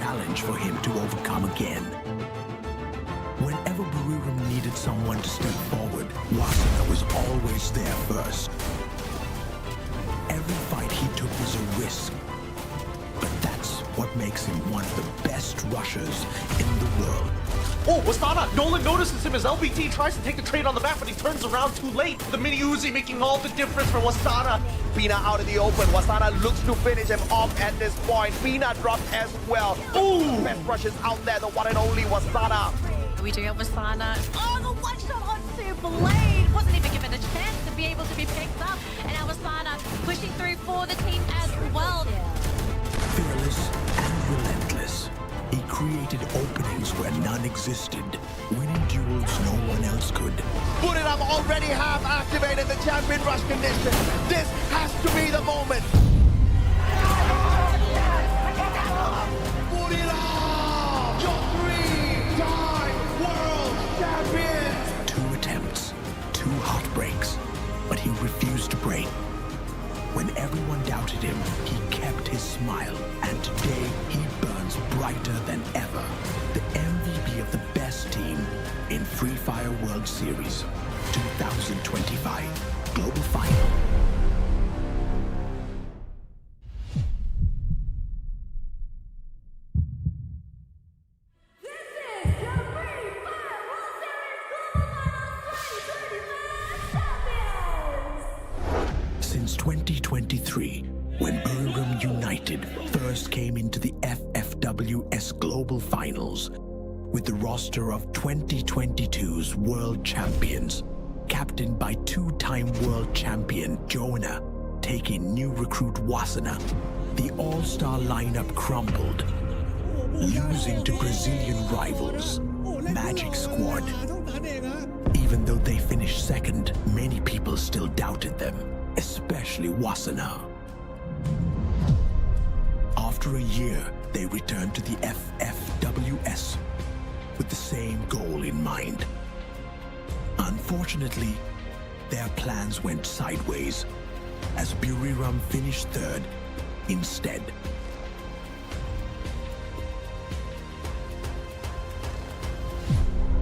challenge for him to overcome again. Whenever Buriram needed someone to step forward, Wasana was always there first. Every fight he took was a risk, but that's what makes him one of the best rushers in the world. Oh, Wasana! Nolan notices him as LBT tries to take the trade on the map, but he turns around too late. The mini Uzi making all the difference for Wasana. Bina out in the open. Wasana looks to finish him off at this point. Bina drops as well. Ooh! Best rushes out there, the one and only Wasana. We do have Wasana. Oh, the one shot onto Blade. Wasn't even given a chance to be able to be picked up. And now Wasana pushing through for the team as well. Fearless and relentless, he created openings where none existed, winning duels no one else could. Buriram already have activated the champion rush condition. This has to be the moment. Buriram, your 3-time world champion. 2 attempts, 2 heartbreaks, but he refused to break. When everyone doubted him, he kept his smile, and today he burns brighter than ever. The MVP of the best team in Free Fire World Series 2025 Global Final. Since 2023, when Buriram United first came into the FFWS Global Finals with the roster of 2022's world champions, captained by 2-time world champion Jonah, taking new recruit Wasana, the all-star lineup crumbled, losing to Brazilian rivals Magic Squad. Even though they finished second, many people still doubted them, especially Wasana. After a year, they returned to the FFWS with the same goal in mind. Unfortunately, their plans went sideways as Buriram finished third instead.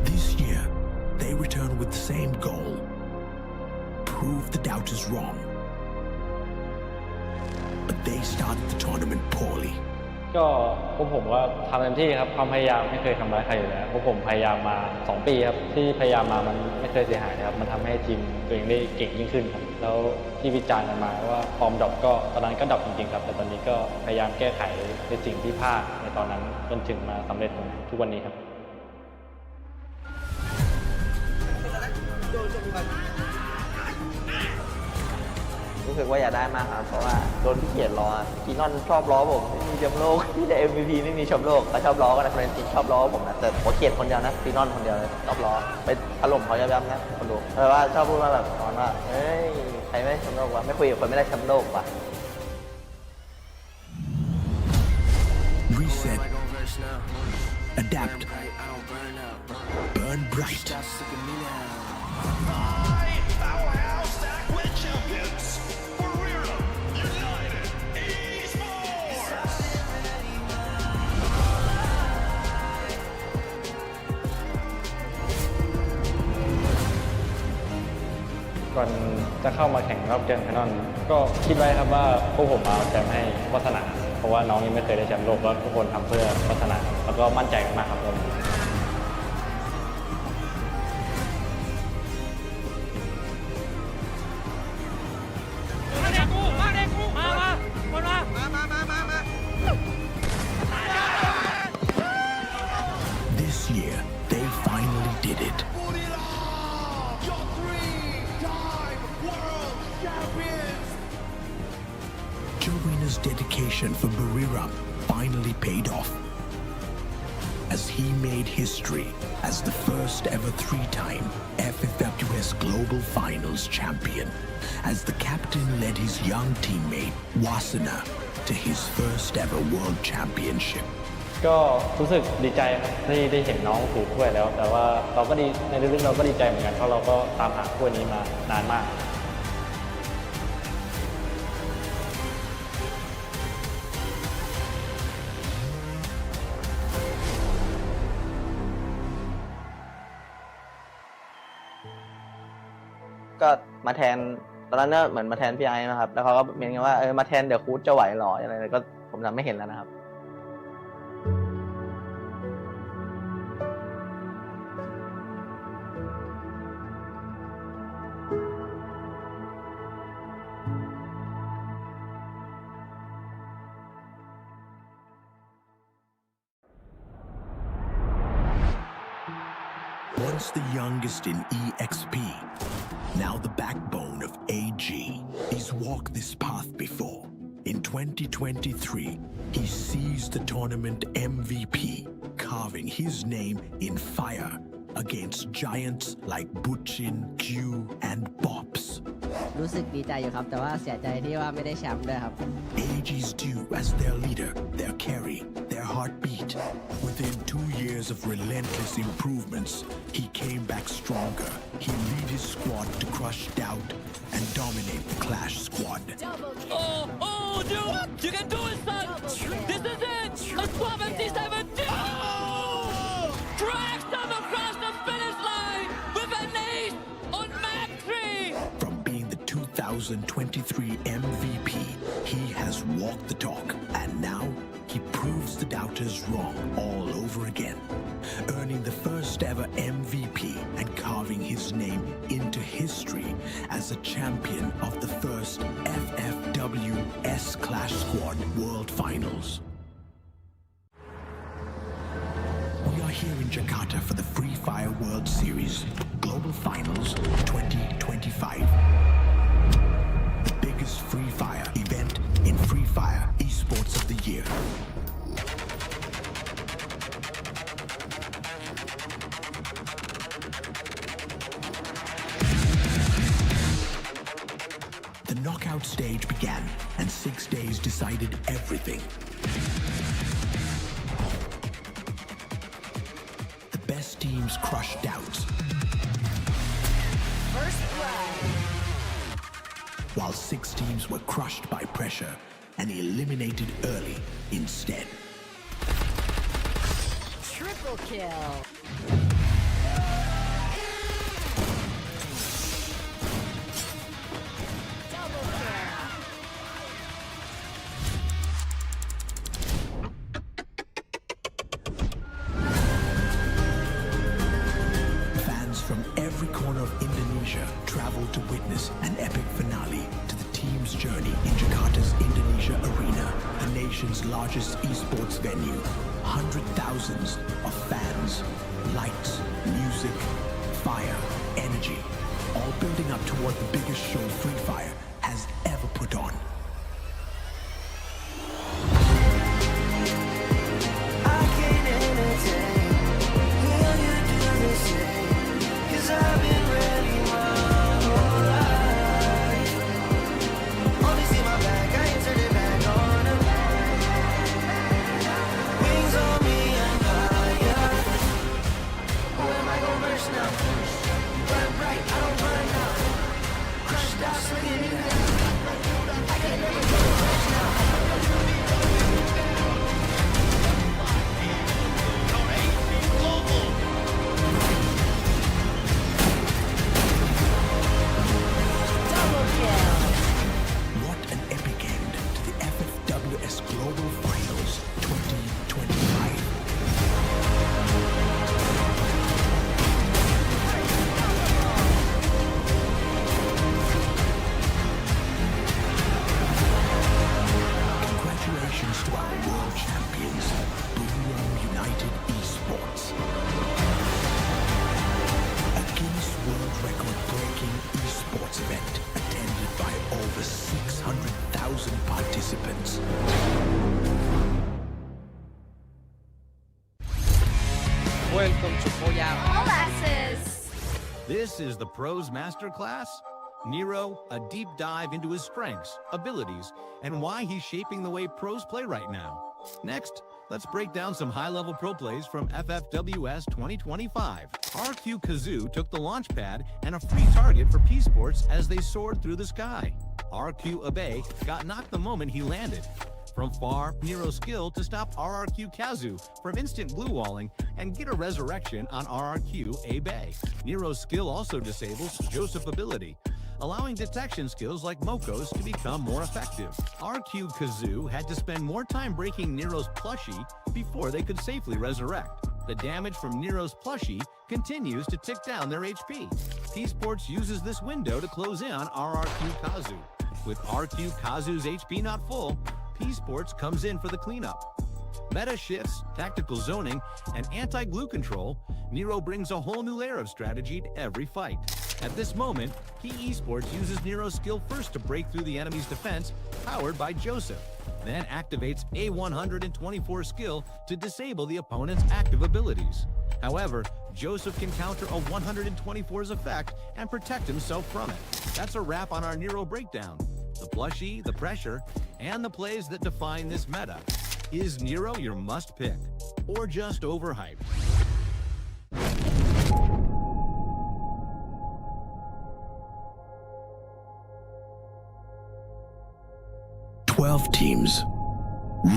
This year, they return with the same goal: prove the doubters wrong. But they started the tournament poorly. ก็พวกผมก็ทำเต็มที่ครับความพยายามไม่เคยทำร้ายใครอยู่แล้วพวกผมพยายามมา2 ปีครับที่พยายามมามันไม่เคยเสียหายครับมันทำให้ทีมตัวเองได้เก่งยิ่งขึ้นครับแล้วที่วิจารณ์กันมาว่าฟอร์มดรอปก็ตอนนั้นก็ดรอปจริงๆครับแต่ตอนนี้ก็พยายามแก้ไขในสิ่งที่พลาดในตอนนั้นจนถึงมาสำเร็จทุกวันนี้ครับ รู้สึกว่าอยากได้มากครับเพราะว่าโดนพี่เกียรล้อกีนอนชอบล้อผมไม่มีแชมป์โลกที่แต่ MVP ไม่มีแชมป์โลกเขาชอบล้อกันนะเฟรนติชอบล้อผมนะแต่ผมเกียรคนเดียวนะกีนอนคนเดียวเลยชอบล้อไปถล่มเขาย้ำๆนะคนดูแต่ว่าชอบพูดมาแบบประมาณว่าเฮ้ยใครไม่ได้แชมป์โลกวะไม่คุยกับคนไม่ได้แชมป์โลกวะ Reset, adapt, burn bright. Powerhouse Aquid Champions, Revenant United Esports. ก่อนจะเข้ามาแข่งรอบเกมแคนนอนก็คิดไว้ครับว่าพวกผมมาเอาแชมป์ให้วัฒนาเพราะว่าน้องยังไม่เคยได้แชมป์โลกแล้วทุกคนทำเพื่อวัฒนาแล้วก็มั่นใจกันมากครับผม This year, they finally did it. Your 3-time world champions. Jorena's dedication for Buriram finally paid off, as he made history as the first ever 3-time FFWS Global Finals champion, as the captain led his young teammate Wasana to his first ever world championship. ก็รู้สึกดีใจครับที่ได้เห็นน้องถือถ้วยแล้วแต่ว่าเราก็ดีในลึกๆเราก็ดีใจเหมือนกันเพราะเราก็ตามหาถ้วยนี้มานานมาก Buriram ก็มาแทนตอนนั้นเหมือนมาแทนพี่ไอ้นะครับแล้วเขาก็เมนกันว่ามาแทนเดี๋ยวคูดจะไหวหรออะไรก็ผมทำไม่เห็นแล้วนะครับ Once the youngest in EXP, now the backbone of AG, he's walked this path before. In 2023, he seized the tournament MVP, carving his name in fire against giants like Butchin, Q, and Bops. รู้สึกดีใจอยู่ครับแต่ว่าเสียใจที่ว่าไม่ได้แชมป์ด้วยครับ AG's due as their leader, their carry, their heartbeat. Within 2 years of relentless improvements, he came back stronger. He lead his squad to crush Doubt and dominate the Clash squad. Oh, dude! You can do it, son! This is it! A squad of T7! Drags them across the finish line with an ace on Mach 3! From being the 2023 MVP, he has walked the talk, and now he proves the doubters wrong all over again, earning the first ever MVP and carving his name into history as a champion of the first FFWS Clash Squad World Finals. We are here in Jakarta for the Free Fire World Series Global Finals 2025. The biggest Free Fire event in Free Fire Esports of the year. The knockout stage began, and 6 days decided everything. The best teams crushed Doubts, while 6 teams were crushed by pressure and eliminated early instead. Triple kill. Double kill. Fans from every corner of Indonesia traveled to witness an epic finale to the team's journey in Jakarta's Indonesia Arena, the nation's largest esports venue. 100,000s of fans, lights, music, fire, energy, all building up toward the biggest show Free Fire has ever put on. What an epic end to the FFWS Global Finals 2025. Congratulations to our world champions, Revenant United Esports. A Guinness World Record-breaking esports event attended by over 600,000 participants. Welcome to Koya. Molasses. This is the Pros Masterclass. Nero, a deep dive into his strengths, abilities, and why he's shaping the way pros play right now. Next, let's break down some high-level pro plays from FFWS 2025. RQ Kazoo took the launch pad and a free target for P Sports as they soared through the sky. RQ Abe got knocked the moment he landed. From far, Nero's skill to stop RRQ Kazu from instant blue walling and get a resurrection on RRQ A-Bay. Nero's skill also disables Joseph ability, allowing detection skills like Moko's to become more effective. RQ Kazoo had to spend more time breaking Nero's plushie before they could safely resurrect. The damage from Nero's plushie continues to tick down their HP. Esports uses this window to close in on RRQ Kazu. With RQ Kazu's HP not full, Esports comes in for the cleanup. Meta shifts, tactical zoning, and anti-glue control, Nero brings a whole new layer of strategy to every fight. At this moment, Esports uses Nero's skill first to break through the enemy's defense, powered by Joseph, then activates A124 skill to disable the opponent's active abilities. However, Joseph can counter a 124's effect and protect himself from it. That's a wrap on our Nero breakdown. The plushie, the pressure, and the plays that define this meta. Is Nero your must pick, or just overhyped? Teams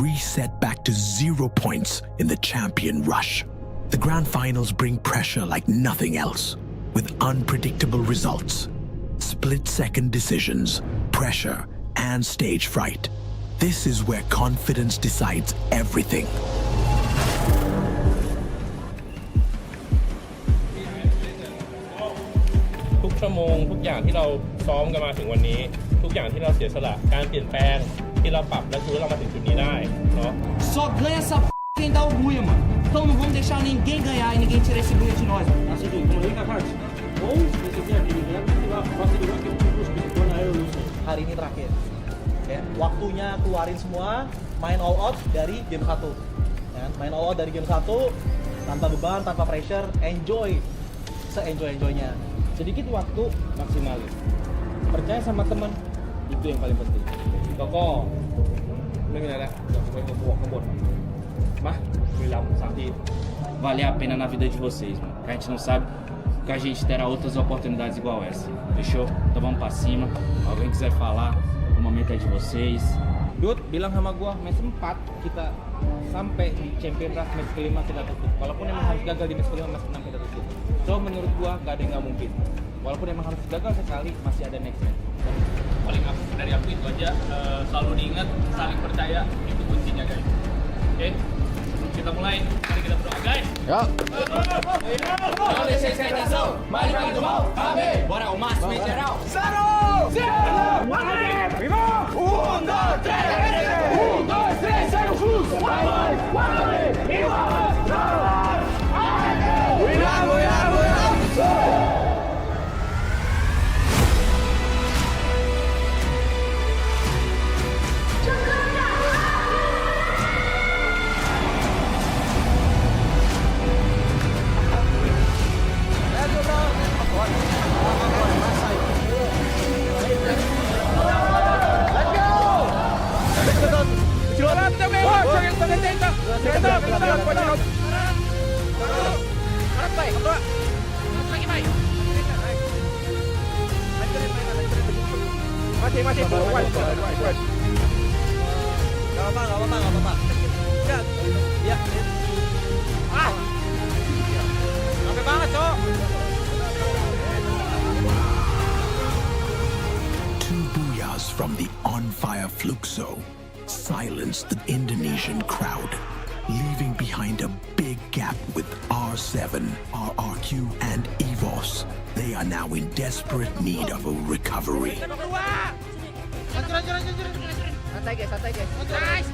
reset back to 0 points in the champion rush. The grand finals bring pressure like nothing else, with unpredictable results, split-second decisions, pressure, and stage fright. This is where confidence decides everything.ทุกชั่วโมงทุกอย่างที่เราซ้อมกันมาถึงวันนี้ทุกอย่างที่เราเสียสละการเปลี่ยนแปลงที่เราปรับและคือเรามาถึงจุดนี้ได้เนาะ Só ganha essa quem dá o buia, mano. Então não vamos deixar ninguém ganhar e ninguém tirar esse buia de nós. Asli, kembali ke Kak. Oh, spesifiknya gini kan, kita pasti juga kita terus spesifik ayo lu. Hari ini terakhir. Ya, waktunya keluarin semua, main all out dari game 1. Ya, main all out dari game 1 tanpa beban, tanpa pressure, enjoy. Se-enjoy-enjoynya. Sedikit waktu maksimalin. Percaya sama teman, itu yang paling penting. แล้วก็ไม่มีอะไรแล้วเดี๋ยวไปบวกข้างบนมาคุยลำ3 ที Valer a pena na vida de vocês, mano. A gente não sabe que a gente terá outras oportunidades igual essa. Fechou? Então vamos pra cima. Alguém quiser falar, o momento é de vocês. Dut, bilang sama gua, match 4 kita sampai di champion rush match kelima kita tutup. Walaupun emang harus gagal di match kelima, match 6 kita tutup. So menurut gua gak ada yang gak mungkin. Walaupun emang harus gagal sekali, masih ada next match. Paling dari aku itu aja, selalu diingat, saling percaya, itu kuncinya guys. Oke, kita mulai. Mari kita berdoa guys. Ya. Bora, o máximo em geral. 0! 0! Viva! 1, 2, 3! 1, 2, 3, segue o fluxo! Vai! Viva! Masih Gak apa-apa. Ya. Sampai banget, Cok. Two booyahs from the on-fire Fluxo silenced the Indonesian crowd, leaving behind a big gap with R7, RRQ, and EVOS. They are now in desperate need of a recovery. Santai guys. Nice,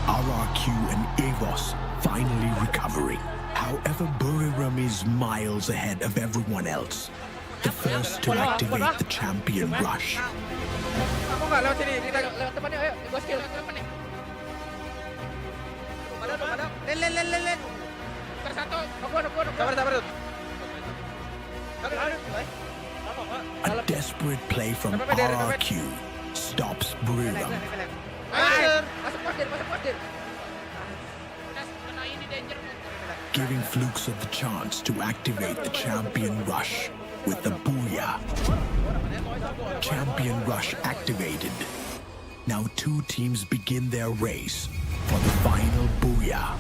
RRQ and EVOS finally recovering. However, Buriram is miles ahead of everyone else. The first to activate the champion rush. Kamu nggak lewat sini, kita lewat depannya, ayo, gua skill. Len. Tersatu, aku. Sabar. A desperate play from RRQ stops Buriram. Masuk postir. Giving Fluxo the chance to activate the champion rush. with the Booyah. Champion Rush activated. Now two teams begin their race for the final Booyah.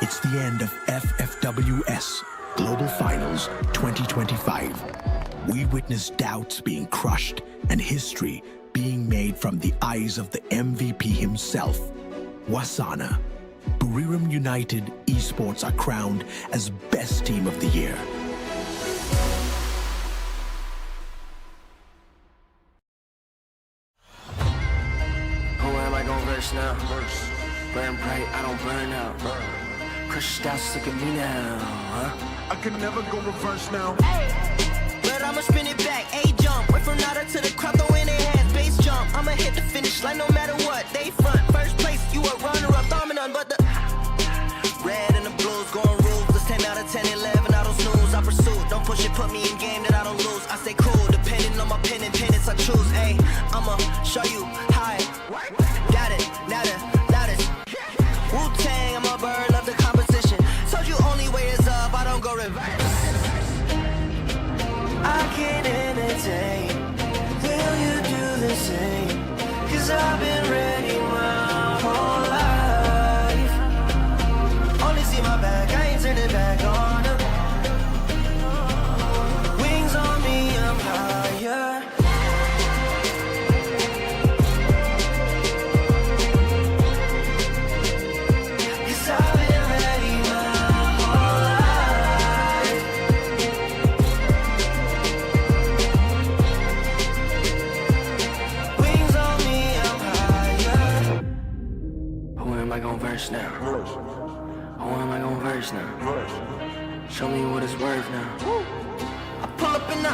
It's the end of FFWS Global Finals 2025. We witnessed doubts being crushed and history being made from the eyes of the MVP himself, Wasana. Buriram United Esports are crowned as Best Team of the Year. Who am I gonna verse now? Burn bright, I don't burn out. Crush doubts, look at me now, huh? I could never go reverse now. But I'ma spin it back, A-jump. Went from nada to the crowd, throw in their hands, base jump. I'ma hit the finish line no matter what. They front, first place, you a runner-up, dominant, but the red and the blues going rules. It's 10 out of 10, 11, I don't snooze. I pursue, don't push it, put me in game that I don't lose. I stay cool, depending on my pen and tennis I choose. Ayy, I'ma show you how it. Got it, loudest. Wu-Tang, I'm a bird, love the competition. Told you only way is up, I don't go reverse. I can't entertain. Will you do the same? Cause I've been ready my whole life. Only see my back, I ain't turning back on them. Wings on me, I'm higher. Cause I've been ready my whole life. Wings on me, I'm higher. Who am I gonna verse now? Who am I gonna verse now? Show me what it's worth now. I pull up in the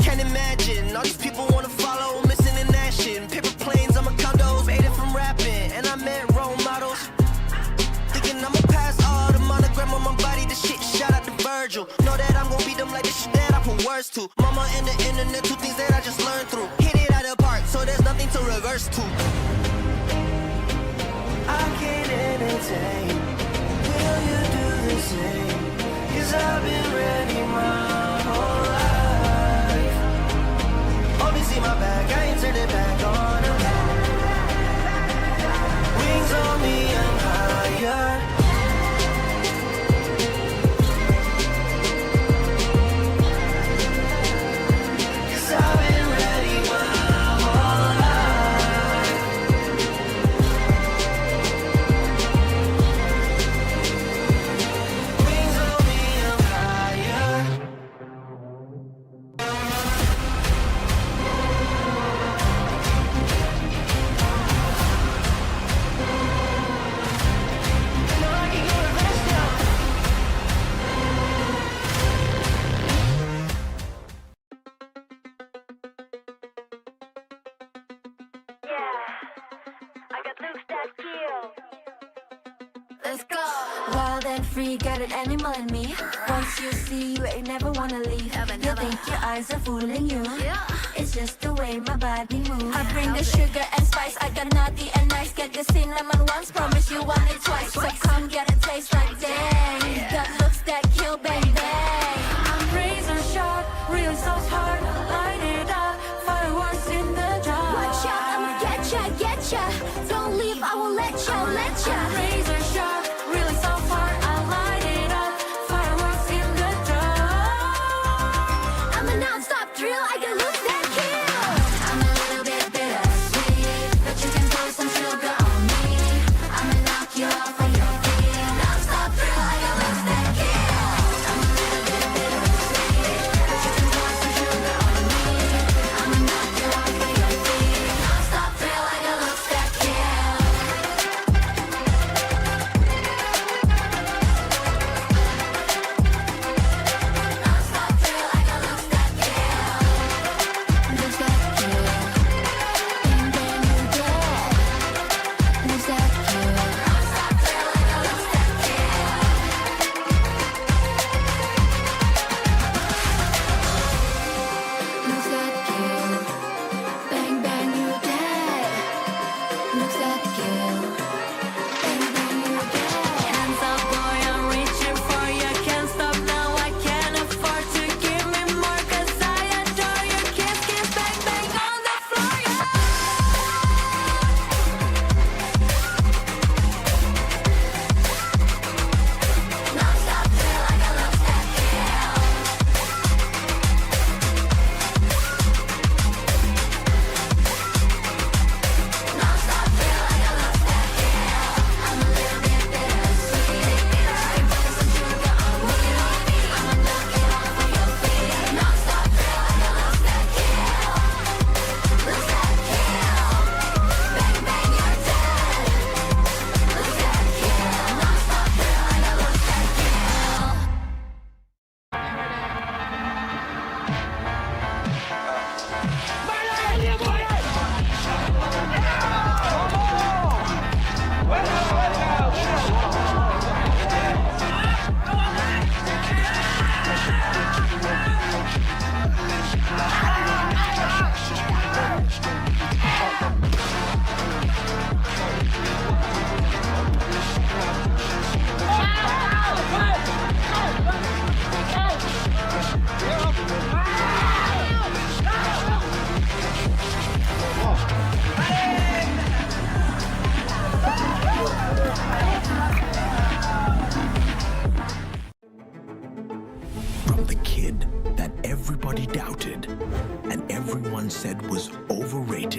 can't imagine. All these people wanna follow, missing in action. Paper planes, I'm a condos, ate it from rapping. And I met role models. Thinking I'ma pass all the monogram on my body. The shit shout out to Virgil. Know that I'm gonna beat them like the shit that I put words to. Mama and the internet, two things that I just learned through. Hit it out of the park, so there's nothing to reverse to. I can't entertain. Will you do the same? Cause I've been ready my whole life. Only see my back, I ain't turning back on them. Wings on me, I'm higher. Cause I've been ready my whole life. Wings on me, I'm higher. Let's go. Wild and free, got an animal in me. Once you see, you ain't never wanna leave. You think your eyes are fooling you. It's just the way my body moves. I bring the sugar and spice. I got naughty and nice. Get the cinnamon once, promise you want it twice. So come get a taste like dang. Got looks that kill, bang bang. I'm razor sharp, real sauce hard. Light it up, fireworks in the dark. Watch out, I'ma getcha. Don't leave, I will let ya. I'm razor sharp, really so far. I light it up, fireworks in the dark.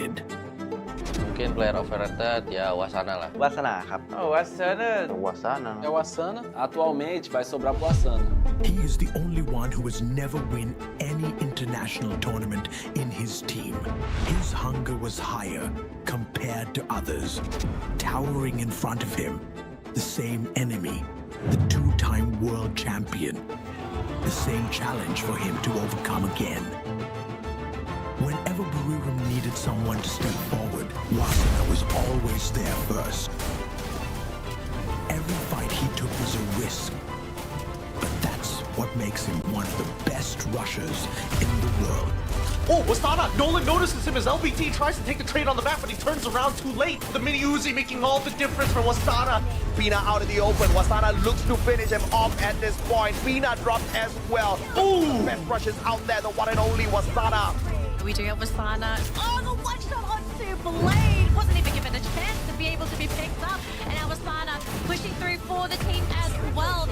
United. Mungkin player overrated ya Wasana lah. Wasana ครับ Wasana. Wasana É o Asana. Atualmente vai sobrar pro Asana. He is the only one who has never won any international tournament in his team. His hunger was higher compared to others. Towering in front of him, the same enemy, the two-time world champion. The same challenge for him to overcome again. Whenever Buriram needed someone to step forward, Wasana was always there first. Every fight he took was a risk. But that's what makes him one of the best rushers in the world. Oh, Wasana! Nolan notices him as LBT tries to take the trade on the back, but he turns around too late. The mini Uzi making all the difference for Wasana. Bina out in the open. Wasana looks to finish him off at this point. Bina dropped as well. Ooh! Best rushes out there, the one and only Wasana. We do have Wasana. Oh, the one shot onto Blade. Wasn't even given a chance to be able to be picked up. And now Wasana pushing through for the team as well.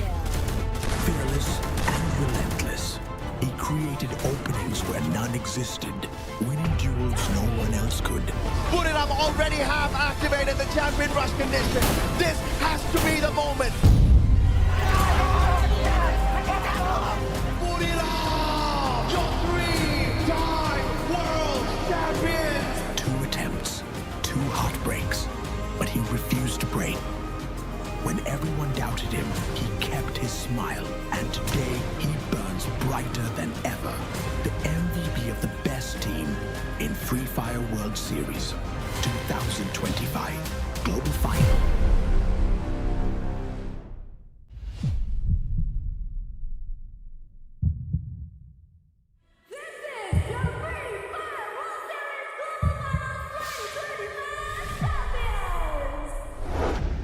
Fearless and relentless, he created openings where none existed, winning duels no one else could. Buriram already have activated the champion rush condition. This has to be the moment. Buriram, your three-time world champions. 2 attempts, 2 heartbreaks, but he refused to break. When everyone doubted him, he kept his smile, and today he burns brighter than ever. The MVP of the best team in Free Fire World Series 2025 Global Final.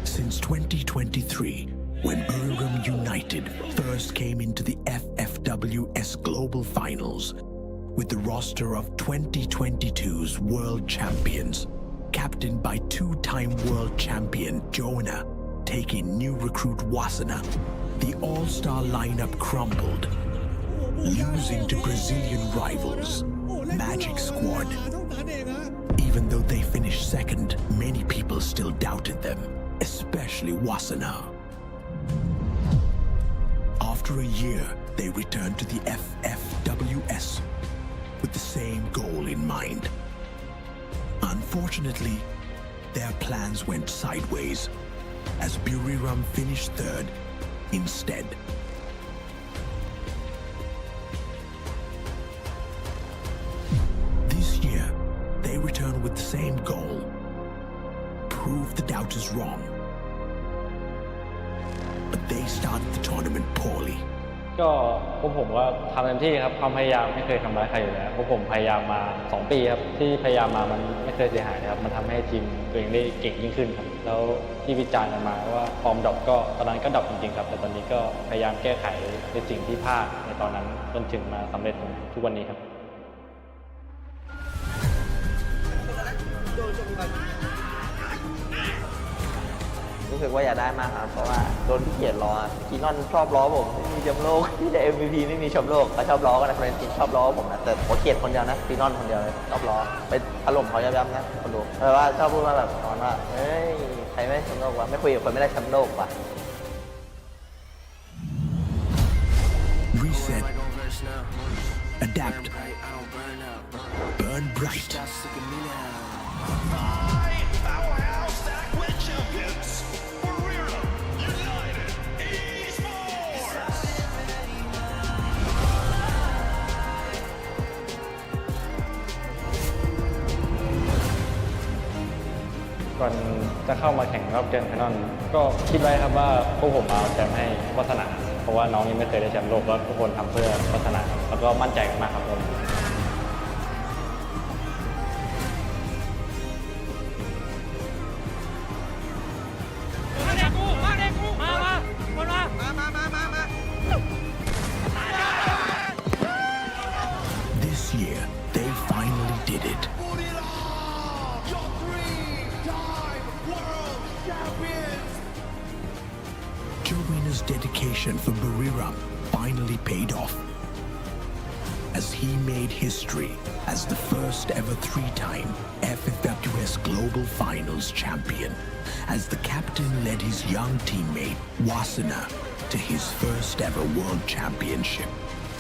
Since 2023, when Buriram United first came into the FFWS Global Finals, with the roster of 2022's world champions, captained by 2-time world champion Jonah, taking new recruit Wasana, the all-star lineup crumbled, losing to Brazilian rivals, Magic Squad. Even though they finished second, many people still doubted them, especially Wasana. After a year, they returned to the FFWS with the same goal in mind. Unfortunately, their plans went sideways as Buriram finished third instead. This year, they return with the same goal: prove the doubters wrong. But they started the tournament poorly. ก็ผมก็ทำเต็มที่ครับความพยายามไม่เคยทำร้ายใครอยู่แล้วเพราะผมพยายามมา2 ปีครับที่พยายามมามันไม่เคยเสียหายนะครับมันทำให้ทีมตัวเองได้เก่งยิ่งขึ้นครับแล้วที่วิจารณ์กันมาว่าฟอร์มดรอปก็ตอนนั้นก็ดรอปจริงๆครับแต่ตอนนี้ก็พยายามแก้ไขในสิ่งที่พลาดในตอนนั้นจนถึงมาสำเร็จทุกวันนี้ครับ รู้สึกว่าอยากได้มากครับเพราะว่าโดนพี่เกียรติล้อกีนอนชอบล้อผมไม่มีแชมป์โลกที่จะ MVP ไม่มีแชมป์โลกเขาชอบล้อกันนะคนจริงชอบล้อผมนะแต่ผมเกียรติคนเดียวนะกีนอนคนเดียวเลยชอบล้อไปอารมณ์เขาย้ำๆนะคนดูเพราะว่าชอบพูดมาแบบตอนว่าเฮ้ยใครไม่ได้แชมป์โลกวะไม่คุยกับคนไม่ได้แชมป์โลกวะ Reset. Adapt. Burn bright. Powerhouse Stackwood champions. Revenant United Esports. ก่อนจะเข้ามาแข่งรอบเกมไฟนอลก็คิดไว้ครับว่าพวกผมมาเอาแชมป์ให้วัฒนาเพราะว่าน้องยังไม่เคยได้แชมป์โลกแล้วทุกคนทำเพื่อวัฒนาแล้วก็มั่นใจมากครับผม This year, they finally did it. Your three-time world champions. Joanna's dedication for Buriram finally paid off. as he made history as the first ever three-time FFWS Global Finals champion, as the captain led his young teammate Wasana to his first ever World Championship.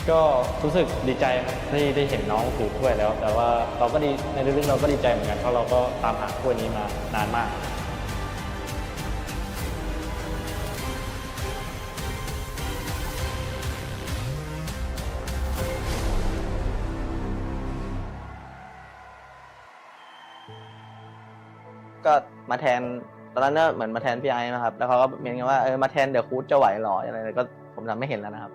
ก็รู้สึกดีใจที่ได้เห็นน้องถือถ้วยแล้วแต่ว่าเราก็ดีในลึกๆเราก็ดีใจเหมือนกันเพราะเราก็ตามหาถ้วยนี้มานานมาก ก็มาแทนตอนนั้นเนี่ยเหมือนมาแทนพี่ไอ้นะครับแล้วเขาก็เมนกันว่ามาแทนเดี๋ยวคูดจะไหวหรออะไรก็ผมทำไม่เห็นแล้วนะครับ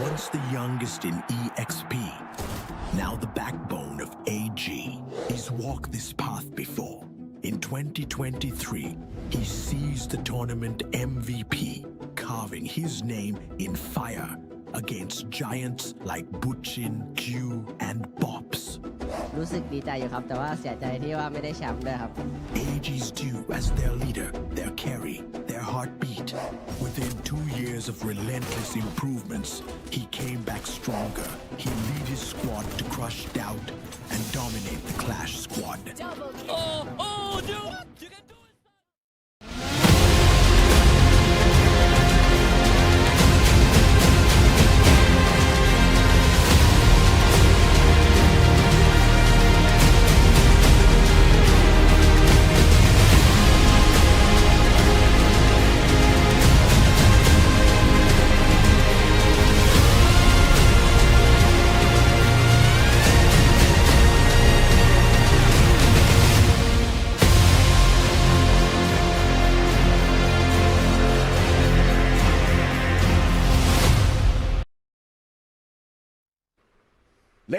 Once the youngest in EXP, now the backbone of AG, he's walked this path before. In 2023, he seized the tournament MVP, carving his name in fire against giants like Butchin, Q, and Bops. รู้สึกดีใจอยู่ครับแต่ว่าเสียใจที่ว่าไม่ได้แชมป์ด้วยครับ AG's due as their leader, their carry, their heartbeat. Within 2 years of relentless improvements, he came back stronger. He lead his squad to crush doubt and dominate the Clash squad.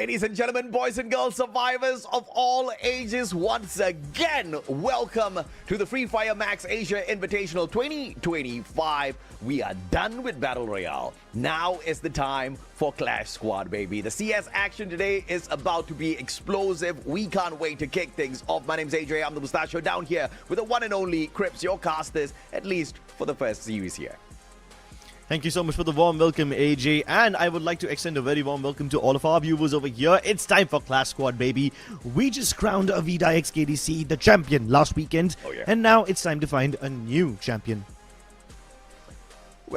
Ladies and gentlemen, boys and girls, survivors of all ages, once again, welcome to the Free Fire Max Asia Invitational 2025. We are done with Battle Royale. Now is the time for Clash Squad, baby. The CS action today is about to be explosive. We can't wait to kick things off. My name's AJ. I'm the Mustachio down here with the one and only Crips, your casters, at least for the first series here. Thank you so much for the warm welcome, AJ. And I would like to extend a very warm welcome to all of our viewers over here. It's time for Clash Squad, baby. We just crowned Avida XKDC the champion last weekend. Oh, yeah. And now it's time to find a new champion.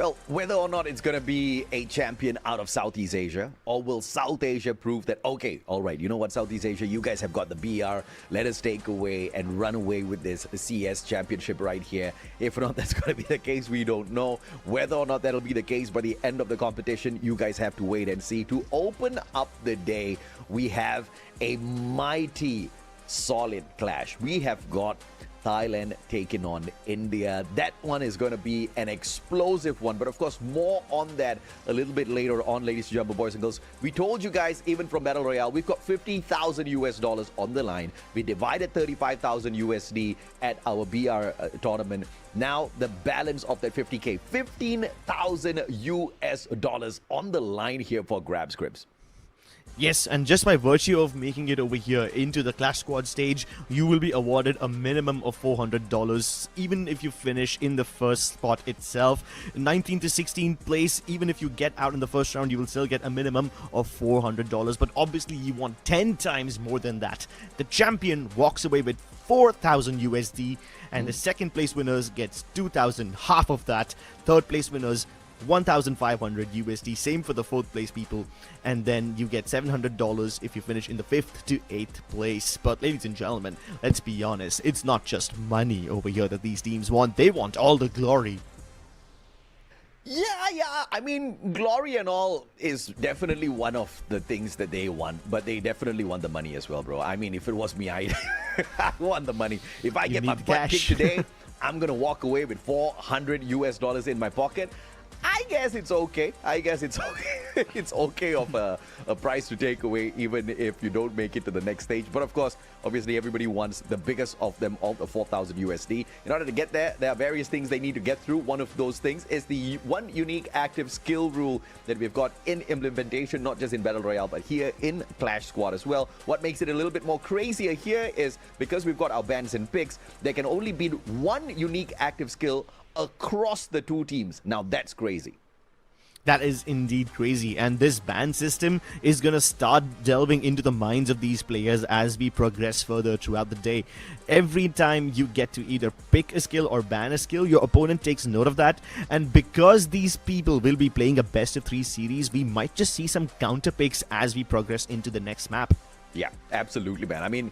Well, whether or not it's going to be a champion out of Southeast Asia, or will South Asia prove that, okay, all right, you know what, Southeast Asia, you guys have got the BR. Let us take away and run away with this CS championship right here. If not, that's going to be the case. We don't know. Whether or not that'll be the case by the end of the competition, you guys have to wait and see. To open up the day, we have a mighty solid clash. We have got Thailand taking on India. That one is going to be an explosive one. But of course, more on that a little bit later on, ladies and gentlemen, boys and girls. We told you guys, even from Battle Royale, we've got $50,000 US on the line. We divided 35,000 USD at our BR tournament. Now, the balance of that 50K, 15,000 US on the line here for grabs, Crips. Yes, and just by virtue of making it over here into the Clash Squad stage, you will be awarded a minimum of $400, even if you finish in the first spot itself. 19th to 16th place, even if you get out in the first round, you will still get a minimum of $400. But obviously, you want 10 times more than that. The champion walks away with 4,000 USD, and the second place winners gets 2,000, half of that. Third place winners 1,500 USD, same for the fourth place people, and then you get $700 if you finish in the 5th to 8th place. But ladies and gentlemen, let's be honest, it's not just money over here that these teams want, they want all the glory. Yeah, I mean, glory and all is definitely one of the things that they want, but they definitely want the money as well, bro. I mean, if it was me, I want the money. If I get my butt kicked today, I'm gonna walk away with $400 in my pocket. I guess it's okay. I guess it's okay. It's okay of a prize to take away, even if you don't make it to the next stage. But of course, obviously, everybody wants the biggest of them all, the 4,000 USD. In order to get there, there are various things they need to get through. One of those things is the one unique active skill rule that we've got in implementation, not just in Battle Royale, but here in Clash Squad as well. What makes it a little bit more crazier here is because we've got our bans and picks, there can only be one unique active skill across the two teams. Now that's crazy. That is indeed crazy, and this ban system is gonna start delving into the minds of these players as we progress further throughout the day. Every time you get to either pick a skill or ban a skill, your opponent takes note of that, and because these people will be playing a best of 3 series, we might just see some counter picks as we progress into the next map. Yeah, absolutely, man. I mean,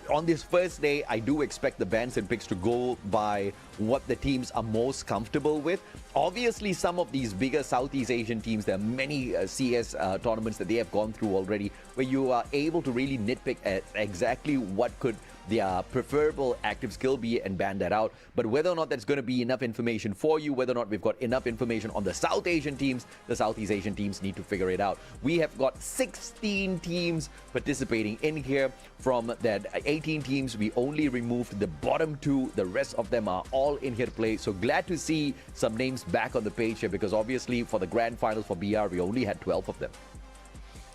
on this first day, I do expect the bans and picks to go by what the teams are most comfortable with. Obviously, some of these bigger Southeast Asian teams, there are many CS tournaments that they have gone through already, where you are able to really nitpick at exactly what could their preferable active skill be and ban that out. But whether or not that's going to be enough information for you, whether or not we've got enough information on the South Asian teams, the Southeast Asian teams need to figure it out. We have got 16 teams participating in here. From that 18 teams, we only removed the bottom 2. The rest of them are all in here to play. So glad to see some names back on the page here, because obviously for the grand finals for BR, we only had 12 of them.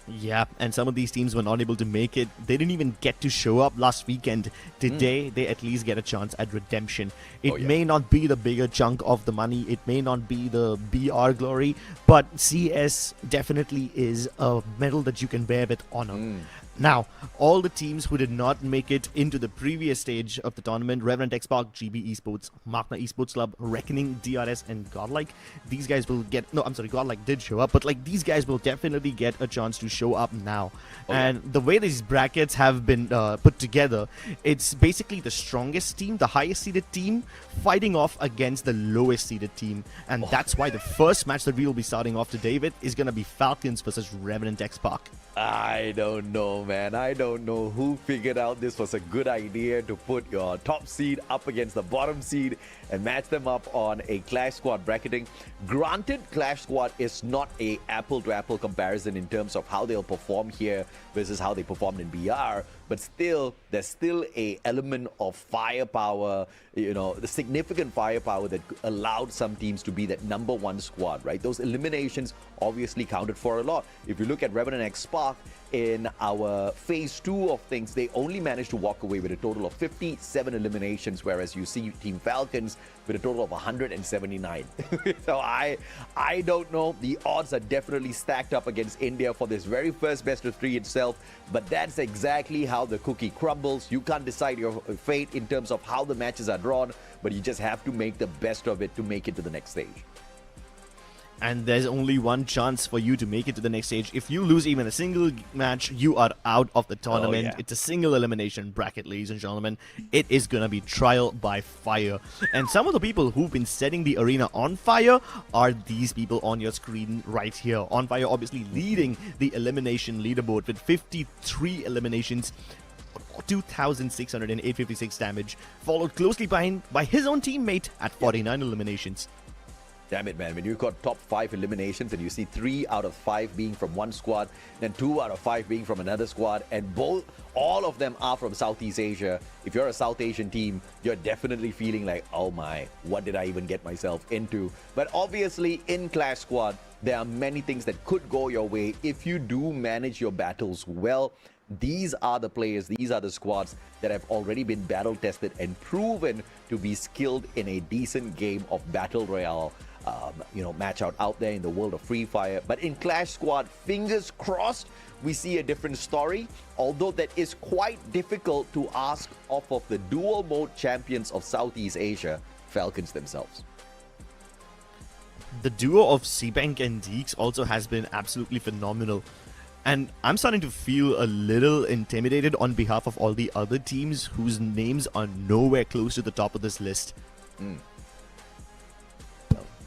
Yeah, and some of these teams were not able to make it. They didn't even get to show up last weekend. Today, they at least get a chance at redemption. It may not be the bigger chunk of the money. It may not be the BR glory, but CS definitely is a medal that you can wear with honor. Now, all the teams who did not make it into the previous stage of the tournament, Revenant, XSPARK, GB Esports, MAQNA Esports Club, Reckoning, DRS, and Godlike, these guys will get... No, I'm sorry, Godlike did show up, but like these guys will definitely get a chance to show up now. And the way these brackets have been put together, it's basically the strongest team, the highest seeded team, fighting off against the lowest seeded team. And that's why the first match that we will be starting off today with is going to be Falcons versus Revenant XSPARK. I don't know, man. I don't know who figured out this was a good idea to put your top seed up against the bottom seed and match them up on a Clash Squad bracketing. Granted, Clash Squad is not a apple-to-apple comparison in terms of how they'll perform here versus how they performed in BR, but still, there's still a element of firepower, you know, the significant firepower that allowed some teams to be that #1 squad, right? Those eliminations obviously counted for a lot. If you look at Revenant XSPARK, in our phase 2 of things, they only managed to walk away with a total of 57 eliminations, whereas you see Team Falcons with a total of 179. So I don't know. The odds are definitely stacked up against India for this very first best of 3 itself, but that's exactly how the cookie crumbles. You can't decide your fate in terms of how the matches are drawn, but you just have to make the best of it to make it to the next stage. And there's only one chance for you to make it to the next stage. If you lose even a single match, you are out of the tournament. It's a single elimination bracket, ladies and gentlemen. It is going to be trial by fire. And some of the people who've been setting the arena on fire are these people on your screen right here. On fire, obviously leading the elimination leaderboard with 53 eliminations. 2,656 damage, followed closely behind by his own teammate at 49 eliminations. Damn it, man. When you've got top 5 eliminations and you see 3 out of 5 being from one squad, then 2 out of 5 being from another squad, and all of them are from Southeast Asia. If you're a South Asian team, you're definitely feeling like, oh my, what did I even get myself into? But obviously, in Clash Squad, there are many things that could go your way if you do manage your battles well. These are the players, these are the squads that have already been battle tested and proven to be skilled in a decent game of Battle Royale. Match out there in the world of Free Fire. But in Clash Squad, fingers crossed, we see a different story, although that is quite difficult to ask off of the dual mode champions of Southeast Asia, Falcons themselves. The duo of CBank and Deeks also has been absolutely phenomenal. And I'm starting to feel a little intimidated on behalf of all the other teams whose names are nowhere close to the top of this list.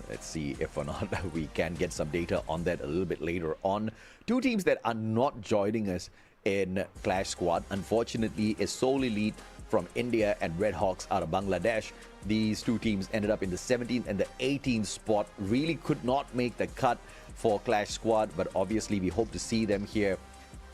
Let's see if or not we can get some data on that a little bit later on. 2 teams that are not joining us in Clash Squad, unfortunately, is Soul Elite from India and Red Hawks out of Bangladesh. These two teams ended up in the 17th and the 18th spot. Really could not make the cut for Clash Squad, but obviously we hope to see them here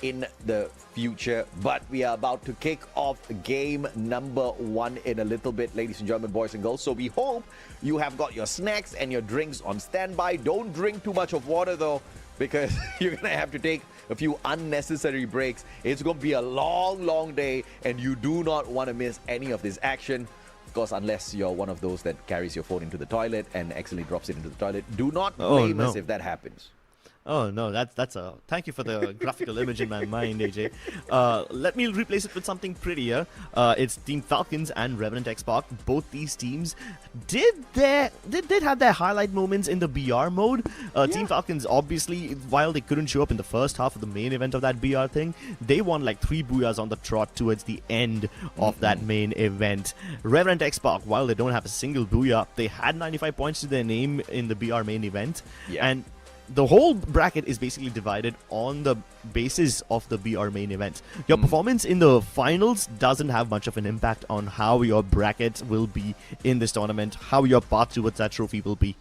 in the future. But we are about to kick off game number 1 in a little bit, ladies and gentlemen, boys and girls. So we hope you have got your snacks and your drinks on standby. Don't drink too much of water though, because you're gonna have to take a few unnecessary breaks. It's gonna be a long day, and you do not want to miss any of this action. Of course, unless you're one of those that carries your phone into the toilet and accidentally drops it into the toilet. Do not blame us if that happens. Oh no, that's a thank you for the graphical image in my mind, AJ. Let me replace it with something prettier. It's Team Falcons and Revenant XSPARK. Both these teams did have their highlight moments in the BR mode. Team Falcons, obviously, while they couldn't show up in the first half of the main event of that BR thing, they won like 3 booyahs on the trot towards the end of that main event. Revenant XSPARK, while they don't have a single booyah, they had 95 points to their name in the BR main event, and the whole bracket is basically divided on the basis of the BR main event. Your performance in the finals doesn't have much of an impact on how your bracket will be in this tournament, how your path towards that trophy will be.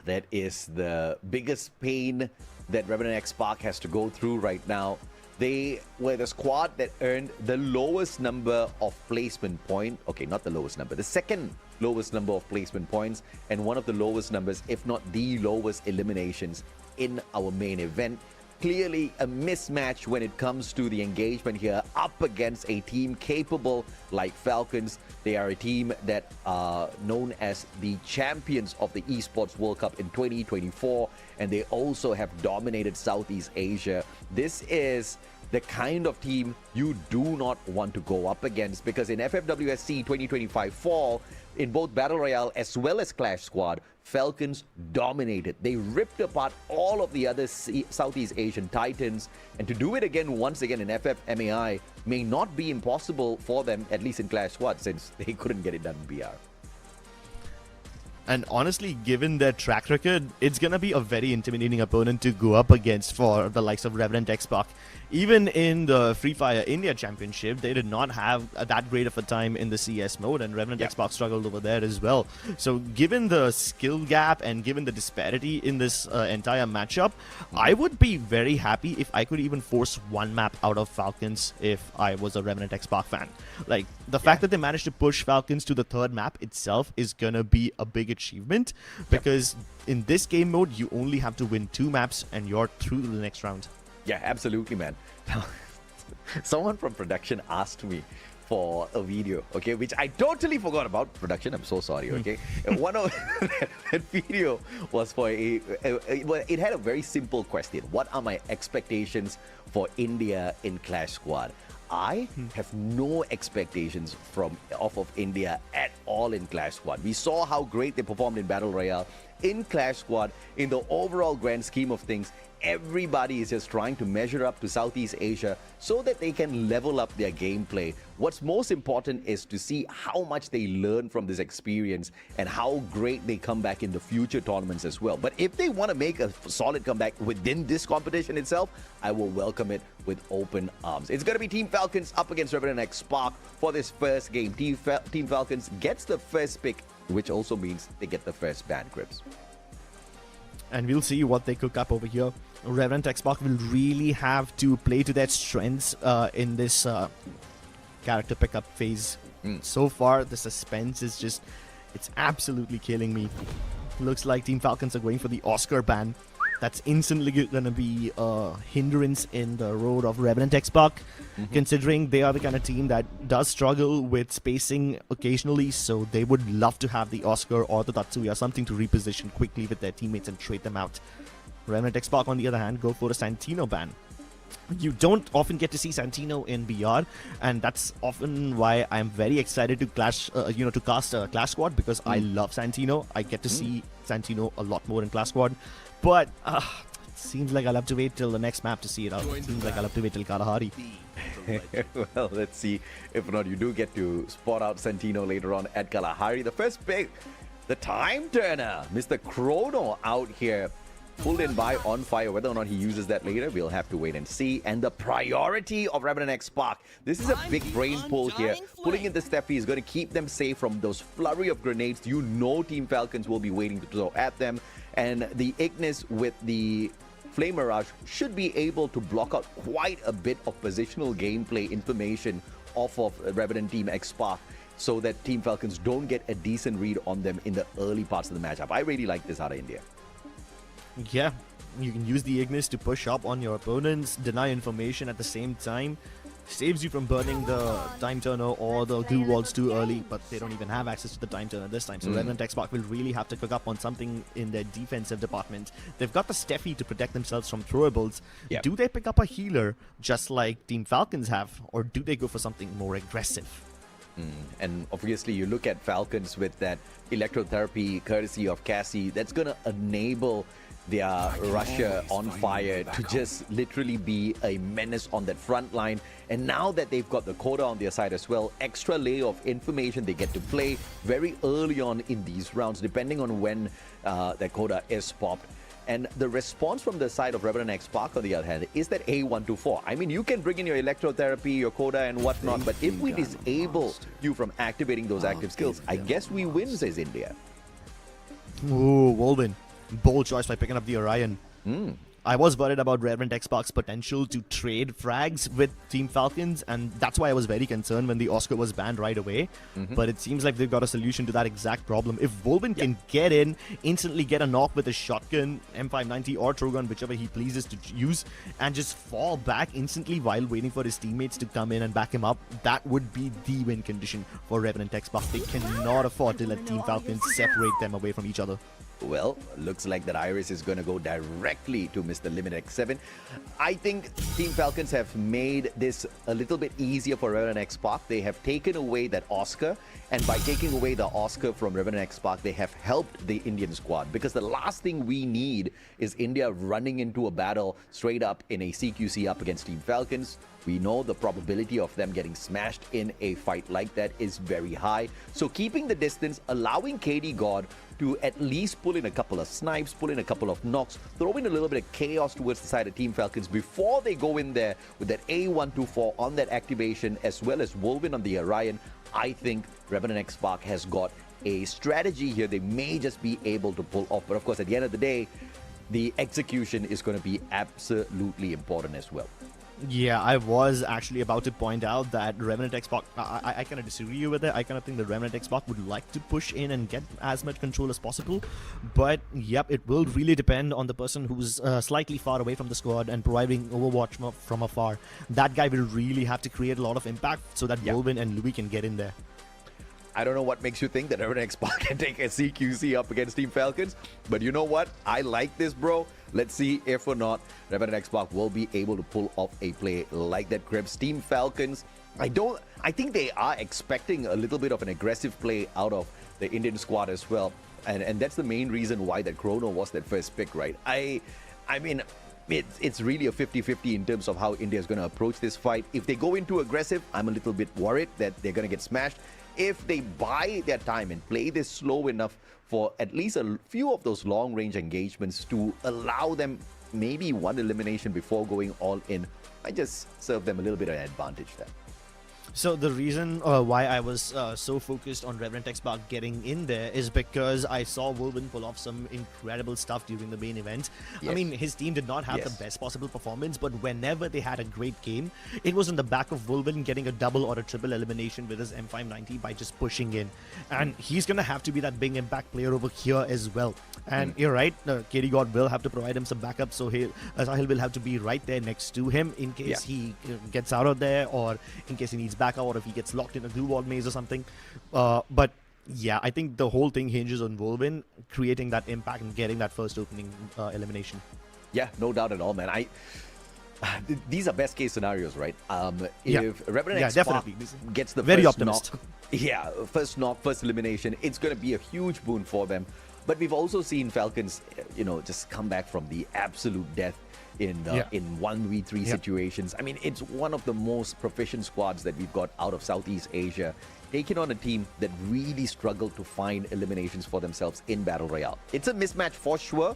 That is the biggest pain that Revenant XSPARK has to go through right now. They were the squad that earned the lowest number of placement points. Okay, not the lowest number, the second lowest number of placement points, and one of the lowest numbers, if not the lowest eliminations in our main event. Clearly a mismatch when it comes to the engagement here, up against a team capable like Falcons. They are a team that are known as the champions of the Esports World Cup in 2024, and they also have dominated Southeast Asia. This is the kind of team you do not want to go up against, because in FFWSC 2025 Fall, in both Battle Royale as well as Clash Squad, Falcons dominated. They ripped apart all of the other Southeast Asian titans, and to do it again once again in FFMAI may not be impossible for them, at least in Clash Squad, since they couldn't get it done in BR. And honestly, given their track record, it's going to be a very intimidating opponent to go up against for the likes of Revenant XSPARK. Even in the Free Fire India Championship, they did not have that great of a time in the CS mode, and Revenant XSPARK struggled over there as well. So given the skill gap and given the disparity in this entire matchup, I would be very happy if I could even force one map out of Falcons if I was a Revenant XSPARK fan. Like, the fact that they managed to push Falcons to the 3rd map itself is going to be a big achievement, because in this game mode, you only have to win 2 maps and you're through to the next round. Yeah, absolutely, man. Someone from production asked me for a video, okay, which I totally forgot about. Production, I'm so sorry, okay. And one of that video was for it had a very simple question. What are my expectations for India in Clash Squad? I have no expectations off of India at all in Clash Squad. We saw how great they performed in Battle Royale. In Clash Squad, in the overall grand scheme of things, everybody is just trying to measure up to Southeast Asia so that they can level up their gameplay. What's most important is to see how much they learn from this experience and how great they come back in the future tournaments as well. But if they want to make a solid comeback within this competition itself, I will welcome it with open arms. It's going to be Team Falcons up against Revenant XSPARK for this first game. Team Falcons gets the first pick, which also means they get the first ban, Crips. And we'll see what they cook up over here. Revenant XSPARK will really have to play to their strengths in this character pickup phase. So far, the suspense is just, it's absolutely killing me. Looks like Team Falcons are going for the Oscar ban. That's instantly going to be a hindrance in the road of Revenant XSPARK, considering they are the kind of team that does struggle with spacing occasionally, so they would love to have the Oscar or the Tatsuya, something to reposition quickly with their teammates and trade them out. Revenant XSPARK, on the other hand, go for a Santino ban. You don't often get to see Santino in BR, and that's often why I'm very excited to cast Clash Squad, because I love Santino. I get to see Santino a lot more in Clash Squad, but it seems like I'll have to wait till the next map to see it out. It seems like I'll have to wait till Kalahari. Well, let's see. If not, you do get to spot out Santino later on at Kalahari. The first pick, the time turner, Mr. Chrono out here pulled in by On Fire. Whether or not he uses that later, we'll have to wait and see. And the priority of Revenant XSPARK. This is a big brain pull here. Pulling in the Steffi is going to keep them safe from those flurry of grenades. You know Team Falcons will be waiting to throw at them. And the Ignis with the Flame Mirage should be able to block out quite a bit of positional gameplay information off of Revenant Team XSPARK, so that Team Falcons don't get a decent read on them in the early parts of the matchup. I really like this out of India. Yeah, you can use the Ignis to push up on your opponents, deny information at the same time. Saves you from burning the time turner or the glue walls too early, but they don't even have access to the time turner this time. So Revenant XSPARK will really have to cook up on something in their defensive department. They've got the Steffi to protect themselves from throwables. Yep. Do they pick up a healer just like Team Falcons have, or do they go for something more aggressive? And obviously you look at Falcons with that electrotherapy courtesy of Cassie, that's going to enable their Russia On Fire to just literally be a menace on that front line. And now that they've got the Coda on their side as well, extra layer of information they get to play very early on in these rounds, depending on when that Coda is popped. And the response from the side of Revenant XSPARK, on the other hand, is that A124. I mean, you can bring in your electrotherapy, your Coda and whatnot, but if we disable you from activating those active skills, I guess we win, says India. Ooh, Wolvin. Bold choice by picking up the Orion. I was worried about Revenant XSPARK's potential to trade frags with Team Falcons, and that's why I was very concerned when the Oscar was banned right away. But it seems like they've got a solution to that exact problem. If Wolvin can get in, instantly get a knock with a shotgun, M590 or Trogon, whichever he pleases to use, and just fall back instantly while waiting for his teammates to come in and back him up, that would be the win condition for Revenant XSPARK. They cannot afford to let Team Falcons separate them away from each other. Well, looks like that Iris is going to go directly to Mr. Limit X7. I think Team Falcons have made this a little bit easier for Revenant XSPARK. They have taken away that Oscar, and by taking away the Oscar from Revenant XSPARK, they have helped the Indian squad, because the last thing we need is India running into a battle straight up in a CQC up against Team Falcons. We know the probability of them getting smashed in a fight like that is very high. So keeping the distance, allowing KD God to at least pull in a couple of snipes, pull in a couple of knocks, throw in a little bit of chaos towards the side of Team Falcons before they go in there with that A124 on that activation, as well as Wolvin on the Orion. I think Revenant XSPARK has got a strategy here they may just be able to pull off. But of course, at the end of the day, the execution is going to be absolutely important as well. Yeah, I was actually about to point out that Revenant XSPARK, I kind of disagree with it. I kind of think that Revenant XSPARK would like to push in and get as much control as possible. But, yep, it will really depend on the person who's slightly far away from the squad and providing Overwatch from afar. That guy will really have to create a lot of impact so that Wolvin and Louis can get in there. I don't know what makes you think that Revenant XSPARK can take a CQC up against Team Falcons, but you know what? I like this, bro. Let's see if or not Revenant XSPARK will be able to pull off a play like that, Krebs. Team Falcons, I think they are expecting a little bit of an aggressive play out of the Indian squad as well. And that's the main reason why that Chrono was that first pick, right? I mean, it's really a 50-50 in terms of how India is going to approach this fight. If they go into aggressive, I'm a little bit worried that they're going to get smashed. If they buy their time and play this slow enough for at least a few of those long-range engagements to allow them maybe one elimination before going all in, I just serve them a little bit of an advantage there. So the reason why I was so focused on Revenant XSPARK getting in there is because I saw Wolvin pull off some incredible stuff during the main event. Yes. I mean, his team did not have the best possible performance, but whenever they had a great game, it was on the back of Wolvin getting a double or a triple elimination with his M590 by just pushing in. And he's going to have to be that big impact player over here as well. And you're right, KD God will have to provide him some backup, so Sahil will have to be right there next to him in case he gets out of there, or in case he needs backup, or if he gets locked in a glue wall maze or something. But yeah, I think the whole thing hinges on Wolvin creating that impact and getting that first opening elimination. Yeah, no doubt at all, man. These are best case scenarios, right? If Revenant XSPARK gets the very first optimist. knock, first knock, first elimination, it's going to be a huge boon for them. But we've also seen Falcons, just come back from the absolute death in 1v3 situations. I mean, it's one of the most proficient squads that we've got out of Southeast Asia, taking on a team that really struggled to find eliminations for themselves in Battle Royale. It's a mismatch for sure,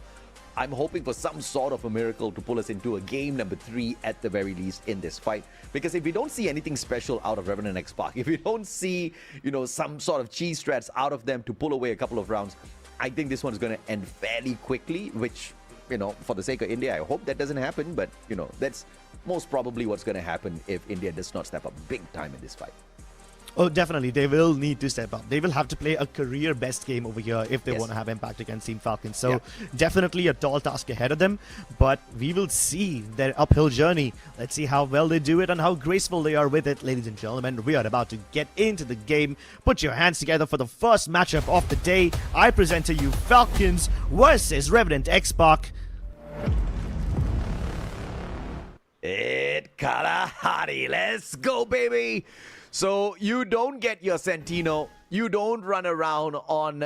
I'm hoping for some sort of a miracle to pull us into a game number 3 at the very least in this fight. Because if we don't see anything special out of Revenant and XSPARK, if we don't see, some sort of cheese strats out of them to pull away a couple of rounds, I think this one's going to end fairly quickly, which, for the sake of India, I hope that doesn't happen. But, that's most probably what's going to happen if India does not step up big time in this fight. Oh, definitely. They will need to step up. They will have to play a career best game over here if they want to have impact against Team Falcons. So definitely a tall task ahead of them. But we will see their uphill journey. Let's see how well they do it and how graceful they are with it. Ladies and gentlemen, we are about to get into the game. Put your hands together for the first matchup of the day. I present to you Falcons versus Revenant XSPARK. It Kalahari. Let's go, baby. So you don't get your Sentino. You don't run around on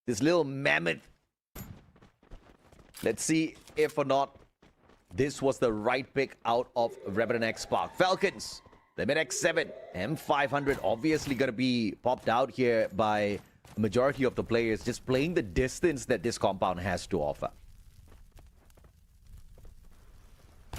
this little mammoth. Let's see if or not this was the right pick out of Revenant XSPARK. Falcons, Limit X7, M500 obviously going to be popped out here by a majority of the players, just playing the distance that this compound has to offer.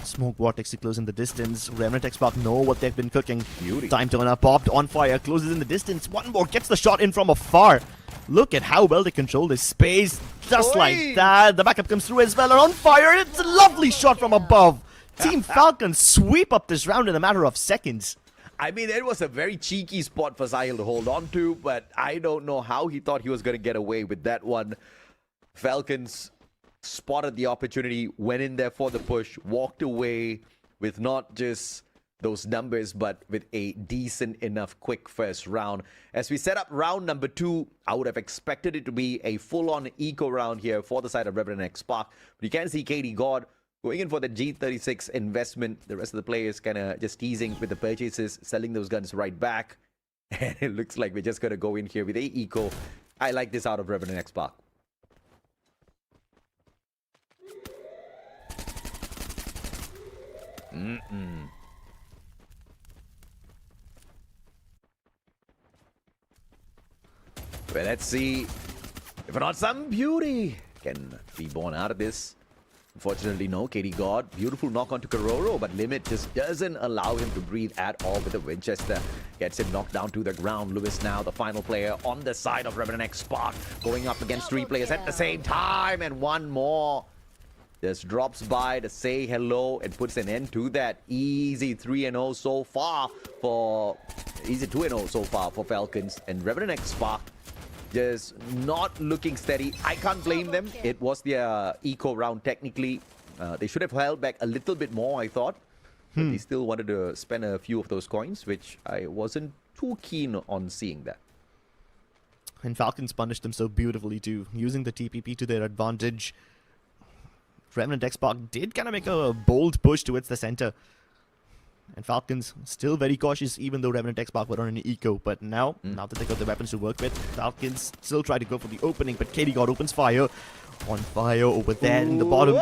Smoke vortex to close in the distance. Revenant XSPARK know what they've been cooking. Beauty. Time turner popped on fire, closes in the distance. One more gets the shot in from afar. Look at how well they control this space. Just like that. The backup comes through as well. And on fire. It's a lovely shot from above. Team Falcons sweep up this round in a matter of seconds. I mean, it was a very cheeky spot for Sahil to hold on to, but I don't know how he thought he was going to get away with that one. Falcons spotted the opportunity, went in there for the push, walked away with not just those numbers, but with a decent enough quick first round. As we set up round number 2, I would have expected it to be a full-on eco round here for the side of Revenant XSPARK. But you can see KD God going in for the G36 investment. The rest of the players kind of just teasing with the purchases, selling those guns right back. And it looks like we're just going to go in here with a eco. I like this out of Revenant XSPARK. Well, let's see if or not some beauty can be born out of this. Unfortunately, no. KD God, beautiful knock onto Kororo, but Limit just doesn't allow him to breathe at all with the Winchester. Gets him knocked down to the ground. Lewis now the final player on the side of Revenant XSPARK, going up against 3 players at the same time, and one more just drops by to say hello and puts an end to that. Easy 3-0 so far for... Easy 2-0 so far for Falcons. And Revenant XSPARK just not looking steady. I can't blame them. It was their eco round technically. They should have held back a little bit more, I thought. But they still wanted to spend a few of those coins, which I wasn't too keen on seeing that. And Falcons punished them so beautifully too, using the TPP to their advantage. Revenant XSPARK did kind of make a bold push towards the center. And Falcons still very cautious, even though Revenant XSPARK were on an eco. But now that they got the weapons to work with, Falcons still try to go for the opening. But KD God opens fire. On fire over there in the bottom.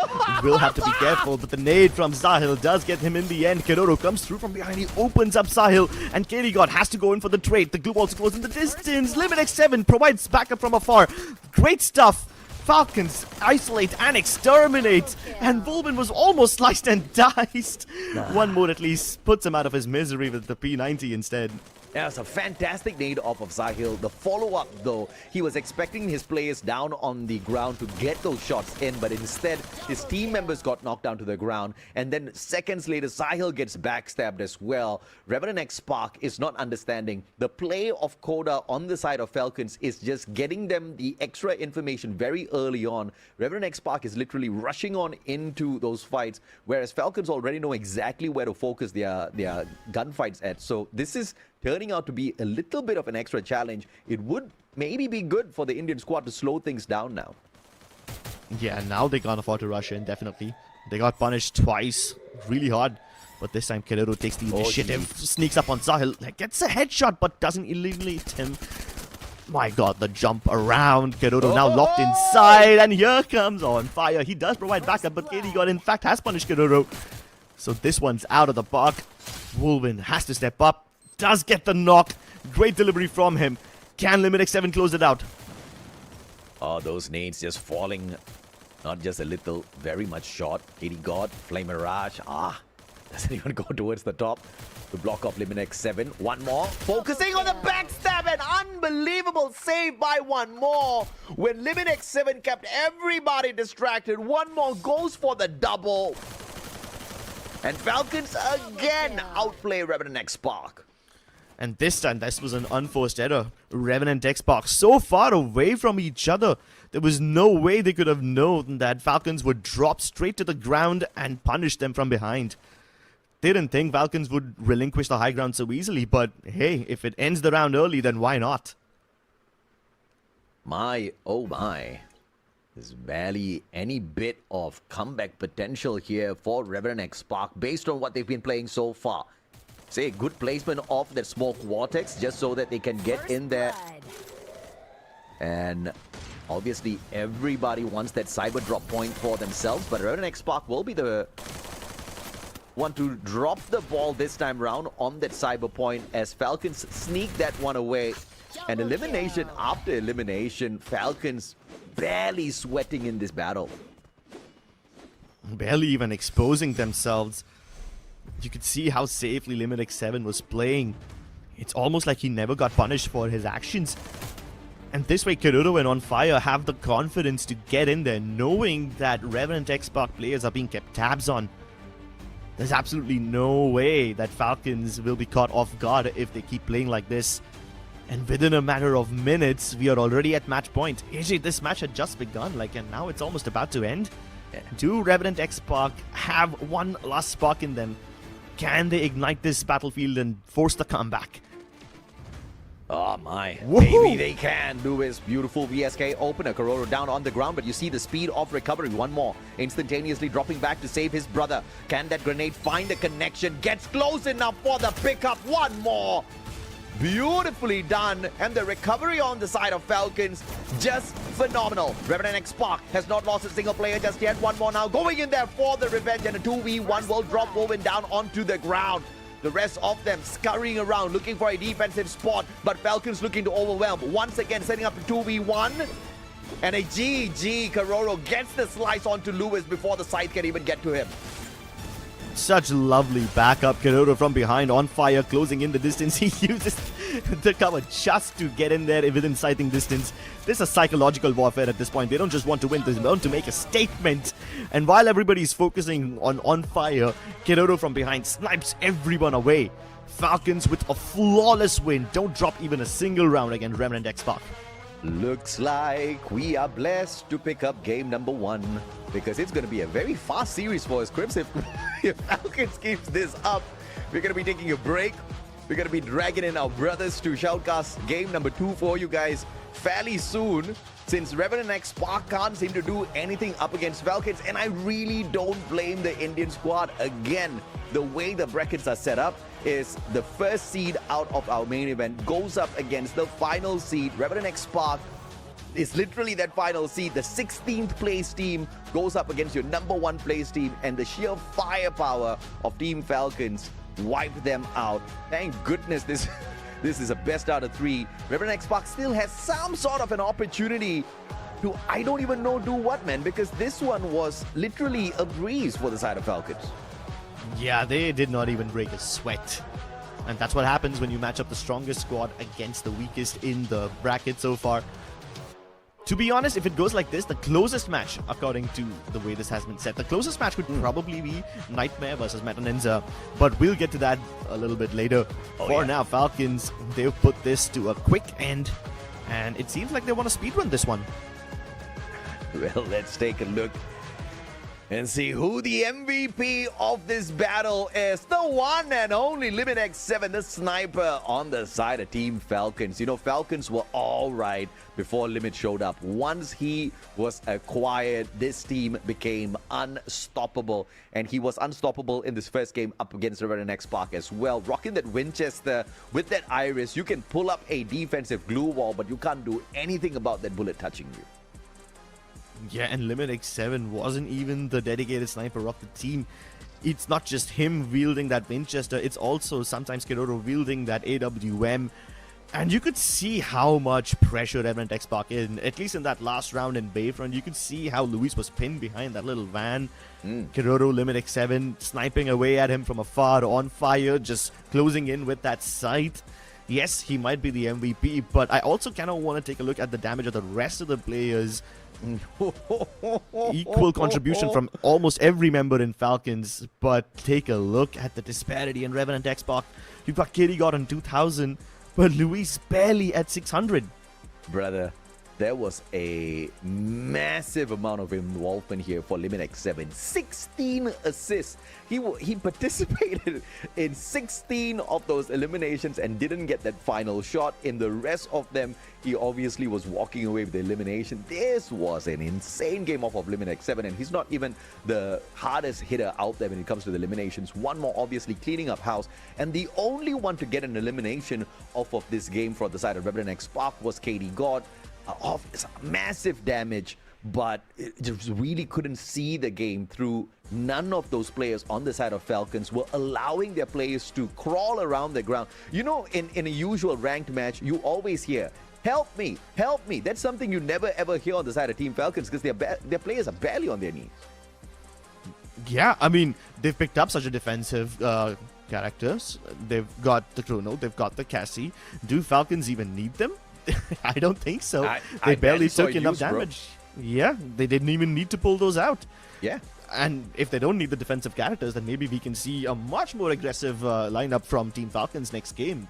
Will have to be careful, but the nade from Sahil does get him in the end. Kororo comes through from behind. He opens up Sahil, and KD God has to go in for the trade. The glue balls close in the distance. Limit X7 provides backup from afar. Great stuff. Falcons isolate and exterminate, and Volvin was almost sliced and diced. One more at least puts him out of his misery with the P90 instead. Yeah, it's a fantastic nade off of Sahil. The follow-up, though, he was expecting his players down on the ground to get those shots in, but instead, his team members got knocked down to the ground. And then seconds later, Sahil gets backstabbed as well. Revenant XSPARK is not understanding. The play of Koda on the side of Falcons is just getting them the extra information very early on. Revenant XSPARK is literally rushing on into those fights, whereas Falcons already know exactly where to focus their gunfights at. So this is turning out to be a little bit of an extra challenge. It would maybe be good for the Indian squad to slow things down now. Yeah, now they can't afford to rush in, definitely. They got punished twice, really hard. But this time Kororo takes the initiative, sneaks up on Sahil, gets a headshot but doesn't eliminate him. My god, the jump around. Kororo now locked inside, and here comes on fire. He does provide backup, but KD God in fact has punished Kororo. So this one's out of the park. Wolvin has to step up. Does get the knock. Great delivery from him. Can Limit X7 close it out? Oh, those nades just falling Not just a little, very much short. KD God, Flame Mirage. Doesn't even go towards the top. The block of Liminex 7. One more. Focusing on the backstab. An unbelievable save by one more. When Liminex 7 kept everybody distracted. One more goes for the double. And Falcons again outplay Revenant XSPARK. And this time, this was an unforced error. Revenant and XSPARK so far away from each other. There was no way they could have known that Falcons would drop straight to the ground and punish them from behind. They didn't think Falcons would relinquish the high ground so easily, but hey, if it ends the round early, then why not? My, oh my. There's barely any bit of comeback potential here for Revenant XSPARK based on what they've been playing so far. Say, good placement of that smoke vortex just so that they can get in there. And obviously, everybody wants that cyber drop point for themselves, but Revenant XSPARK will be the one to drop the ball this time round on that cyber point as Falcons sneak that one away. And elimination after elimination, Falcons barely sweating in this battle. Barely even exposing themselves. You could see how safely Liminex 7 was playing. It's almost like he never got punished for his actions. And this way, Keroro and On Fire have the confidence to get in there, knowing that Revenant XSPARK players are being kept tabs on. There's absolutely no way that Falcons will be caught off guard if they keep playing like this. And within a matter of minutes, we are already at match point. AJ, this match had just begun, and now it's almost about to end. Do Revenant XSPARK have one last spark in them? Can they ignite this battlefield and force the comeback? Oh my, maybe they can. Lewis, beautiful VSK opener. Keroro down on the ground, but you see the speed of recovery. One more, instantaneously dropping back to save his brother. Can that grenade find the connection? Gets close enough for the pickup. One more. Beautifully done. And the recovery on the side of Falcons, just phenomenal. Revenant XSPARK has not lost a single player just yet. One more now, going in there for the revenge. And a 2v1 will drop Woven down onto the ground. The rest of them scurrying around, looking for a defensive spot, but Falcons looking to overwhelm. Once again, setting up a 2v1. And a GG. Keroro gets the slice onto Lewis before the scythe can even get to him. Such lovely backup. Keroro from behind, On Fire, closing in the distance. He uses the cover just to get in there within sighting distance. This is psychological warfare at this point. They don't just want to win, they want to make a statement. And while everybody's focusing on Fire, Keroro from behind snipes everyone away. Falcons with a flawless win. Don't drop even a single round against Revenant XSPARK. Looks like we are blessed to pick up game number 1 because it's going to be a very fast series for us, Crips. If Falcons keeps this up, we're going to be taking a break. We're going to be dragging in our brothers to shoutcast game number 2 for you guys fairly soon, since Revenant XSPARK can't seem to do anything up against Falcons, and I really don't blame the Indian squad. Again, the way the brackets are set up is the first seed out of our main event goes up against the final seed. Revenant XSPARK is literally that final seed. The 16th place team goes up against your number 1 place team, and the sheer firepower of Team Falcons wipe them out. Thank goodness this is a best out of 3. Revenant XSPARK still has some sort of an opportunity to, I don't even know do what, man, because this one was literally a breeze for the side of Falcons. Yeah, they did not even break a sweat. And that's what happens when you match up the strongest squad against the weakest in the bracket so far. To be honest, if it goes like this, the closest match, according to the way this has been set, the closest match would probably be Nightmare versus Meta. But we'll get to that a little bit later. For now, Falcons, they've put this to a quick end. And it seems like they want to speedrun this one. Well, let's take a look and see who the MVP of this battle is. The one and only Liminex 7, the sniper on the side of Team Falcons. You know, Falcons were all right before Limit showed up. Once he was acquired, this team became unstoppable. And he was unstoppable in this first game up against Revenant XSPARK as well. Rocking that Winchester with that Iris, you can pull up a defensive glue wall, but you can't do anything about that bullet touching you. Yeah, and Liminex 7 wasn't even the dedicated sniper of the team. It's not just him wielding that Winchester, it's also sometimes Keroro wielding that AWM. And you could see how much pressure Revenant XSPARK in, at least in that last round in Bayfront. You could see how Luis was pinned behind that little van. Kiroro, Limit X7, sniping away at him from afar, on fire, just closing in with that sight. Yes, he might be the MVP, but I also kind of want to take a look at the damage of the rest of the players. Equal contribution from almost every member in Falcons, but take a look at the disparity in Revenant XSPARK. You've got KD God on 2000, but Luis barely at 600. Brother, there was a massive amount of involvement here for Limit X7. 16 assists. He participated in 16 of those eliminations and didn't get that final shot. In the rest of them, he obviously was walking away with the elimination. This was an insane game off of Limit X7, and he's not even the hardest hitter out there when it comes to the eliminations. One more obviously cleaning up house, and the only one to get an elimination off of this game for the side of Revenant XSPARK was KD God. Off massive damage, but it just really couldn't see the game through. None of those players on the side of Falcons were allowing their players to crawl around the ground. You know, in a usual ranked match, you always hear, help me, help me. That's something you never ever hear on the side of Team Falcons, because their players are barely on their knees. Yeah, I mean, they've picked up such a defensive characters. They've got the Chrono, they've got the Cassie. Do Falcons even need them? I don't think so. They barely took enough damage. Yeah, they didn't even need to pull those out. Yeah. And if they don't need the defensive characters, then maybe we can see a much more aggressive lineup from Team Falcons next game.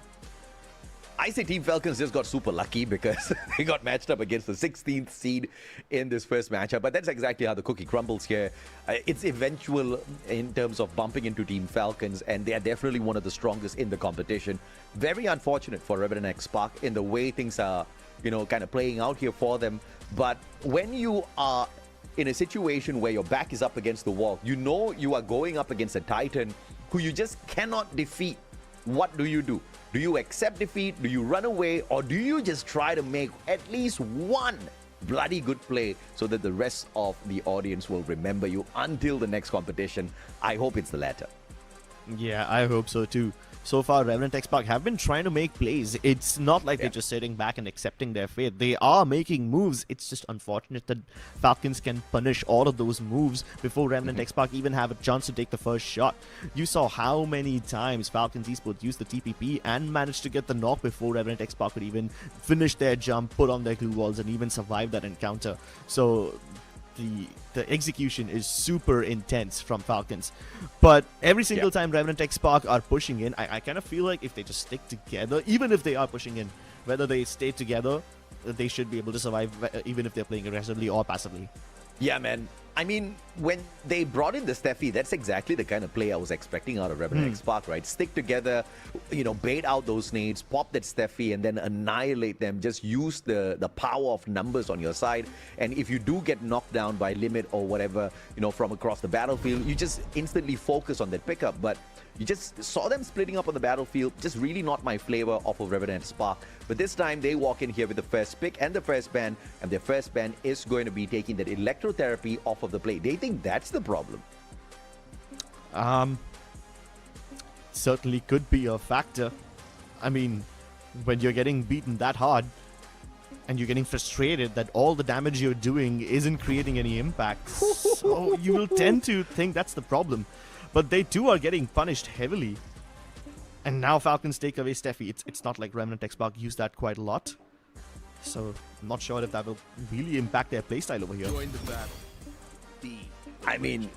I say Team Falcons just got super lucky because they got matched up against the 16th seed in this first matchup. But that's exactly how the cookie crumbles here. It's eventual in terms of bumping into Team Falcons, and they are definitely one of the strongest in the competition. Very unfortunate for Revenant XSPARK in the way things are, you know, kind of playing out here for them. But when you are in a situation where your back is up against the wall, you know you are going up against a Titan who you just cannot defeat. What do? Do you accept defeat? Do you run away? Or do you just try to make at least one bloody good play so that the rest of the audience will remember you until the next competition? I hope it's the latter. Yeah, I hope so too. So far, Revenant XSPARK have been trying to make plays. It's not like they're just sitting back and accepting their fate. They are making moves. It's just unfortunate that Falcons can punish all of those moves before Revenant XSPARK even have a chance to take the first shot. You saw how many times Falcons Esports used the TPP and managed to get the knock before Revenant XSPARK could even finish their jump, put on their glue walls, and even survive that encounter. So the execution is super intense from Falcons. But every single time Revenant XSPARK are pushing in, I kind of feel like if they just stick together, even if they are pushing in, whether they stay together, they should be able to survive even if they're playing aggressively or passively. Yeah, man. I mean, when they brought in the Steffi, that's exactly the kind of play I was expecting out of Revenant XSPARK, right? Stick together, you know, bait out those nades, pop that Steffi, and then annihilate them. Just use the power of numbers on your side. And if you do get knocked down by Limit or whatever, you know, from across the battlefield, you just instantly focus on that pickup. But you just saw them splitting up on the battlefield. Just really not my flavor off of Revenant XSPARK. But this time they walk in here with the first pick and the first ban, and their first ban is going to be taking that electrotherapy off of the play. They think that's the problem. Certainly could be a factor. I mean, when you're getting beaten that hard and you're getting frustrated that all the damage you're doing isn't creating any impact, so you will tend to think that's the problem. But they too are getting punished heavily. And now Falcons take away Steffi. It's not like Revenant XSPARK used that quite a lot. So I'm not sure if that will really impact their playstyle over here. I mean,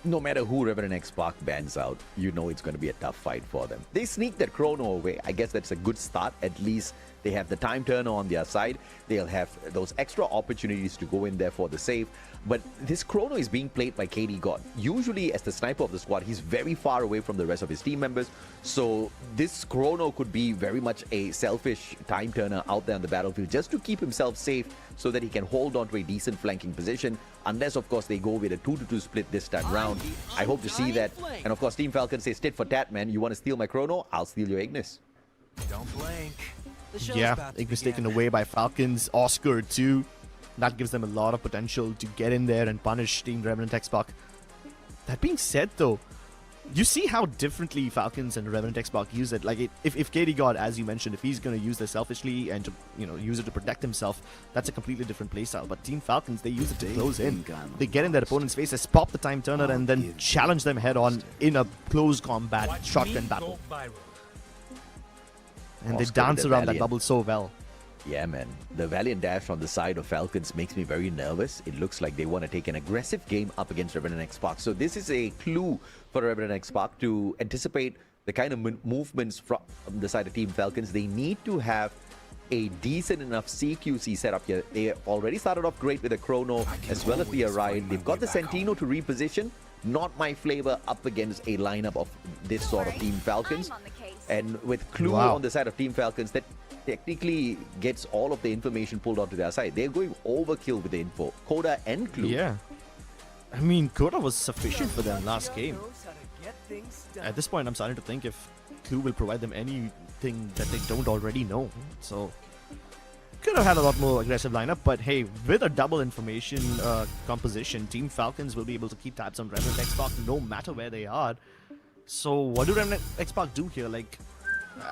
no matter who Revenant XSPARK bans out, you know it's going to be a tough fight for them. They sneak that Chrono away. I guess that's a good start. At least they have the time turner on their side. They'll have those extra opportunities to go in there for the save. But this Chrono is being played by KD God. Usually, as the sniper of the squad, he's very far away from the rest of his team members. So this Chrono could be very much a selfish time turner out there on the battlefield just to keep himself safe so that he can hold on to a decent flanking position. Unless, of course, they go with a 2-2 split this time round. I hope to see that. And, of course, Team Falcons say, tit for tat, man. You want to steal my Chrono? I'll steal your Ignis. Don't blink. Yeah, Ignis taken away by Falcons. Oscar too. That gives them a lot of potential to get in there and punish Team Revenant XSPARK. That being said, though, you see how differently Falcons and Revenant XSPARK use it. Like, if KD God, as you mentioned, if he's going to use this selfishly and to, use it to protect himself, that's a completely different playstyle. But Team Falcons, they use it to close in. They get in their opponent's faces, pop the time turner, and then challenge them head on in a close combat shotgun battle. And they dance around that bubble so well. Yeah, man. The Valiant dash on the side of Falcons makes me very nervous. It looks like they want to take an aggressive game up against Revenant XSPARK. So this is a clue for Revenant XSPARK to anticipate the kind of movements from the side of Team Falcons. They need to have a decent enough CQC setup here. They already started off great with the Chrono as well as the Orion. They've got the Sentino to reposition. Not my flavor up against a lineup of this sort of Team Falcons. And with Clue on the side of Team Falcons, that technically gets all of the information pulled onto their side. They're going overkill with the info. Coda and Clue. Yeah. I mean, Coda was sufficient for them last game. At this point, I'm starting to think if Clue will provide them anything that they don't already know. So, could have had a lot more aggressive lineup, but hey, with a double information composition, Team Falcons will be able to keep tabs on Revenant XSPARK no matter where they are. So, what do Revenant XSPARK do here? Like,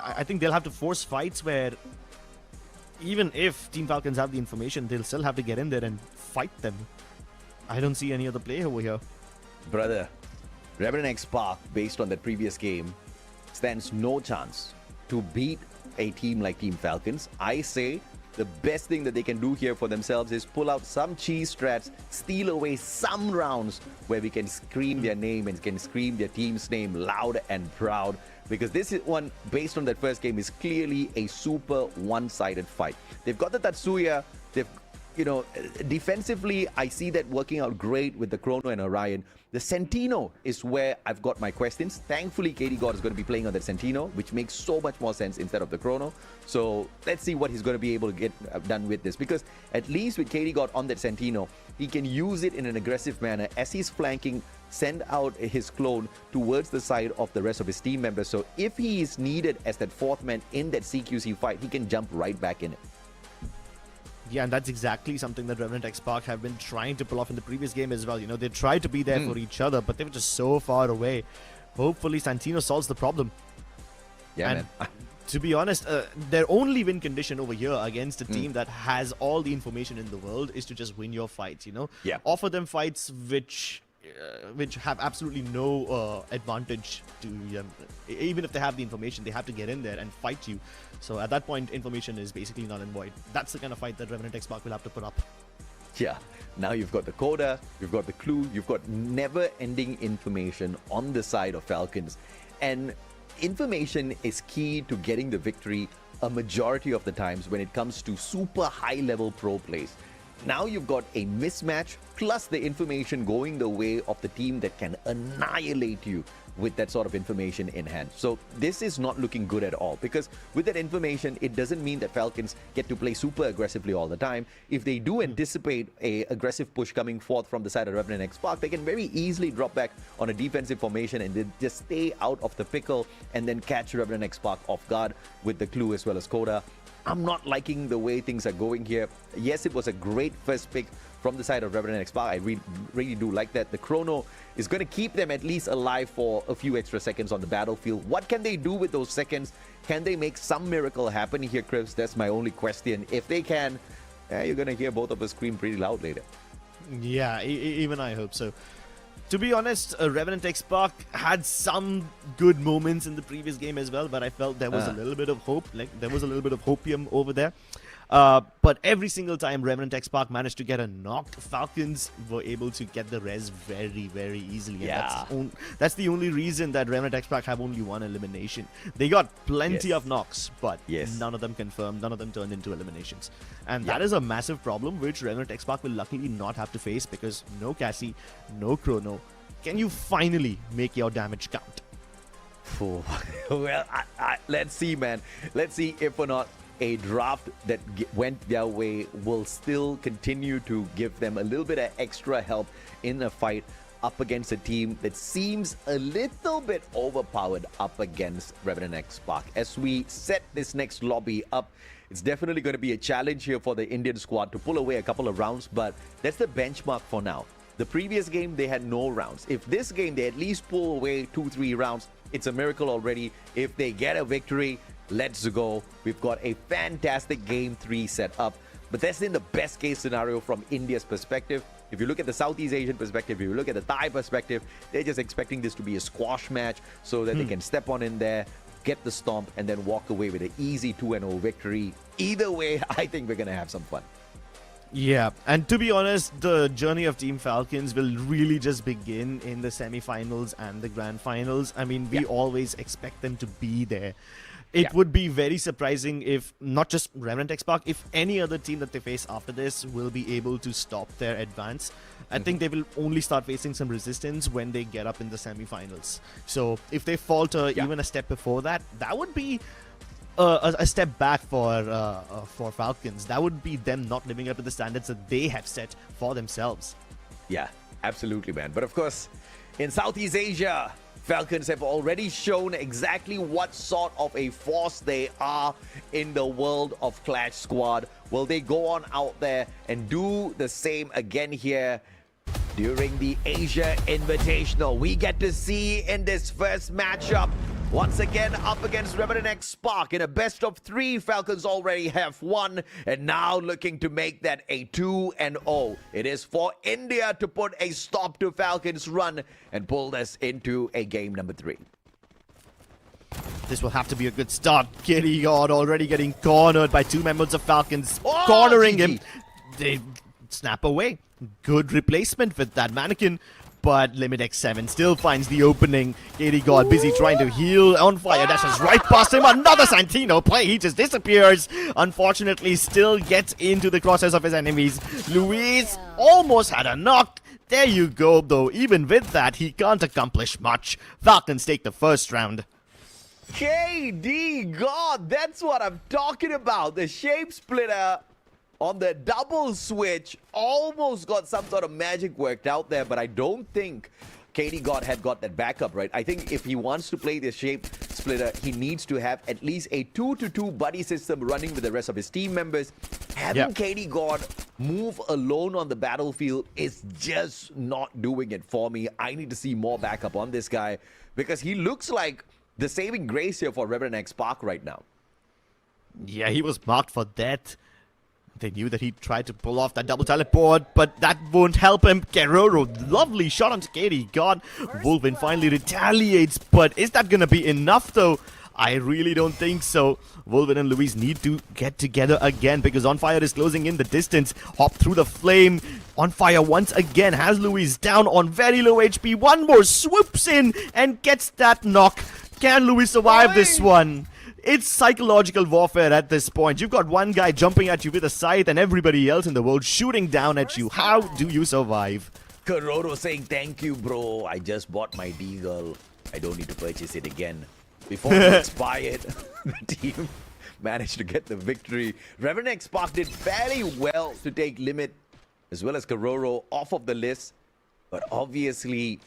I think they'll have to force fights where even if Team Falcons have the information, they'll still have to get in there and fight them. I don't see any other play over here. Brother, Revenant XSPARK, based on that previous game, stands no chance to beat a team like Team Falcons. I say the best thing that they can do here for themselves is pull out some cheese strats, steal away some rounds where we can scream their name and can scream their team's name loud and proud. Because this is one, based on that first game, is clearly a super one-sided fight. They've got the Tatsuya. They've, defensively, I see that working out great with the Chrono and Orion. The Sentino is where I've got my questions. Thankfully, KD God is going to be playing on that Sentino, which makes so much more sense instead of the Chrono. So let's see what he's going to be able to get done with this. Because at least with KD God on that Sentino, he can use it in an aggressive manner as he's flanking, send out his clone towards the side of the rest of his team members. So if he is needed as that fourth man in that CQC fight, he can jump right back in it. Yeah, and that's exactly something that Revenant XSPARK have been trying to pull off in the previous game as well. They tried to be there for each other, but they were just so far away. Hopefully, Santino solves the problem. Yeah, and man. To be honest, their only win condition over here against a team that has all the information in the world is to just win your fights, Yeah. Offer them fights which have absolutely no advantage to them. Even if they have the information, they have to get in there and fight you. So at that point, information is basically null and void. That's the kind of fight that Revenant XSPARK will have to put up. Yeah. Now you've got the Coda, you've got the Clue, you've got never-ending information on the side of Falcons. And information is key to getting the victory a majority of the times when it comes to super high-level pro plays. Now you've got a mismatch plus the information going the way of the team that can annihilate you with that sort of information in hand. So this is not looking good at all, because with that information, it doesn't mean that Falcons get to play super aggressively all the time. If they do anticipate a aggressive push coming forth from the side of Revenant XSPARK, they can very easily drop back on a defensive formation and then just stay out of the pickle and then catch Revenant XSPARK off guard with the Clue as well as Coda. I'm not liking the way things are going here. Yes, it was a great first pick from the side of Revenant XSPARK. I really do like that. The Chrono is going to keep them at least alive for a few extra seconds on the battlefield. What can they do with those seconds? Can they make some miracle happen here, Chris? That's my only question. If they can, you're going to hear both of us scream pretty loud later. Yeah, even I hope so. To be honest, Revenant XSPARK had some good moments in the previous game as well, but I felt there was a little bit of hope. Like, there was a little bit of hopium over there. But every single time Revenant XSPARK managed to get a knock, Falcons were able to get the res very, very easily. Yeah. And that's the only reason that Revenant XSPARK have only one elimination. They got plenty of knocks, but none of them confirmed, none of them turned into eliminations. And that is a massive problem which Revenant XSPARK will luckily not have to face, because no Cassie, no Chrono. Can you finally make your damage count? Well, let's see, man. Let's see if or not a draft that went their way will still continue to give them a little bit of extra help in a fight up against a team that seems a little bit overpowered up against Revenant XSPARK. As we set this next lobby up, it's definitely going to be a challenge here for the Indian squad to pull away a couple of rounds, but that's the benchmark for now. The previous game, they had no rounds. If this game, they at least pull away 2-3 rounds, it's a miracle already. If they get a victory, let's go. We've got a fantastic Game 3 set up. But that's in the best case scenario from India's perspective. If you look at the Southeast Asian perspective, if you look at the Thai perspective, they're just expecting this to be a squash match so that they can step on in there, get the stomp, and then walk away with an easy 2-0 victory. Either way, I think we're going to have some fun. Yeah, and to be honest, the journey of Team Falcons will really just begin in the semi-finals and the grand finals. I mean, we always expect them to be there. It would be very surprising if not just Revenant XSPARK, if any other team that they face after this will be able to stop their advance. I think they will only start facing some resistance when they get up in the semi-finals. So if they falter even a step before that, that would be a step back for Falcons. That would be them not living up to the standards that they have set for themselves. Yeah, absolutely, man. But of course, in Southeast Asia, Falcons have already shown exactly what sort of a force they are in the world of Clash Squad. Will they go on out there and do the same again here during the Asia Invitational? We get to see in this first matchup, once again up against Revenant XSPARK in a best of 3. Falcons already have won and now looking to make that a 2-0. It is for India to put a stop to Falcons' run and pull us into a game number 3. This will have to be a good start. KD God already getting cornered by 2 members of Falcons, cornering him. They snap away. Good replacement with that mannequin. But Limit X7 still finds the opening. KD God busy trying to heal. On fire, dashes right past him. Another Santino play. He just disappears. Unfortunately, still gets into the crosshairs of his enemies. Luis almost had a knock. There you go, though. Even with that, he can't accomplish much. Falcons take the first round. KD God, that's what I'm talking about. The shape splitter on the double switch almost got some sort of magic worked out there, but I don't think KD God had got that backup, right? I think if he wants to play the shape splitter, he needs to have at least a 2-2 buddy system running with the rest of his team members. Having KD God move alone on the battlefield is just not doing it for me. I need to see more backup on this guy because he looks like the saving grace here for Revenant XSPARK right now. Yeah, he was marked for death. They knew that he tried to pull off that double teleport, but that won't help him. Keroro, lovely shot onto KD God. Wolvin finally retaliates, but is that going to be enough though? I really don't think so. Wolvin and Luis need to get together again because On Fire is closing in the distance. Hop through the flame. On Fire once again has Luis down on very low HP. One more swoops in and gets that knock. Can Luis survive this one? It's psychological warfare at this point. You've got one guy jumping at you with a scythe and everybody else in the world shooting down at you. How do you survive? Keroro saying, thank you, bro. I just bought my Deagle. I don't need to purchase it again. Before it expired, the team managed to get the victory. Revenant XSPARK did fairly well to take Limit as well as Keroro off of the list. But obviously,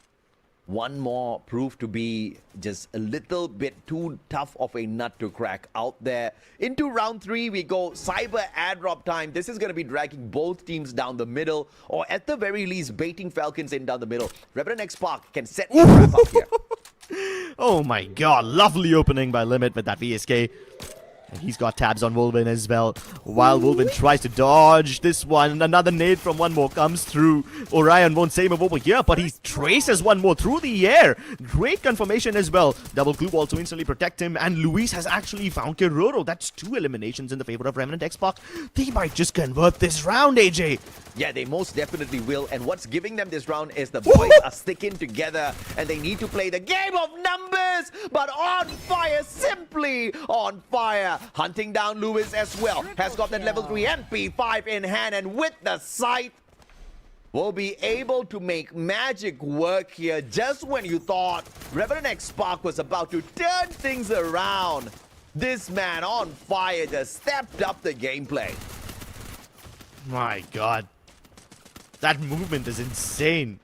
one more proved to be just a little bit too tough of a nut to crack out there. Into round 3, we go Cyber Airdrop time. This is going to be dragging both teams down the middle, or at the very least, baiting Falcons in down the middle. Revenant XSPARK can set the wrap up here. Oh my god, lovely opening by Limit with that VSK. And he's got tabs on Wolvin as well. While Wolvin tries to dodge this one, another nade from one more comes through. Orion won't save him over here, but he traces one more through the air. Great confirmation as well. Double glue wall to instantly protect him. And Luis has actually found Keroro. That's 2 eliminations in the favor of Revenant XSPARK. They might just convert this round, AJ. Yeah, they most definitely will. And what's giving them this round is the boys are sticking together and they need to play the game of numbers. But On Fire, simply On Fire. Hunting down Lewis as well. Has got that level 3 MP5 in hand, and with the sight, will be able to make magic work here just when you thought Revenant XSPARK was about to turn things around. This man On Fire just stepped up the gameplay. My god. That movement is insane.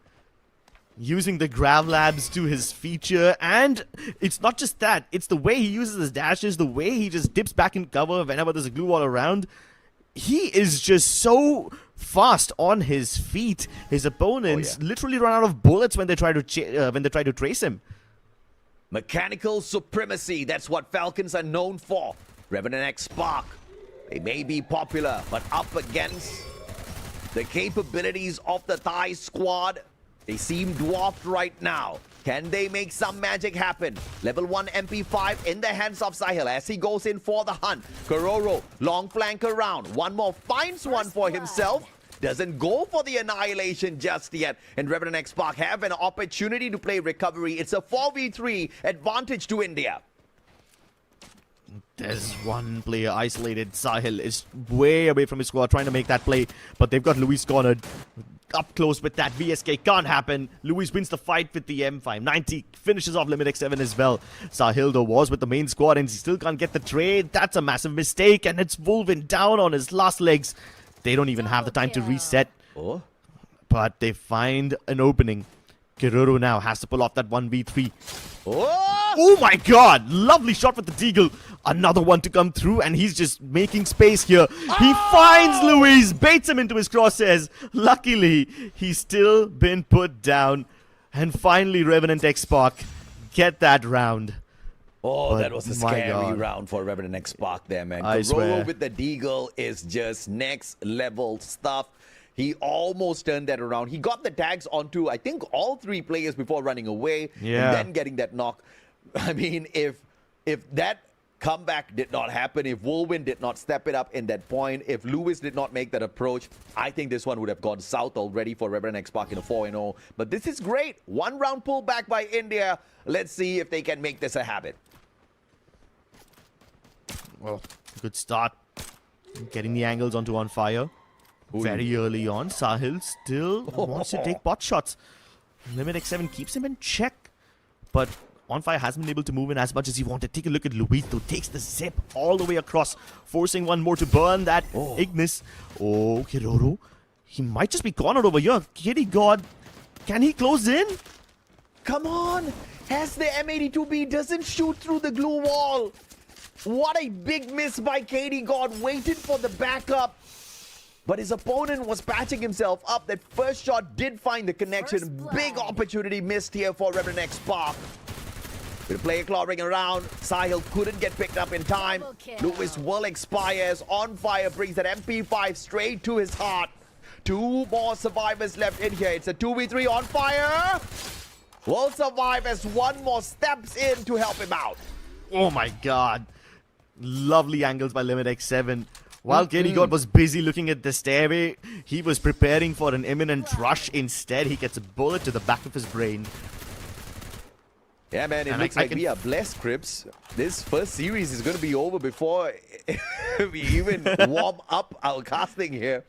Using the Grav Labs to his feature, and it's not just that, it's the way he uses his dashes, the way he just dips back in cover whenever there's a glue wall around. He is just so fast on his feet. His opponents literally run out of bullets when they try to trace him. Mechanical supremacy, that's what Falcons are known for. Revenant XSPARK, they may be popular, but up against the capabilities of the Thai squad, they seem dwarfed right now. Can they make some magic happen? Level 1 MP5 in the hands of Sahil as he goes in for the hunt. Kororo, long flank around. One more, finds one for himself. Doesn't go for the annihilation just yet. And Revenant XSPARK have an opportunity to play recovery. It's a 4v3 advantage to India. There's one player isolated. Sahil is way away from his squad trying to make that play. But they've got Luis cornered. Up close with that. VSK can't happen. Luis wins the fight with the M590. Finishes off Limit X7 as well. Sahil though was with the main squad and he still can't get the trade. That's a massive mistake. And it's Wolvin down on his last legs. They don't even have the time to reset. But they find an opening. Kiruru now has to pull off that 1v3. Oh my god! Lovely shot with the Deagle. Another one to come through and he's just making space here. He finds Luis, baits him into his crosshairs. Luckily, he's still been put down. And finally, Revenant XSPARK get that round. Oh, But that was a scary round for Revenant XSPARK there, man. I swear. Kororo with the Deagle is just next level stuff. He almost turned that around. He got the tags onto, I think, all three players before running away. Yeah. And then getting that knock. I mean, if that comeback did not happen, if Wolvin did not step it up in that point, if Lewis did not make that approach, I think this one would have gone south already for Revenant XSPARK in a 4-0. But this is great. One round pullback by India. Let's see if they can make this a habit. Well, good start. Getting the angles onto On Fire. Very early on. Sahil still wants to take pot shots. Limit X7 keeps him in check. But On Fire hasn't been able to move in as much as he wanted. Take a look at Luis, who takes the zip all the way across, forcing one more to burn that Ignis. Oh, Kiroro. He might just be cornered over here. Kitty God, can he close in? Come on! Has the M82B doesn't shoot through the glue wall. What a big miss by Katie God. Waited for the backup. But his opponent was patching himself up. That first shot did find the connection. Big opportunity missed here for Revenant XSPARK. With the player clawing around, Sahil couldn't get picked up in time. Lewis will expires. On Fire brings that MP5 straight to his heart. Two more survivors left in here. It's a 2v3. On Fire will survive as one more steps in to help him out. Oh my god. Lovely angles by Limit X7. While Katie God was busy looking at the stairway, he was preparing for an imminent rush. Instead, he gets a bullet to the back of his brain. Yeah, man, it looks like we are blessed, Crips. This first series is going to be over before we even warm up our casting here.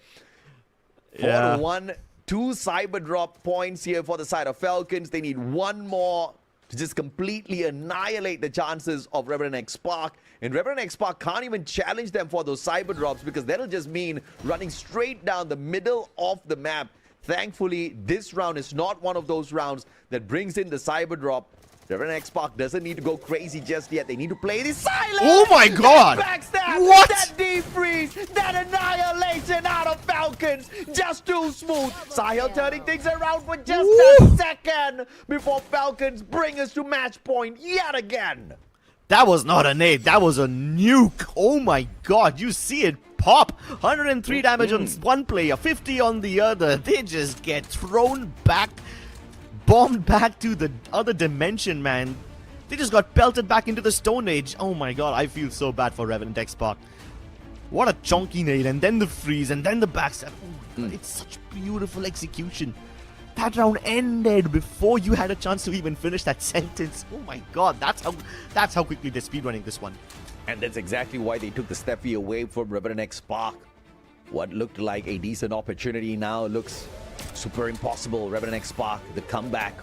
4-1, 2 cyber drop points here for the side of Falcons. They need one more to just completely annihilate the chances of Revenant XSPARK. And Revenant XSPARK can't even challenge them for those cyber drops because that'll just mean running straight down the middle of the map. Thankfully, this round is not one of those rounds that brings in the cyber drop. Revenant XSPARK doesn't need to go crazy just yet. They need to play this silent. Oh my god! Backstab, what? That deep freeze, that annihilation out of Falcons. Just too smooth. Sahil turning things around for just a second before Falcons bring us to match point yet again. That was not a nade. That was a nuke. Oh my god. You see it pop. 103 damage on one player, 50 on the other. They just get thrown back. Bombed back to the other dimension, man. They just got pelted back into the Stone Age. Oh my god, I feel so bad for Revenant XSPARK. What a chunky nade, and then the freeze, and then the backstab. Oh, it's such beautiful execution. That round ended before you had a chance to even finish that sentence. Oh my god, that's how quickly they're speedrunning this one. And that's exactly why they took the Steffi away from Revenant XSPARK. What looked like a decent opportunity now looks super impossible. Revenant XSPARK, the comeback.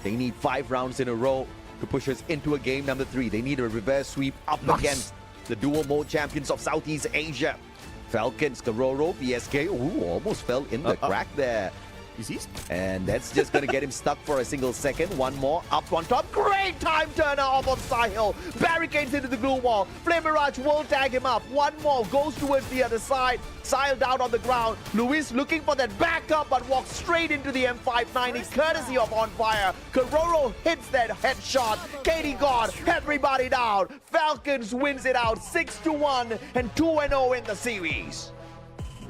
They need 5 rounds in a row to push us into a game number 3. They need a reverse sweep up against the dual mode champions of Southeast Asia. Falcons, Kororo, BSK. Ooh, almost fell in the crack there. Is he? And that's just going to get him stuck for a single second. One more up on top. Great time turner off on Sahil. Barricades into the glue wall. Flame Mirage will tag him up. One more goes towards the other side. Sahil down on the ground. Luis looking for that backup but walks straight into the M590 courtesy of On Fire. Kororo hits that headshot. Katie gone. Everybody down. Falcons wins it out 6-1 and 2-0 in the series.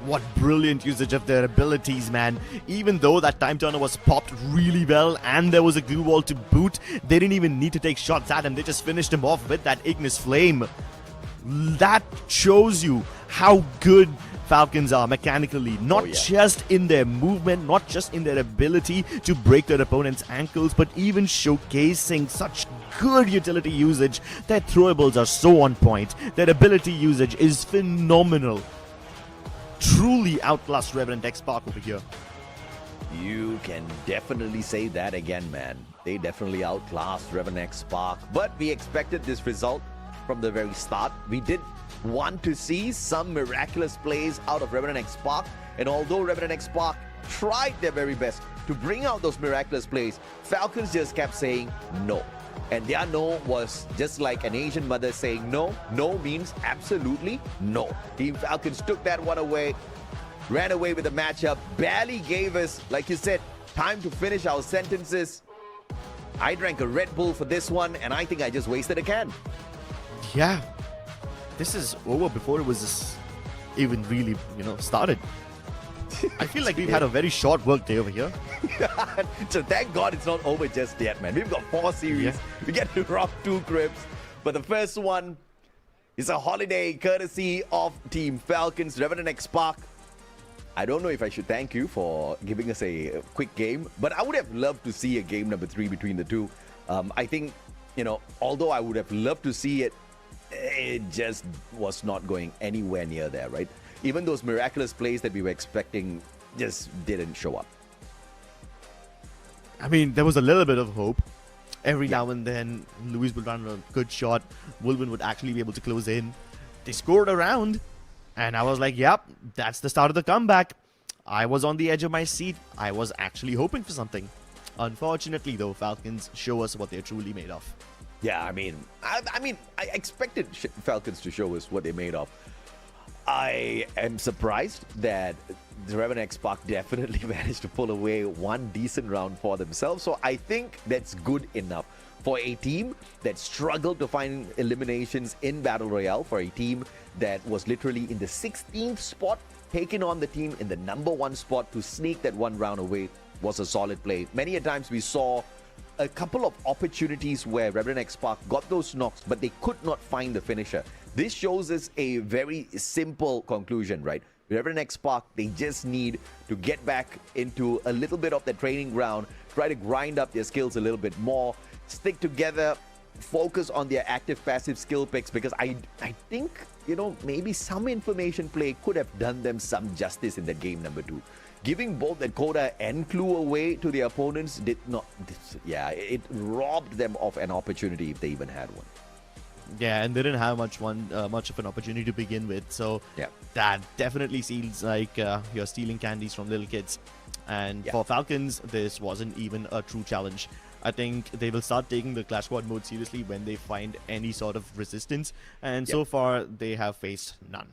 What brilliant usage of their abilities, man. Even though that time turner was popped really well and there was a glue wall to boot, they didn't even need to take shots at him. They just finished him off with that Ignis Flame. That shows you how good Falcons are mechanically, not just in their movement, not just in their ability to break their opponent's ankles, but even showcasing such good utility usage. Their throwables are so on point. Their ability usage is phenomenal. Truly outclassed Revenant XSPARK over here. You can definitely say that again, man. They definitely outclassed Revenant XSPARK. But we expected this result from the very start. We did want to see some miraculous plays out of Revenant XSPARK. And although Revenant XSPARK tried their very best to bring out those miraculous plays, Falcons just kept saying no. And their no was just like an Asian mother saying no. No means absolutely no. Team Falcons took that one away, ran away with the matchup, barely gave us, like you said, time to finish our sentences. I drank a Red Bull for this one, and I think I just wasted a can. Yeah. This is over before it was even really, started. I feel like we've had a very short work day over here. So thank God it's not over just yet, man. We've got 4 series. Yeah. We get to rock 2 cribs. But the first one is a holiday courtesy of Team Falcons. Revenant XSPARK, I don't know if I should thank you for giving us a quick game, but I would have loved to see a game number 3 between the two. I think, although I would have loved to see it, it just was not going anywhere near there, right? Even those miraculous plays that we were expecting just didn't show up. I mean, there was a little bit of hope. Every now and then, Luis would run a good shot. Wolven would actually be able to close in. They scored a round. And I was like, yep, that's the start of the comeback. I was on the edge of my seat. I was actually hoping for something. Unfortunately, though, Falcons show us what they're truly made of. Yeah, I mean, I expected Falcons to show us what they're made of. I am surprised that the Revenant XSPARK definitely managed to pull away one decent round for themselves. So I think that's good enough for a team that struggled to find eliminations in Battle Royale, for a team that was literally in the 16th spot, taking on the team in the number 1 spot to sneak that one round away was a solid play. Many a times we saw a couple of opportunities where Revenant XSPARK got those knocks, but they could not find the finisher. This shows us a very simple conclusion, right? Revenant XSPARK, they just need to get back into a little bit of the training ground, try to grind up their skills a little bit more, stick together, focus on their active-passive skill picks, because I think, maybe some information play could have done them some justice in that game number 2. Giving both that Coda and Clue away to the opponents did not, it robbed them of an opportunity if they even had one. Yeah, and they didn't have much of an opportunity to begin with. So that definitely seems like you're stealing candies from little kids. And for Falcons, this wasn't even a true challenge. I think they will start taking the Clash Squad mode seriously when they find any sort of resistance. And so far, they have faced none.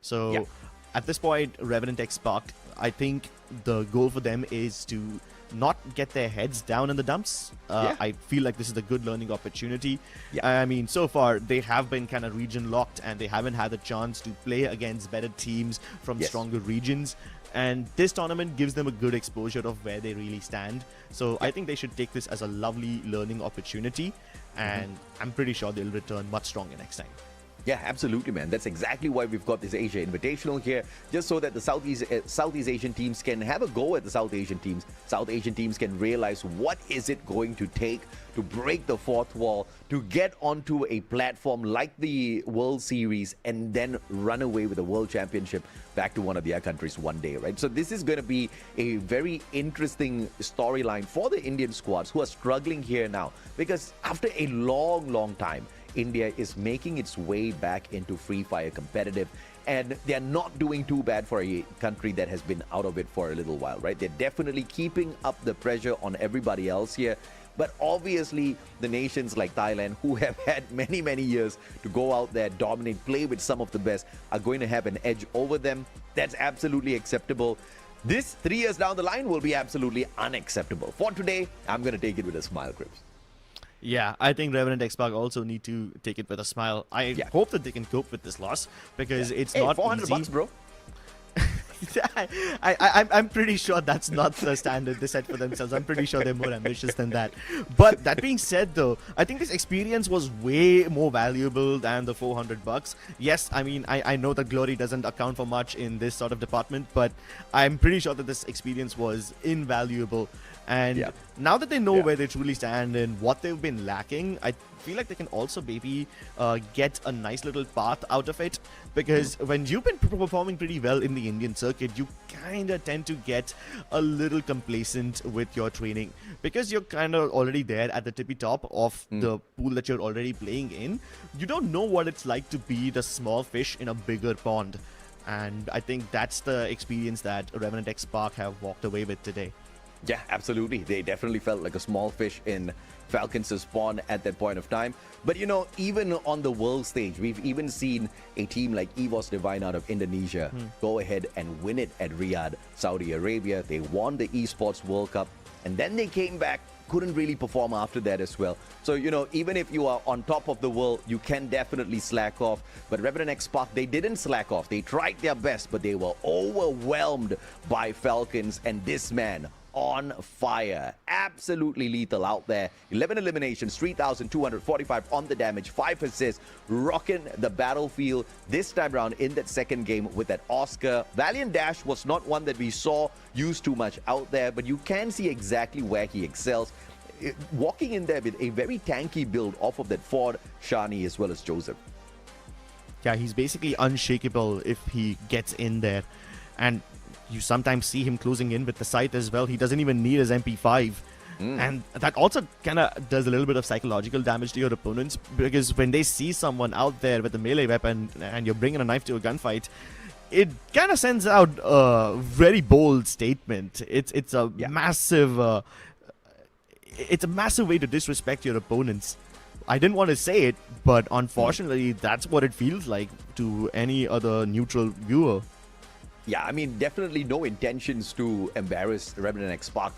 So at this point, Revenant XSPARK, I think the goal for them is to not get their heads down in the dumps. I feel like this is a good learning opportunity. I mean, so far, they have been kind of region locked and they haven't had a chance to play against better teams from stronger regions. And this tournament gives them a good exposure of where they really stand. So I think they should take this as a lovely learning opportunity. And I'm pretty sure they'll return much stronger next time. Yeah, absolutely, man. That's exactly why we've got this Asia Invitational here, just so that the Southeast Asian teams can have a go at the South Asian teams. South Asian teams can realize what is it going to take to break the fourth wall, to get onto a platform like the World Series and then run away with the World Championship back to one of their countries one day, right? So this is going to be a very interesting storyline for the Indian squads who are struggling here now, because after a long time, India is making its way back into Free Fire competitive. and they're not doing too bad for a country that has been out of it for a little while, right? They're definitely keeping up the pressure on everybody else here. But obviously, the nations like Thailand, who have had many, many years to go out there, dominate, play with some of the best, are going to have an edge over them. That's absolutely acceptable. This 3 years down the line will be absolutely unacceptable. For today, I'm going to take it with a smile, Crips. Yeah, I think Revenant XSPARK also need to take it with a smile. I hope that they can cope with this loss because it's not 400 easy. bucks, bro. I'm pretty sure that's not the standard they set for themselves. I'm pretty sure they're more ambitious than that. But that being said, though, I think this experience was way more valuable than the 400 bucks. Yes, I mean, I know that glory doesn't account for much in this sort of department, but I'm pretty sure that this experience was invaluable. And now that they know where they truly stand and what they've been lacking, I feel like they can also maybe get a nice little path out of it. Because when you've been performing pretty well in the Indian circuit, you kind of tend to get a little complacent with your training. Because you're kind of already there at the tippy top of the pool that you're already playing in. You don't know what it's like to be the small fish in a bigger pond. And I think that's the experience that Revenant XSPARK have walked away with today. Yeah, absolutely. They definitely felt like a small fish in Falcons' pond at that point of time. But, you know, even on the world stage, we've even seen a team like EVOS Divine out of Indonesia go ahead and win it at Riyadh, Saudi Arabia. They won the Esports World Cup, and then they came back, couldn't really perform after that as well. So, you know, even if you are on top of the world, you can definitely slack off. But Revenant XSPARK, they didn't slack off. They tried their best, but they were overwhelmed by Falcons, and this man on fire, absolutely lethal out there. 11 eliminations, 3,245 on the damage, 5 assists, rocking the battlefield this time around in that second game with that Oscar. Valiant Dash was not one that we saw used too much out there, but you can see exactly where he excels. Walking in there with a very tanky build off of that Ford, Shani, as well as Joseph. Yeah, he's basically unshakable if he gets in there. And you sometimes see him closing in with the sight as well. He doesn't even need his MP5. And that also kind of does a little bit of psychological damage to your opponents, because when they see someone out there with a melee weapon and you're bringing a knife to a gunfight, it kind of sends out a very bold statement. It's a massive it's a massive way to disrespect your opponents. I didn't want to say it, but unfortunately, that's what it feels like to any other neutral viewer. Yeah, I mean, definitely no intentions to embarrass Revenant XSPARK.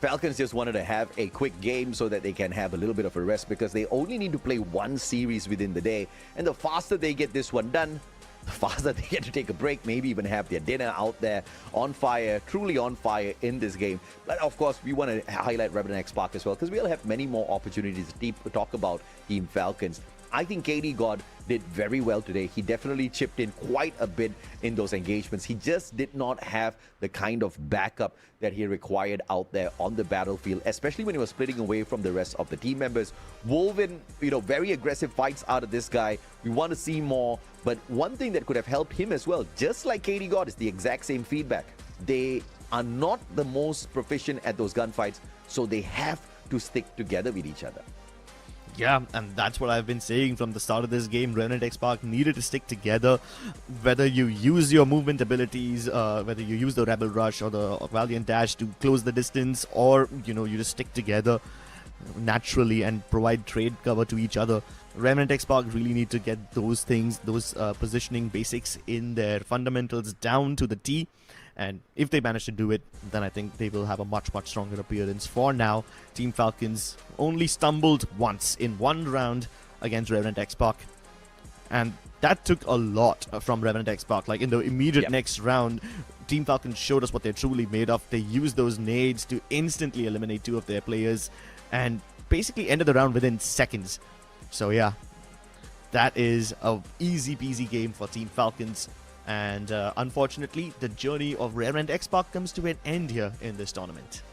Falcons just wanted to have a quick game so that they can have a little bit of a rest, because they only need to play one series within the day. And the faster they get this one done, the faster they get to take a break, maybe even have their dinner out there on fire, truly on fire in this game. But of course, we want to highlight Revenant XSPARK as well, because we'll have many more opportunities to talk about Team Falcons. I think KD God did very well today. He definitely chipped in quite a bit in those engagements. He just did not have the kind of backup that he required out there on the battlefield, especially when he was splitting away from the rest of the team members. Wolven, you know, very aggressive fights out of this guy. We want to see more. But one thing that could have helped him as well, just like KD God, is the exact same feedback. They are not the most proficient at those gunfights, so they have to stick together with each other. Yeah, and that's what I've been saying from the start of this game. Revenant XSPARK needed to stick together. Whether you use your movement abilities, whether you use the Rebel Rush or the Valiant Dash to close the distance, or, you know, you just stick together naturally and provide trade cover to each other. Revenant XSPARK really need to get those things, those positioning basics in their fundamentals down to the T. And if they manage to do it, then I think they will have a much, much stronger appearance. For now, Team Falcons only stumbled once in one round against Revenant XSPARK. And that took a lot from Revenant XSPARK. Like in the immediate next round, Team Falcons showed us what they're truly made of. They used those nades to instantly eliminate 2 of their players and basically ended the round within seconds. So yeah, that is a easy peasy game for Team Falcons. And unfortunately, the journey of Revenant XSPARK comes to an end here in this tournament.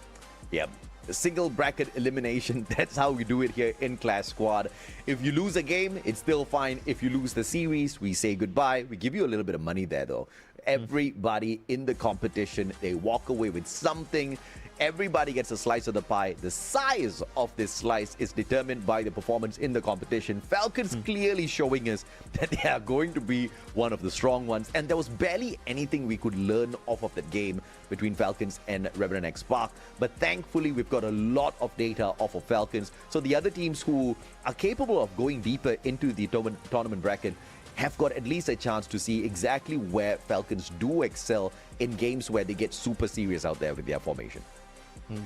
Yep. A single bracket elimination. That's how we do it here in Clash Squad. If you lose a game, it's still fine. If you lose the series, we say goodbye. We give you a little bit of money there, though. Everybody in the competition, they walk away with something. everybody gets a slice of the pie. The size of this slice is determined by the performance in the competition. Falcons clearly showing us that they are going to be one of the strong ones, and there was barely anything we could learn off of that game between Falcons and Revenant XSPARK. But thankfully, we've got a lot of data off of Falcons, so the other teams who are capable of going deeper into the tournament bracket have got at least a chance to see exactly where Falcons do excel in games where they get super serious out there with their formation.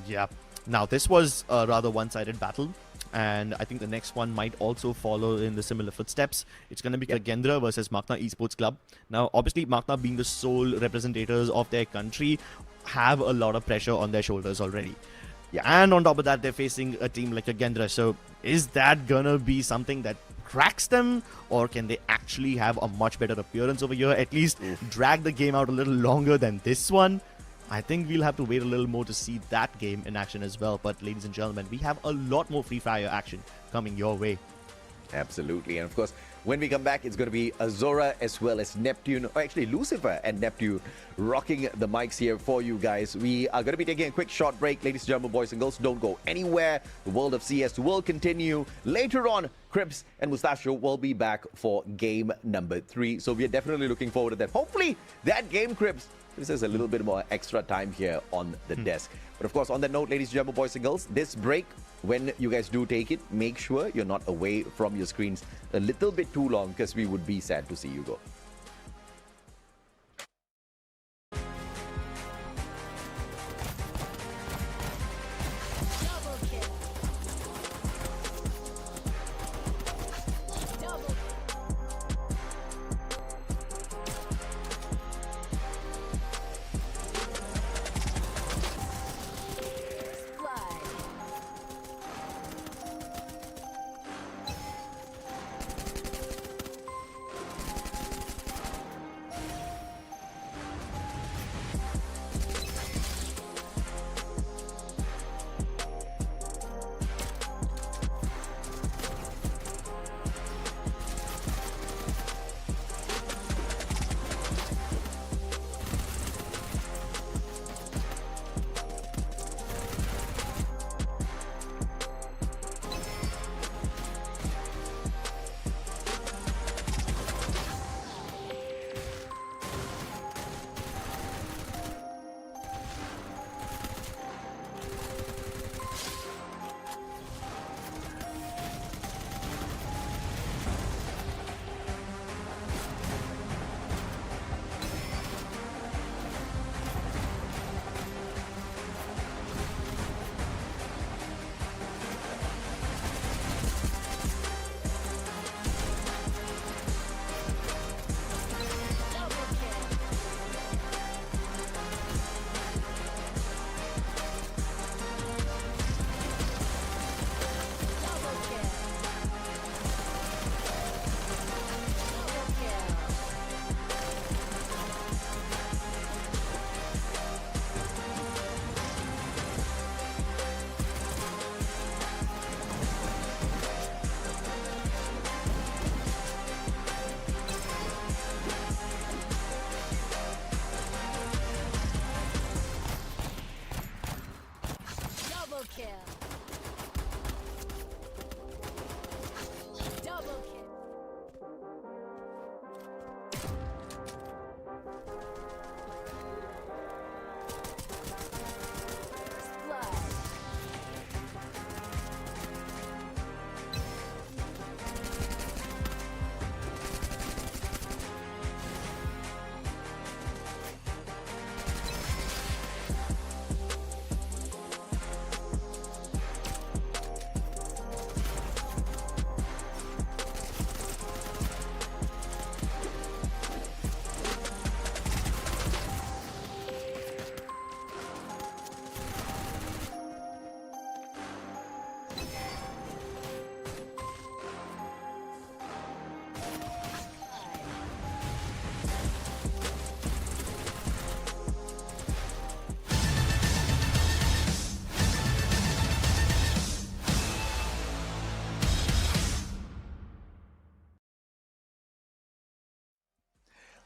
Yeah. Now, this was a rather one-sided battle, and I think the next one might also follow in the similar footsteps. It's going to be Kagendra versus MAQNA Esports Club. Now, obviously, MAQNA being the sole representatives of their country have a lot of pressure on their shoulders already. Yeah. And on top of that, they're facing a team like Kagendra. So is that going to be something that cracks them, or can they actually have a much better appearance over here, at least drag the game out a little longer than this one? I think we'll have to wait a little more to see that game in action as well. But ladies and gentlemen, we have a lot more Free Fire action coming your way. Absolutely. And of course, when we come back, it's going to be Azora as well as Neptune, or actually Lucifer and Neptune, rocking the mics here for you guys. We are going to be taking a quick short break. Ladies and gentlemen, boys and girls, don't go anywhere. The world of CS will continue. Later on, Crips and Mustachio will be back for game number 3. So we are definitely looking forward to that. Hopefully, that game, Crips, this is a little bit more extra time here on the desk. But of course, on that note, ladies and gentlemen, boys and girls, this break, when you guys do take it, make sure you're not away from your screens a little bit too long, because we would be sad to see you go.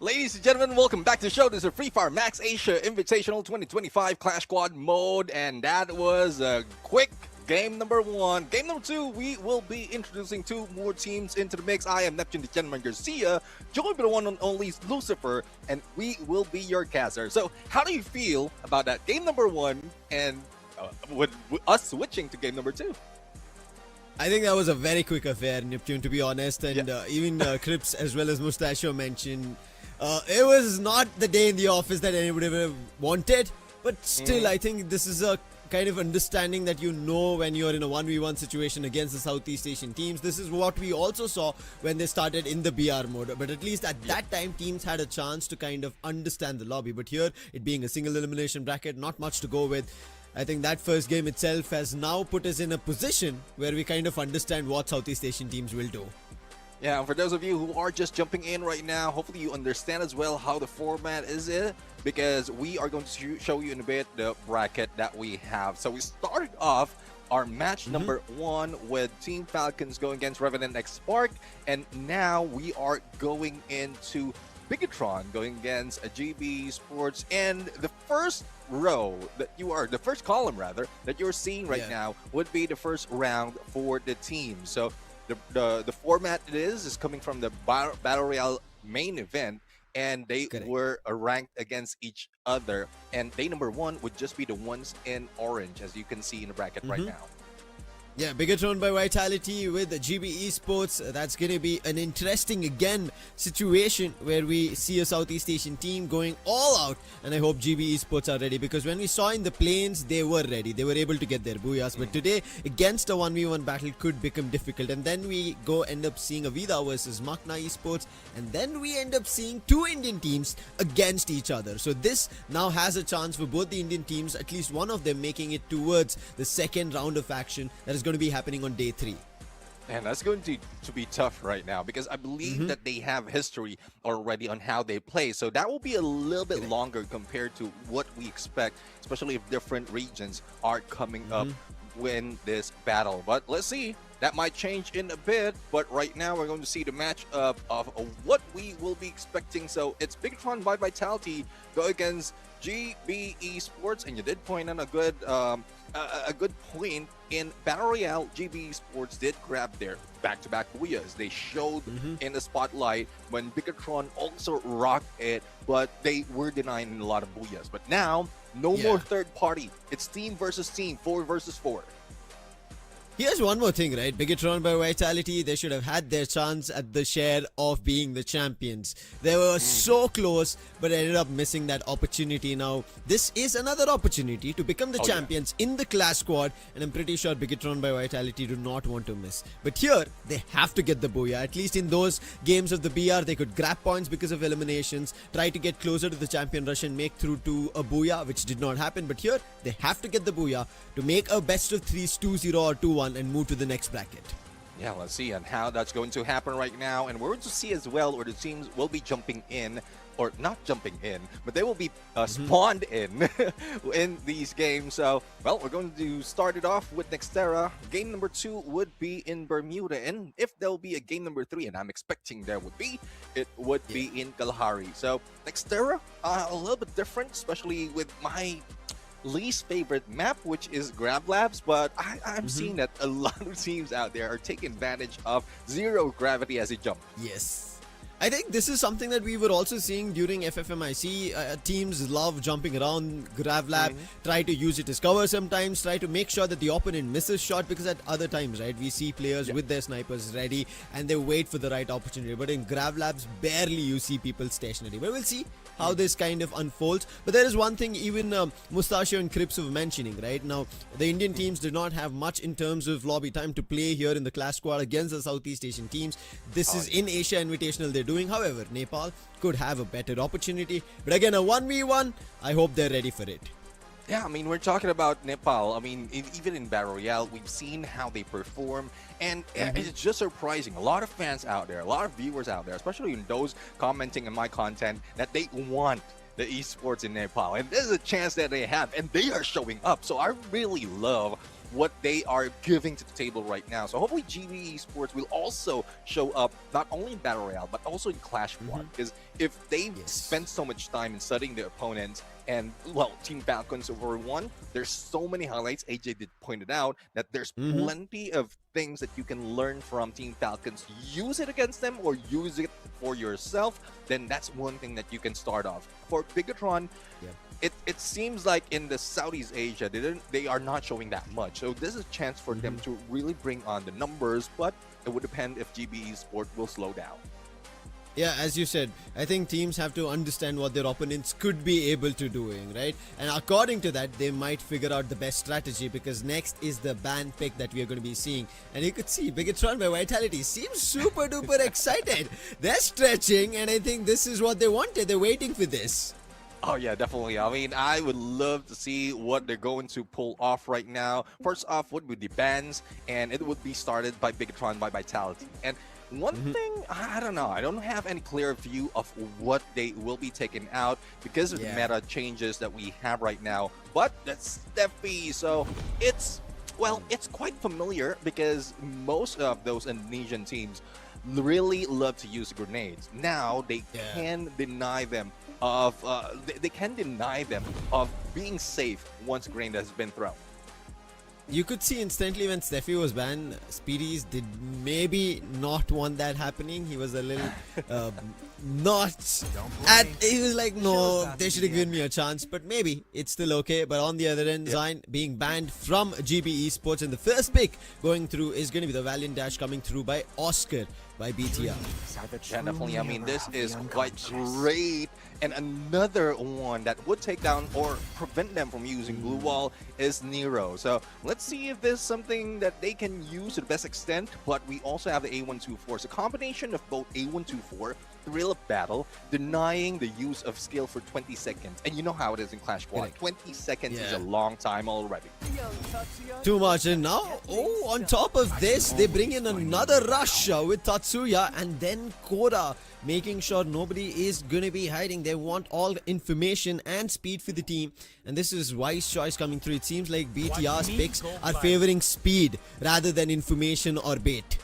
Ladies and gentlemen, welcome back to the show. This is a Free Fire Max Asia Invitational 2025 Clash Squad mode, and that was a quick game number 1. Game number 2, we will be introducing 2 more teams into the mix. I am Neptune the Gentleman Garcia, joined by the one and only Lucifer, and we will be your caster. So, how do you feel about that game number 1 and with us switching to game number 2? I think that was a very quick affair, Neptune, to be honest, and even Crips as well as Mustachio mentioned. It was not the day in the office that anybody would have wanted, but still, I think this is a kind of understanding that you know when you're in a 1v1 situation against the Southeast Asian teams. This is what we also saw when they started in the BR mode, but at least at that time, teams had a chance to kind of understand the lobby. But here, it being a single elimination bracket, not much to go with. I think that first game itself has now put us in a position where we kind of understand what Southeast Asian teams will do. Yeah, and for those of you who are just jumping in right now, hopefully you understand as well how the format is because we are going to show you in a bit the bracket that we have. So we started off our match number 1 with Team Falcons going against Revenant XSPARK, and now we are going into Bigatron going against a GB Esports, and the first row that you are, the first column rather, that you're seeing right now would be the first round for the team. So the format is coming from the Battle Royale main event, and they were ranked against each other, and day number 1 would just be the ones in orange, as you can see in the bracket right now. Yeah, Bigetron by Vitality with GB Esports. That's going to be an interesting, again, situation where we see a Southeast Asian team going all out. And I hope GB Esports are ready, because when we saw in the plains, they were ready. They were able to get their booyahs. But today, against a 1v1 battle could become difficult. And then we end up seeing Avida versus MAQNA Esports. And then we end up seeing 2 Indian teams against each other. So this now has a chance for both the Indian teams, at least one of them making it towards the second round of action that is going to be happening on day 3. And that's going to be tough right now, because I believe that they have history already on how they play. So that will be a little bit longer compared to what we expect, especially if different regions are coming up win this battle. But let's see. That might change in a bit, but right now we're going to see the match of what we will be expecting. So it's Bigatron by Vitality go against GB Esports, and you did point on a good point. In Battle Royale, GB Esports did grab their back-to-back booyahs. They showed in the spotlight when Bigatron also rocked it, but they were denying a lot of booyahs. But now, no more third party. It's team versus team, 4 versus 4. Here's one more thing, right? Bigetron by Vitality, they should have had their chance at the share of being the champions. They were so close, but ended up missing that opportunity. Now, this is another opportunity to become the champions in the Clash Squad, and I'm pretty sure Bigetron by Vitality do not want to miss. But here, they have to get the booyah. At least in those games of the BR, they could grab points because of eliminations, try to get closer to the champion rush and make through to a booyah, which did not happen. But here, they have to get the booyah to make a best of 3s 2-0 or 2-1 and move to the next bracket. Yeah, let's see on how that's going to happen right now. And we're going to see as well where the teams will be jumping in, or not jumping in, but they will be spawned in in these games. So, well, we're going to start it off with Nextera. Game number 2 would be in Bermuda. And if there'll be a game number 3, and I'm expecting there would be, it would be in Kalahari. So, Nextera, a little bit different, especially with my least favorite map, which is Grab Labs, but I'm seeing that a lot of teams out there are taking advantage of zero gravity as they jump. Yes. I think this is something that we were also seeing during FFMAI. Teams love jumping around Grab Lab, try to use it as cover sometimes, try to make sure that the opponent misses shot, because at other times, right, we see players with their snipers ready and they wait for the right opportunity. But in Grab Labs, barely you see people stationary. But we'll see how this kind of unfolds. But there is one thing even Mustachio and Crips were mentioning, right? Now, the Indian teams did not have much in terms of lobby time to play here in the Clash Squad against the Southeast Asian teams. This is in Asia Invitational they're doing. However, Nepal could have a better opportunity. But again, a 1v1, I hope they're ready for it. Yeah, I mean, we're talking about Nepal. I mean, even in Battle Royale, we've seen how they perform, and it's just surprising. A lot of fans out there, a lot of viewers out there, especially those commenting on my content, that they want the esports in Nepal. And there's a chance that they have, and they are showing up. So I really love what they are giving to the table right now. So hopefully GB Esports will also show up not only in Battle Royale, but also in Clash War. Because if they spend so much time in studying their opponents, and well, Team Falcons over one, there's so many highlights. AJ did point it out that there's plenty of things that you can learn from Team Falcons. Use it against them or use it for yourself, then that's one thing that you can start off. For Bigatron, it seems like in the Southeast Asia, they are not showing that much. So this is a chance for them to really bring on the numbers, but it would depend if GB Esports will slow down. Yeah, as you said, I think teams have to understand what their opponents could be able to doing, right? And according to that, they might figure out the best strategy, because next is the ban pick that we are going to be seeing. And you could see Bigatron by Vitality seems super duper excited. They're stretching, and I think this is what they wanted. They're waiting for this. Oh yeah, definitely. I mean, I would love to see what they're going to pull off right now. First off would be the bans, and it would be started by Bigatron by Vitality. And one thing, I don't know, I don't have any clear view of what they will be taking out because of the meta changes that we have right now. But that's Steffi, so it's, well, it's quite familiar because most of those Indonesian teams really love to use grenades. Now they can deny them of they can deny them of being safe once a grenade has been thrown. You could see instantly when Steffi was banned, Speedies did maybe not want that happening. He was a little not at, he was like, no, they should have given me a chance, but maybe it's still okay. But on the other end, Zayn being banned from GB Esports, and the first pick going through is going to be the Valiant Dash coming through by Oscar by BTR. Yeah, definitely. I mean, this is quite great. And another one that would take down or prevent them from using Blue Wall is Nero. So let's see if there's something that they can use to the best extent. But we also have the A124. It's a combination of both A124, Thrill of Battle, denying the use of skill for 20 seconds. And you know how it is in Clash War. 20 seconds is a long time already. Too much. And now, on top of this, they bring in another rush with Tatsuya and then Koda, making sure nobody is gonna be hiding. They want all information and speed for the team, and this is wise choice coming through. It seems like BTR's picks are favoring speed rather than information or bait.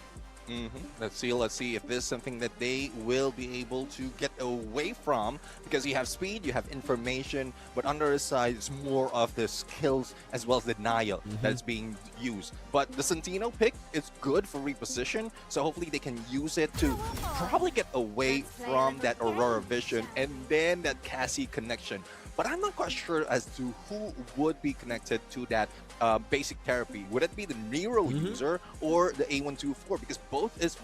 Let's see if there's something that they will be able to get away from, because you have speed, you have information, but on the other side it's more of the skills as well as the denial that's being used. But the Santino pick is good for reposition, so hopefully they can use it to probably get away from that Aurora Vision and then that Cassie connection. But I'm not quite sure as to who would be connected to that basic therapy. Would it be the Nero user or the A124? Because both is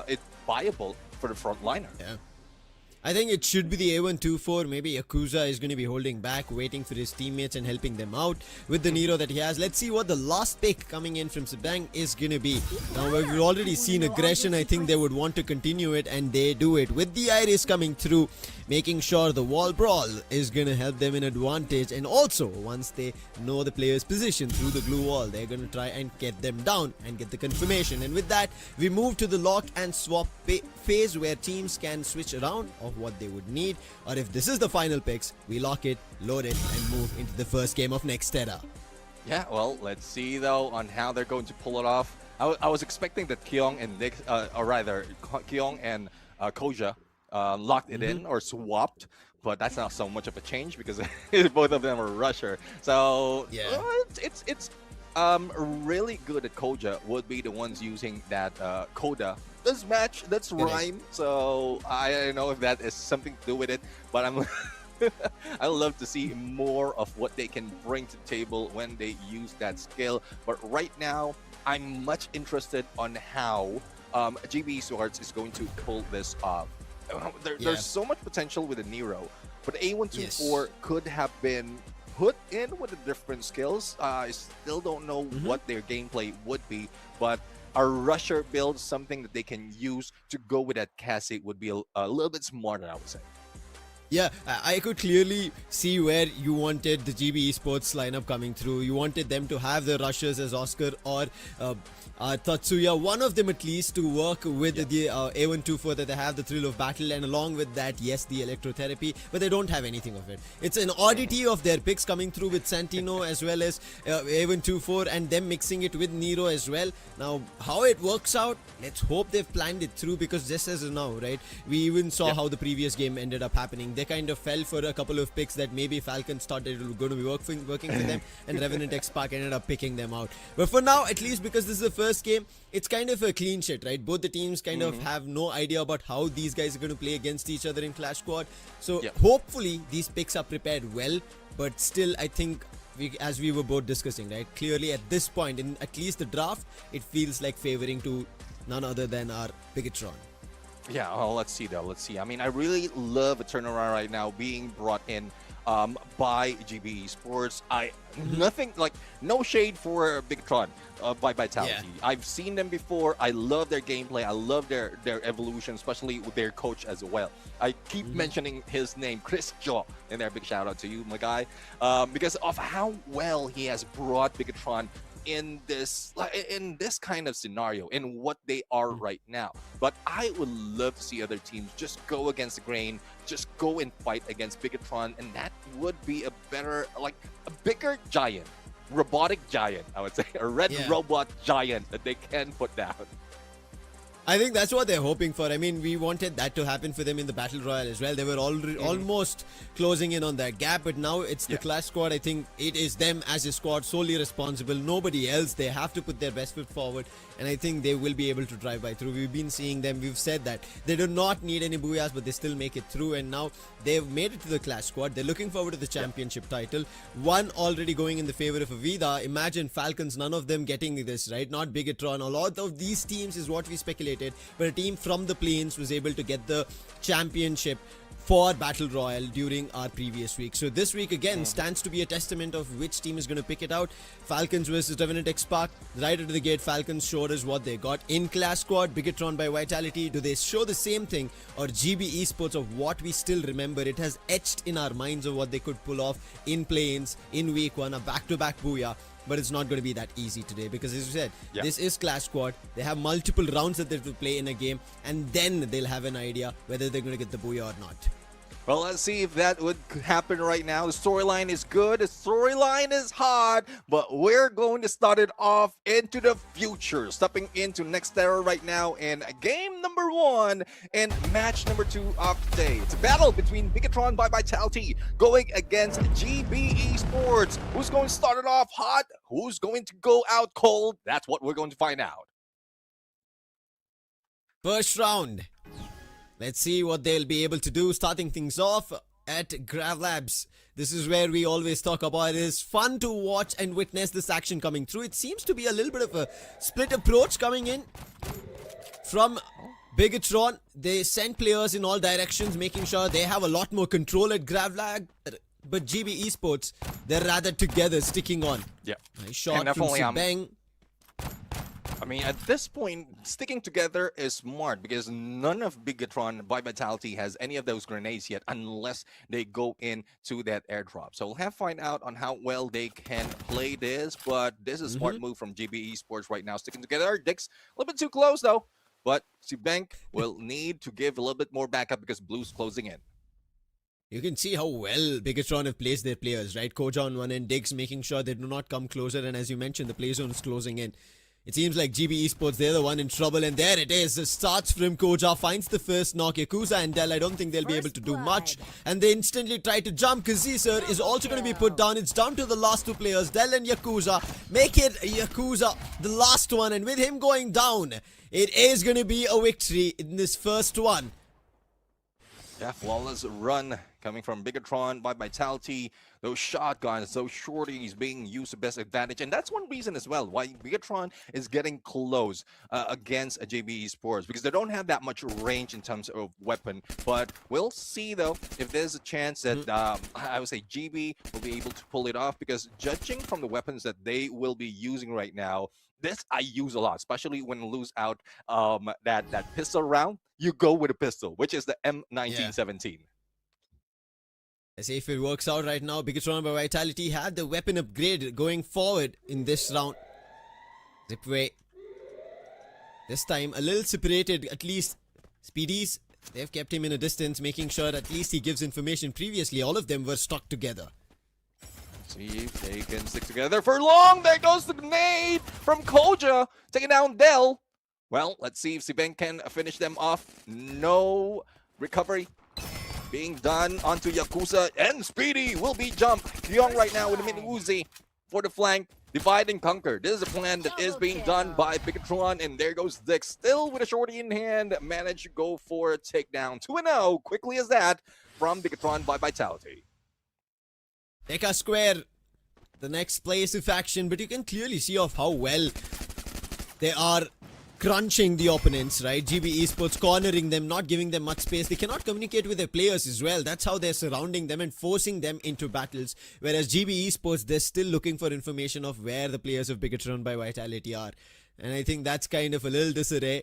it's viable for the frontliner. Yeah. I think it should be the A124. Maybe Yakuza is going to be holding back, waiting for his teammates and helping them out with the Nero that he has. Let's see what the last pick coming in from Sabang is going to be. Now, we've already seen aggression. I think they would want to continue it, and they do it. With the Iris coming through, making sure the wall brawl is going to help them in advantage. And also, once they know the player's position through the glue wall, they're going to try and get them down and get the confirmation. And with that, we move to the lock and swap phase, where teams can switch around of what they would need, or if this is the final picks, we lock it, load it, and move into the first game of Nextera. Yeah, well, let's see though on how they're going to pull it off. I was expecting that Keong and Keong and Koja locked it in or swapped, but that's not so much of a change because both of them are rusher. So it's really good at Koja would be the ones using that Coda. This match, that's rhyme, so I don't know if that is something to do with it, but I'm I love to see more of what they can bring to the table when they use that skill. But right now, I'm much interested on how GB Esports is going to pull this off. There's so much potential with the Nero, but A124 could have been put in with the different skills. I still don't know what their gameplay would be, but a rusher build, something that they can use to go with that Cassie, would be a little bit smarter, I would say. Yeah, I could clearly see where you wanted the GB Esports lineup coming through. You wanted them to have the rushers as Oscar or Tatsuya, one of them at least, to work with the A124 that they have the thrill of battle, and along with that, yes, the electrotherapy, but they don't have anything of it. It's an oddity of their picks coming through with Santino as well as A124, and them mixing it with Nero as well. Now, how it works out, let's hope they've planned it through, because just as of now, right, we even saw how the previous game ended up happening. They kind of fell for a couple of picks that maybe Falcons thought it was going to be working for them, and Revenant XSPARK ended up picking them out. But for now, at least because this is the first game, it's kind of a clean shit, right? Both the teams kind of have no idea about how these guys are going to play against each other in Clash Squad. So hopefully these picks are prepared well, but still I think as we were both discussing, right, clearly at this point in at least the draft, it feels like favoring to none other than our Bigatron. Yeah, well, let's see though. Let's see. I mean, I really love a turnaround right now being brought in by GB Esports. Nothing like no shade for Bigatron by Vitality. Yeah. I've seen them before. I love their gameplay. I love their evolution, especially with their coach as well. I keep mentioning his name, Chris Jaw, in there. Big shout out to you, my guy, because of how well he has brought Bigatron in this kind of scenario, in what they are right now. But I would love to see other teams just go against the grain, just go and fight against Bigatron, and that would be a better, like a bigger giant, robotic giant, I would say, a red robot giant that they can put down. I think that's what they're hoping for. I mean, we wanted that to happen for them in the Battle Royale as well. They were almost closing in on that gap, but now it's the Clash Squad. I think it is them as a squad solely responsible. Nobody else. They have to put their best foot forward, and I think they will be able to drive by through. We've been seeing them. We've said that they do not need any booyahs, but they still make it through, and now they've made it to the Clash Squad. They're looking forward to the championship title. One already going in the favor of Avida. Imagine Falcons, none of them getting this, right? Not Bigatron. A lot of these teams is what we speculated, but a team from the plains was able to get the championship for Battle Royale during our previous week. So this week again stands to be a testament of which team is going to pick it out. Falcons versus Revenant XSPARK. Right out of the gate, Falcons showed us what they got in Clash Squad. Bigatron by Vitality. Do they show the same thing, or GB Esports of what we still remember? It has etched in our minds of what they could pull off in plains in week 1, a back-to-back booyah. But it's not going to be that easy today, because as you said, this is Clash Squad. They have multiple rounds that they have to play in a game, and then they'll have an idea whether they're going to get the booyah or not. Well, let's see if that would happen right now. The storyline is good. The storyline is hard, but we're going to start it off into the future. Stepping into next era right now in game number 1 and match number 2 of today. It's a battle between Bigatron by Vitality going against GB Esports. Who's going to start it off hot? Who's going to go out cold? That's what we're going to find out. First round. Let's see what they'll be able to do. Starting things off at Grav Labs. This is where we always talk about it. It's fun to watch and witness this action coming through. It seems to be a little bit of a split approach coming in from Bigatron. They send players in all directions, making sure they have a lot more control at Grav Lab. But GB Esports, they're rather together, sticking on. Yeah. Nice shot from Sibang. I mean, at this point, sticking together is smart, because none of Bigatron by Vitality has any of those grenades yet, unless they go into that airdrop. So we'll have to find out on how well they can play this, but this is a smart move from GB Esports right now, sticking together. Dix, a little bit too close though, but Sibank will need to give a little bit more backup because Blue's closing in. You can see how well Bigatron have placed their players, right? Koja on one end, Diggs making sure they do not come closer, and as you mentioned, the play zone is closing in. It seems like GB Esports, they're the one in trouble, and there it is. It starts from Koja, finds the first knock. Yakuza and Dell, I don't think they'll be able to do much. And they instantly try to jump. Kazisar is also going to be put down. It's down to the last 2 players, Dell and Yakuza. Make it Yakuza, the last one. And with him going down, it is going to be a victory in this first one. Yeah, flawless run coming from Bigatron by Vitality. Those shotguns, those shorties being used to best advantage. And that's one reason as well why Bigatron is getting close against JB Esports, because they don't have that much range in terms of weapon. But we'll see, though, if there's a chance that I would say GB will be able to pull it off, because judging from the weapons that they will be using right now, this I use a lot, especially when lose out that pistol round. You go with a pistol, which is the M1917. Let's see if it works out right now. Bigatron by Vitality had the weapon upgrade going forward in this round. Zipway. This time a little separated, at least Speedies. They've kept him in a distance, making sure at least he gives information. Previously, all of them were stuck together. See if they can stick together for long. There goes the grenade from Koja, taking down Dell. Well, let's see if Sibeng can finish them off. No recovery being done onto Yakuza, and Speedy will be jumped. Kyung right now with a mini Uzi for the flank. Divide and conquer. This is a plan that is being done by Bigatron, and there goes Dick, still with a shorty in hand. Managed to go for a takedown. 2-0, quickly as that, from Bigatron by Vitality. Deka Square, the next place of action, but you can clearly see off how well they are crunching the opponents, right? GB Esports cornering them, not giving them much space. They cannot communicate with their players as well. That's how they're surrounding them and forcing them into battles. Whereas GB Esports, they're still looking for information of where the players of Bigatron by Vitality are. And I think that's kind of a little disarray.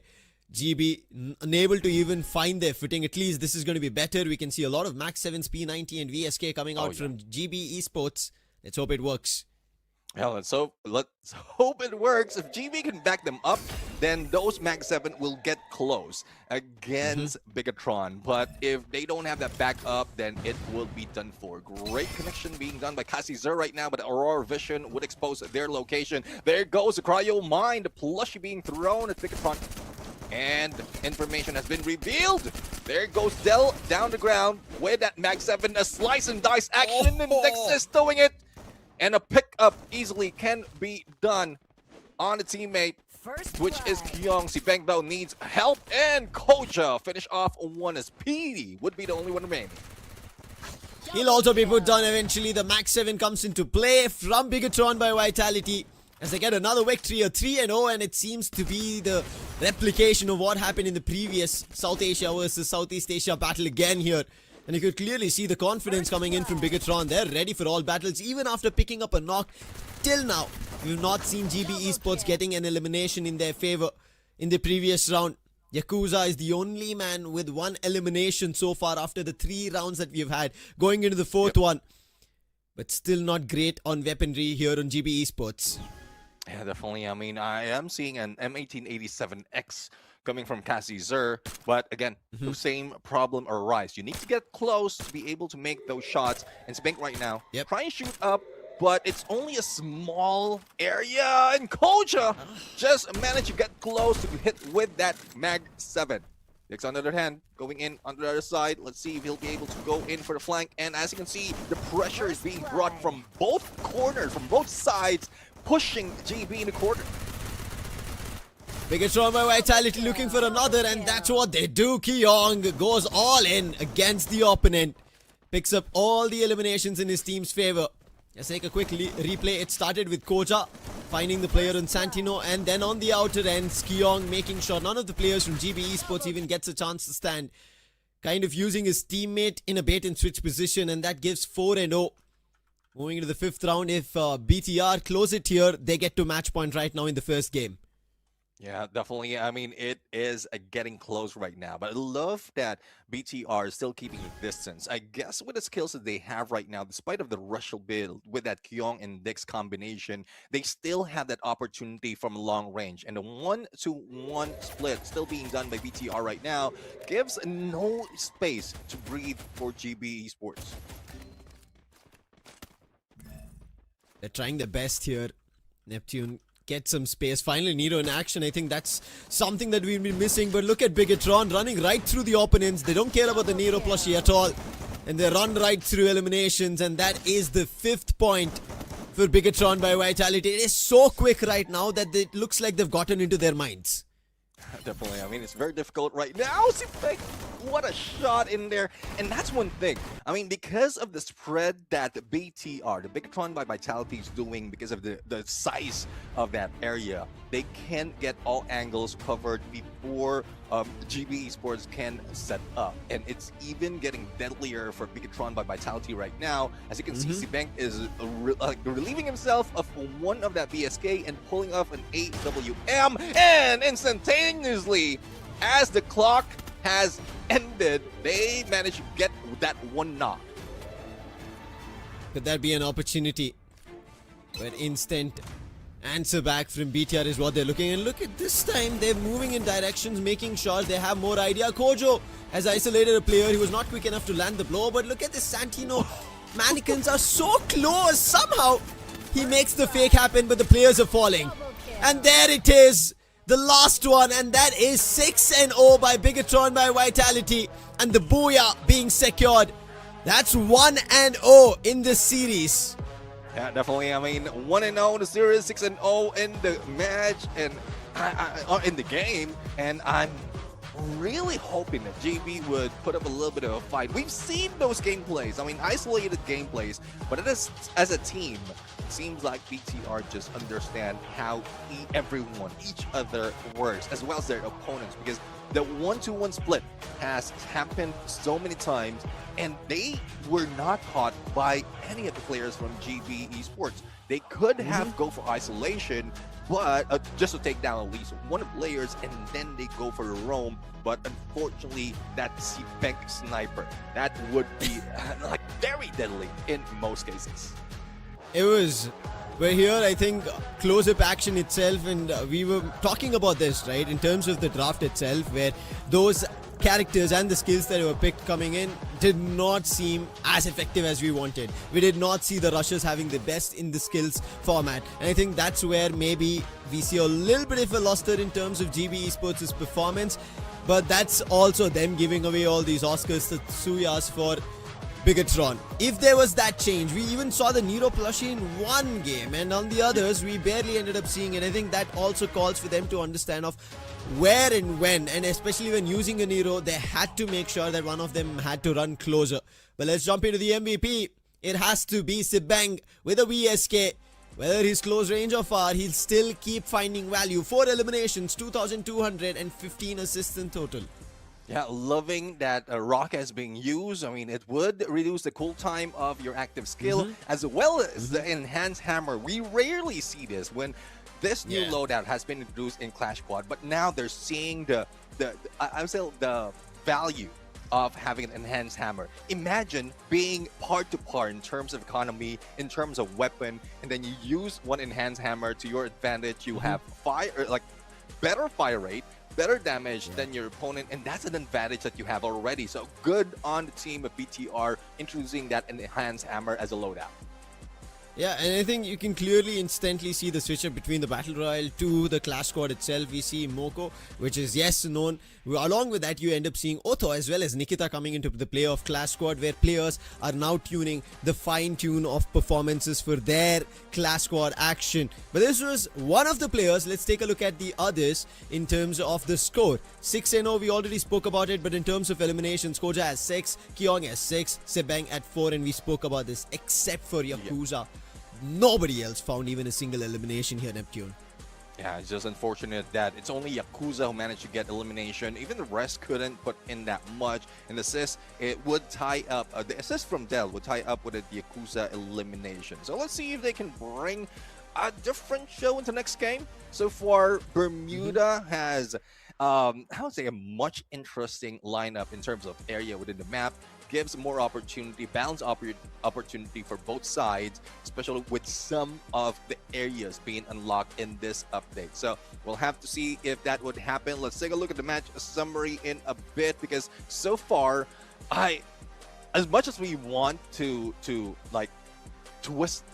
GB unable to even find their footing. At least this is going to be better. We can see a lot of Max 7's P90 and VSK coming out from GB Esports. Let's hope it works. Yeah, let's hope it works. If GB can back them up, then those Mag 7 will get close against Bigatron. But if they don't have that backup, then it will be done for. Great connection being done by Kasizer right now, but Aurora Vision would expose their location. There goes the Cryo Mine, the plushie being thrown at Bigatron. And information has been revealed. There goes Dell down the ground with that Mag 7, a slice and dice action, and Dex is doing it. And a pickup easily can be done on a teammate, which is Kyung. Sibeng though needs help, and Koja finish off one as Petey would be the only one remaining. He'll also be put down eventually. The Max 7 comes into play from Bigatron by Vitality as they get another victory, a 3-0, and it seems to be the replication of what happened in the previous South Asia versus Southeast Asia battle again here. And you could clearly see the confidence coming in from Bigatron. They're ready for all battles, even after picking up a knock. Till now, we've not seen GB Esports getting an elimination in their favor in the previous round. Yakuza is the only man with one elimination so far after the 3 rounds that we've had, going into the 4th one. But still not great on weaponry here on GB Esports. Yeah, definitely. I mean, I am seeing an M1887X coming from Kasizer, but again, the same problem arise. You need to get close to be able to make those shots. And Spank right now, try and shoot up, but it's only a small area, and Koja just managed to get close to hit with that Mag 7. Dix, on the other hand, going in on the other side. Let's see if he'll be able to go in for the flank. And as you can see, the pressure is being brought from both corners, from both sides, pushing GB in the corner. Bigatron by Vitality looking for another, and that's what they do. Kyung goes all in against the opponent. Picks up all the eliminations in his team's favor. Let's take a quick replay. It started with Koja finding the player on Santino, and then on the outer end, Kyung making sure none of the players from GB Esports even gets a chance to stand. Kind of using his teammate in a bait and switch position, and that gives 4-0. Moving into the 5th round, if BTR close it here, they get to match point right now in the first game. Yeah, definitely. I mean, it is getting close right now, but I love that BTR is still keeping the distance. I guess with the skills that they have right now, despite of the rush build with that Kyung and Dix combination, they still have that opportunity from long range. And the 1-to-1 split still being done by BTR right now gives no space to breathe for GB Esports. They're trying their best here. Neptune get some space. Finally, Nero in action. I think that's something that we've been missing. But look at Bigatron running right through the opponents. They don't care about the Nero plushie at all. And they run right through eliminations. And that is the 5th point for Bigatron by Vitality. It is so quick right now that it looks like they've gotten into their minds. Definitely. I mean, it's very difficult right now. See, what a shot in there. And that's one thing. I mean, because of the spread that the BTR, the Bigatron by Vitality, is doing, because of the size of that area, they can get all angles covered before GB Esports can set up. And it's even getting deadlier for Bigatron by Vitality right now. As you can see, Sibeng is relieving himself of one of that BSK and pulling off an AWM. And instantaneously, as the clock has ended, they managed to get that one knock. Could that be an opportunity? But instant answer back from BTR is what they're looking. And look at this time, they're moving in directions, making sure they have more idea. Kojo has isolated a player. He was not quick enough to land the blow. But look at this, Santino. Mannequins are so close. Somehow he makes the fake happen, but the players are falling. And there it is, the last one. And that is 6-0 by Bigatron by Vitality. And the Booyah being secured. That's 1-0 in this series. Yeah, definitely. I mean, 1-0 in the series, 6-0 in the match, and in the game. And I'm really hoping that GB would put up a little bit of a fight. We've seen those gameplays. I mean, isolated gameplays, but it is, as a team, it seems like BTR just understand how everyone, each other works, as well as their opponents, because the 1-2-1 split has happened so many times, and they were not caught by any of the players from GB Esports. They could have go for isolation, but just to take down at least one of the players, and then they go for the roam. But unfortunately, that CPEC sniper, that would be like very deadly in most cases. It was. We're here, I think, close-up action itself, and we were talking about this, right, in terms of the draft itself, where those characters and the skills that were picked coming in did not seem as effective as we wanted. We did not see the rushers having the best in the skills format, and I think that's where maybe we see a little bit of a luster in terms of GB Esports' performance, but that's also them giving away all these Oscars, Tatsuyas for Bigatron. If there was that change, we even saw the Nero plushie in one game, and on the others we barely ended up seeing it. I think that also calls for them to understand of where and when, and especially when using a Nero, they had to make sure that one of them had to run closer. But let's jump into the MVP. It has to be Sibang with a VSK. Whether he's close range or far, he'll still keep finding value. 4 eliminations, 2,215 assists in total. Yeah, loving that rocket is being used. I mean, it would reduce the cool time of your active skill, as well as the enhanced hammer. We rarely see this when this new loadout has been introduced in Clash Squad, but now they're seeing the value of having an enhanced hammer. Imagine being par to par in terms of economy, in terms of weapon, and then you use one enhanced hammer to your advantage. You have better fire rate, better damage than your opponent, and that's an advantage that you have already. So good on the team of BTR introducing that enhanced hammer as a loadout. Yeah, and I think you can clearly instantly see the switch up between the Battle Royale to the Clash Squad itself. We see Moko, which is known. Along with that, you end up seeing Otho as well as Nikita coming into the play of Clash Squad, where players are now tuning the fine tune of performances for their Clash Squad action. But this was one of the players. Let's take a look at the others in terms of the score. 6-0, we already spoke about it, but in terms of eliminations, Koja has 6, Keong has 6, Sebang at 4, and we spoke about this except for Yakuza. Nobody else found even a single elimination here, Neptune. Yeah, it's just unfortunate that it's only Yakuza who managed to get elimination. Even the rest couldn't put in that much. And the assist, it would tie up, the assist from Dell would tie up with the Yakuza elimination. So let's see if they can bring a different show into next game. So far, Bermuda has, I would say, a much interesting lineup in terms of area within the map. Gives more opportunity, balanced opportunity for both sides, especially with some of the areas being unlocked in this update. So we'll have to see if that would happen. Let's take a look at the match summary in a bit, because so far, as much as we want to like twist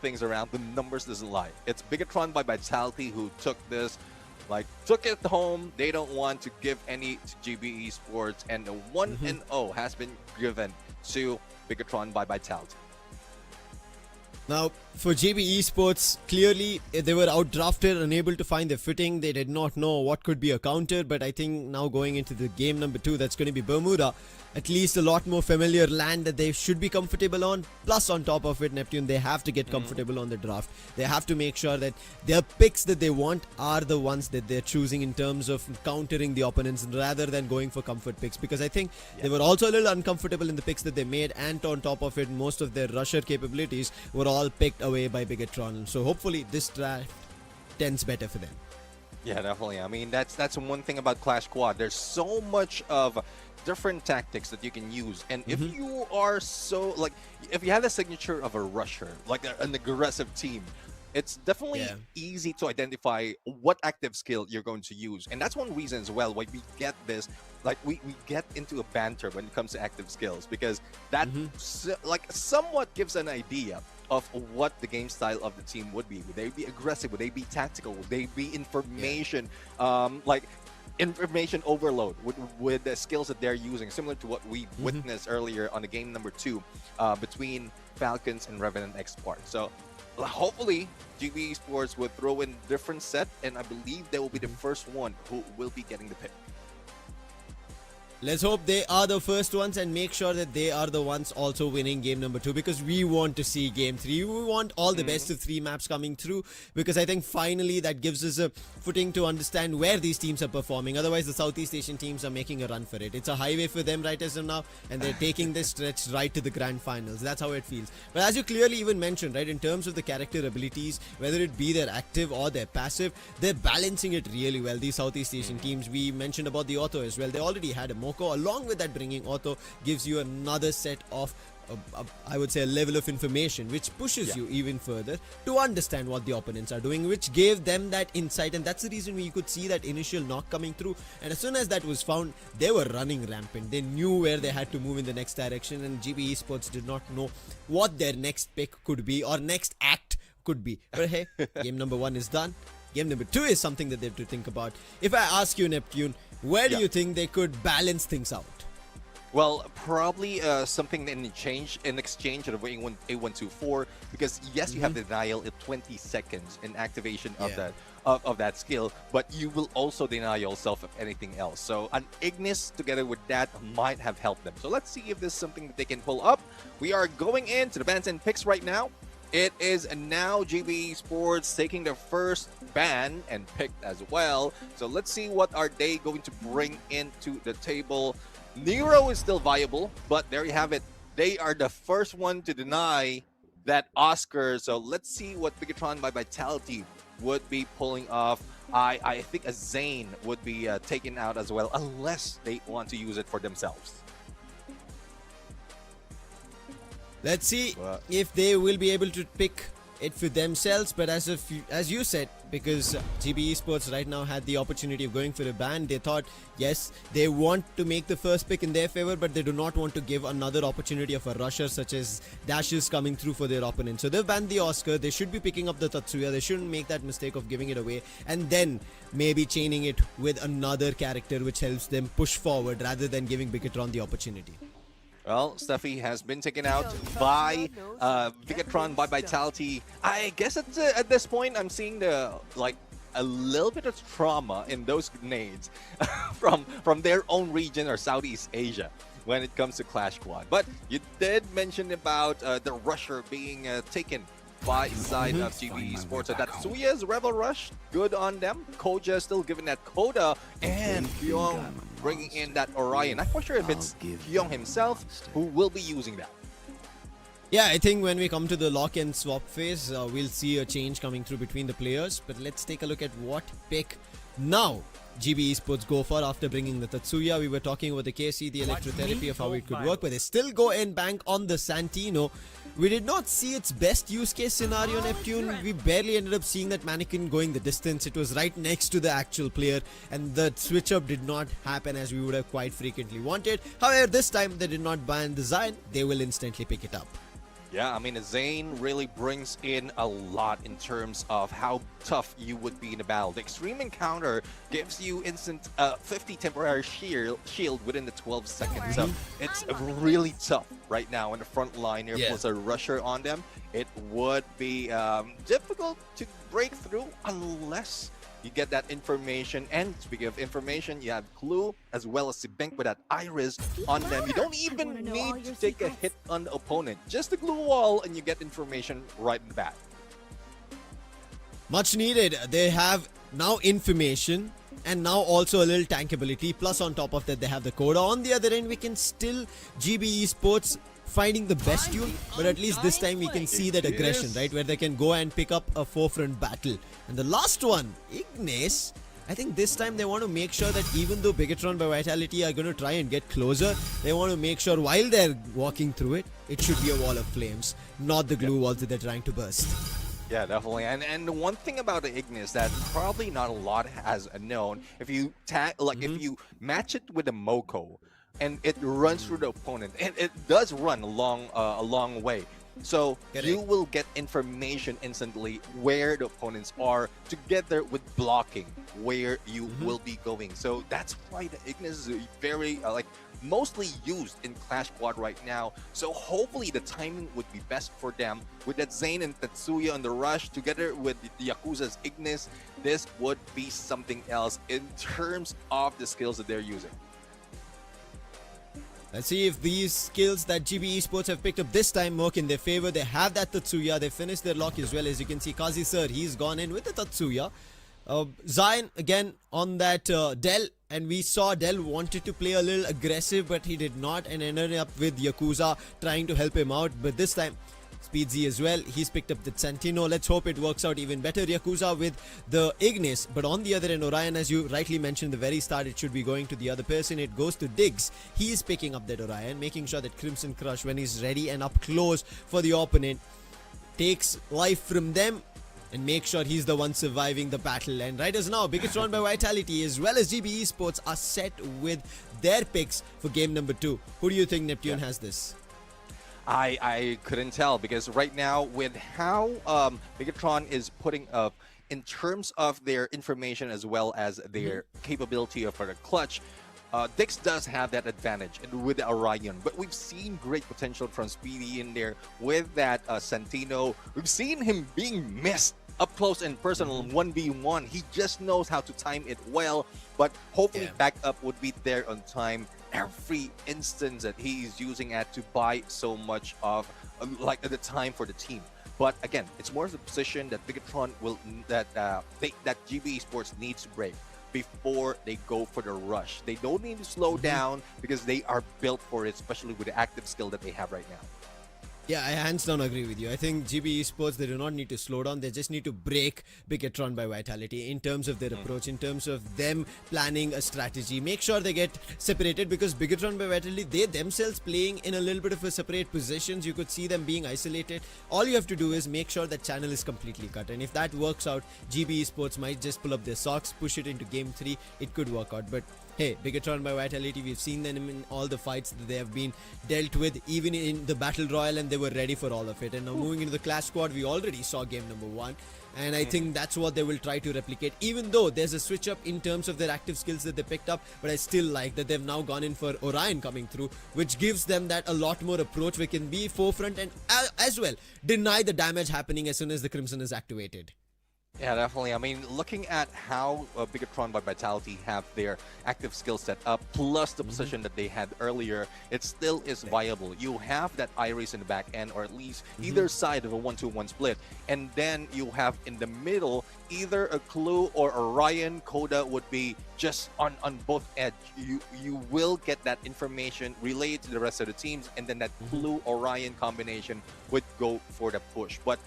things around, the numbers doesn't lie. It's Bigatron by Vitality who took it home. They don't want to give any to GB Esports, and the 1-0 has been given to Bigatron by Vitality. Now, for GB Esports, clearly they were outdrafted, unable to find their footing. They did not know what could be a counter, but I think now going into the game number 2, that's going to be Bermuda. At least a lot more familiar land that they should be comfortable on. Plus, on top of it, Neptune, they have to get comfortable on the draft. They have to make sure that their picks that they want are the ones that they're choosing in terms of countering the opponents, rather than going for comfort picks. Because I think they were also a little uncomfortable in the picks that they made, and on top of it, most of their rusher capabilities were all picked away by Bigatron. So hopefully this draft tends better for them. Yeah, definitely. I mean, that's one thing about Clash Squad. There's so much of different tactics that you can use. And if you are so, like, if you have the signature of a rusher, like an aggressive team, it's definitely easy to identify what active skill you're going to use. And that's one reason as well why we get this, like we get into a banter when it comes to active skills, because that like somewhat gives an idea of what the game style of the team would be. Would they be aggressive? Would they be tactical? Would they be information, like information overload with the skills that they're using, similar to what we witnessed earlier on the game number 2 between Falcons and Revenant XSPARK. So hopefully GB Esports will throw in a different set, and I believe they will be the first one who will be getting the pick. Let's hope they are the first ones and make sure that they are the ones also winning game number 2, because we want to see game 3. We want all the best of 3 maps coming through, because I think finally that gives us a footing to understand where these teams are performing. Otherwise, the Southeast Asian teams are making a run for it. It's a highway for them right as of now, and they're taking this stretch right to the grand finals. That's how it feels. But as you clearly even mentioned, right, in terms of the character abilities, whether it be their active or their passive, they're balancing it really well. These Southeast Asian teams, we mentioned about the Auto as well. They already had a along with that, bringing Auto gives you another set of I would say a level of information which pushes you even further to understand what the opponents are doing, which gave them that insight. And that's the reason you could see that initial knock coming through, and as soon as that was found, they were running rampant. They knew where they had to move in the next direction, and GB Esports did not know what their next pick could be or next act could be. But hey, game number 1 is done. Game number 2 is something that they have to think about. If I ask you, Neptune, where do you think they could balance things out? Well, probably something in exchange of A124, because yes, you have the denial at 20 seconds in activation of that of that skill, but you will also deny yourself of anything else. So an Ignis together with that might have helped them. So let's see if this is something that they can pull up. We are going into the bans and picks right now. It is now GB Esports taking their first ban and picked as well. So let's see what are they going to bring into the table. Nero is still viable, but there you have it. They are the first one to deny that Oscar. So let's see what Bigatron by Vitality would be pulling off. I think a Zane would be taken out as well, unless they want to use it for themselves. Let's see if they will be able to pick it for themselves. But as you said, because GB Esports right now had the opportunity of going for a ban, they thought, yes, they want to make the first pick in their favor, but they do not want to give another opportunity of a rusher such as Dashes coming through for their opponent. So they've banned the Oscar. They should be picking up the Tatsuya. They shouldn't make that mistake of giving it away and then maybe chaining it with another character which helps them push forward rather than giving Bigatron the opportunity. Well, Steffi has been taken out by Bigatron by Vitality. I guess at this point, I'm seeing a little bit of trauma in those grenades from their own region or Southeast Asia when it comes to Clash Squad. But you did mention about the rusher being taken by side of GB Esports. So that Suya's Rebel Rush, good on them. Koja still giving that Coda, and Pyong bringing in that Orion. Not quite sure if it's Pyong himself who will be using that. Yeah, I think when we come to the lock and swap phase, we'll see a change coming through between the players. But let's take a look at what pick now GB Esports go for after bringing the Tatsuya. We were talking about the KC, the electrotherapy of how it could work, but they still go and bank on the Santino. We did not see its best use case scenario, Neptune. We barely ended up seeing that mannequin going the distance. It was right next to the actual player, and the switch up did not happen as we would have quite frequently wanted. However, this time they did not ban the Zion. They will instantly pick it up. Yeah, I mean, Zane really brings in a lot in terms of how tough you would be in a battle. The Extreme Encounter gives you instant 50 temporary shield within the 12 seconds. So it's really tough right now in the front line here. Plus a rusher on them. It would be difficult to break through unless you get that information. And speaking of information, you have Clue as well as Sibink with that Iris on them. You don't even need to take a hit on the opponent. Just the glue wall and you get information right in the back. Much needed. They have now information and now also a little tankability. Plus on top of that, they have the Coda. On the other end, we can still GB Esports finding the best tune, but at least this time we can see that aggression, right, where they can go and pick up a forefront battle. And the last one, Ignis, I think this time they want to make sure that even though Bigatron by Vitality are going to try and get closer, they want to make sure while they're walking through it, it should be a wall of flames, not the glue walls that they're trying to burst. Yeah, definitely. And the one thing about the Ignis that probably not a lot has known, if you if you match it with a Moko and it runs through the opponent, and it does run a long way. So you will get information instantly where the opponents are, together with blocking where you will be going. So that's why the Ignis is very mostly used in Clash Squad right now. So hopefully the timing would be best for them. With that Zane and Tetsuya on the rush together with the Yakuza's Ignis, this would be something else in terms of the skills that they're using. Let's see if these skills that GB Esports have picked up this time work in their favor. They have that Tetsuya. They finished their lock as well. As you can see, Kazi Sir, he's gone in with the Tetsuya. Zion again on that Del, and we saw Del wanted to play a little aggressive, but he did not, and ended up with Yakuza trying to help him out. But this time, Speedsy as well, he's picked up the Santino. Let's hope it works out even better. Yakuza with the Ignis, but on the other end, Orion, as you rightly mentioned at the very start, it should be going to the other person. It goes to Diggs. He's picking up that Orion, making sure that Crimson Crush, when he's ready and up close for the opponent, takes life from them and make sure he's the one surviving the battle. And right as now, Bigatron by Vitality as well as GB Esports are set with their picks for game number 2. Who do you think Neptune has this? I couldn't tell, because right now with how Bigatron is putting up in terms of their information as well as their capability of the clutch, Dix does have that advantage with the Orion, but we've seen great potential from Speedy in there with that Santino. We've seen him being missed up close and personal 1v1. He just knows how to time it well, but hopefully backup would be there on time every instance that he is using at to buy so much of the time for the team. But again, it's more of the position that Bigatron will that GB Esports needs to break before they go for the rush. They don't need to slow down because they are built for it, especially with the active skill that they have right now. Yeah, I hands down agree with you. I think GB Esports, they do not need to slow down. They just need to break Bigatron by Vitality in terms of their approach, in terms of them planning a strategy. Make sure they get separated, because Bigatron by Vitality, they themselves playing in a little bit of a separate positions. You could see them being isolated. All you have to do is make sure that channel is completely cut. And if that works out, GB Esports might just pull up their socks, push it into game 3. It could work out. But hey, Bigatron by Vitality, we've seen them in all the fights that they have been dealt with, even in the Battle Royale, and they were ready for all of it. And now moving into the Clash Squad, we already saw game number 1. And I think that's what they will try to replicate, even though there's a switch up in terms of their active skills that they picked up. But I still like that they've now gone in for Orion coming through, which gives them that a lot more approach. We can be forefront and as well deny the damage happening as soon as the Crimson is activated. Yeah, definitely. I mean, looking at how Bigatron by Vitality have their active skill set up, plus the position that they had earlier, it still is viable. You have that Iris in the back end, or at least either side of a 1-2-1 split. And then you have in the middle, either a Clue or Orion. Coda would be just on both edge. You will get that information relayed to the rest of the teams, and then that Clue-Orion combination would go for the push. But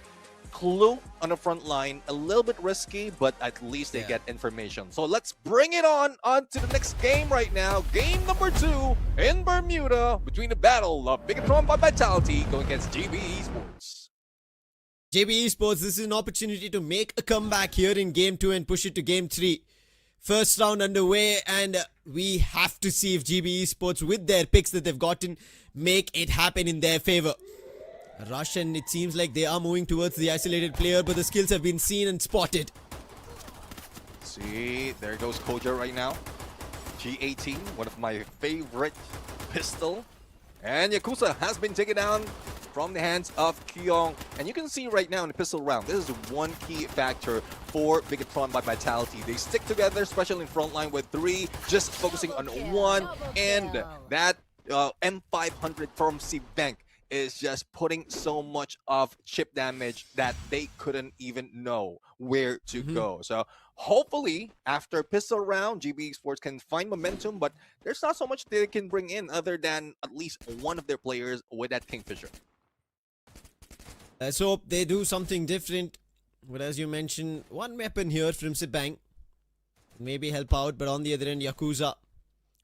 Clue on the front line, a little bit risky, but at least they get information. So let's bring it on to the next game right now. Game number 2 in Bermuda, between the battle of Bigatron by Vitality going against GB Esports. GB Esports, this is an opportunity to make a comeback here in game 2 and push it to game 3. First round underway, and we have to see if GB Esports, with their picks that they've gotten, make it happen in their favor. Rush, and it seems like they are moving towards the isolated player, but the skills have been seen and spotted. See, there goes Koja right now. G18, one of my favorite pistol. And Yakuza has been taken down from the hands of Kyong. And you can see right now in the pistol round, this is one key factor for Bigatron by Vitality. They stick together, especially in front line with 3, just focusing on 1. And that M500 from C-Bank is just putting so much of chip damage that they couldn't even know where to go. So hopefully, after pistol round, GB Esports can find momentum, but there's not so much they can bring in other than at least one of their players with that Kingfisher. Let's hope they do something different. But as you mentioned, one weapon here from Sibang. maybe help out, but on the other end, Yakuza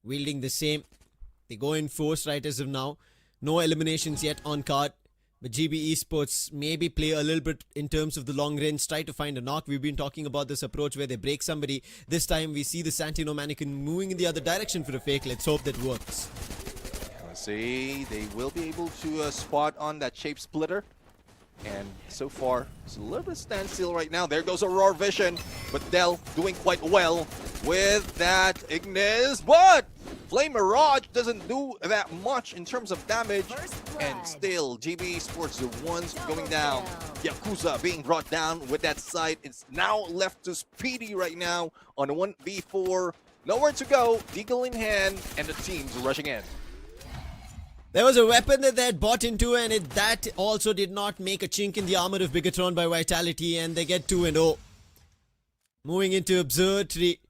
wielding the same. They go in force right as of now. No eliminations yet on card. But GB Esports maybe play a little bit in terms of the long range, try to find a knock. We've been talking about this approach where they break somebody. This time we see the Santino mannequin moving in the other direction for a fake. Let's hope that works. Let's see, they will be able to spot on that shape splitter. And so far, it's a little bit standstill right now. There goes Aurora Vision, but Dell doing quite well with that Ignis. But Flame Mirage doesn't do that much in terms of damage. And still, GB Esports the ones going down. Yakuza being brought down with that side. It's now left to Speedy right now on a 1v4. Nowhere to go, Deagle in hand, and the team's rushing in. There was a weapon that they had bought into, and that also did not make a chink in the armor of Bigatron by Vitality, and they get 2-0. Moving into Observatory.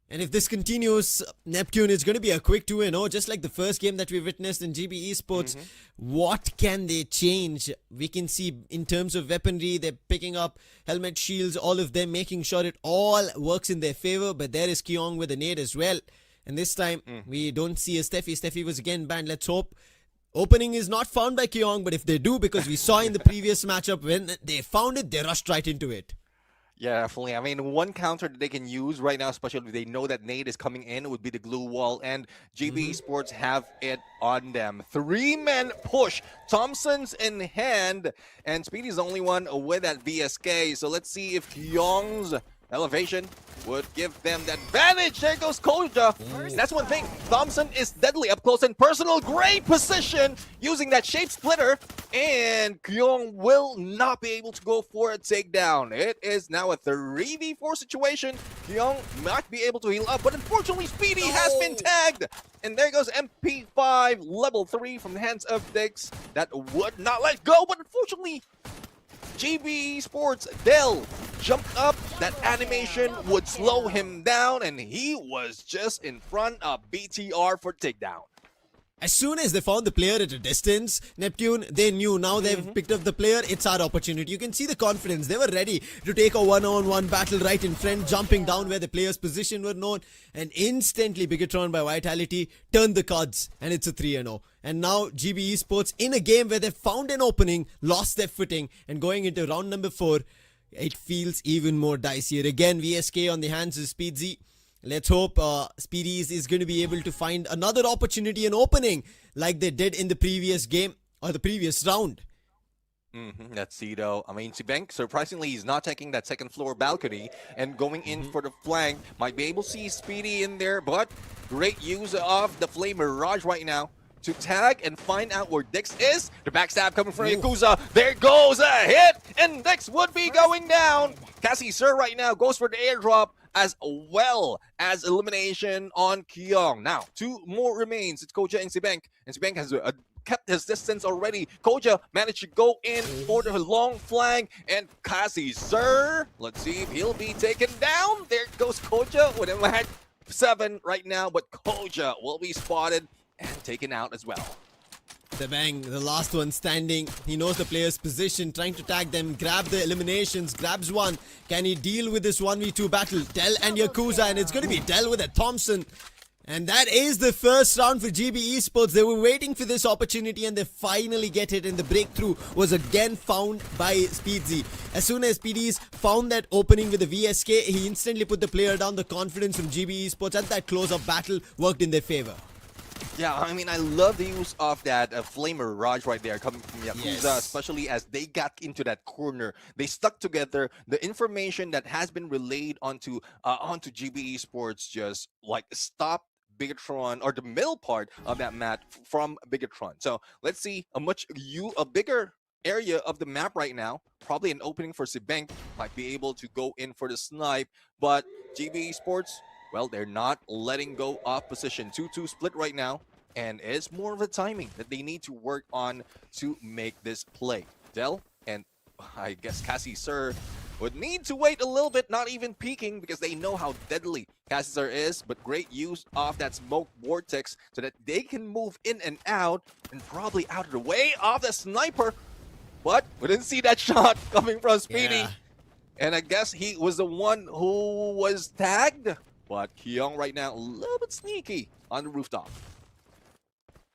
And if this continues, Neptune is going to be a quick 2-0, just like the first game that we witnessed in GB Esports. What can they change? We can see in terms of weaponry, they're picking up helmet shields, all of them, making sure it all works in their favor. But there is Kyong with a nade as well. And this time, we don't see a Steffi. Steffi was again banned. Let's hope opening is not found by Kyong, but if they do, because we saw in the previous matchup, when they found it, they rushed right into it. Yeah, definitely. I mean, one counter that they can use right now, especially if they know that nade is coming in, would be the glue wall, and GB Esports have it on them. 3-man push. Thompson's in hand, and Speedy's the only one with that VSK. So let's see if Kyong's elevation would give them that advantage. There goes Koja. That's one thing. Thompson is deadly up close and personal. Great position using that shape splitter. And Kyong will not be able to go for a takedown. It is now a 3v4 situation. Kyong might be able to heal up, but unfortunately Speedy has been tagged. And there goes MP5 level 3 from the hands of Dix. That would not let go, but unfortunately GB Esports, Dell jumped up. That animation would slow him down, and he was just in front of BTR for takedown. As soon as they found the player at a distance, Neptune, they knew now they've picked up the player, it's our opportunity. You can see the confidence. They were ready to take a one-on-one battle right in front, jumping down where the player's position were known, and instantly Bigatron by Vitality turned the cards, and it's a 3-0. And now GB Esports, in a game where they found an opening, lost their footing, and going into round number 4, it feels even more dicier. Again, VSK on the hands of Speedsy. Let's hope Speedies is going to be able to find another opportunity and opening like they did in the previous game or the previous round. Let's see though. I mean, Sibank, surprisingly, he's not taking that second floor balcony and going in for the flank. Might be able to see Speedy in there, but great use of the Flame Mirage right now to tag and find out where Dix is. The backstab coming from Yakuza. There goes a hit, and Dix would be going down. Cassie Sir right now goes for the airdrop, as well as elimination on Kyong. Now, 2 more remains. It's Koja and Sibank. And Sibank has kept his distance already. Koja managed to go in for the long flank. And Cassie Sir, let's see if he'll be taken down. There goes Koja with a 7 right now. But Koja will be spotted and taken out as well. The bang, the last one standing. He knows the player's position, trying to tag them, grab the eliminations, grabs one. Can he deal with this 1v2 battle? Dell and Yakuza, and it's going to be Dell with a Thompson. And that is the first round for GB Esports. They were waiting for this opportunity and they finally get it, and the breakthrough was again found by Speedsy. As soon as Speedies found that opening with the VSK, he instantly put the player down. The confidence from GB Esports at that close-up battle worked in their favor. Yeah, I mean, I love the use of that Flame Mirage right there coming from Yakuza, especially as they got into that corner. They stuck together. The information that has been relayed onto GB Esports just like stopped Bigatron, or the middle part of that map from Bigatron. So let's see a bigger area of the map right now. Probably an opening for Sibank. Might be able to go in for the snipe, but GB Esports, well, they're not letting go of position. 2-2 split right now, and it's more of a timing that they need to work on to make this play. Dell and I guess Cassie Sir would need to wait a little bit, not even peeking, because they know how deadly Cassie Sir is, but great use of that smoke vortex so that they can move in and out, and probably out of the way of the sniper. But we didn't see that shot coming from Speedy. And I guess he was the one who was tagged. But Kyung right now a little bit sneaky on the rooftop.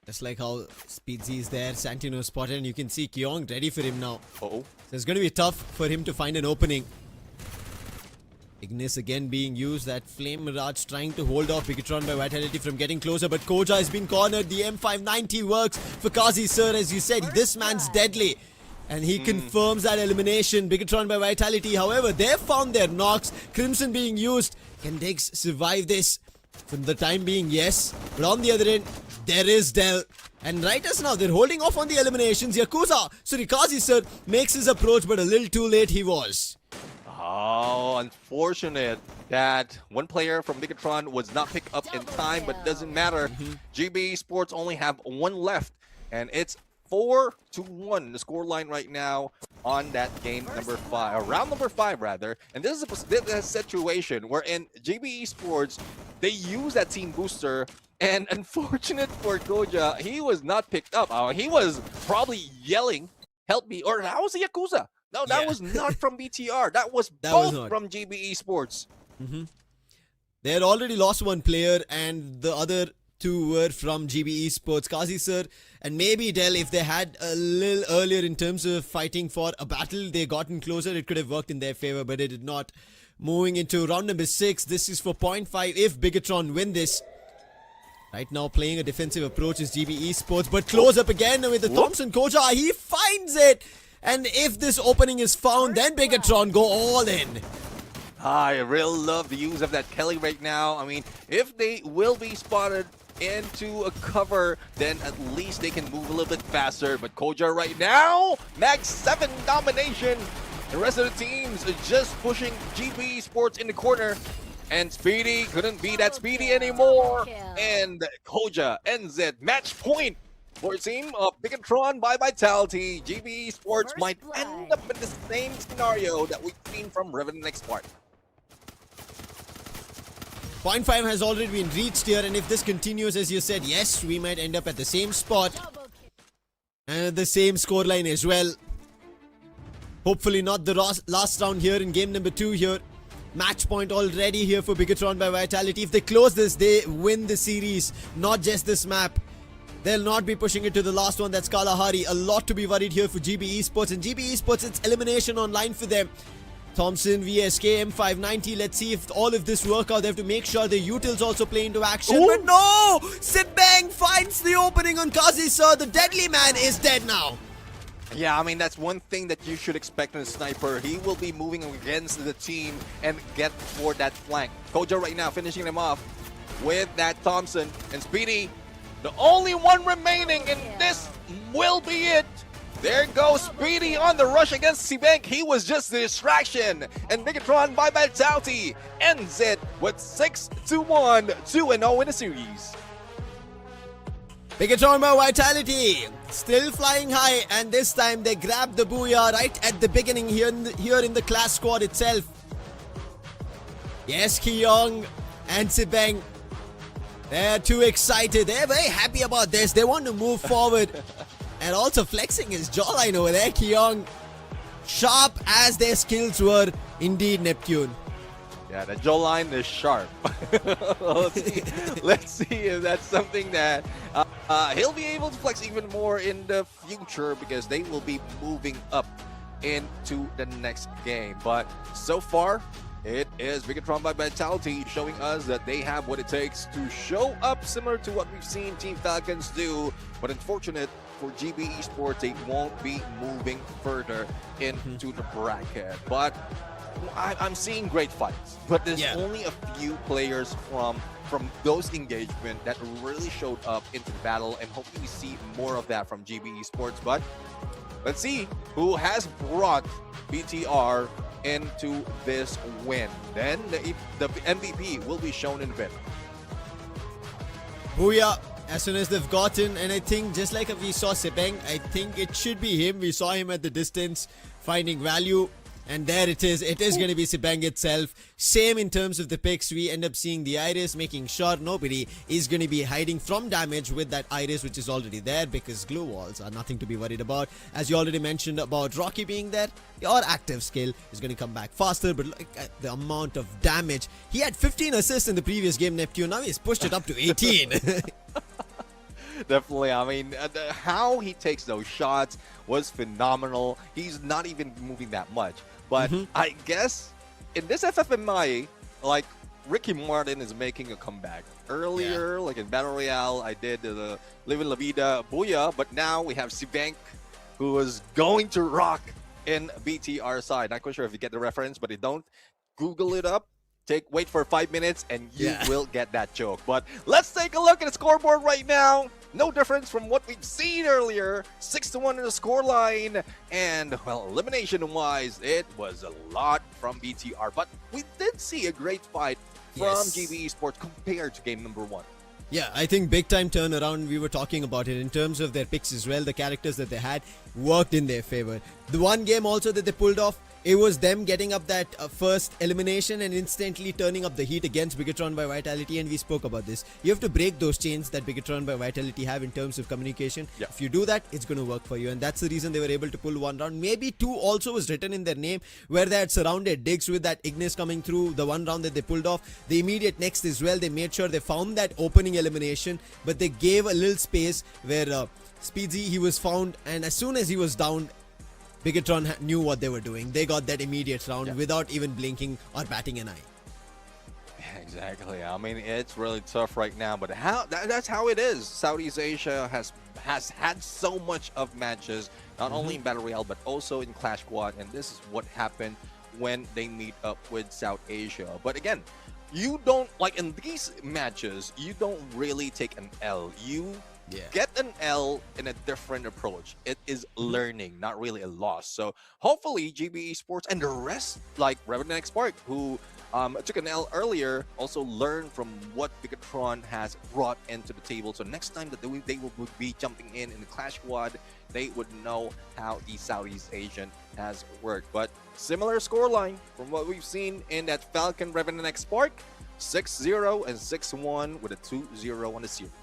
Just like how Speedsy is there, Santino spotted, and you can see Kyung ready for him now. Uh-oh. So it's going to be tough for him to find an opening. Ignis again being used. That Flame Mirage trying to hold off Bigatron by Vitality from getting closer. But Koja has been cornered. The M590 works for Kazi Sir. As you said, this man's deadly. And he confirms that elimination. Bigatron by Vitality. However, they've found their knocks. Crimson being used. Can Diggs survive this? For the time being, yes. But on the other end, there is Del. And right as now, they're holding off on the eliminations. Yakuza, sorry, Kazi Sir makes his approach, but a little too late he was. Oh, unfortunate that one player from Bigatron was not picked up in time, but doesn't matter. GB Esports only have one left, and it's 4-1 the scoreline right now on that game number 5, or round number 5 rather. And this is a situation wherein GB Esports, they use that team booster, and unfortunate for Koja, he was not picked up. He was probably yelling, "Help me!" Or that was the Yakuza. No, that was not from BTR. That was both from GB Esports. They had already lost one player, and the other two were from GB Esports. Kazi Sir and maybe Del, if they had a little earlier in terms of fighting for a battle, they gotten closer, it could have worked in their favor, but it did not. Moving into round number 6, this is for 0.5 if Bigatron win this. Right now playing a defensive approach is GB Esports, but close up again with the Thompson Koja. He finds it! And if this opening is found, then Bigatron go all in. I really love the use of that Kelly right now. I mean, if they will be spotted into a cover, then at least they can move a little bit faster. But Koja right now, Mag 7 domination. The rest of the teams are just pushing GB Esports in the corner. And Speedy couldn't be that Speedy anymore. And Koja ends it. Match point for a team of Bigatron by Vitality. GB Esports might end up in the same scenario that we've seen from Revenant XSPARK. 0.5 has already been reached here, and if this continues, as you said, yes, we might end up at the same spot and the same scoreline as well. Hopefully not the last round here in game number 2 here. Match point already here for Bigatron by Vitality. If they close this, they win the series, not just this map. They'll not be pushing it to the last one. That's Kalahari. A lot to be worried here for GB Esports. And GB Esports, it's elimination online for them. Thompson, VSK, M590. Let's see if all of this work out. They have to make sure the utils also play into action. Ooh. But no! Sibang finds the opening on Kazi Sir. The deadly man is dead now. Yeah, I mean, that's one thing that you should expect in a sniper. He will be moving against the team and get for that flank. Koja right now finishing them off with that Thompson. And Speedy, the only one remaining, and this will be it. There goes Speedy on the rush against Sibank. He was just a distraction. And Bigatron by Vitality ends it with 6-1, 2-0 in the series. Bigatron by Vitality still flying high, and this time they grab the booyah right at the beginning here in the class squad itself. Yes, Kyung and Sibang, they're too excited. They're very happy about this. They want to move forward. And also flexing his jawline over there, Kyung. Sharp as their skills were, indeed, Neptune. Yeah, the jawline is sharp. Let's see if that's something that he'll be able to flex even more in the future, because they will be moving up into the next game. But so far, it is Bigatron by Vitality showing us that they have what it takes to show up, similar to what we've seen Team Falcons do. But unfortunate for GB Esports, they won't be moving further into the bracket. But I'm seeing great fights, but there's only a few players from those engagement that really showed up into the battle, and hopefully we see more of that from GB Esports. But let's see who has brought BTR into this win. Then the MVP will be shown in a bit. Booyah! As soon as they've gotten, and I think just like we saw Sebeng, I think it should be him. We saw him at the distance finding value, And there it is. It is going to be Sibang itself. Same in terms of the picks. We end up seeing the Iris, making sure nobody is going to be hiding from damage with that Iris, which is already there, because glue walls are nothing to be worried about. As you already mentioned about Rocky being there, your active skill is going to come back faster. But look at the amount of damage. He had 15 assists in the previous game, Neptune. Now he's pushed it up to 18. Definitely. I mean, how he takes those shots was phenomenal. He's not even moving that much. But I guess in this FFMAI, like, Ricky Martin is making a comeback. Earlier, like in Battle Royale, I did the Live in La Vida Booyah, but now we have Sibank, who is going to rock in BTR side. Not quite sure if you get the reference, but if you don't, Google it up. Wait for 5 minutes and you will get that joke. But let's take a look at the scoreboard right now. No difference from what we've seen earlier. 6-1 in the scoreline. And, well, elimination-wise, it was a lot from BTR. But we did see a great fight from GB Esports compared to game number 1. Yeah, I think big time turnaround. We were talking about it in terms of their picks as well. The characters that they had worked in their favor. The one game also that they pulled off, it was them getting up that first elimination and instantly turning up the heat against Bigatron by Vitality, and we spoke about this. You have to break those chains that Bigatron by Vitality have in terms of communication. If you do that, it's going to work for you, and that's the reason they were able to pull one round. Maybe two also was written in their name, where they had surrounded Diggs with that Ignis coming through, the one round that they pulled off. The immediate next as well, they made sure they found that opening elimination, but they gave a little space where Speedsy, he was found, and as soon as he was down, Bigatron knew what they were doing. They got that immediate round without even blinking or batting an eye. Exactly. I mean, it's really tough right now, but that's how it is. Southeast Asia has had so much of matches, not only in Battle Royale, but also in Clash Squad, and this is what happened when they meet up with South Asia. But again, you don't, like in these matches, you don't really take an L. You get an L in a different approach. It is learning, not really a loss. So hopefully GB Esports and the rest, like Revenant and XSPARK, who took an L earlier, also learn from what Bigatron has brought into the table. So next time that they will be jumping in the Clash Squad, they would know how the Southeast Asian has worked. But similar scoreline from what we've seen in that Falcon Revenant and XSPARK, 6-0 and 6-1 with a 2-0 on the series.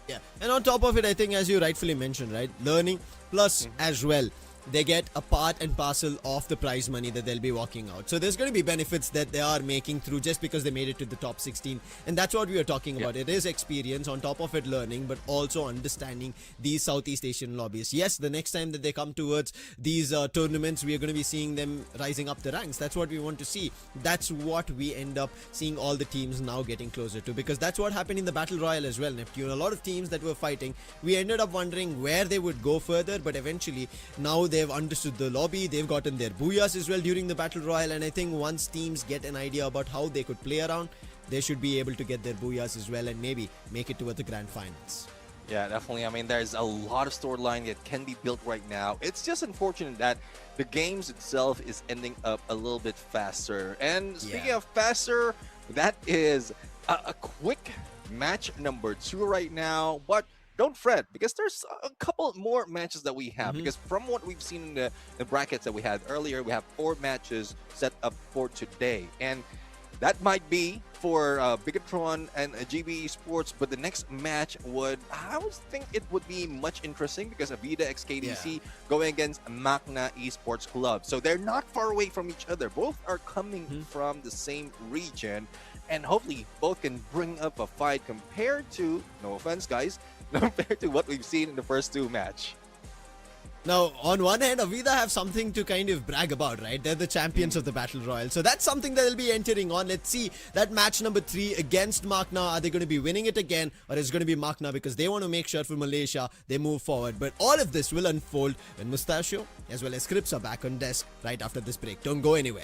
Yeah, and on top of it, I think, as you rightfully mentioned, right, learning plus as well, they get a part and parcel of the prize money that they'll be walking out. So there's going to be benefits that they are making through just because they made it to the top 16. And that's what we are talking about. It is experience, on top of it learning, but also understanding these Southeast Asian lobbies. Yes, the next time that they come towards these tournaments, we are going to be seeing them rising up the ranks. That's what we want to see. That's what we end up seeing all the teams now getting closer to, because that's what happened in the Battle Royale as well, Neptune. A lot of teams that were fighting, we ended up wondering where they would go further, but eventually now they've understood the lobby, they've gotten their booyahs as well during the Battle Royale, and I think once teams get an idea about how they could play around, they should be able to get their booyahs as well and maybe make it towards the grand finals. Yeah, definitely. I mean, there's a lot of storyline that can be built right now. It's just unfortunate that the games itself is ending up a little bit faster. And speaking of faster, that is a quick match number 2 right now, but don't fret, because there's a couple more matches that we have. Because from what we've seen in the brackets that we had earlier, we have 4 matches set up for today. And that might be for Bigatron and GB Esports, but the next match would, I would think it would be much interesting, because Avida XKDC going against MAQNA Esports Club. So they're not far away from each other. Both are coming from the same region, and hopefully both can bring up a fight compared to, no offense guys, compared to what we've seen in the first 2 matches. Now, on one hand, Avida have something to kind of brag about, right? They're the champions of the Battle Royale. So that's something that they'll be entering on. Let's see that match number 3 against MAQNA. Are they going to be winning it again, or is it going to be MAQNA, because they want to make sure for Malaysia they move forward? But all of this will unfold when Mustachio as well as Scripps are back on desk right after this break. Don't go anywhere.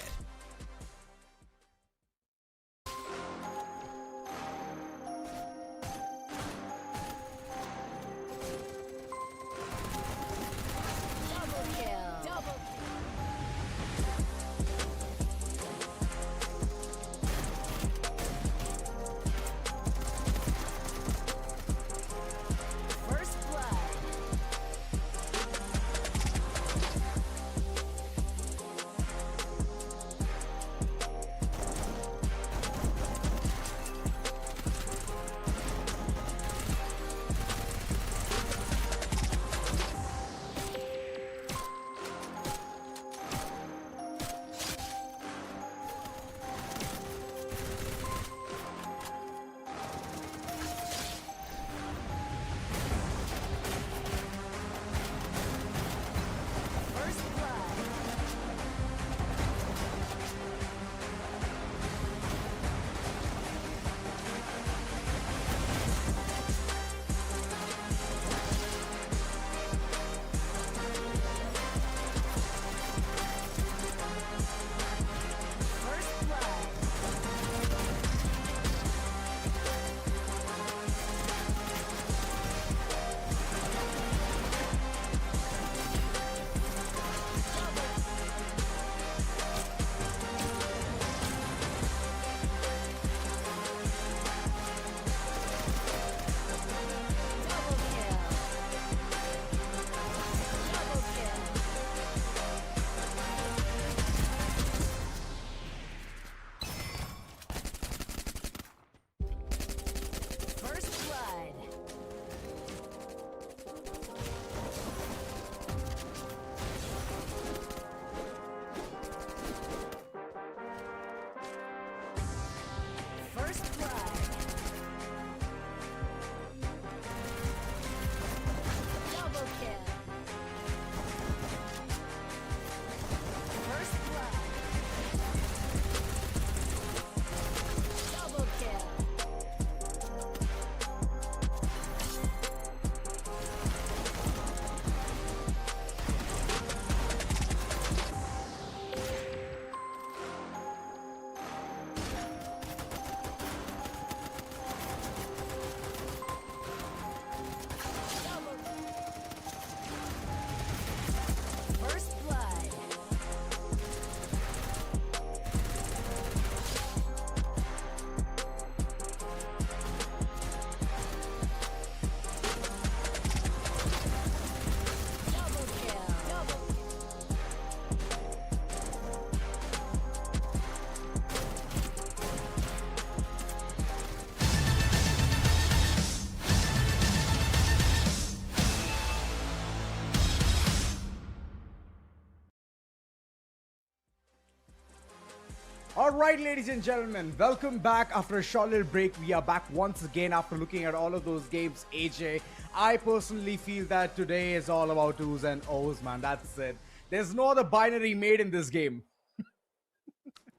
All right, ladies and gentlemen, welcome back after a short little break. We are back once again after looking at all of those games. AJ, I personally feel that today is all about O's and O's, man. That's it. There's no other binary made in this game.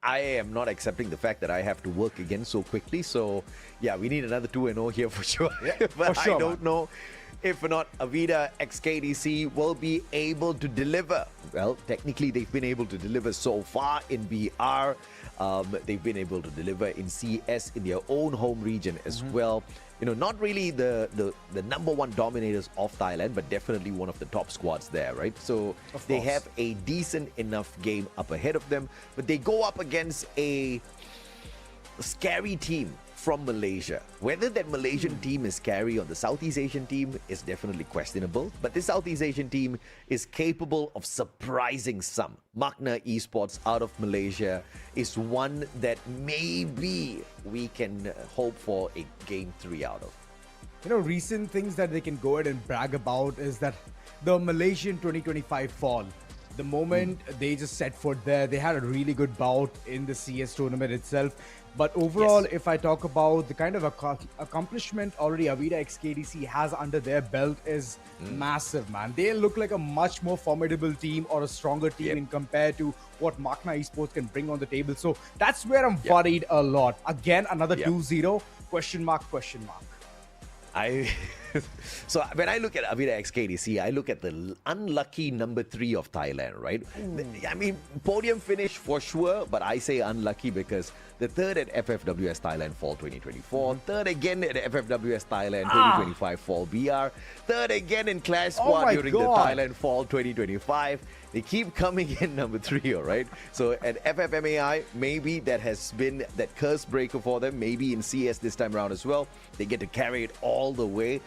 I am not accepting the fact that I have to work again so quickly. So, yeah, we need another 2-0 here for sure. Yeah, but for sure, I don't know if or not Avida XKDC will be able to deliver. Well, technically, they've been able to deliver so far in BR. They've been able to deliver in CS in their own home region as well. You know, not really the number one dominators of Thailand, but definitely one of the top squads there, right? So they have a decent enough game up ahead of them, but they go up against a scary team from Malaysia. Whether that Malaysian team is scary or the Southeast Asian team is definitely questionable, but this Southeast Asian team is capable of surprising some. MAQNA Esports out of Malaysia is one that maybe we can hope for a Game 3 out of. You know, recent things that they can go ahead and brag about is that the Malaysian 2025 fall. The moment they just set foot there, they had a really good bout in the CS tournament itself. But overall, if I talk about the kind of accomplishment already Avida XKDC has under their belt is massive, man. They look like a much more formidable team or a stronger team in compared to what MAQNA Esports can bring on the table. So that's where I'm worried a lot. Again, another 2-0, question mark, question mark. So when I look at Avida XKDC, I look at the unlucky number 3 of Thailand, right? I mean, podium finish for sure, but I say unlucky because the third at FFWS Thailand Fall 2024, third again at FFWS Thailand 2025 Fall BR, third again in Clash Squad during the Thailand Fall 2025. They keep coming in number 3, all right? So at FFMAI, maybe that has been that curse breaker for them. Maybe in CS this time around as well, they get to carry it all the way.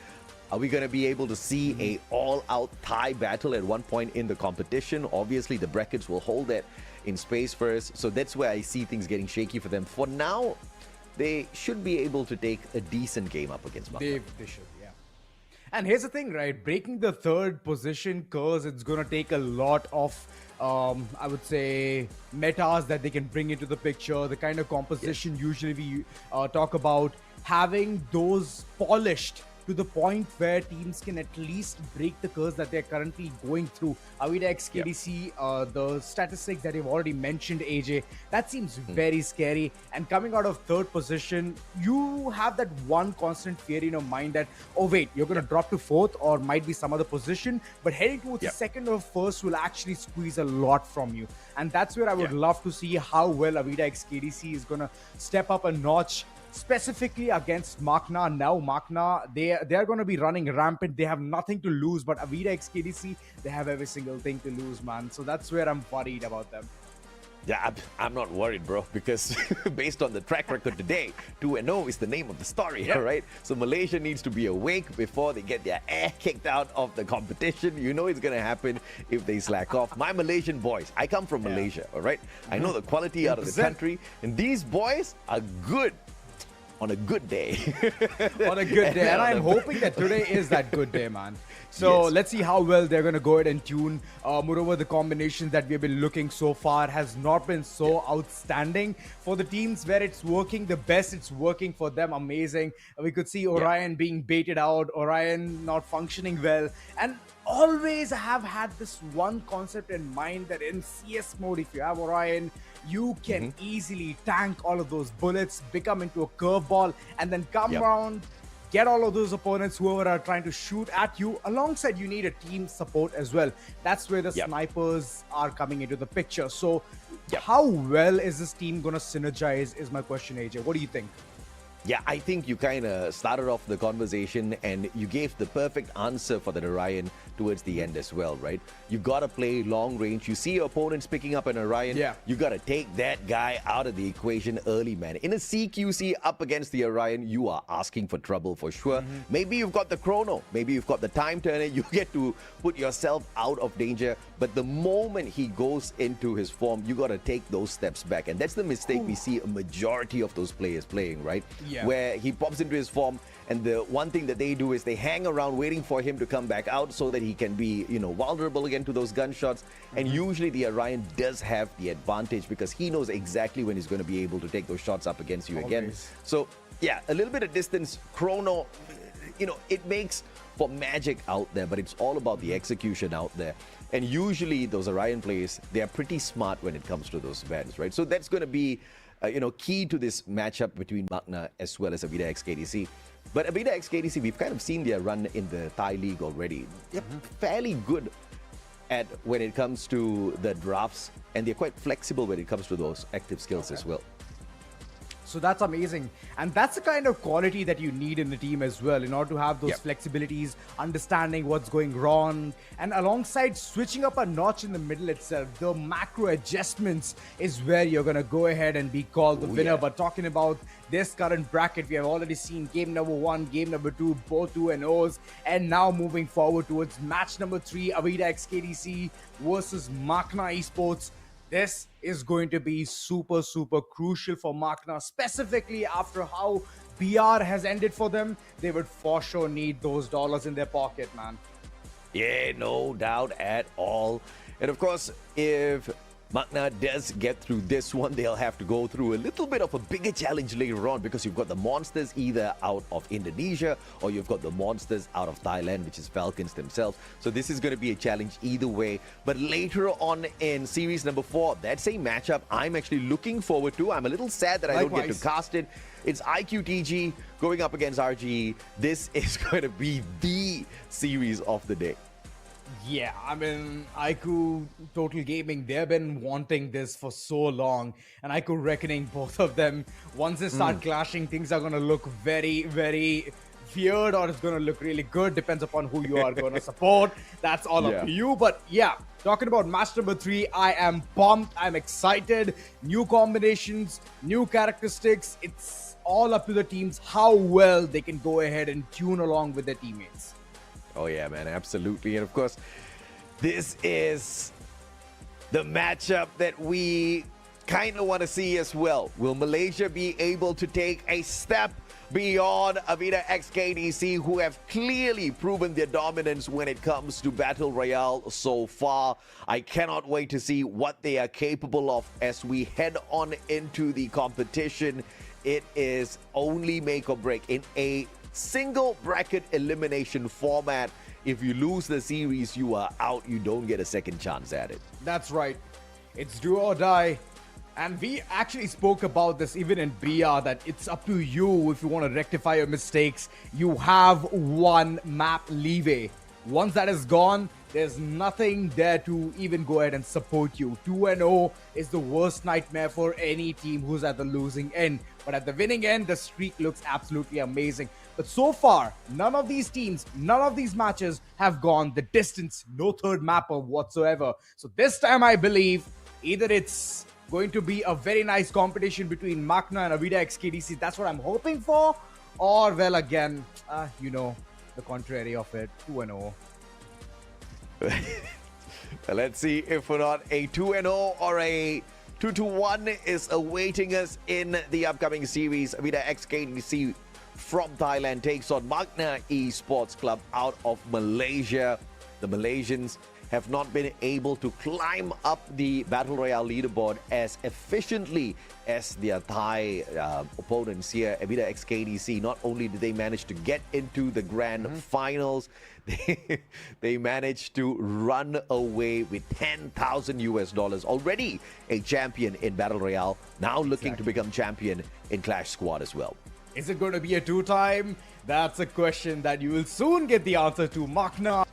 Are we going to be able to see a all-out Thai battle at one point in the competition? Obviously, the brackets will hold that in space first. So that's where I see things getting shaky for them. For now, they should be able to take a decent game up against MAQNA. They should, yeah. And here's the thing, right? Breaking the third position curse, it's going to take a lot of, I would say, metas that they can bring into the picture. The kind of composition usually we talk about. Having those polished to the point where teams can at least break the curse that they're currently going through. Avida XKDC, the statistics that you've already mentioned, AJ, that seems very scary. And coming out of third position, you have that one constant fear in your mind that, oh wait, you're going to drop to fourth or might be some other position, but heading towards second or first will actually squeeze a lot from you. And that's where I would love to see how well Avida XKDC is going to step up a notch, specifically against MAQNA. Now MAQNA, they're going to be running rampant. They have nothing to lose, but Avida XKDC, they have every single thing to lose, man. So that's where I'm worried about them. Yeah, I'm not worried, bro, because based on the track record today, 2-0 is the name of the story, all right? So Malaysia needs to be awake before they get their ass kicked out of the competition. You know it's going to happen if they slack off. My Malaysian boys, I come from Malaysia, all right? I know the quality out of the country, and these boys are good. On a good day. On a good day. And I'm hoping that today is that good day, man. So let's see how well they're going to go ahead and tune. Moreover, the combinations that we've been looking so far has not been so outstanding for the teams where it's working the best. It's working for them. Amazing. We could see Orion being baited out, Orion not functioning well. And always have had this one concept in mind that in CS mode, if you have Orion, you can easily tank all of those bullets, become into a curveball, and then come around, get all of those opponents, whoever are trying to shoot at you. Alongside, you need a team support as well. That's where the snipers are coming into the picture. So how well is this team going to synergize is my question, AJ. What do you think? Yeah, I think you kind of started off the conversation and you gave the perfect answer for the Orion towards the end as well, right? You got to play long range. You see your opponents picking up an Orion. You got to take that guy out of the equation early, man. In a CQC up against the Orion, you are asking for trouble for sure. Maybe you've got the chrono. Maybe you've got the time turner. You get to put yourself out of danger. But the moment he goes into his form, you got to take those steps back. And that's the mistake we see a majority of those players playing, right? where he pops into his form, and the one thing that they do is they hang around waiting for him to come back out so that he can be, vulnerable again to those gunshots. And usually the Orion does have the advantage because he knows exactly when he's going to be able to take those shots up against you again. So, yeah, a little bit of distance. Chrono, it makes for magic out there, but it's all about the execution out there. And usually those Orion players, they are pretty smart when it comes to those events, right? So that's going to be, key to this matchup between Makna as well as Avida XKDC. But Avida XKDC, we've kind of seen their run in the Thai league already. They're fairly good at when it comes to the drafts, and they're quite flexible when it comes to those active skills as well. So that's amazing. And that's the kind of quality that you need in the team as well, in order to have those flexibilities, understanding what's going wrong, and alongside switching up a notch in the middle itself, the macro adjustments is where you're going to go ahead and be called the winner. But talking about this current bracket, we have already seen game number 1, game number 2, both 2-0s, and now moving forward towards match number 3, Avida XKDC versus MAQNA Esports. This is going to be super, super crucial for Makna, specifically after how BR has ended for them. They would for sure need those dollars in their pocket, man. Yeah, no doubt at all. And of course, if Makna does get through this one, they'll have to go through a little bit of a bigger challenge later on, because you've got the monsters either out of Indonesia or you've got the monsters out of Thailand, which is Falcons themselves. So this is going to be a challenge either way. But later on in series number 4, that same matchup I'm actually looking forward to. I'm a little sad that I don't get to cast it. It's IQOO going up against RGE. This is going to be the series of the day. Yeah, I mean, IQOO Total Gaming, they've been wanting this for so long. And IQOO Reckoning, both of them, once they start clashing, things are going to look very, very weird, or it's going to look really good. Depends upon who you are going to support. That's all up to you. But yeah, talking about match number 3, I am pumped. I'm excited. New combinations, new characteristics. It's all up to the teams how well they can go ahead and tune along with their teammates. Oh yeah, man, absolutely. And of course, this is the matchup that we kind of want to see as well. Will Malaysia be able to take a step beyond Avida XKDC, who have clearly proven their dominance when it comes to Battle Royale so far? I cannot wait to see what they are capable of as we head on into the competition. It is only make or break in a single bracket elimination format. If you lose the series, you are out. You don't get a second chance at it. That's right. It's do or die. And we actually spoke about this even in BR, that it's up to you if you want to rectify your mistakes. You have one map leeway. Once that is gone, there's nothing there to even go ahead and support you. 2-0 is the worst nightmare for any team who's at the losing end. But at the winning end, the streak looks absolutely amazing. But so far, none of these teams, none of these matches have gone the distance. No third mapper whatsoever. So this time, I believe either it's going to be a very nice competition between Makna and Avida XKDC. That's what I'm hoping for. Or, well, again, the contrary of it, 2-0. Let's see if or not a 2-0 or a 2-1 is awaiting us in the upcoming series. Avida XKDC from Thailand takes on MAQNA Esports Club out of Malaysia. The Malaysians have not been able to climb up the Battle Royale leaderboard as efficiently as their Thai opponents here. Avida XKDC, not only did they manage to get into the grand finals, they managed to run away with $10,000. Already a champion in Battle Royale, now looking to become champion in Clash Squad as well. Is it going to be a 2-time? That's a question that you will soon get the answer to. Makna,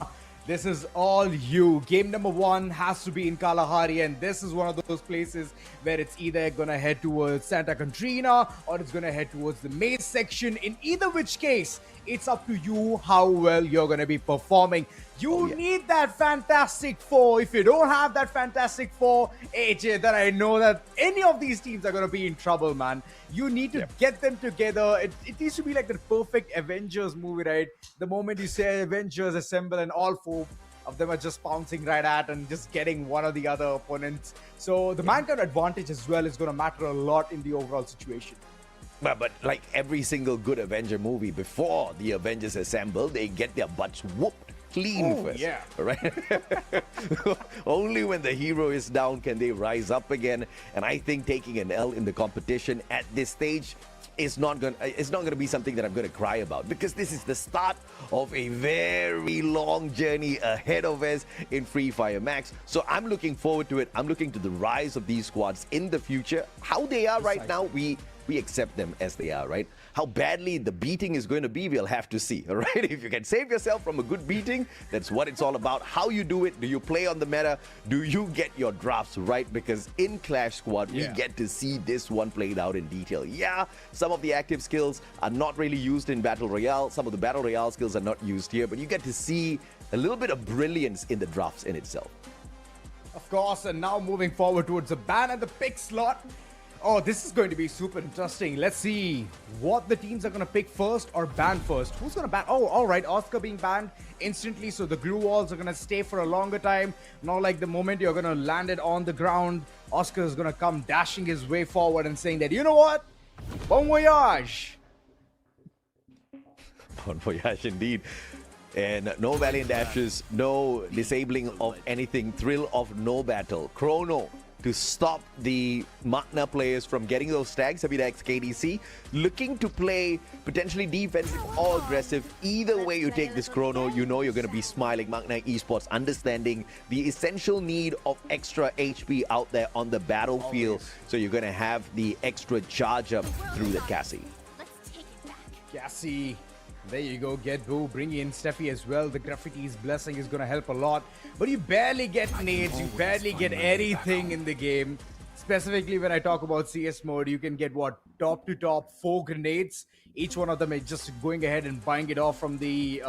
this is all you. Game number 1 has to be in Kalahari, and this is one of those places where it's either going to head towards Santa Catrina or it's going to head towards the maze section. In either which case, it's up to you how well you're going to be performing. You need that Fantastic Four. If you don't have that Fantastic Four, AJ, then I know that any of these teams are going to be in trouble, man. You need to get them together. It needs to be like the perfect Avengers movie, right? The moment you say Avengers assemble and all 4 of them are just pouncing right at and just getting one or the other opponents. So the mankind advantage as well is going to matter a lot in the overall situation. But like every single good Avenger movie, before the Avengers assemble, they get their butts whooped clean first. Yeah. Right? Only when the hero is down can they rise up again. And I think taking an L in the competition at this stage is not gonna be something that I'm gonna cry about, because this is the start of a very long journey ahead of us in Free Fire Max. So I'm looking forward to it. I'm looking to the rise of these squads in the future. How they are right now, we accept them as they are, right? How badly the beating is going to be, we'll have to see, all right? If you can save yourself from a good beating, that's what it's all about. How you do it, do you play on the meta? Do you get your drafts right? Because in Clash Squad, we get to see this one played out in detail. Yeah, some of the active skills are not really used in Battle Royale. Some of the Battle Royale skills are not used here, but you get to see a little bit of brilliance in the drafts in itself. Of course, and now moving forward towards the ban and the pick slot. Oh, this is going to be super interesting. Let's see what the teams are going to pick first or ban first. Who's going to ban? Oh, all right. Oscar being banned instantly. So the glue walls are going to stay for a longer time. Not like the moment you're going to land it on the ground, Oscar is going to come dashing his way forward and saying that, you know what? Bon voyage. Bon voyage indeed. And no valiant dashes, no disabling of anything, thrill of no battle. Chrono to stop the Makna players from getting those tags. Avida X KDC looking to play potentially defensive or aggressive. Either way you take this Chrono, you know you're going to be smiling. Makna Esports understanding the essential need of extra HP out there on the battlefield. So you're going to have the extra charge up through the Cassie. Cassie. There you go, get Boo, bring in Steffi as well. The Graffiti's blessing is going to help a lot. But you barely get nades, you barely get anything in the game. Specifically when I talk about CS mode, you can get what? Top to top 4 grenades. Each one of them is just going ahead and buying it off from the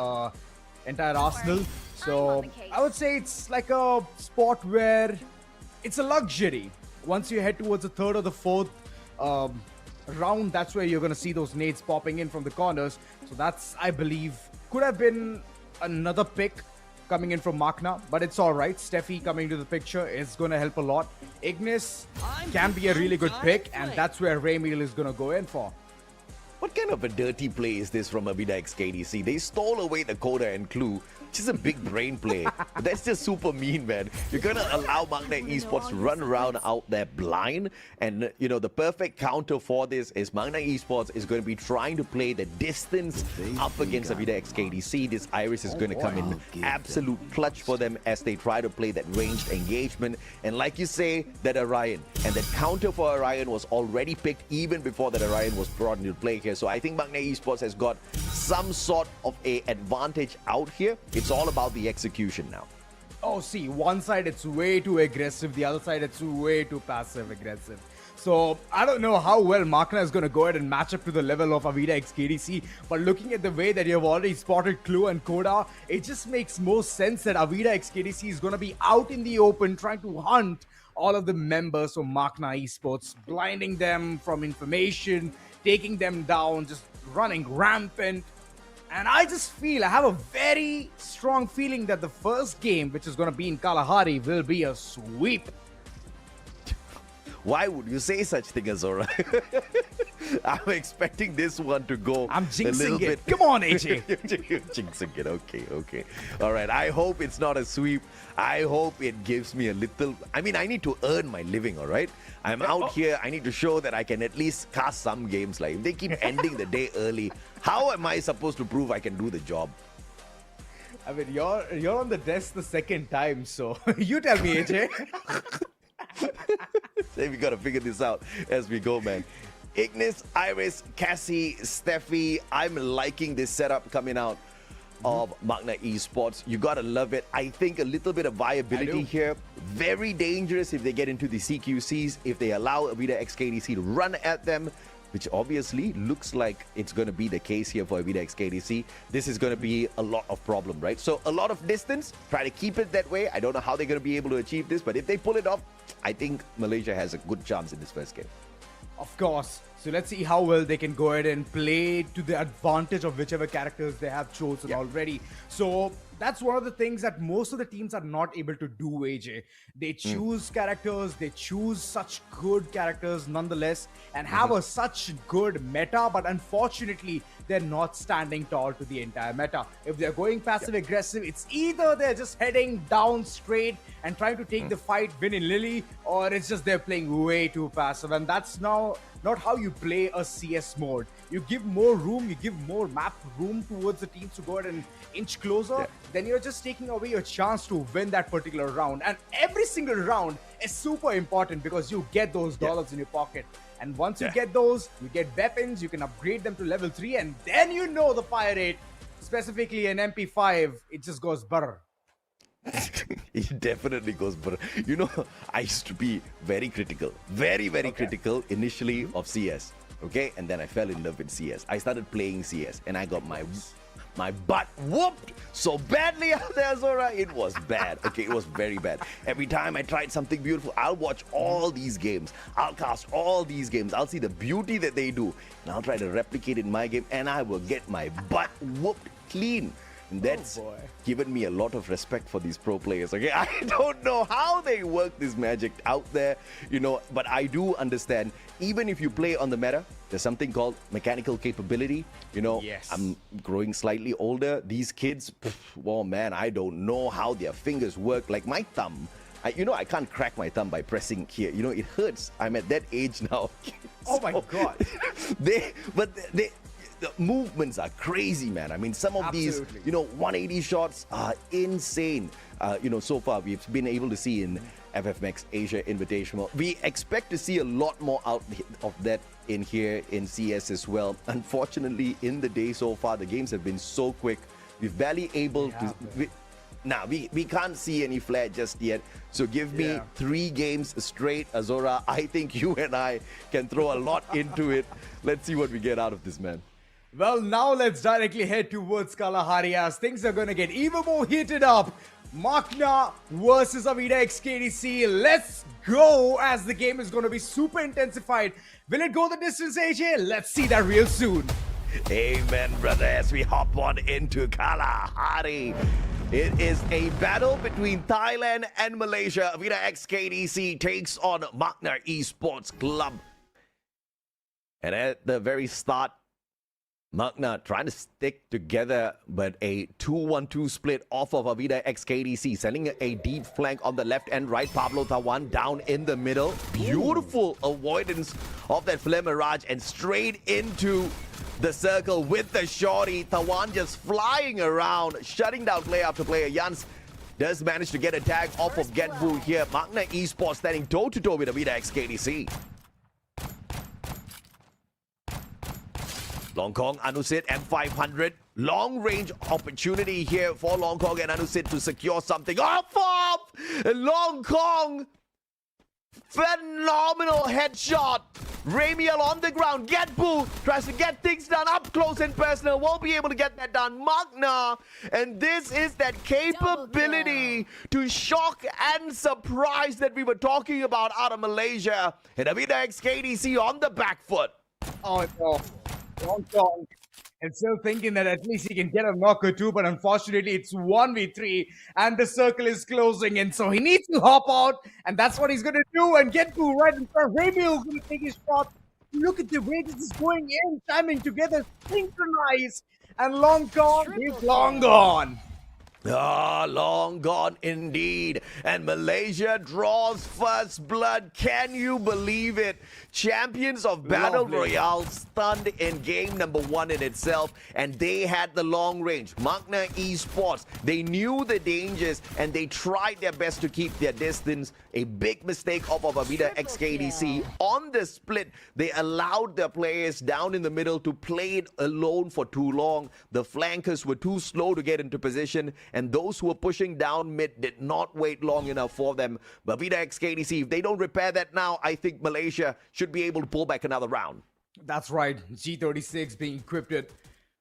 entire arsenal. So I would say it's like a spot where it's a luxury. Once you head towards the third or the fourth round, that's where you're going to see those nades popping in from the corners. So that's, I believe, could have been another pick coming in from Makna, but it's all right. Steffi coming to the picture is going to help a lot. Ignis can be a really good pick, and that's where Raymil is going to go in for. What kind of a dirty play is this from Avida X KDC? They stole away the Coda and Clue. Just a big brain play. That's just super mean, man. You're going to allow Makna Esports to run around out there blind. And, you know, the perfect counter for this is Makna Esports is going to be trying to play the distance up against Avida X KDC. This Iris is going to come in absolute clutch for them as they try to play that ranged engagement. And like you say, that Orion. And that counter for Orion was already picked even before that Orion was brought into play here. So I think Makna Esports has got some sort of a advantage out here. It's all about the execution now. Oh, see, one side it's way too aggressive, the other side it's way too passive aggressive. So I don't know how well Makna is going to go ahead and match up to the level of Avida X KDC, but looking at the way that you've already spotted Clue and Coda, it just makes more sense that Avida X KDC is going to be out in the open trying to hunt all of the members of Makna Esports, blinding them from information, taking them down, just running rampant. And I just feel, I have a very strong feeling that the first game, which is going to be in Kalahari, will be a sweep. Why would you say such thing, Azora? I'm expecting this one to go I'm jinxing a little bit. Come on, AJ. You're jinxing it. Okay. All right. I hope it's not a sweep. I hope it gives me a little... I mean, I need to earn my living, all right? I'm out here. I need to show that I can at least cast some games. Like, if they keep ending the day early, how am I supposed to prove I can do the job? I mean, you're on the desk the second time, so you tell me, AJ. So we got to figure this out as we go, man. Ignis, Iris, Cassie, Steffi. I'm liking this setup coming out of Makna Esports. You gotta love it. I think a little bit of viability here. Very dangerous if they get into the CQCs, if they allow Avida X KDC to run at them, which obviously looks like it's going to be the case here for Avida X KDC. This is going to be a lot of problem, right? So a lot of distance, try to keep it that way. I don't know how they're going to be able to achieve this, but if they pull it off, I think Malaysia has a good chance in this first game. Of course. So let's see how well they can go ahead and play to the advantage of whichever characters they have chosen already. So that's one of the things that most of the teams are not able to do, AJ. They choose characters, they choose such good characters nonetheless, and have a such good meta, but unfortunately, they're not standing tall to the entire meta. If they're going passive-aggressive, it's either they're just heading down straight and trying to take the fight, win in Lily, or it's just they're playing way too passive, and that's now not how you play a CS mode. You give more room, you give more map room towards the teams to go ahead and inch closer, then you're just taking away your chance to win that particular round. And every single round is super important because you get those dollars in your pocket. And once you get those, you get weapons, you can upgrade them to level 3, and then you know the fire rate, specifically an MP5, it just goes brr. It definitely goes, but you know, I used to be very critical, very critical initially of CS, okay? And then I fell in love with CS. I started playing CS and I got my butt whooped so badly out there, Zora. It was bad, okay? It was very bad. Every time I tried something beautiful, I'll watch all these games. I'll cast all these games. I'll see the beauty that they do, and I'll try to replicate it in my game, and I will get my butt whooped clean. And that's given me a lot of respect for these pro players, okay? I don't know how they work this magic out there, you know, but I do understand, even if you play on the meta, there's something called mechanical capability, you know. I'm growing slightly older. These kids, well, man, I don't know how their fingers work. Like my thumb, I can't crack my thumb by pressing here. You know, it hurts. I'm at that age now. Oh my God. The movements are crazy, man. I mean, some of these, you know, 180 shots are insane. You know, so far we've been able to see in FFMAX Asia Invitational. We expect to see a lot more out of that in here in CS as well. Unfortunately, in the day so far, the games have been so quick. We've barely able to... We can't see any flare just yet. So give me 3 games straight, Azora. I think you and I can throw a lot into it. Let's see what we get out of this, man. Well, now let's directly head towards Kalahari as things are going to get even more heated up. Makna versus Avida XKDC. Let's go as the game is going to be super intensified. Will it go the distance, AJ? Let's see that real soon. Amen, brother, as we hop on into Kalahari. It is a battle between Thailand and Malaysia. Avida XKDC takes on MAQNA Esports Club. And at the very start, MAQNA trying to stick together, but a 2-1-2 split off of Avida XKDC, sending a deep flank on the left and right. Pablo Tawan down in the middle. Beautiful avoidance of that Flare Mirage and straight into the circle with the shorty. Tawan just flying around, shutting down player after player. Jans does manage to get a tag off of GetBoo here. MAQNA Esports standing toe-to-toe with Avida XKDC. Longkong, Anusit, M500. Long range opportunity here for Longkong and Anusit to secure something. Off of Longkong. Phenomenal headshot. Ramiel on the ground. GetBoo tries to get things done up close and personal. Won't be able to get that done. MAQNA. And this is that capability to shock and surprise that we were talking about out of Malaysia. And Avida XKDC on the back foot. Oh, no. Longkong and still thinking that at least he can get a knock or two, but unfortunately it's 1v3 and the circle is closing in, so he needs to hop out, and that's what he's gonna do and GetBoo right in front. Ramiel's gonna take his shot. Look at the way this is going in, timing together, synchronized, and Longkong is long gone. Ah, long gone indeed. And Malaysia draws first blood. Can you believe it? Champions of Battle Royale stunned in game number 1 in itself, and they had the long range. MAQNA Esports, they knew the dangers and they tried their best to keep their distance. A big mistake of Avida XKDC. On the split, they allowed their players down in the middle to play it alone for too long. The flankers were too slow to get into position, and those who were pushing down mid did not wait long enough for them. But Avida XKDC, if they don't repair that now, I think Malaysia should be able to pull back another round. That's right. G36 being equipped.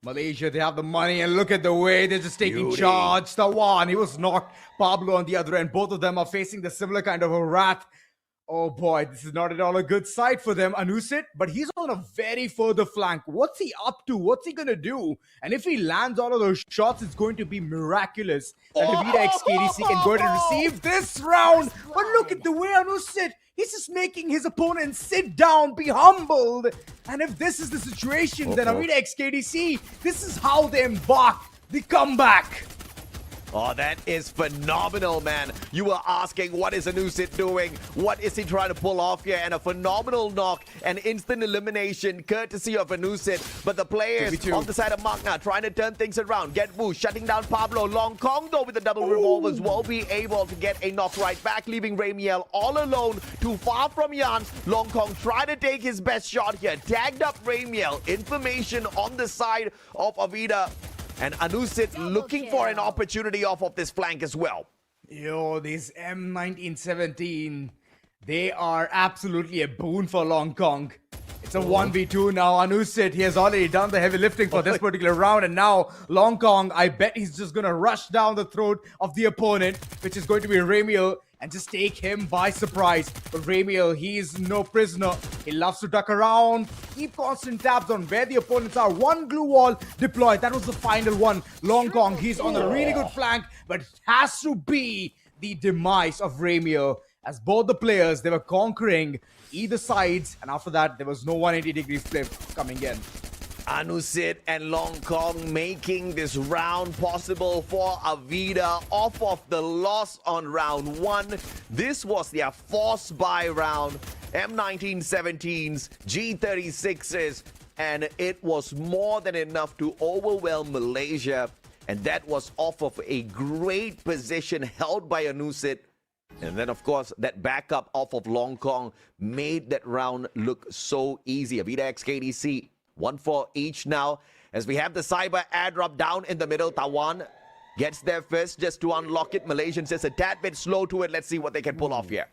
Malaysia, they have the money, and look at the way they're just taking charge. Tawan, he was knocked. Pablo on the other end. Both of them are facing the similar kind of a wrath. Oh boy, this is not at all a good sight for them, Anusit, but he's on a very further flank. What's he up to? What's he gonna do? And if he lands all of those shots, it's going to be miraculous that Avida XKDC can go to receive this round. But look at the way Anusit, he's just making his opponent sit down, be humbled. And if this is the situation, then Avida XKDC, this is how they embark the comeback. Oh, that is phenomenal, man. You were asking, what is Anusit doing? What is he trying to pull off here? And a phenomenal knock, an instant elimination, courtesy of Anusit. But the players on the side of Makna trying to turn things around. Get Wu shutting down Pablo. Long Kong, though, with the double revolvers, will be able to get a knock right back, leaving Ramiel all alone, too far from Jans. Long Kong tried to take his best shot here. Tagged up Ramiel. Information on the side of Avida. And Anusit looking for an opportunity off of this flank as well. Yo, these M1917, they are absolutely a boon for Long Kong. It's a 1v2 now. Anusit, he has already done the heavy lifting for this particular round. And now Long Kong, I bet he's just going to rush down the throat of the opponent, which is going to be Ramiel, and just take him by surprise. But Ramiel, he's no prisoner. He loves to duck around, keep constant tabs on where the opponents are. One glue wall deployed. That was the final one. Long Kong, he's on a really good flank, but it has to be the demise of Ramiel, as both the players, they were conquering either sides, and after that, there was no 180-degree flip coming in. Anusit and Long Kong making this round possible for Avida off of the loss on round 1. This was their force buy round. M1917s, G36s, and it was more than enough to overwhelm Malaysia. And that was off of a great position held by Anusit. And then, of course, that backup off of Long Kong made that round look so easy. Avida XKDC, 1 for each now. As we have the cyber airdrop down in the middle, Tawan gets there first just to unlock it. Malaysians just a tad bit slow to it. Let's see what they can pull off here.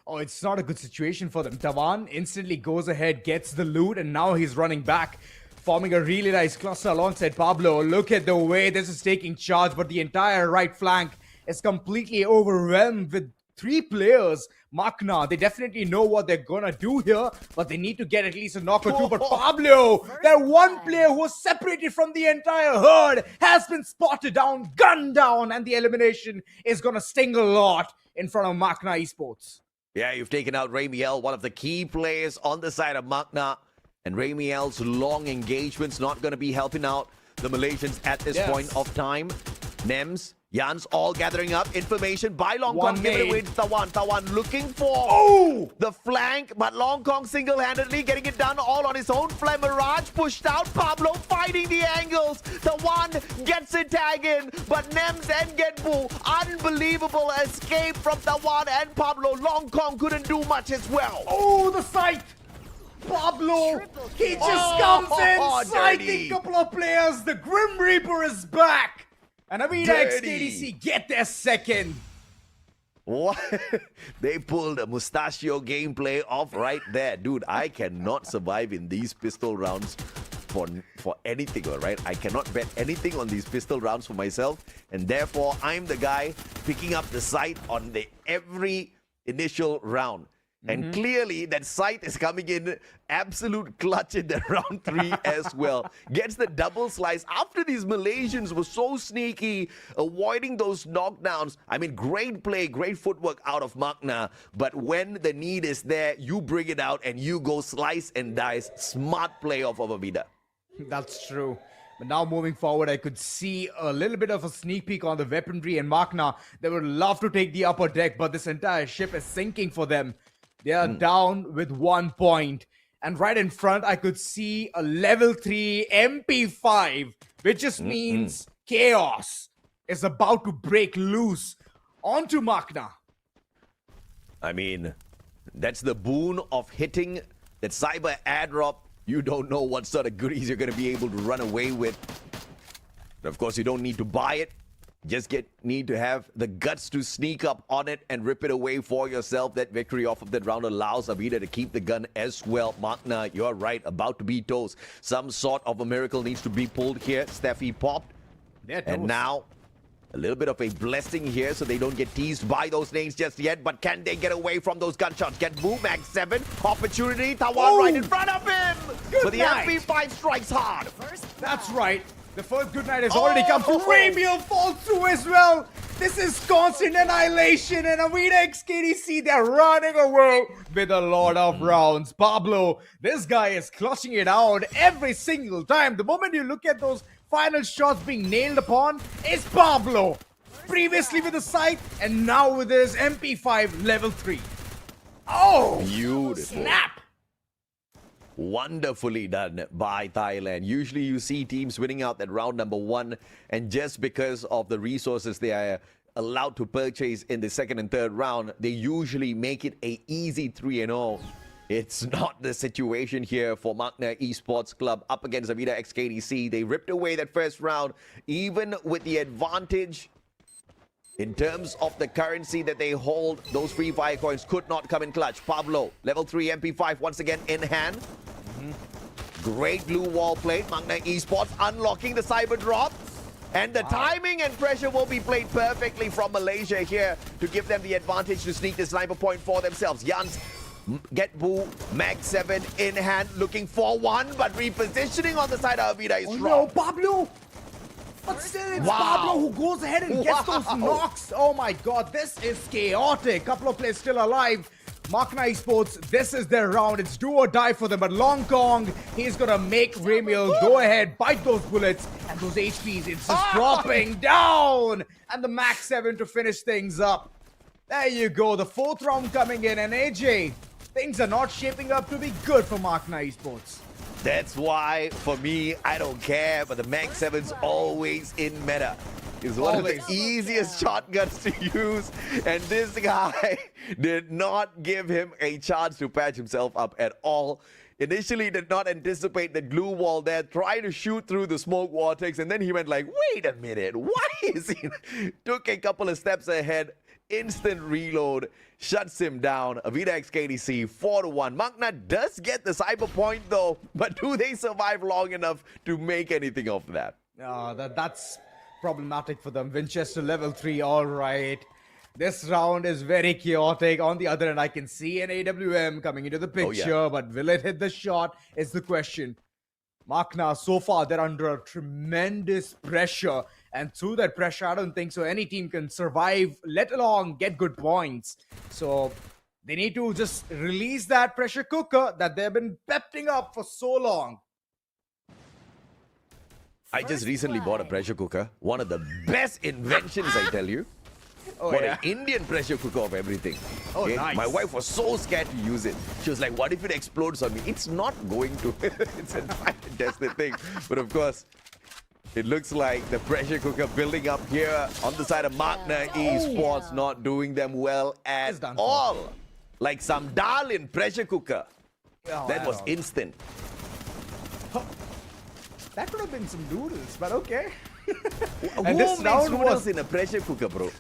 Oh, it's not a good situation for them. Tawan instantly goes ahead, gets the loot, and now he's running back, forming a really nice cluster alongside Pablo. Look at the way this is taking charge, but the entire right flank is completely overwhelmed with 3 players. Makna, they definitely know what they're gonna do here, but they need to get at least a knock or two. But Pablo, that one player who was separated from the entire herd, has been spotted down, gunned down, and the elimination is gonna sting a lot in front of Makna Esports. Yeah, you've taken out Ramiel, one of the key players on the side of Makna. And Ramiel's long engagement's not going to be helping out the Malaysians at this point of time. Nems, Jans all gathering up information by Long Kong, giving it away to Tawan. Tawan looking for the flank, but Long Kong single-handedly getting it done all on his own. Flame Mirage pushed out, Pablo fighting the angles. Tawan gets it tag in, but Nems and Getbu, unbelievable escape from Tawan and Pablo. Long Kong couldn't do much as well. Oh, the sight! Pablo, he just comes in, sighting a couple of players. The Grim Reaper is back. And Avida XKDC get their second. What? They pulled a mustachio gameplay off right there. Dude, I cannot survive in these pistol rounds for anything, all right? I cannot bet anything on these pistol rounds for myself. And therefore, I'm the guy picking up the sight on the every initial round. And clearly, that sight is coming in absolute clutch in the round 3 as well. Gets the double slice after these Malaysians were so sneaky, avoiding those knockdowns. I mean, great play, great footwork out of Makna. But when the need is there, you bring it out and you go slice and dice. Smart play of Avida. That's true. But now moving forward, I could see a little bit of a sneak peek on the weaponry, and Makna, they would love to take the upper deck, but this entire ship is sinking for them. They are down with 1 point. And right in front, I could see a level 3 MP5, which just means chaos is about to break loose onto Makna. I mean, that's the boon of hitting that cyber airdrop. You don't know what sort of goodies you're going to be able to run away with. But of course, you don't need to buy it. Just need to have the guts to sneak up on it and rip it away for yourself. That victory off of that round allows Avida to keep the gun as well. Makna, you're right, about to be toast. Some sort of a miracle needs to be pulled here. Steffi popped. And now A little bit of a blessing here so they don't get teased by those names just yet. But can they get away from those gunshots? Get Boo, Max 7. Opportunity. Tawan right in front of him. But the MP5 strikes hard. That's right. The first good night has already come through. Ramiel falls through as well. This is constant annihilation, and Avida XKDC, they're running away with a lot of rounds. Pablo, this guy is clutching it out every single time. The moment you look at those final shots being nailed upon, it's Pablo. Previously with the sight, and now with his MP5 level 3. Oh, beautiful. Snap. Wonderfully done by Thailand. Usually you see teams winning out that round number 1, and just because of the resources they are allowed to purchase in the second and third round, they usually make it a easy 3-0. It's not the situation here for MAQNA Esports Club up against Avida XKDC. They ripped away that first round, even with the advantage in terms of the currency that they hold. Those free fire coins could not come in clutch. Pablo, level 3 MP5 once again in hand. Great blue wall play. MAQNA Esports unlocking the cyber drop. And the timing and pressure will be played perfectly from Malaysia here to give them the advantage to sneak the sniper point for themselves. Jans get Boo, Max 7 in hand, looking for one, but repositioning on the side of Avida is strong. No, Pablo! But still, it's Pablo who goes ahead and gets those knocks. Oh my god, this is chaotic. Couple of players still alive. MAQNA Esports, this is their round. It's do or die for them. But Long Kong, he's gonna make Ramiel go ahead, bite those bullets, and those HPs, it's just dropping down. And the Max 7 to finish things up. There you go, the fourth round coming in, and AJ, things are not shaping up to be good for MAQNA Esports. That's why, for me, I don't care, but the Max 7's always in meta. It's one of the easiest shotguns to use, and this guy did not give him a chance to patch himself up at all. Initially did not anticipate the glue wall there, tried to shoot through the smoke vortex, and then he went like, wait a minute, why is he? Took a couple of steps ahead, instant reload, shuts him down. Avida XKDC 4-1. MAQNA does get the cyber point though, but do they survive long enough to make anything of that? That's problematic for them. Winchester level 3, all right. This round is very chaotic. On the other end, I can see an AWM coming into the picture, but will it hit the shot is the question. MAQNA, so far, they're under a tremendous pressure. And through that pressure, I don't think so any team can survive, let alone get good points. So they need to just release that pressure cooker that they've been pepping up for so long. I just recently bought a pressure cooker. One of the best inventions, I tell you. An Indian pressure cooker of everything. Nice. My wife was so scared to use it. She was like, what if it explodes on me? It's not going to. It's a tested thing. But of course, it looks like the pressure cooker building up here on the side of MAQNA Esports, not doing them well at all. Like some darling pressure cooker. That was instant. That could have been some noodles, but okay. And this round was in a pressure cooker, bro.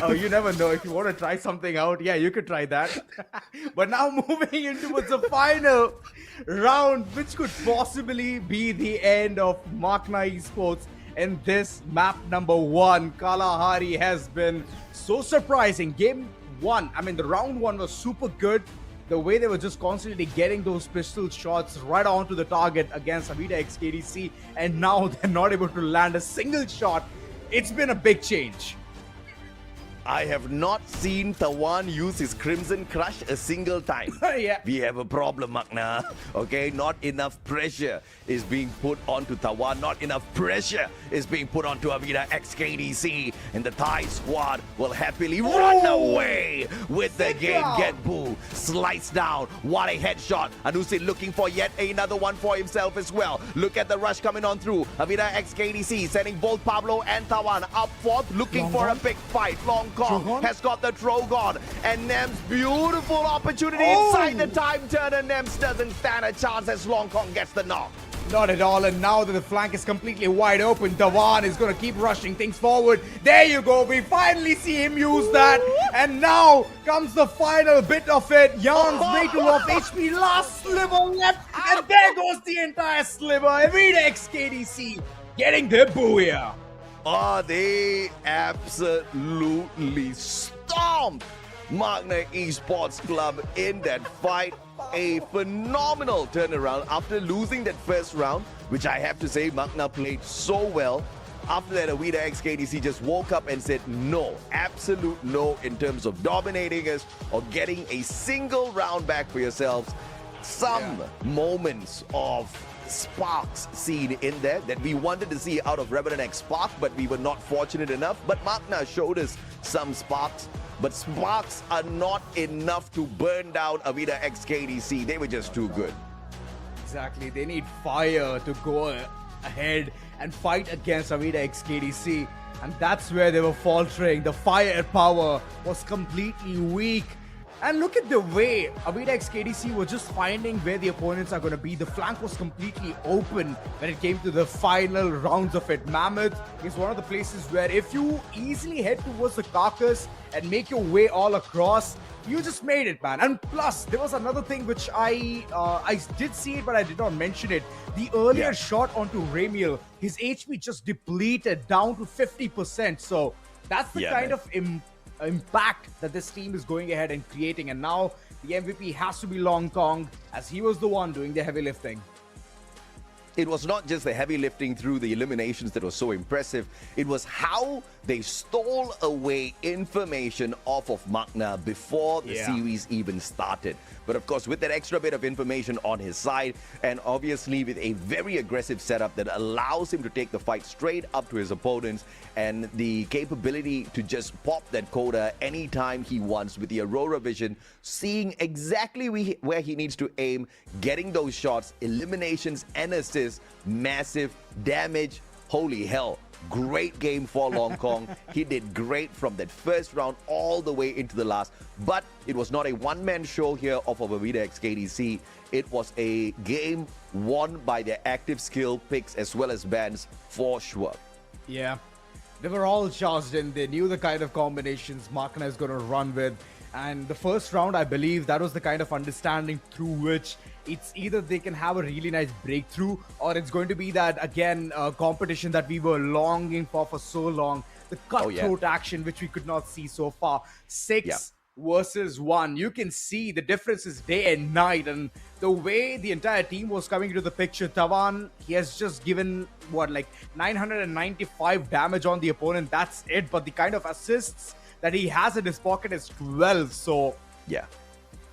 Oh, you never know. If you want to try something out, yeah, you could try that. But now moving into the final round, which could possibly be the end of MAQNA Esports in this map number 1. Kalahari has been so surprising. Game 1, I mean, the round 1 was super good. The way they were just constantly getting those pistol shots right onto the target against Avida XKDC, and now they're not able to land a single shot. It's been a big change. I have not seen Tawan use his Crimson Crush a single time. Yeah. We have a problem, MAQNA. Okay, not enough pressure is being put onto Tawan. Not enough pressure is being put onto Avida XKDC. And the Thai squad will happily run away with the game. Get Boo, slice down. What a headshot. Anusit looking for yet another one for himself as well. Look at the rush coming on through. Avida XKDC sending both Pablo and Tawan up forth, looking for a big fight. Long Kong has got the Trogon, and Nems beautiful opportunity inside the time turner. Nems doesn't stand a chance as Long Kong gets the knock. Not at all, and now that the flank is completely wide open, Dhawan is going to keep rushing things forward. There you go, we finally see him use that, and now comes the final bit of it. Jan's way to off HP, last sliver left, and there goes the entire sliver. Avida XKDC getting their booyah. Oh, they absolutely stomped Makna Esports Club in that fight. A phenomenal turnaround after losing that first round, which I have to say Makna played so well. After that, Avida XKDC just woke up and said no, absolute no in terms of dominating us or getting a single round back for yourselves. Some moments of sparks seen in there that we wanted to see out of Revenant XSPARK, but we were not fortunate enough. But Makna showed us some sparks. But sparks are not enough to burn down Avida XKDC. They were just too good. Exactly. They need fire to go ahead and fight against Avida XKDC. And that's where they were faltering. The firepower was completely weak. And look at the way Avida XKDC was just finding where the opponents are going to be. The flank was completely open when it came to the final rounds of it. Mammoth is one of the places where if you easily head towards the carcass and make your way all across, you just made it, man. And plus, there was another thing which I did see it, but I did not mention it. The earlier shot onto Ramiel, his HP just depleted down to 50%. So that's the kind of impact that this team is going ahead and creating, and now the MVP has to be Long Kong, as he was the one doing the heavy lifting. It was not just the heavy lifting through the eliminations that was so impressive. It was how they stole away information off of Makna before the series even started. But of course, with that extra bit of information on his side, and obviously with a very aggressive setup that allows him to take the fight straight up to his opponents, and the capability to just pop that coda anytime he wants with the Aurora Vision, seeing exactly where he needs to aim, getting those shots, eliminations and assists, massive damage. Holy hell. Great game for Long Kong. He did great from that first round all the way into the last. But it was not a one-man show here of Avida XKDC. It was a game won by their active skill picks as well as bans for sure. Yeah, they were all charged in. They knew the kind of combinations Makna is going to run with. And the first round, I believe that was the kind of understanding through which it's either they can have a really nice breakthrough, or it's going to be that, again, competition that we were longing for so long. The cutthroat action, which we could not see so far. 6 versus 1. You can see the difference is day and night. And the way the entire team was coming into the picture, Dhawan, he has just given, what, like 995 damage on the opponent. That's it. But the kind of assists that he has in his pocket is 12. So,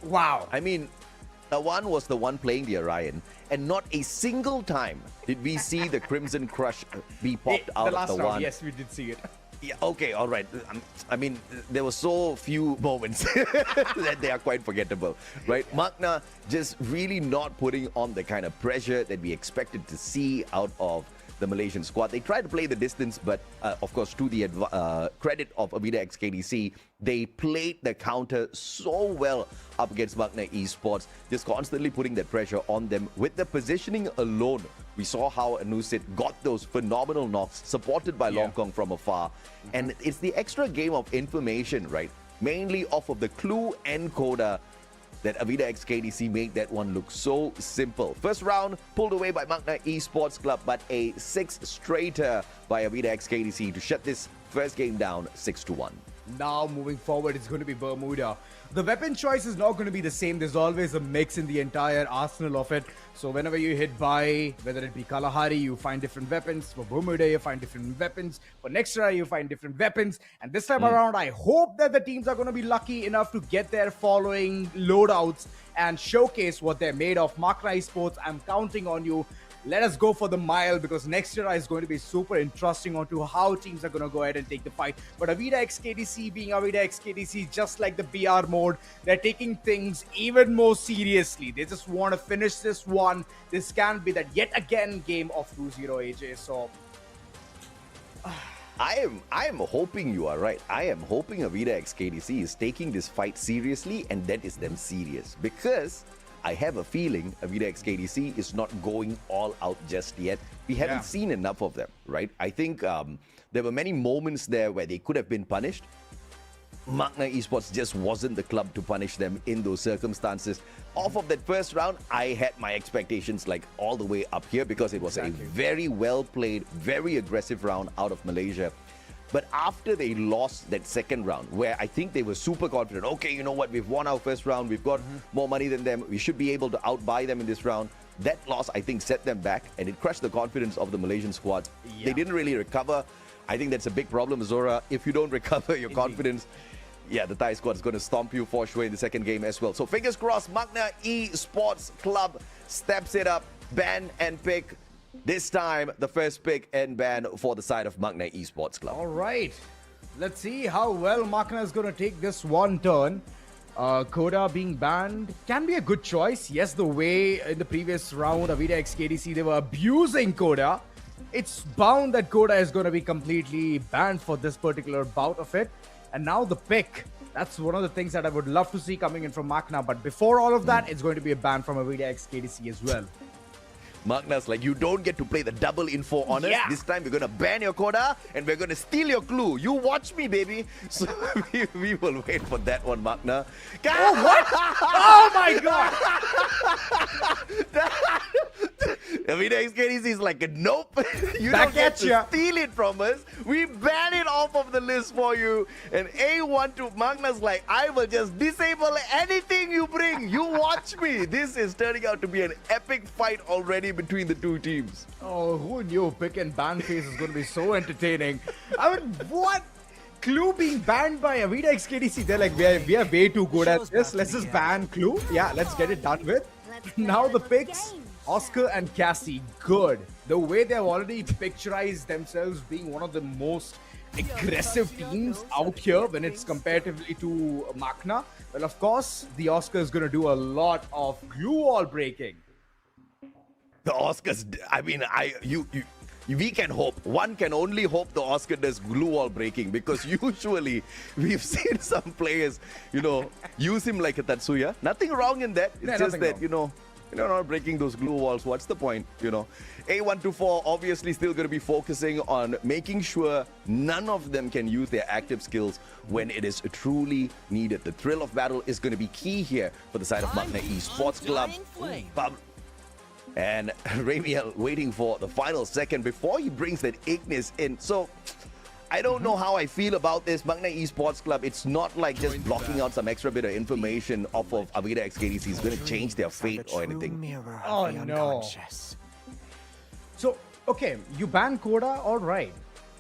wow. I mean, Dhawan was the one playing the Orion, and not a single time did we see the Crimson Crush be popped out the last of Dhawan. round, yes, we did see it. Yeah, okay, all right. I mean, there were so few moments that they are quite forgettable, right? Makna just really not putting on the kind of pressure that we expected to see out of the Malaysian squad. They tried to play the distance, but of course, to the credit of Avida XKDC, they played the counter so well up against Makna Esports, just constantly putting that pressure on them. With the positioning alone, we saw how Anusit got those phenomenal knocks, supported by Long Kong from afar. And it's the extra game of information, right? Mainly off of the clue and coda that Avida XKDC made that one look so simple. First round pulled away by Makna Esports Club, but a 6-straighter by Avida XKDC to shut this first game down 6-1. Now moving forward, it's going to be Bermuda. The weapon choice is not going to be the same. There's always a mix in the entire arsenal of it. So whenever you hit by, whether it be Kalahari, you find different weapons. For Bermuda, you find different weapons. For Nextra, you find different weapons. And this time around, I hope that the teams are going to be lucky enough to get their following loadouts and showcase what they're made of. Makna Esports, I'm counting on you. Let us go for the mile, because next year is going to be super interesting onto how teams are going to go ahead and take the fight. But Avida XKDC being Avida XKDC, just like the BR mode, they're taking things even more seriously. They just want to finish this one. This can't be that yet again game of 2-0 AJ. So I am hoping you are right. I am hoping Avida XKDC is taking this fight seriously, and that is them serious, because I have a feeling Avida XKDC is not going all out just yet. We haven't seen enough of them, right? I think there were many moments there where they could have been punished. MAQNA Esports just wasn't the club to punish them in those circumstances. Off of that first round, I had my expectations like all the way up here because it was a very well played, very aggressive round out of Malaysia. But after they lost that second round, where I think they were super confident, okay, you know what, we've won our first round, we've got more money than them, we should be able to outbuy them in this round. That loss, I think, set them back, and it crushed the confidence of the Malaysian squad. They didn't really recover. I think that's a big problem, Zora. If you don't recover your confidence, yeah, the Thai squad is going to stomp you for sure in the second game as well. So fingers crossed, MAQNA Esports Club steps it up, ban and pick. This time, the first pick and ban for the side of MAQNA Esports Club. All right. Let's see how well MAQNA is going to take this one turn. Koda being banned can be a good choice. Yes, the way in the previous round, Avida XKDC, they were abusing Koda. It's bound that Koda is going to be completely banned for this particular bout of it. And now the pick. That's one of the things that I would love to see coming in from MAQNA. But before all of that, it's going to be a ban from Avida XKDC as well. MAQNA's like, you don't get to play the double info honors. Yeah. This time we're going to ban your Koda and we're going to steal your clue. You watch me, baby. So we will wait for that one, MAQNA. Oh, what? Oh, my God. Avida XKDC is like, nope. You Back don't get at to ya. steal it from us. We ban it off of the list for you. And A12 MAQNA's like, I will just disable anything you bring. You watch me. This is turning out to be an epic fight already between the two teams. Oh, who knew pick and ban phase is going to be so entertaining? I mean, what? Clue being banned by Avida XKDC. They're like, we are way too good at this. Let's just ban Clue. Yeah, let's get it done with. Now the picks, Oscar and Cassie, good. The way they've already picturized themselves being one of the most aggressive teams out here when it's comparatively to MAQNA. Well, of course, the Oscar is going to do a lot of glue wall breaking. The Oscars, I mean, we can hope. One can only hope the Oscar does glue wall breaking, because usually we've seen some players, use him like a Tatsuya. Nothing wrong in that. It's just that, you're not breaking those glue walls. What's the point, A124 obviously still going to be focusing on making sure none of them can use their active skills when it is truly needed. The thrill of battle is going to be key here for the side of MAQNA Esports Club. And Ramiel waiting for the final second before he brings that Ignis in. So, I don't know how I feel about this. MAQNA Esports Club, it's not like just blocking out some extra bit of information off of Avida XKDC is going to change their fate or anything. Oh, no. So, okay, you ban Koda, all right.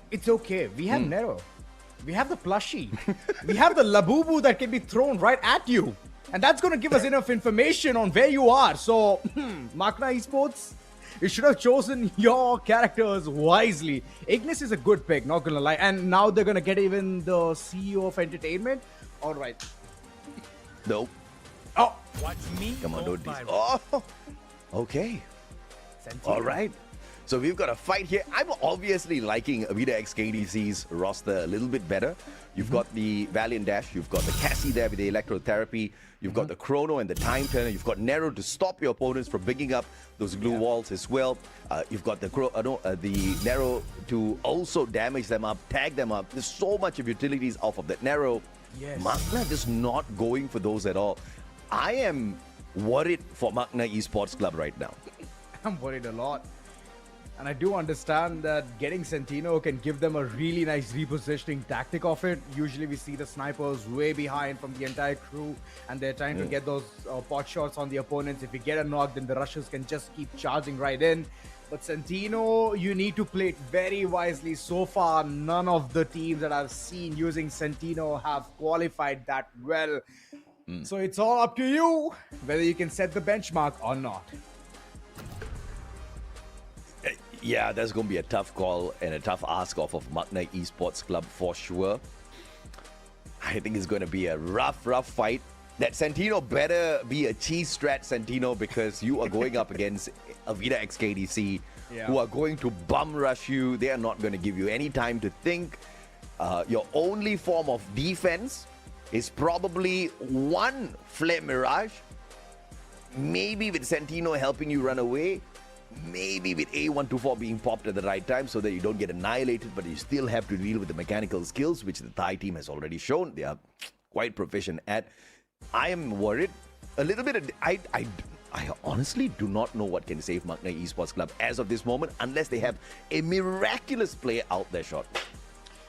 It's okay. We have Nero. We have the plushie. We have the Labubu that can be thrown right at you. And that's going to give us enough information on where you are. So, MAQNA Esports, you should have chosen your characters wisely. Ignis is a good pick, not going to lie. And now they're going to get even the CEO of entertainment. All right. Nope. Oh. Watch me. Come on, don't. Oh. Okay. All right. So we've got a fight here. I'm obviously liking Avida XKDC's roster a little bit better. You've got the Valiant Dash, you've got the Cassie there with the Electrotherapy, you've got the Chrono and the Time Turner, you've got Nero to stop your opponents from bigging up those glue walls as well. You've got the Nero to also damage them up, tag them up. There's so much of utilities off of that Nero. Yes. MAQNA is not going for those at all. I am worried for MAQNA Esports Club right now. I'm worried a lot. And I do understand that getting Sentino can give them a really nice repositioning tactic of it. Usually we see the snipers way behind from the entire crew, and they're trying to get those pot shots on the opponents. If you get a knock, then the rushers can just keep charging right in. But Sentino, you need to play it very wisely. So far, none of the teams that I've seen using Sentino have qualified that well. So it's all up to you whether you can set the benchmark or not. Yeah, that's going to be a tough call and a tough ask off of MAQNA Esports Club for sure. I think it's going to be a rough fight. That Sentino better be a cheese strat Sentino, because you are going up against Avida XKDC, who are going to bum rush you. They are not going to give you any time to think. Your only form of defense is probably one Flame Mirage. maybe with Sentino helping you run away, maybe with A124 being popped at the right time so that you don't get annihilated, but you still have to deal with the mechanical skills, which the Thai team has already shown they are quite proficient at. I am worried a little bit. I honestly do not know what can save MAQNA Esports Club as of this moment unless they have a miraculous play out their shot.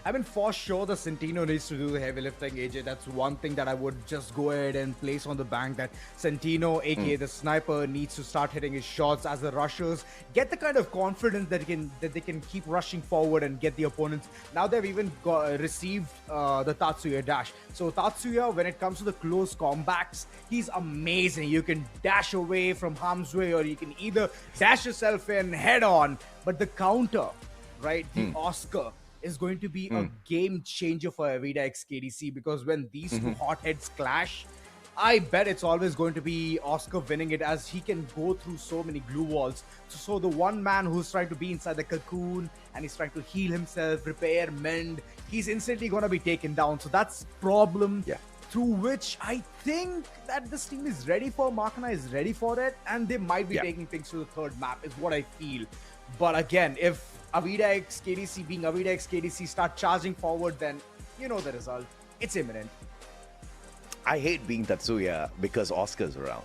I mean, for sure, the Sentino needs to do the heavy lifting, AJ. That's one thing that I would just go ahead and place on the bank, that Sentino, aka the sniper, needs to start hitting his shots as the rushers get the kind of confidence that they can keep rushing forward and get the opponents. Now they've even received the Tatsuya dash. So Tatsuya, when it comes to the close combats, he's amazing. You can dash away from harm's way, or you can either dash yourself in head on. But the counter, right, the Oscar, is going to be a game changer for Avida X KDC, because when these two hotheads clash, I bet it's always going to be Oscar winning it, as he can go through so many glue walls. So the one man who's trying to be inside the cocoon and he's trying to heal himself, repair, mend, he's instantly going to be taken down. So that's problem through which I think that this team is ready for. MAQNA is ready for it, and they might be taking things to the third map is what I feel. But again, if Avida X KDC being Avida X KDC start charging forward, then you know the result. It's imminent. I hate being Tatsuya because Oscar's around.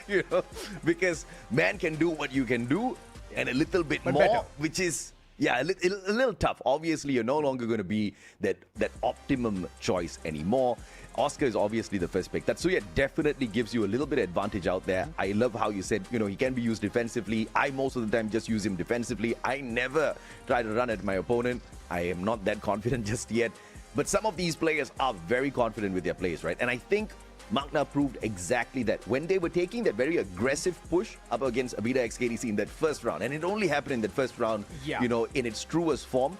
You know, because man can do what you can do and a little bit more, better. Which is a little tough. Obviously, you're no longer going to be that optimum choice anymore. Oscar is obviously the first pick. Tatsuya definitely gives you a little bit of advantage out there. I love how you said, you know, he can be used defensively. I most of the time just use him defensively. I never try to run at my opponent. I am not that confident just yet. But some of these players are very confident with their plays, right? And I think MAQNA proved exactly that when they were taking that very aggressive push up against Avida X KDC in that first round. And it only happened in that first round, you know, in its truest form.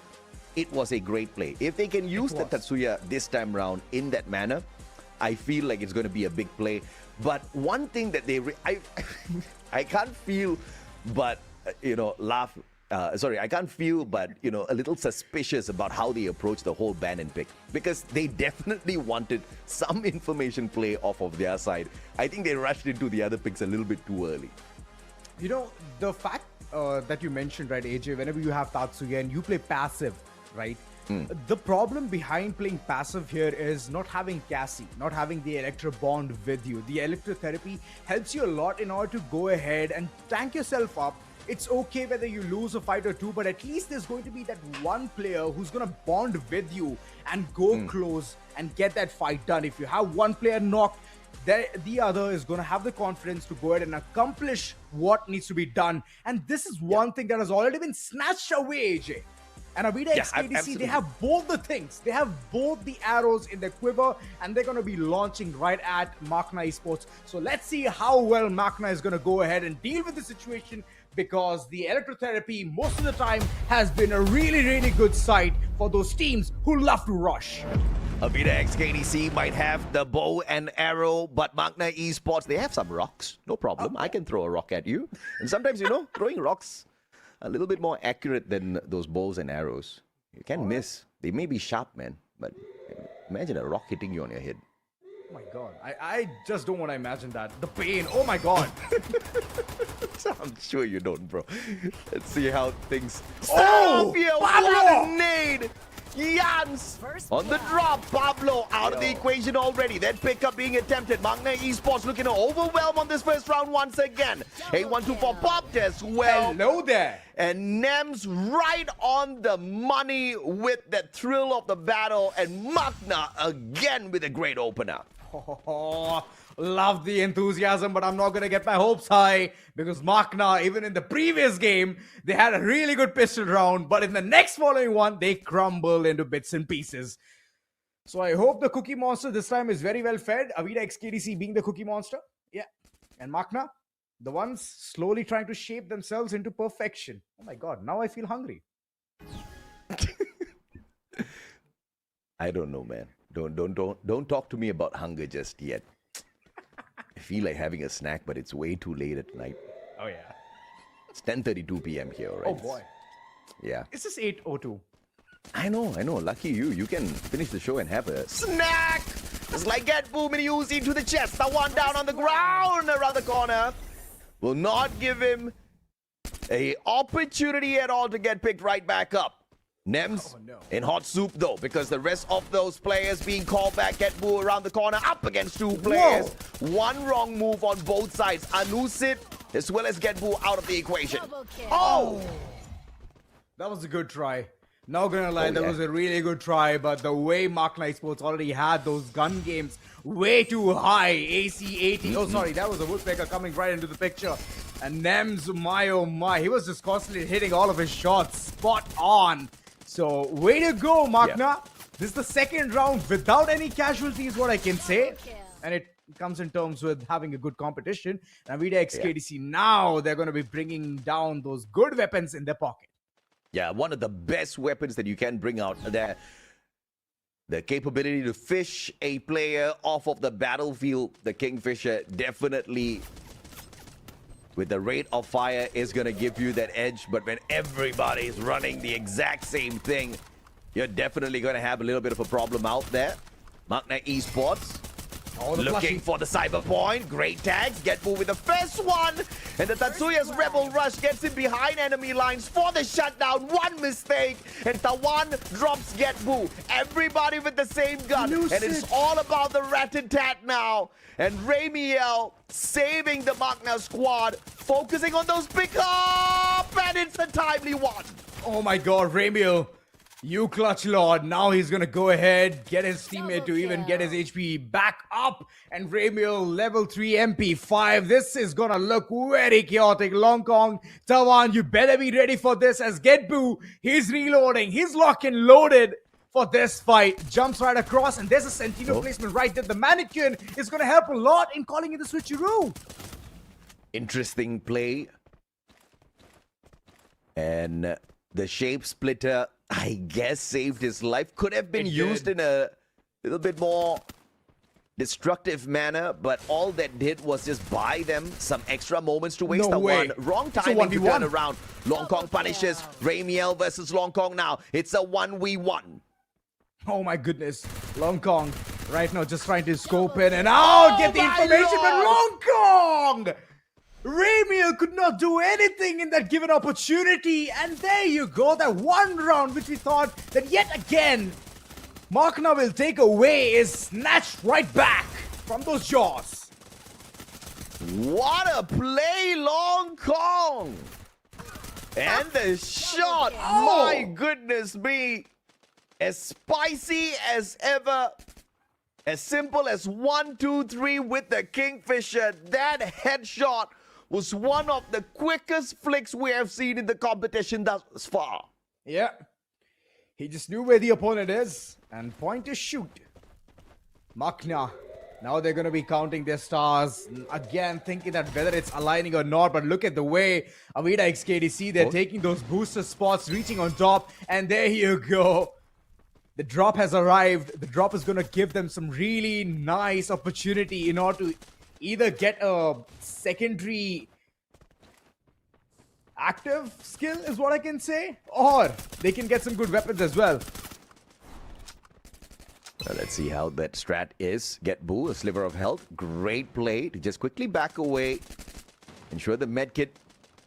It was a great play. If they can use the Tatsuya this time round in that manner, I feel like it's going to be a big play. But one thing that I can't feel but, you know, laugh. I can't feel but, you know, a little suspicious about how they approach the whole ban and pick, because they definitely wanted some information play off of their side. I think they rushed into the other picks a little bit too early. You know, The fact that you mentioned, right, AJ, whenever you have Tatsuya and you play passive, right? The problem behind playing passive here is not having Cassie, not having the Electro bond with you. The electrotherapy helps you a lot in order to go ahead and tank yourself up. It's okay whether you lose a fight or two, but at least there's going to be that one player who's going to bond with you and go close and get that fight done. If you have one player knocked, the other is going to have the confidence to go ahead and accomplish what needs to be done. And this is one thing that has already been snatched away, AJ. And Avida X KDC, they have both the things. They have both the arrows in their quiver, and they're going to be launching right at MAQNA Esports. So let's see how well MAQNA is going to go ahead and deal with the situation, because the electrotherapy most of the time has been a really, really good sight for those teams who love to rush. Avida X KDC might have the bow and arrow, but MAQNA Esports, they have some rocks. No problem. I can throw a rock at you. And sometimes, you know, throwing rocks a little bit more accurate than those bows and arrows. You can miss. They may be sharp, man, but imagine a rock hitting you on your head. Oh my god. I just don't want to imagine that. The pain. Oh my god. I'm sure you don't, bro. Let's see how things... Oh! What a nade! Jans on the drop. Pablo out of the equation already. That pickup being attempted. MAQNA Esports looking to overwhelm on this first round once again. A124 popped as well. Hello there. And Nems right on the money with the thrill of the battle. And MAQNA again with a great opener. Oh, love the enthusiasm, but I'm not going to get my hopes high, because MAQNA, even in the previous game, they had a really good pistol round, but in the next following one, they crumble into bits and pieces. So I hope the Cookie Monster this time is very well fed. Avida X KDC being the Cookie Monster. Yeah. And MAQNA, the ones slowly trying to shape themselves into perfection. Oh my god, now I feel hungry. I don't know, man. Don't talk to me about hunger just yet. I feel like having a snack, but it's way too late at night. Oh yeah. It's 10:32 p.m. here, right? Oh boy. Yeah. It's just 8:02. I know. Lucky you. You can finish the show and have a snack. It's like get boom and use into the chest. That one down on the ground around the corner. Will not give him a opportunity at all to get picked right back up. Nems in hot soup though, because the rest of those players being called back. Get boo around the corner up against two players. One wrong move on both sides. Anusit as well as Get Boo out of the equation. Oh! That was a good try. Not gonna lie, that was a really good try, but the way MAQNA Esports already had those gun games way too high. AC 80. Oh, sorry, that was a Woodpecker coming right into the picture. And Nems, my oh my, he was just constantly hitting all of his shots spot on. So, way to go, MAQNA. Yeah. This is the second round without any casualties, what I can say. And it comes in terms with having a good competition. And Avida XKDC, now they're going to be bringing down those good weapons in their pocket. Yeah, one of the best weapons that you can bring out there. The capability to fish a player off of the battlefield. The Kingfisher definitely, with the rate of fire, is going to give you that edge. But when everybody is running the exact same thing, you're definitely going to have a little bit of a problem out there. MAQNA Esports looking for the cyber point. Great tags. Get Boo with the first one. And the Tatsuya's Rebel Rush gets him behind enemy lines for the shutdown. One mistake. And Tawan drops Get Boo. Everybody with the same gun. And it's all about the rat-a-tat now. And Ramiel saving the MAQNA squad. Focusing on those pick-up. And it's a timely one. Oh my god, Ramiel. You clutch lord. Now he's gonna go ahead, get his teammate to even get his HP back up. And Ramiel level 3 MP5. This is gonna look very chaotic. Long Kong, Tawan, you better be ready for this as Get Boo. He's reloading. He's locked and loaded for this fight. Jumps right across, and there's a Sentinel placement right there. The mannequin is gonna help a lot in calling in the switcheroo. Interesting play. And the shape splitter, I guess, saved his life. Could have been used in a little bit more destructive manner, but all that did was just buy them some extra moments to waste. No way. Wrong timing to turn around. Long Kong punishes Ramiel versus Long Kong now. It's a 1v1. Oh my goodness. Long Kong right now just trying to scope in and out, get the information, but Long Kong! Ramiel could not do anything in that given opportunity, and there you go, that one round which we thought that yet again MAQNA will take away is snatched right back from those jaws. What a play, Long Kong! And the shot, my goodness me, as spicy as ever, as simple as 1, 2, 3 with the Kingfisher. That headshot was one of the quickest flicks we have seen in the competition thus far. Yeah. He just knew where the opponent is and point to shoot. MAQNA. Now they're going to be counting their stars. Again, thinking that whether it's aligning or not. But look at the way Avida XKDC, they're taking those booster spots, reaching on top. And there you go. The drop has arrived. The drop is going to give them some really nice opportunity in order to either get a secondary active skill is what I can say, or they can get some good weapons as well. Let's see how that strat is. Get Boo, a sliver of health. Great play to just quickly back away. Ensure the medkit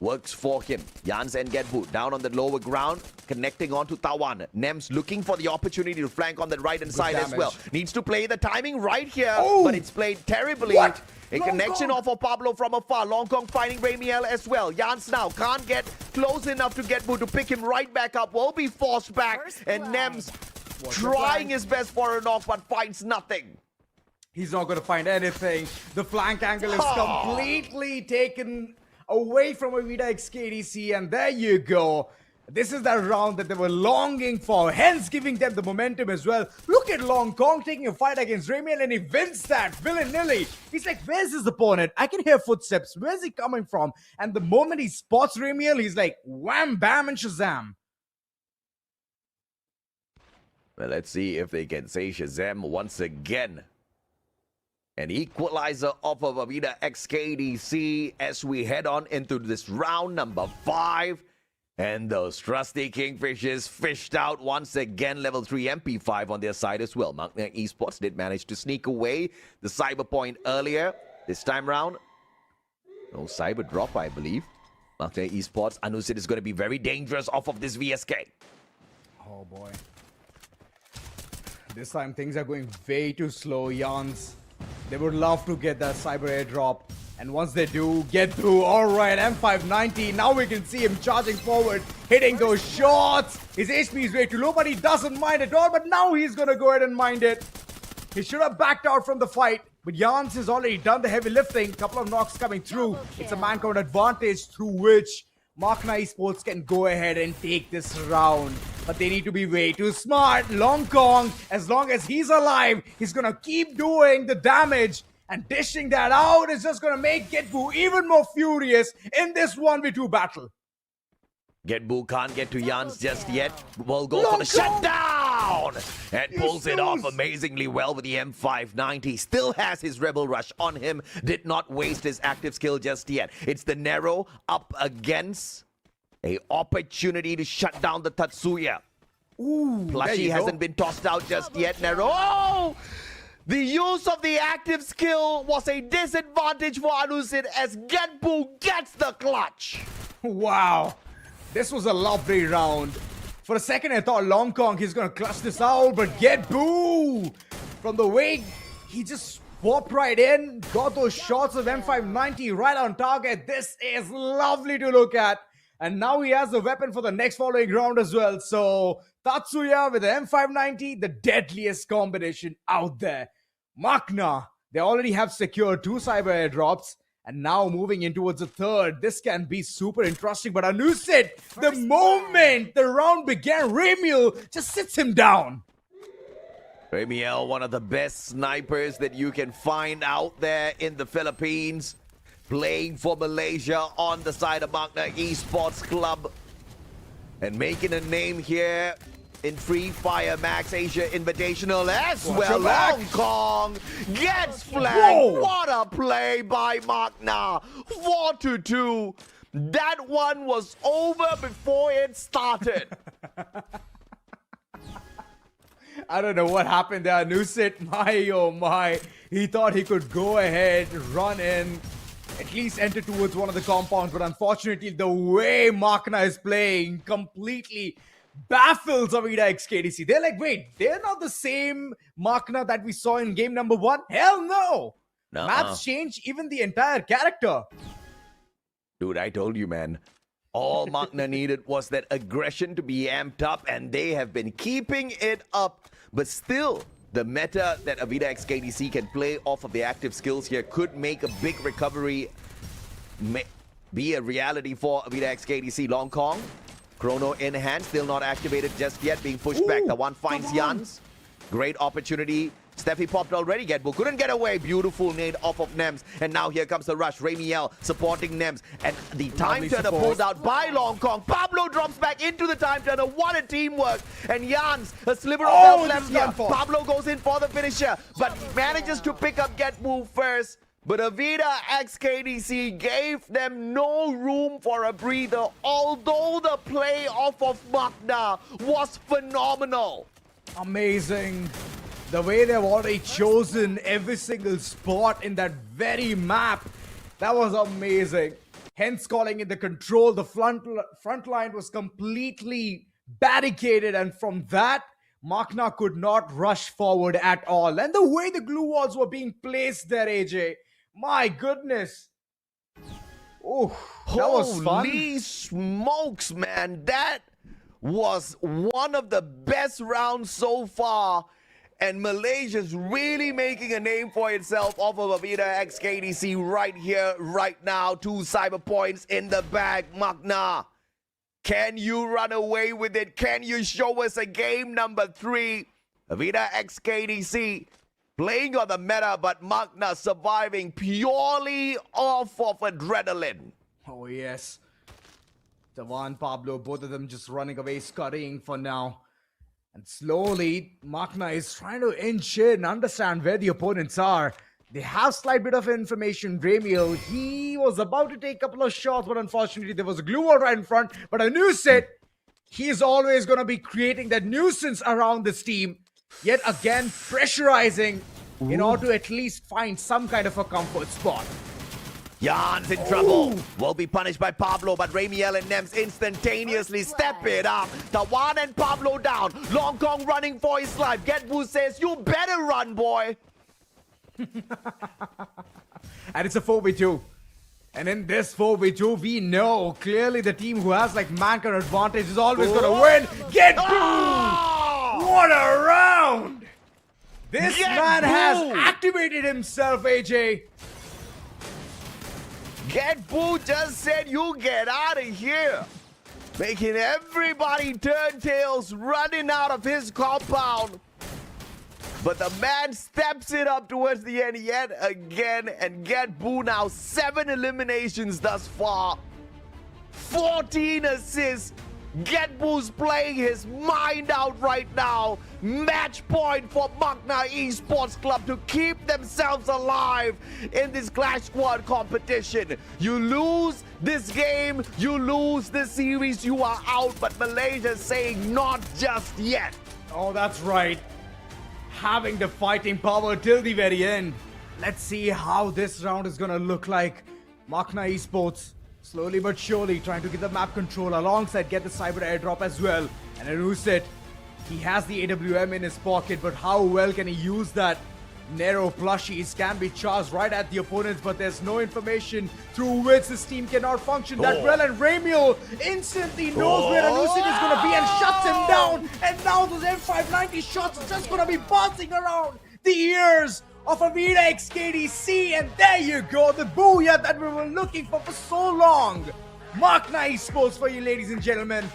works for him. Jans and Get Boo down on the lower ground, connecting on to Tawan. Nems looking for the opportunity to flank on the right-hand side as well. Needs to play the timing right here, but it's played terribly. A connection off of Pablo from afar. Long Kong finding Ramiel as well. Jans now can't get close enough to Get Boo to pick him right back up. Will be forced back. And Nems trying his best for a knock, but finds nothing. He's not going to find anything. The flank angle is completely taken away from Avida XKDC, and there you go. This is that round that they were longing for, hence giving them the momentum as well. Look at Long Kong taking a fight against Ramiel, and he wins that willy-nilly. He's like, where's his opponent? I can hear footsteps. Where's he coming from? And the moment he spots Ramiel, he's like, wham, bam, and shazam. Well, let's see if they can say shazam once again. An equalizer off of Avida XKDC as we head on into this round number 5. And those trusty Kingfishers fished out once again. Level 3 MP5 on their side as well. MAQNA Esports did manage to sneak away the cyber point earlier. This time round, no cyber drop, I believe. MAQNA Esports, Anusit is going to be very dangerous off of this VSK. Oh boy. This time things are going way too slow, Jans. They would love to get that cyber airdrop. And once they do, get through. Alright, M590. Now we can see him charging forward, hitting those shots. His HP is way too low, but he doesn't mind at all. But now he's gonna go ahead and mind it. He should have backed out from the fight. But Jans has already done the heavy lifting. Couple of knocks coming through. It's a man-count advantage through which MAQNA Esports can go ahead and take this round. But they need to be way too smart. Long Kong, as long as he's alive, he's gonna keep doing the damage. And dishing that out is just gonna make GetBoo even more furious in this 1v2 battle. GetBoo can't get to Jans just yet. Will go for the shutdown! And pulls it off amazingly well with the M590. Still has his Rebel Rush on him. Did not waste his active skill just yet. It's the Nero up against a opportunity to shut down the Tatsuya. Ooh, Plushie hasn't been tossed out just yet. Nero. Oh! The use of the active skill was a disadvantage for Anusit as GetBoo gets the clutch. Wow. This was a lovely round. For a second, I thought Long Kong, he's going to clutch this out, but GetBoo! From the way he just popped right in, got those shots of M590 right on target. This is lovely to look at. And now he has the weapon for the next following round as well. So Tatsuya with the M590, the deadliest combination out there. MAQNA, they already have secured 2 cyber airdrops. And now moving in towards the third. This can be super interesting. But Anusit, the moment the round began, Ramiel just sits him down. Ramiel, one of the best snipers that you can find out there in the Philippines. Playing for Malaysia on the side of MAQNA Esports Club. And making a name here in Free Fire Max Asia Invitational as well. Long Kong gets flagged. What a play by MAQNA. 4-2. That one was over before it started. I don't know what happened there. Anusit, my oh my. He thought he could go ahead, run in, at least enter towards one of the compounds. But unfortunately, the way MAQNA is playing completely baffles Avida XKDC. They're like, wait, they're not the same MAQNA that we saw in game number 1? Hell no! Maps change, even the entire character. Dude, I told you, man. All MAQNA needed was that aggression to be amped up, and they have been keeping it up. But still, the meta that Avida XKDC can play off of the active skills here could make a big recovery be a reality for Avida XKDC. Long Kong, Chrono in hand, still not activated just yet, being pushed back. The one finds Jans. Great opportunity. Steffi popped already. GetBoo couldn't get away. Beautiful nade off of Nems. And now here comes the rush. Ramiel supporting Nems. And the time turner pulled out by Long Kong. Pablo drops back into the time turner. What a teamwork. And Jans, a sliver of health left here. Pablo goes in for the finisher, but manages to pick up GetBoo first. But Avida XKDC gave them no room for a breather, although the play off of MAQNA was phenomenal. Amazing. The way they've already chosen every single spot in that very map. That was amazing. Hence calling in the control. The front line was completely barricaded, and from that, MAQNA could not rush forward at all. And the way the glue walls were being placed there, AJ, my goodness. Oh, that was fun. Holy smokes, man. That was one of the best rounds so far. And Malaysia's really making a name for itself off of Avida XKDC right here, right now. 2 cyber points in the bag. MAQNA, can you run away with it? Can you show us a game number 3? Avida XKDC playing on the meta, but MAQNA surviving purely off of adrenaline. Oh, yes. Devan, Pablo, both of them just running away, scurrying for now. And slowly, MAQNA is trying to inch in, understand where the opponents are. They have slight bit of information. Ramiel, he was about to take a couple of shots, but unfortunately there was a glue wall right in front. But I knew it. He's always going to be creating that nuisance around this team. Yet again, pressurizing in order to at least find some kind of a comfort spot. Jan's in trouble. Will be punished by Pablo, but Ramiel and Nems instantaneously step it up. Tawan and Pablo down. Long Kong running for his life. Getbu says, you better run, boy. And it's a 4v2. And in this 4v2, we know clearly the team who has like MAQNA advantage is always going to win. Getbu! What a round! This man has activated himself, AJ. Getbu just said, you get out of here. Making everybody turn tails, running out of his compound. But the man steps it up towards the end yet again. And Getbu now 7 eliminations thus far. 14 assists. Getbu's playing his mind out right now. Match point for MAQNA Esports Club to keep themselves alive in this Clash Squad competition. You lose this game, you lose this series, you are out. But Malaysia's saying not just yet. Oh, that's right. Having the fighting power till the very end. Let's see how this round is gonna look like. MAQNA Esports slowly but surely trying to get the map control alongside get the cyber airdrop as well. And Anusit, he has the AWM in his pocket, but how well can he use that? Nero plushies can be charged right at the opponents, but there's no information through which this team cannot function that well. And Ramiel instantly knows where Anusit is going to be and shuts him down. And now those M590 shots are just going to be bouncing around the ears of Avida XKDC. And there you go, the booyah that we were looking for so long. MAQNA Esports for you, ladies and gentlemen.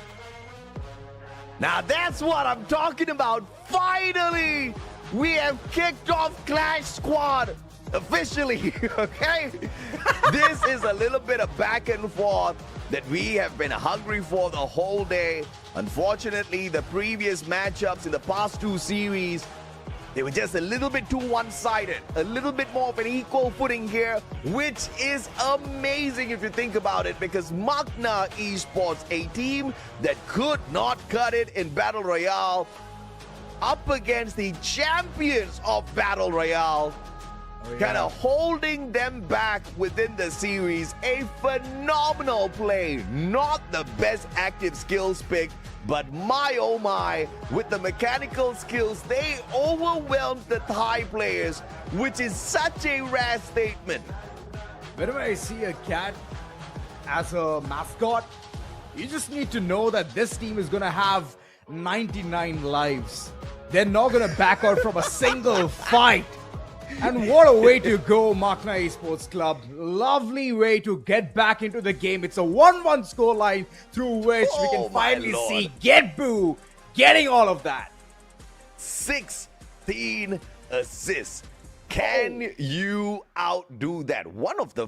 Now that's what I'm talking about. Finally, we have kicked off Clash Squad officially, okay? This is a little bit of back and forth that we have been hungry for the whole day. Unfortunately, the previous matchups in the past 2 series, they were just a little bit too one-sided. A little bit more of an equal footing here, which is amazing if you think about it, because MAQNA Esports, a team that could not cut it in Battle Royale, up against the champions of Battle Royale, kind of holding them back within the series. A phenomenal play. Not the best active skills pick, but my oh my, with the mechanical skills, they overwhelmed the Thai players, which is such a rare statement. Whenever I see a cat as a mascot, you just need to know that this team is going to have 99 lives. They're not going to back out from a single fight. And what a way to go, MAQNA Esports Club. Lovely way to get back into the game. It's a 1-1 scoreline through which we can finally see Getbu getting all of that. 16 assists. Can you outdo that? One of the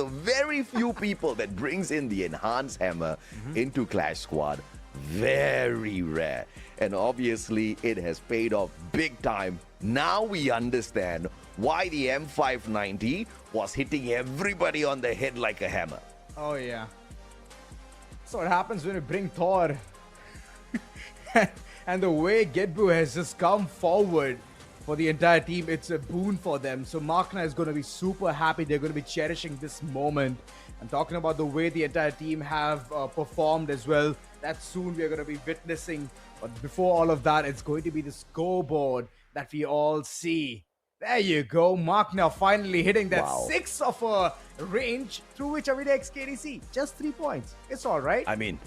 very few people that brings in the enhanced hammer into Clash Squad. Very rare. And obviously it has paid off big time. Now we understand why the M590 was hitting everybody on the head like a hammer. Oh yeah. So what happens when you bring Thor. And the way Getbu has just come forward for the entire team, it's a boon for them. So MAQNA is going to be super happy. They're going to be cherishing this moment. I'm talking about the way the entire team have performed as well. That soon we are going to be witnessing. But before all of that, it's going to be the scoreboard that we all see. There you go. MAQNA finally hitting that 6 of a range through which Avida XKDC. Just 3 points. It's all right. I mean,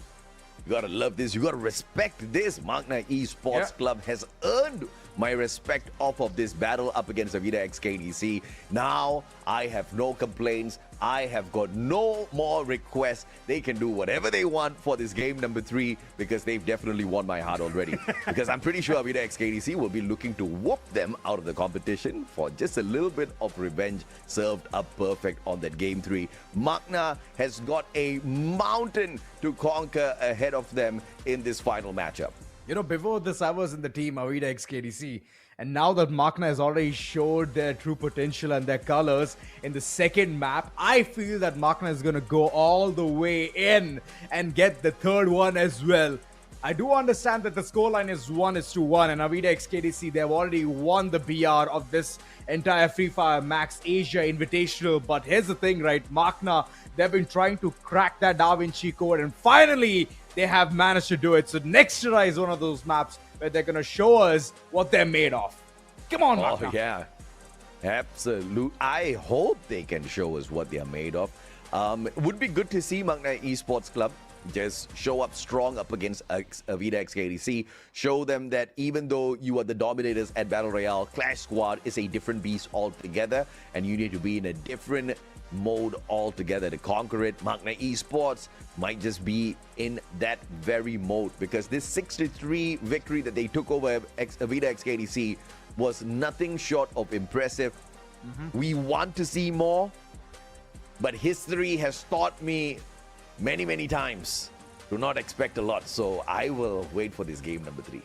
you got to love this. You got to respect this. MAQNA Esports Club has earned my respect off of this battle up against Avida XKDC. Now, I have no complaints. I have got no more requests. They can do whatever they want for this game number 3 because they've definitely won my heart already. Because I'm pretty sure Avida XKDC will be looking to whoop them out of the competition for just a little bit of revenge served up perfect on that game 3. MAQNA has got a mountain to conquer ahead of them in this final matchup. You know, before this, I was in the team Avida XKDC, and now that Makna has already showed their true potential and their colors in the second map, I feel that Makna is going to go all the way in and get the third one as well. I do understand that the scoreline is 1-1, and Avida XKDC, they've already won the BR of this entire Free Fire Max Asia Invitational. But here's the thing, right? Makna, they've been trying to crack that Da Vinci code, and finally, they have managed to do it. So next year is one of those maps where they're going to show us what they're made of. Come on, Makna. Oh, yeah. Absolutely. I hope they can show us what they are made of. It would be good to see MAQNA Esports Club just show up strong up against Avida XKDC. Show them that even though you are the dominators at Battle Royale, Clash Squad is a different beast altogether, and you need to be in a different mode altogether to conquer it. MAQNA Esports might just be in that very mode, because this 6-3 victory that they took over Avida XKDC was nothing short of impressive. We want to see more, but history has taught me many times to not expect a lot. So I will wait for this game number 3.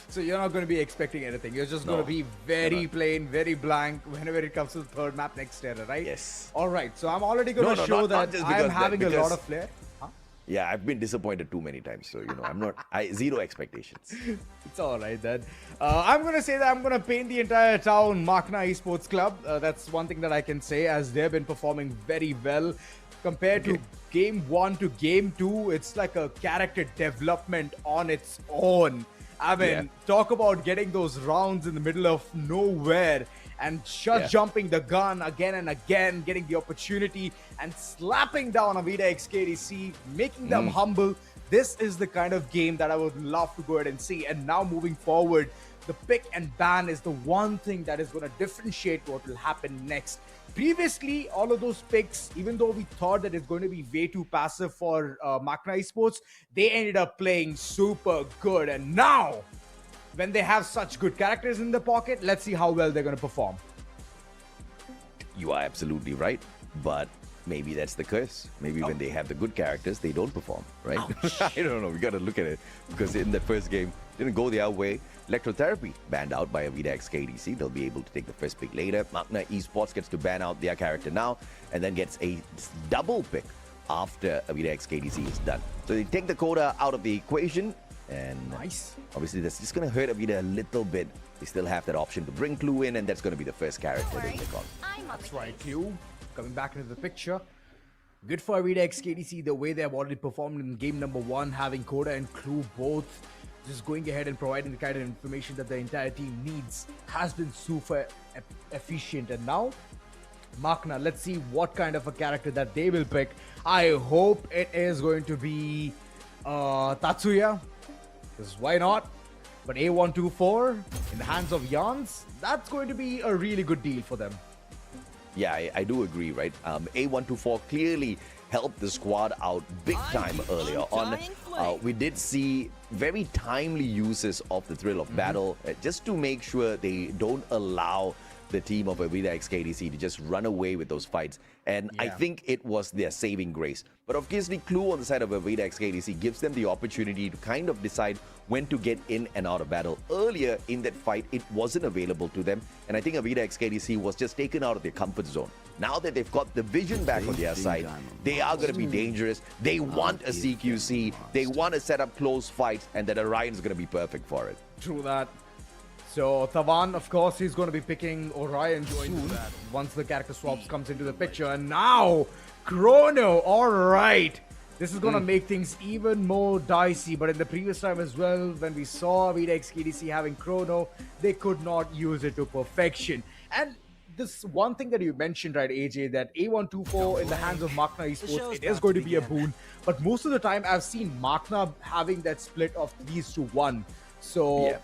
So you're not going to be expecting anything. You're just going to be very plain, very blank whenever it comes to the third map next era, right? Yes. All right. So I'm already going to show that I'm having a lot of flair. Yeah, I've been disappointed too many times. So, you know, zero expectations. It's all right then. I'm going to say that I'm going to paint the entire town MAQNA Esports Club. That's one thing that I can say, as they've been performing very well. Compared to game 1 to game 2, it's like a character development on its own. I mean, talk about getting those rounds in the middle of nowhere and jumping the gun again and again, getting the opportunity and slapping down Avida XKDC, making them humble. This is the kind of game that I would love to go ahead and see. And now moving forward, the pick and ban is the one thing that is going to differentiate what will happen next. Previously, all of those picks, even though we thought that it's going to be way too passive for MAQNA Esports, they ended up playing super good. And now, when they have such good characters in the pocket, let's see how well they're going to perform. You are absolutely right, but maybe that's the curse. Maybe when they have the good characters, they don't perform, right? I don't know. We got to look at it, because in that first game, didn't go their way. Electrotherapy banned out by Avida XKDC. They'll be able to take the first pick later. MAQNA Esports gets to ban out their character now, and then gets a double pick after Avida XKDC is done. So they take the quota out of the equation, and obviously that's just going to hurt Avida a little bit. They still have that option to bring Clue in, and that's going to be the first character they take on. That's right, Clue coming back into the picture. Good for Avida XKDC, the way they have already performed in game number 1, having Koda and Clue both just going ahead and providing the kind of information that the entire team needs has been super efficient. And now, MAQNA, let's see what kind of a character that they will pick. I hope it is going to be Tatsuya, because why not? But A124 in the hands of Jans, that's going to be a really good deal for them. Yeah, I do agree, right? A124 clearly helped the squad out big time earlier on. We did see very timely uses of the thrill of battle, just to make sure they don't allow the team of Avida XKDC to just run away with those fights. And I think it was their saving grace. But obviously, Clue on the side of Avida XKDC gives them the opportunity to kind of decide when to get in and out of battle. Earlier in that fight, it wasn't available to them. And I think Avida XKDC was just taken out of their comfort zone. Now that they've got the vision back on their side, they are going to be dangerous. They want a CQC. They want to set up close fights, and that Orion's going to be perfect for it. True that. So Thavan, of course, he's going to be picking Orion soon once the character swaps comes into the picture. And now, Chrono, all right. This is going to make things even more dicey. But in the previous time as well, when we saw Avida XKDC having Chrono, they could not use it to perfection. And this one thing that you mentioned, right, AJ, that A124 in the hands of MAQNA Esports, it is going to be a boon. But most of the time, I've seen MAQNA having that split of 3-1. So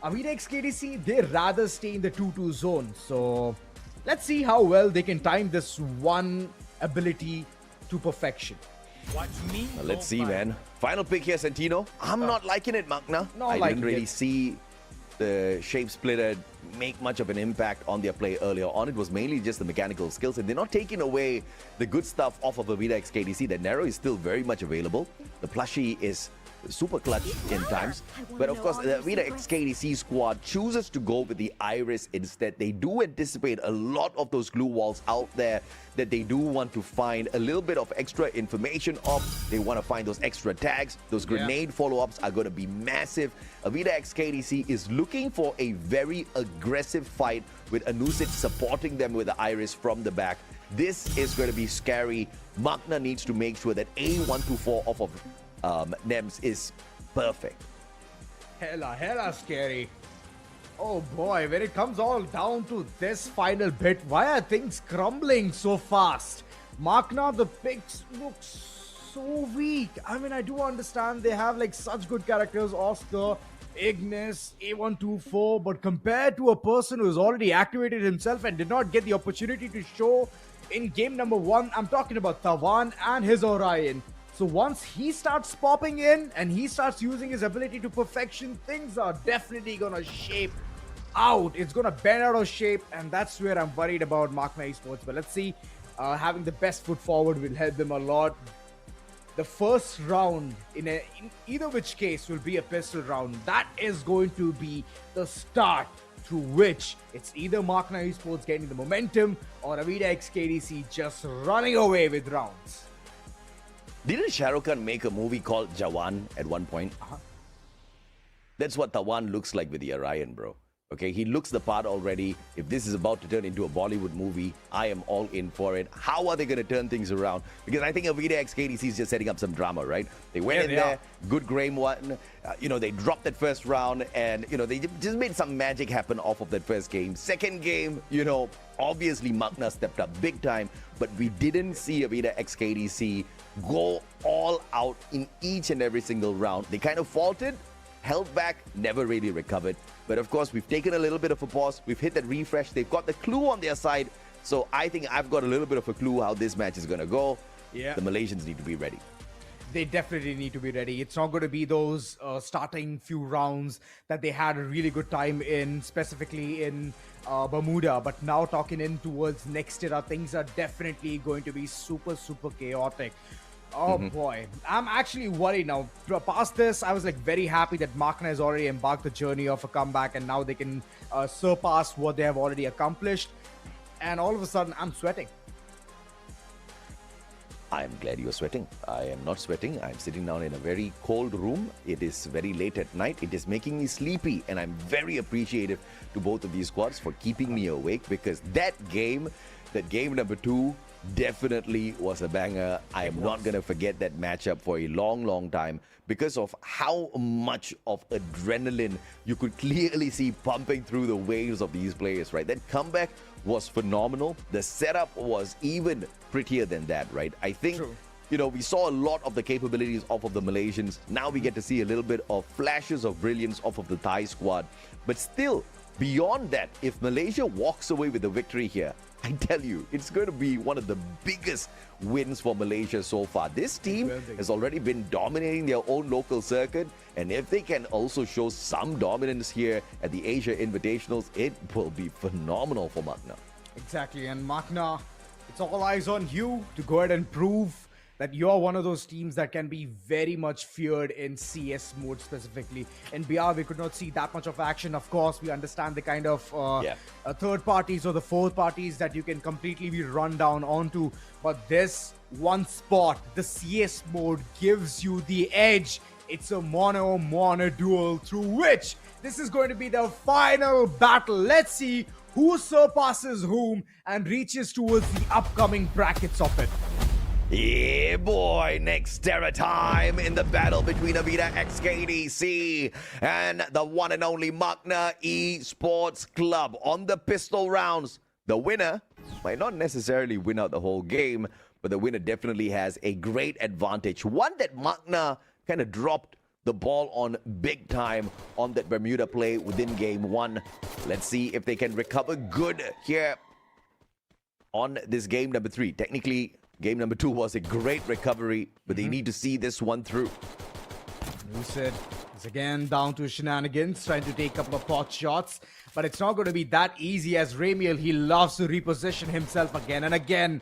Avida XKDC, they rather stay in the 2-2 zone. So let's see how well they can time this one ability to perfection. Let's see, man. Final pick here, Santino. I'm not liking it, MAQNA. I didn't really see the shape splitter make much of an impact on their play earlier on. It was mainly just the mechanical skills, and they're not taking away the good stuff off of Avida XKDC. The Narrow is still very much available. The plushie is super clutch in times. But of course, the Avida XKDC squad chooses to go with the Iris instead. They do anticipate a lot of those glue walls out there that they do want to find a little bit of extra information of. They want to find those extra tags. Those grenade follow-ups are going to be massive. Avida XKDC is looking for a very aggressive fight with Anusit supporting them with the Iris from the back. This is going to be scary. Makna needs to make sure that A124 off of NEMS is perfect. Hella scary. Oh boy, when it comes all down to this final bit, why are things crumbling so fast? Makna, the picks look so weak. I mean, I do understand they have like such good characters, Oscar, Ignis, A124, but compared to a person who's already activated himself and did not get the opportunity to show in game number 1, I'm talking about Tawan and his Orion. So once he starts popping in and he starts using his ability to perfection, things are definitely gonna shape out. It's gonna bend out of shape, and that's where I'm worried about MAQNA Esports. But let's see, having the best foot forward will help them a lot. The first round, in either which case, will be a pistol round. That is going to be the start through which it's either MAQNA Esports getting the momentum or Avida XKDC just running away with rounds. Didn't Shah Rukh Khan make a movie called Jawan at one point? That's what Tawan looks like with the Orion, bro. Okay, he looks the part already. If this is about to turn into a Bollywood movie, I am all in for it. How are they going to turn things around? Because I think Avida XKDC is just setting up some drama, right? They went in there, good game one. They dropped that first round, and, they just made some magic happen off of that first game. Second game, obviously Makna stepped up big time, but we didn't see Avida XKDC go all out in each and every single round. They kind of faltered, held back, never really recovered. But of course, we've taken a little bit of a pause. We've hit that refresh. They've got the clue on their side. So I think I've got a little bit of a clue how this match is going to go. Yeah. The Malaysians need to be ready. They definitely need to be ready. It's not going to be those starting few rounds that they had a really good time in, specifically in Bermuda. But now talking in towards next era, things are definitely going to be super chaotic. Oh boy, I'm actually worried now. Past this, I was like very happy that Makna has already embarked the journey of a comeback, and now they can surpass what they have already accomplished. And all of a sudden, I'm sweating. I am glad you're sweating. I am not sweating. I'm sitting down in a very cold room. It is very late at night. It is making me sleepy, and I'm very appreciative to both of these squads for keeping me awake, because that game number 2, definitely was a banger. I am not going to forget that matchup for a long time because of how much of adrenaline you could clearly see pumping through the waves of these players, right? That comeback was phenomenal. The setup was even prettier than that, right? I think, we saw a lot of the capabilities off of the Malaysians. Now we get to see a little bit of flashes of brilliance off of the Thai squad. But still, beyond that, if Malaysia walks away with the victory here, I tell you, it's going to be one of the biggest wins for Malaysia so far. This team has already been dominating their own local circuit, and if they can also show some dominance here at the Asia Invitationals, it will be phenomenal for Makna. Exactly, and Makna, it's all eyes on you to go ahead and prove that you're one of those teams that can be very much feared in CS mode specifically. In BR, we could not see that much of action. Of course, we understand the kind of third parties or the fourth parties that you can completely be run down onto. But this one spot, the CS mode, gives you the edge. It's a mono duel through which this is going to be the final battle. Let's see who surpasses whom and reaches towards the upcoming brackets of it. Yeah, boy, next Terra time in the battle between Avida XKDC and the one and only MAQNA Esports Club on the pistol rounds. The winner might not necessarily win out the whole game, but the winner definitely has a great advantage. One that MAQNA kind of dropped the ball on big time on that Bermuda play within game 1. Let's see if they can recover good here on this game number 3. Technically, game number 2 was a great recovery, but they need to see this one through. Lucid is again down to shenanigans, trying to take a couple of pot shots, but it's not going to be that easy as Ramiel, he loves to reposition himself again and again.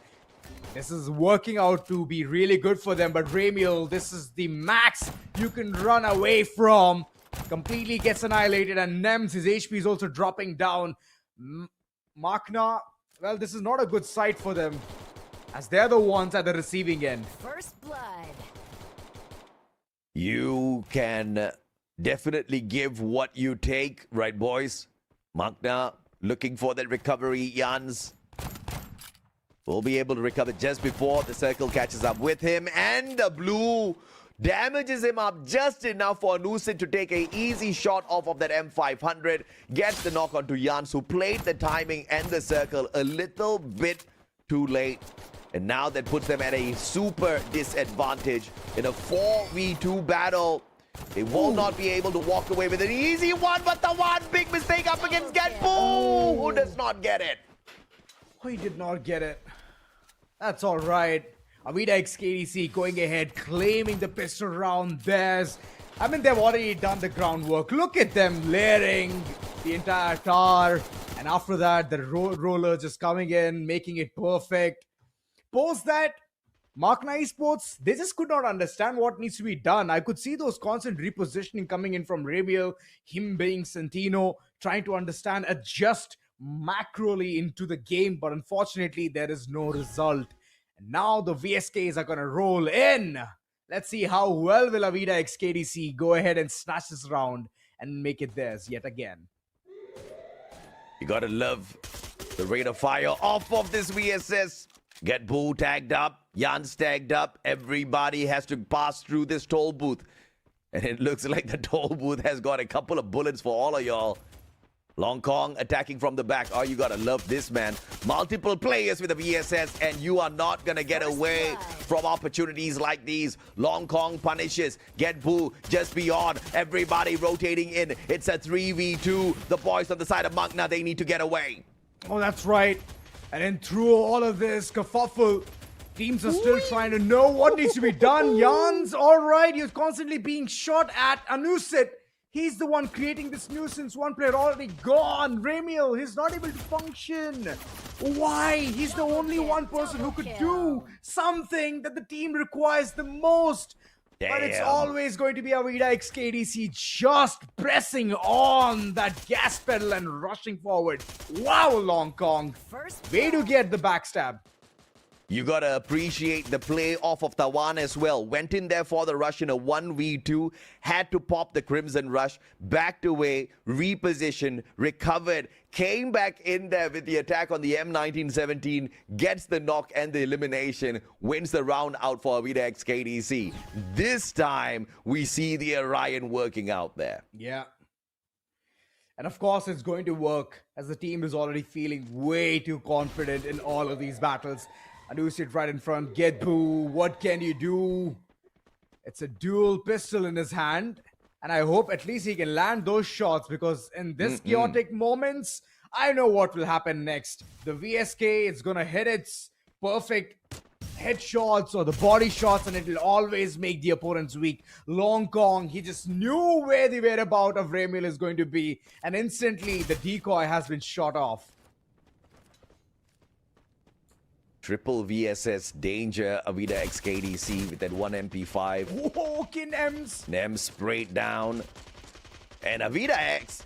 This is working out to be really good for them, but Ramiel, this is the max you can run away from. Completely gets annihilated, and Nems, his HP is also dropping down. Makna, well, this is not a good sight for them, as they're the ones at the receiving end. First blood. You can definitely give what you take, right, boys? Makna looking for that recovery. Jans will be able to recover just before the circle catches up with him, and the blue damages him up just enough for Anusit to take an easy shot off of that M500. Gets the knock onto Jans, who played the timing and the circle a little bit too late. And now that puts them at a super disadvantage in a 4v2 battle. They will not be able to walk away with an easy one, but the one big mistake up against Getboo, who does not get it. Oh, he did not get it. That's all right. Avida XKDC going ahead, claiming the pistol round theirs. I mean, they've already done the groundwork. Look at them layering the entire tower. And after that, the roller just coming in, making it perfect. Post that, MAQNA Esports, they just could not understand what needs to be done. I could see those constant repositioning coming in from Ramiel, him being Santino, trying to understand, adjust macroly into the game, but unfortunately, there is no result. And now the VSKs are going to roll in. Let's see how well will Avida XKDC go ahead and snatch this round and make it theirs yet again. You gotta love the rate of fire off of this VSS. Get Boo tagged up, Jans tagged up. Everybody has to pass through this toll booth. And it looks like the toll booth has got a couple of bullets for all of y'all. Long Kong attacking from the back. Oh, you gotta love this, man. Multiple players with a VSS, and you are not gonna get away from opportunities like these. Long Kong punishes. Get Boo just beyond. Everybody rotating in. It's a 3v2. The boys on the side of Makna, they need to get away. Oh, that's right. And then through all of this kerfuffle, teams are still trying to know what needs to be done. Jans, all right, he's constantly being shot at. Anusit, he's the one creating this nuisance. One player already gone. Ramiel, he's not able to function. Why? He's the only one person who could do something that the team requires the most. But it's always going to be Avida XKDC just pressing on that gas pedal and rushing forward. Wow, Long Kong. Way to get the backstab. You gotta appreciate the play off of Tawan as well. Went in there for the rush in a 1v2. Had to pop the Crimson Rush. Backed away. Repositioned. Recovered. Came back in there with the attack on the M1917. Gets the knock and the elimination. Wins the round out for Avida XKDC. This time, we see the Orion working out there. Yeah. And of course, it's going to work as the team is already feeling way too confident in all of these battles. Anusit right in front. Get Boo. What can you do? It's a dual pistol in his hand. And I hope at least he can land those shots, because in this chaotic moments, I know what will happen next. The VSK is going to hit its perfect headshots or the body shots, and it will always make the opponents weak. Long Kong, he just knew where the whereabout of Ramiel is going to be. And instantly, the decoy has been shot off. Triple VSS danger, Avida XKDC with that one MP5. Whoa, okay, Nems. Nems sprayed down. And Avida X,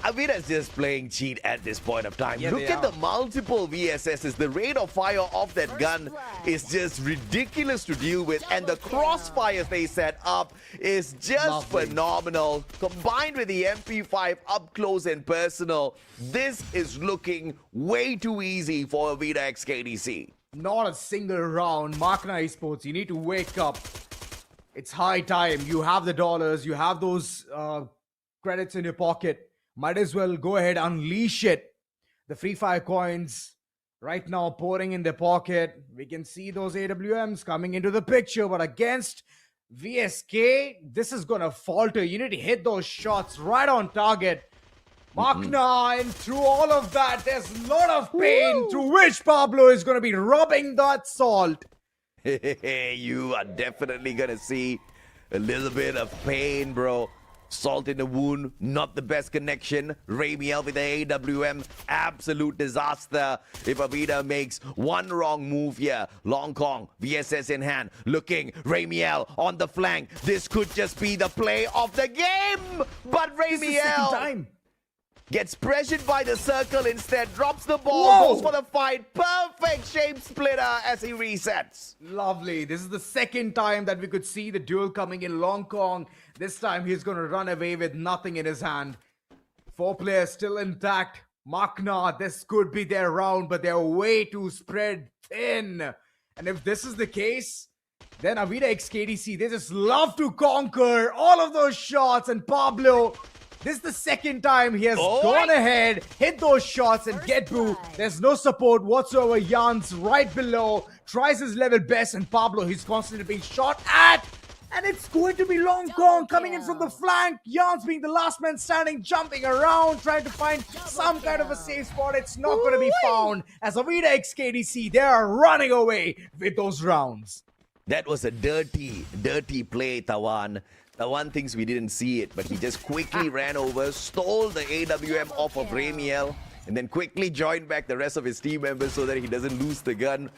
Avida is just playing cheat at this point of time. Yeah, Look at the multiple VSSs. The rate of fire off that gun is just ridiculous to deal with. And the crossfires they set up is just phenomenal. Combined with the MP5 up close and personal, this is looking way too easy for Avida XKDC. Not a single round. MAQNA Esports, you need to wake up. It's high time. You have the dollars. You have those credits in your pocket. Might as well go ahead, unleash it. The Free Fire coins right now pouring in their pocket. We can see those AWMs coming into the picture, but against VSK, this is gonna falter. You need to hit those shots right on target. Makna, and through all of that, there's a lot of pain through which Pablo is gonna be rubbing that salt. You are definitely gonna see a little bit of pain, bro. Salt in the wound, not the best connection. Ramiel with the AWM, absolute disaster. If Avida makes one wrong move here, Long Kong, VSS in hand, looking, Ramiel on the flank. This could just be the play of the game, but Ramiel gets pressured by the circle instead, drops the ball, goes for the fight. Perfect shape splitter as he resets. Lovely. This is the second time that we could see the duel coming in. Long Kong, this time he's going to run away with nothing in his hand. 4 players still intact. Makna, this could be their round, but they're way too spread thin. And if this is the case, then Avida XKDC, they just love to conquer all of those shots. And Pablo, this is the second time he has gone ahead, hit those shots, and get boo. There's no support whatsoever. Jan's right below, tries his level best, and Pablo, he's constantly being shot at. And it's going to be Long Kong coming in from the flank. Jan's being the last man standing, jumping around, trying to find some kind of a safe spot. It's not going to be found. As Avida XKDC, they are running away with those rounds. That was a dirty play, Tawan. Tawan thinks we didn't see it, but he just quickly ran over, stole the AWM off of Ramiel, and then quickly joined back the rest of his team members so that he doesn't lose the gun.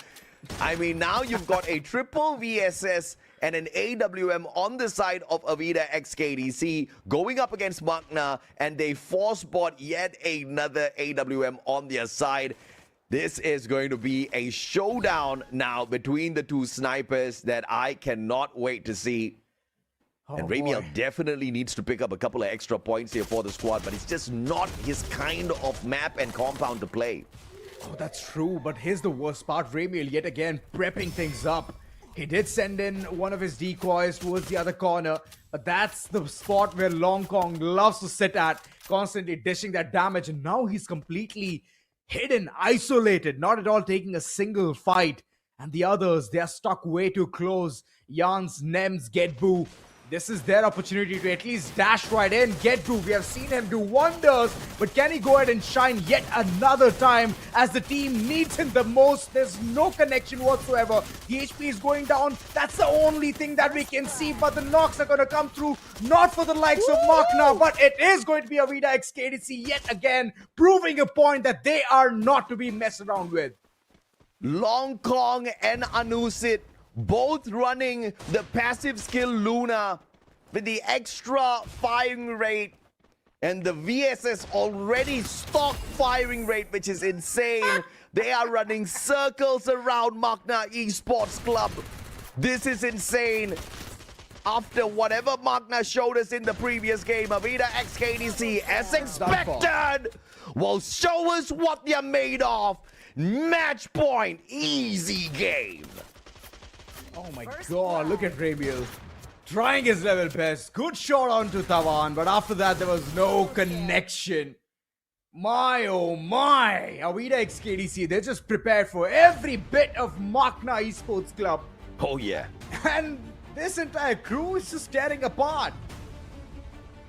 I mean, now you've got a triple VSS and an AWM on the side of Avida XKDC going up against Makna, and they force bought yet another AWM on their side. This is going to be a showdown now between the two snipers that I cannot wait to see. And Ramiel definitely needs to pick up a couple of extra points here for the squad, but it's just not his kind of map and compound to play. Oh, that's true, but here's the worst part. Ramiel yet again prepping things up. He did send in one of his decoys towards the other corner, but that's the spot where Long Kong loves to sit at, constantly dishing that damage, and now he's completely hidden, isolated, not at all taking a single fight. And the others, they're stuck way too close. Jan's, Nems, Getboo. This is their opportunity to at least dash right in. Getboo, we have seen him do wonders, but can he go ahead and shine yet another time as the team needs him the most? There's no connection whatsoever. The HP is going down. That's the only thing that we can see, but the knocks are going to come through, not for the likes of Makna, but it is going to be Avida XKDC yet again, proving a point that they are not to be messed around with. Long Kong and Anusit both running the passive skill Luna with the extra firing rate, and the VSS already stock firing rate, which is insane. They are running circles around MAQNA Esports Club. This is insane. After whatever MAQNA showed us in the previous game, Avida XKDC, as expected, will show us what they're made of. Match point, easy game. Oh my god, look at Ramiel. Trying his level best. Good shot onto Tawan, but after that there was no connection. My oh my. Avida XKDC, they're just prepared for every bit of MAQNA Esports Club. Oh yeah. And this entire crew is just tearing apart.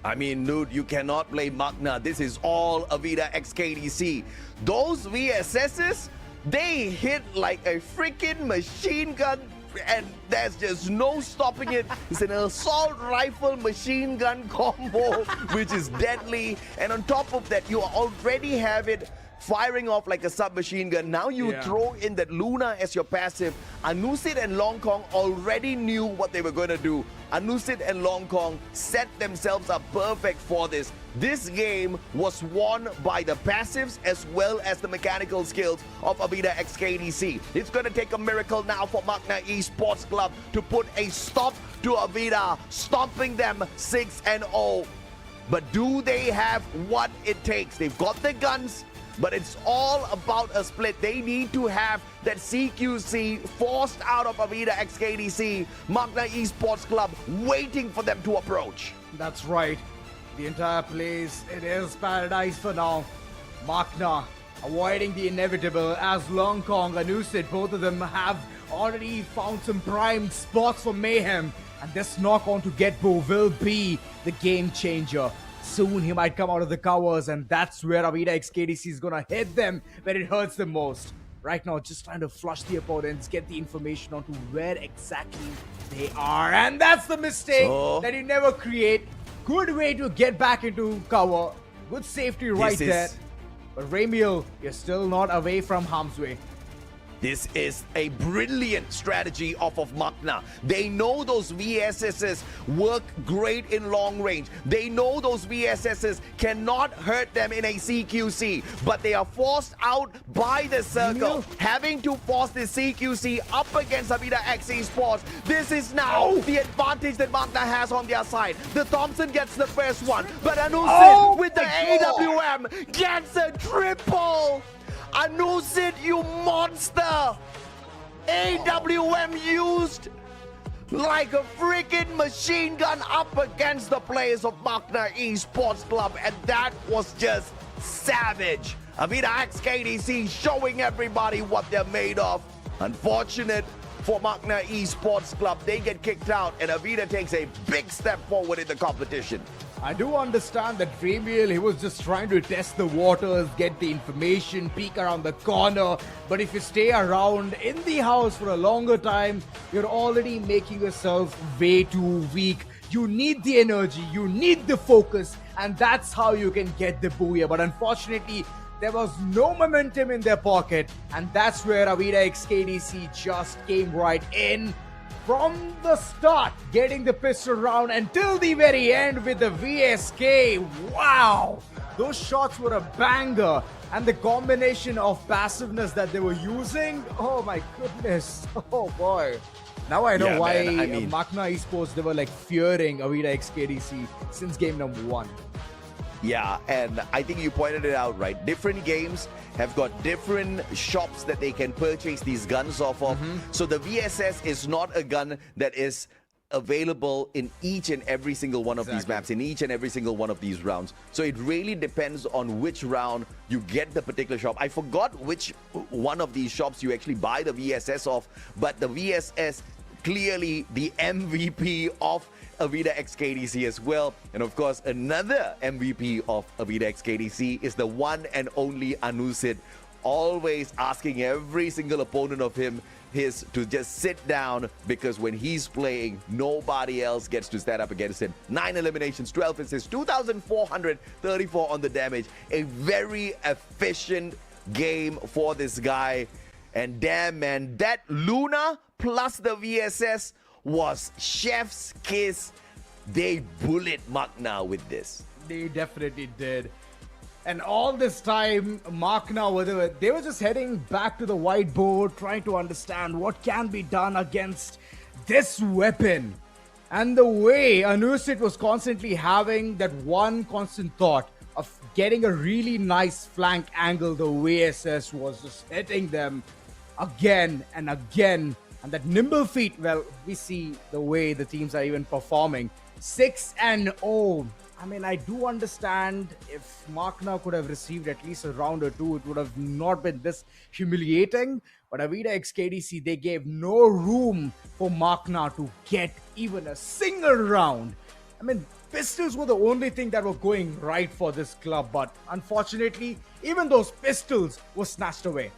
I mean, dude, you cannot blame MAQNA. This is all Avida XKDC. Those VSSs, they hit like a freaking machine gun, and there's just no stopping it. It's an assault rifle machine gun combo, which is deadly. And on top of that, you already have it firing off like a submachine gun. Now you throw in that Luna as your passive. Anusit and Long Kong already knew what they were going to do. Anusit and Long Kong set themselves up perfect for this. This game was won by the passives as well as the mechanical skills of Avida XKDC. It's going to take a miracle now for MAQNA Esports Club to put a stop to Avida, stomping them 6-0. But do they have what it takes? They've got the guns, but it's all about a split. They need to have that CQC forced out of Avida XKDC, MAQNA Esports Club, waiting for them to approach. That's right. The entire place, it is paradise for now. Makna avoiding the inevitable as Long Kong, Anusit, both of them have already found some prime spots for mayhem. And this knock on to Getbo will be the game changer. Soon he might come out of the covers, and that's where Avida XKDC is gonna hit them where it hurts the most. Right now, just trying to flush the opponents, get the information onto where exactly they are. And that's the mistake that you never create. good way to get back into cover. Good safety right there. But Ramiel, you're still not away from harm's way. This is a brilliant strategy off of Makna. They know those VSSs work great in long range. They know those VSSs cannot hurt them in a CQC, but they are forced out by the circle, having to force the CQC up against Avida X Esports. This is now the advantage that Makna has on their side. The Thompson gets the first one, but Anusid with the AWM gets a triple. Anusid, you monster! AWM used like a freaking machine gun up against the players of MAQNA Esports Club, and that was just savage. Avida X KDC showing everybody what they're made of. Unfortunate for MAQNA Esports Club, they get kicked out, and Avida takes a big step forward in the competition. I do understand that Ramiel, he was just trying to test the waters, get the information, peek around the corner. But if you stay around in the house for a longer time, you're already making yourself way too weak. You need the energy, you need the focus, and that's how you can get the booyah. But unfortunately, there was no momentum in their pocket, and that's where Avida XKDC just came right in. From the start, getting the pistol round until the very end with the VSK. Wow! Those shots were a banger. And the combination of passiveness that they were using, oh my goodness. Oh boy. Now I know why MAQNA Esports, they were like fearing Avida XKDC since game number 1. Yeah, and I think you pointed it out, right? Different games have got different shops that they can purchase these guns off of. So the VSS is not a gun that is available in each and every single one of these maps, in each and every single one of these rounds. So it really depends on which round you get the particular shop. I forgot which one of these shops you actually buy the VSS off, but the VSS clearly the MVP of Avida XKDC as well. And of course, another MVP of Avida XKDC is the one and only Anusid, always asking every single opponent of his to just sit down, because when he's playing, nobody else gets to stand up against him. 9 eliminations, 12 assists, 2,434 on the damage. A very efficient game for this guy. And damn, man, that Luna plus the VSS was chef's kiss. They bullet Makna with this. They definitely did. And all this time, Makna, they were just heading back to the whiteboard, trying to understand what can be done against this weapon. And the way Anusit was constantly having that one constant thought of getting a really nice flank angle, the VSS was just hitting them again and again. And that nimble feet, well, we see the way the teams are even performing. 6-0. I mean, I do understand if Makna could have received at least a round or two, it would have not been this humiliating. But Avida XKDC, they gave no room for Makna to get even a single round. I mean, pistols were the only thing that were going right for this club. But unfortunately, even those pistols were snatched away.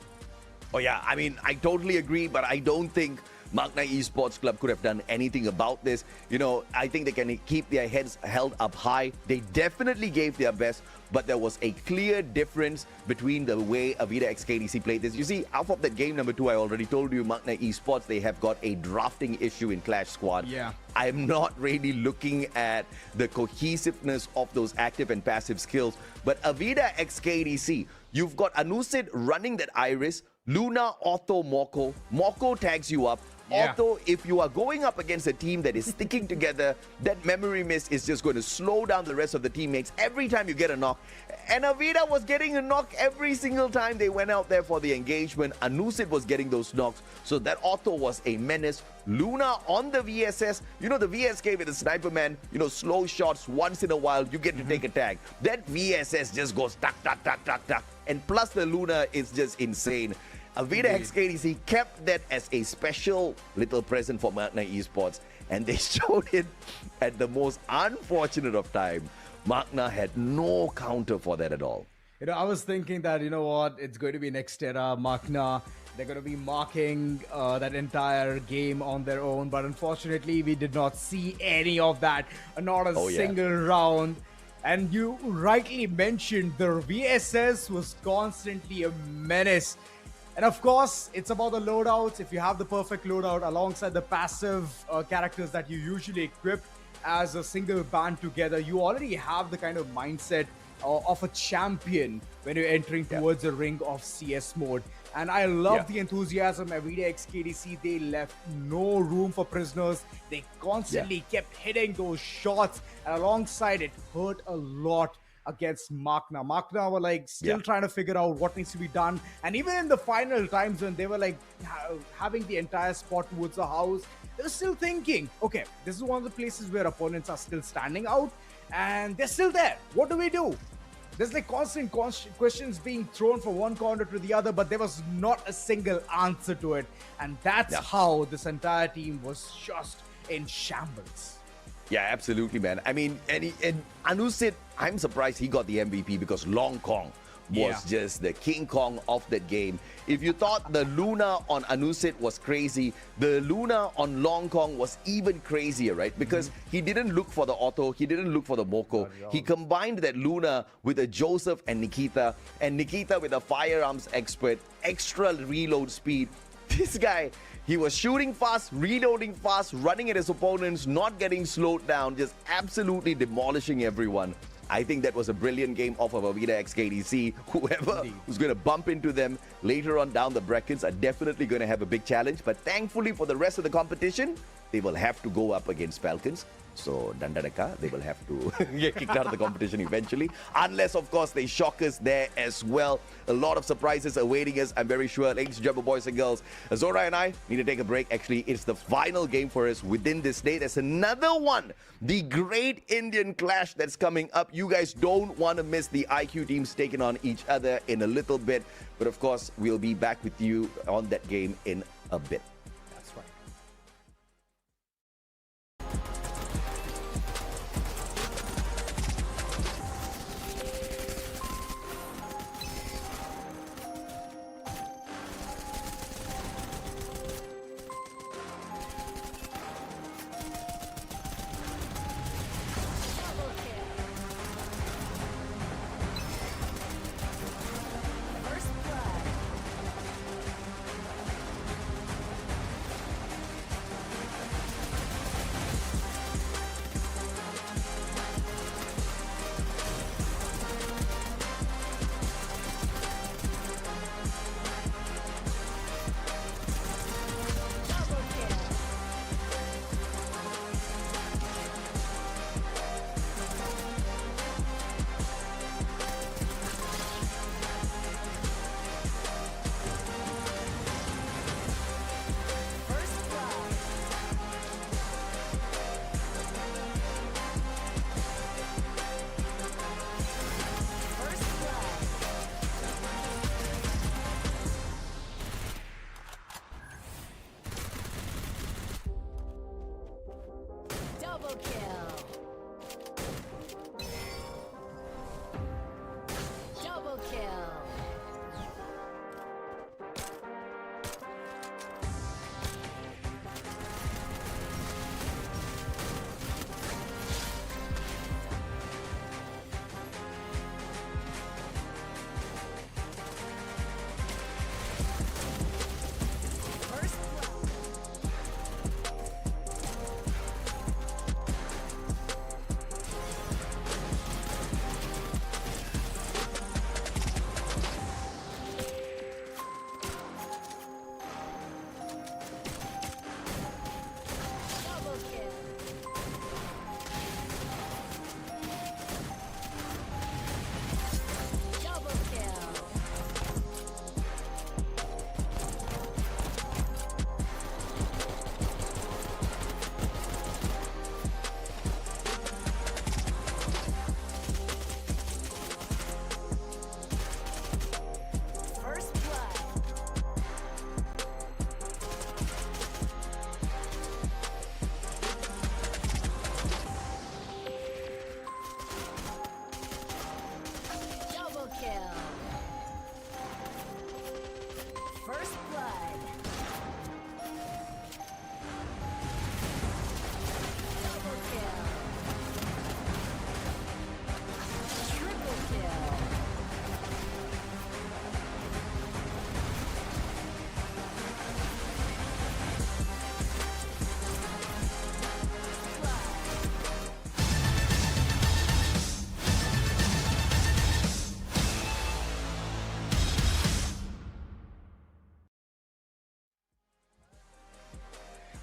Oh yeah, I mean, I totally agree, but I don't think MAQNA Esports Club could have done anything about this. You know, I think they can keep their heads held up high. They definitely gave their best, but there was a clear difference between the way Avida XKDC played this. You see, out of that game number 2, I already told you, MAQNA Esports, they have got a drafting issue in Clash Squad. Yeah. I'm not really looking at the cohesiveness of those active and passive skills, but Avida XKDC, you've got Anusid running that Iris, Luna, Otto, Moko. Moko tags you up. Yeah. Otto, if you are going up against a team that is sticking together, that memory mist is just going to slow down the rest of the teammates every time you get a knock. And Avida was getting a knock every single time they went out there for the engagement. Anusid was getting those knocks. So that Otto was a menace. Luna on the VSS, you know, the VSK with the sniper man, you know, slow shots once in a while, you get to take a tag. That VSS just goes tuck, tuck, tuck, tuck, tuck. And plus the Luna is just insane. Avida XKDC kept that as a special little present for MAQNA Esports, and they showed it at the most unfortunate of time. MAQNA had no counter for that at all. You know, I was thinking that, you know what, it's going to be next era, MAQNA. They're going to be marking that entire game on their own. But unfortunately, we did not see any of that. Not a single round. And you rightly mentioned the VSS was constantly a menace. And of course, it's about the loadouts. If you have the perfect loadout alongside the passive characters that you usually equip as a single band together, you already have the kind of mindset of a champion when you're entering towards the ring of CS mode. And I love the enthusiasm. Avida XKDC, they left no room for prisoners. They constantly kept hitting those shots, and alongside it hurt a lot against Makna. Makna were like still trying to figure out what needs to be done. And even in the final times when they were like having the entire spot towards the house, they were still thinking, okay, this is one of the places where opponents are still standing out and they're still there. What do we do? There's like constant questions being thrown from one corner to the other, but there was not a single answer to it. And that's how this entire team was just in shambles. Yeah, absolutely, man. I mean, and Anusit, I'm surprised he got the MVP because Long Kong was just the King Kong of that game. If you thought the Luna on Anusit was crazy, the Luna on Long Kong was even crazier, right? Because he didn't look for the auto, he didn't look for the Moko. He combined that Luna with a Joseph and Nikita with a firearms expert, extra reload speed. This guy, he was shooting fast, reloading fast, running at his opponents, not getting slowed down, just absolutely demolishing everyone. I think that was a brilliant game off of Avida XKDC. Whoever who's going to bump into them later on down the brackets are definitely going to have a big challenge. But thankfully for the rest of the competition, they will have to go up against Falcons. So, Dandadaka, they will have to get kicked out of the competition eventually. Unless, of course, they shock us there as well. A lot of surprises awaiting us, I'm very sure. Ladies and gentlemen, boys and girls, Zora and I need to take a break. Actually, it's the final game for us within this day. There's another one. The Great Indian Clash that's coming up. You guys don't want to miss the IQ teams taking on each other in a little bit. But, of course, we'll be back with you on that game in a bit. That's right.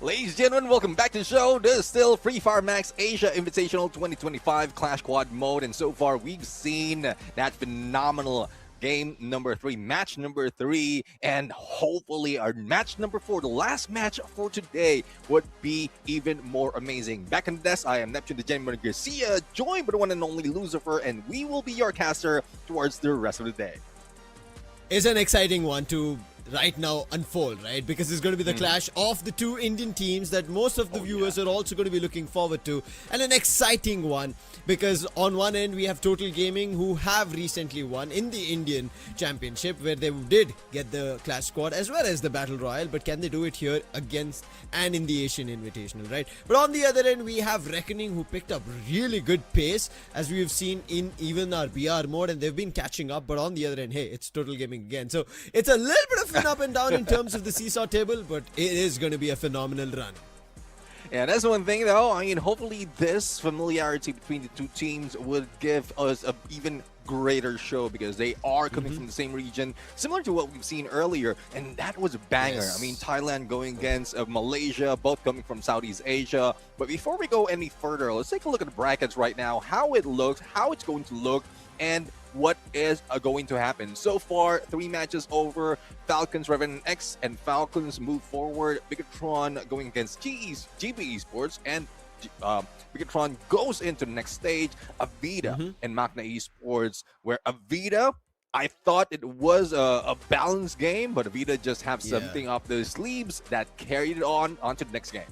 Ladies and gentlemen, welcome back to the show. This is still Free Fire Max Asia Invitational 2025 Clash Squad mode, and so far we've seen that phenomenal game number 3, match number 3, and hopefully our match number 4, the last match for today, would be even more amazing. Back in the desk, I am Neptune the Gentleman Garcia, joined by the one and only Lucifer, and we will be your caster towards the rest of the day. It's an exciting one to right now unfold, right? Because it's going to be the clash of the two Indian teams that most of the viewers are also going to be looking forward to, and an exciting one because on one end we have Total Gaming, who have recently won in the Indian Championship, where they did get the Clash Squad as well as the Battle Royale, but can they do it here against and in the Asian Invitational, right? But on the other end we have Reckoning, who picked up really good pace as we've seen in even our BR mode, and they've been catching up. But on the other end, hey, it's Total Gaming again, so it's a little bit of an up and down in terms of the seesaw table, but it is going to be a phenomenal run. Yeah, that's one thing though. I mean, hopefully this familiarity between the two teams would give us an even greater show, because they are coming from the same region, similar to what we've seen earlier, and that was a banger. Yes. I mean, Thailand going against Malaysia, both coming from Southeast Asia. But before we go any further, let's take a look at the brackets right now, how it looks, how it's going to look, and what is going to happen. So far, 3 matches over. Falcons, Revenant X, and Falcons move forward. Bigatron going against GB Esports, and Bigatron goes into the next stage. Avida and MAQNA Esports, where Avida, I thought it was a balanced game, but Avida just have something up their sleeves that carried it on onto the next game.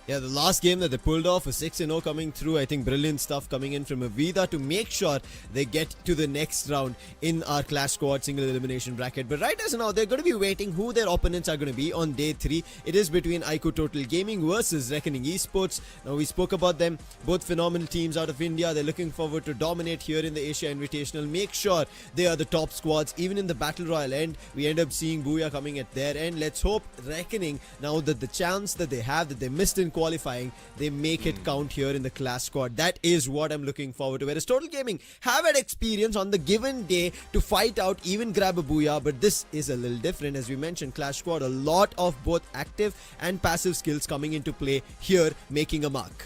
Yeah, the last game that they pulled off, a 6-0 coming through. I think brilliant stuff coming in from Avida to make sure they get to the next round in our Clash Squad single elimination bracket. But right as now, they're going to be waiting who their opponents are going to be on day 3. It is between IQOO Total Gaming versus Reckoning Esports. Now, we spoke about them. Both phenomenal teams out of India. They're looking forward to dominate here in the Asia Invitational. Make sure they are the top squads. Even in the Battle Royale end, we end up seeing Booyah coming at their end. Let's hope Reckoning, now that the chance that they have, that they missed in qualifying, they make it count here in the Clash Squad. That is what I'm looking forward to. Whereas Total Gaming have had experience on the given day to fight out, even grab a Booyah, but this is a little different. As we mentioned, Clash Squad, a lot of both active and passive skills coming into play here, making a mark.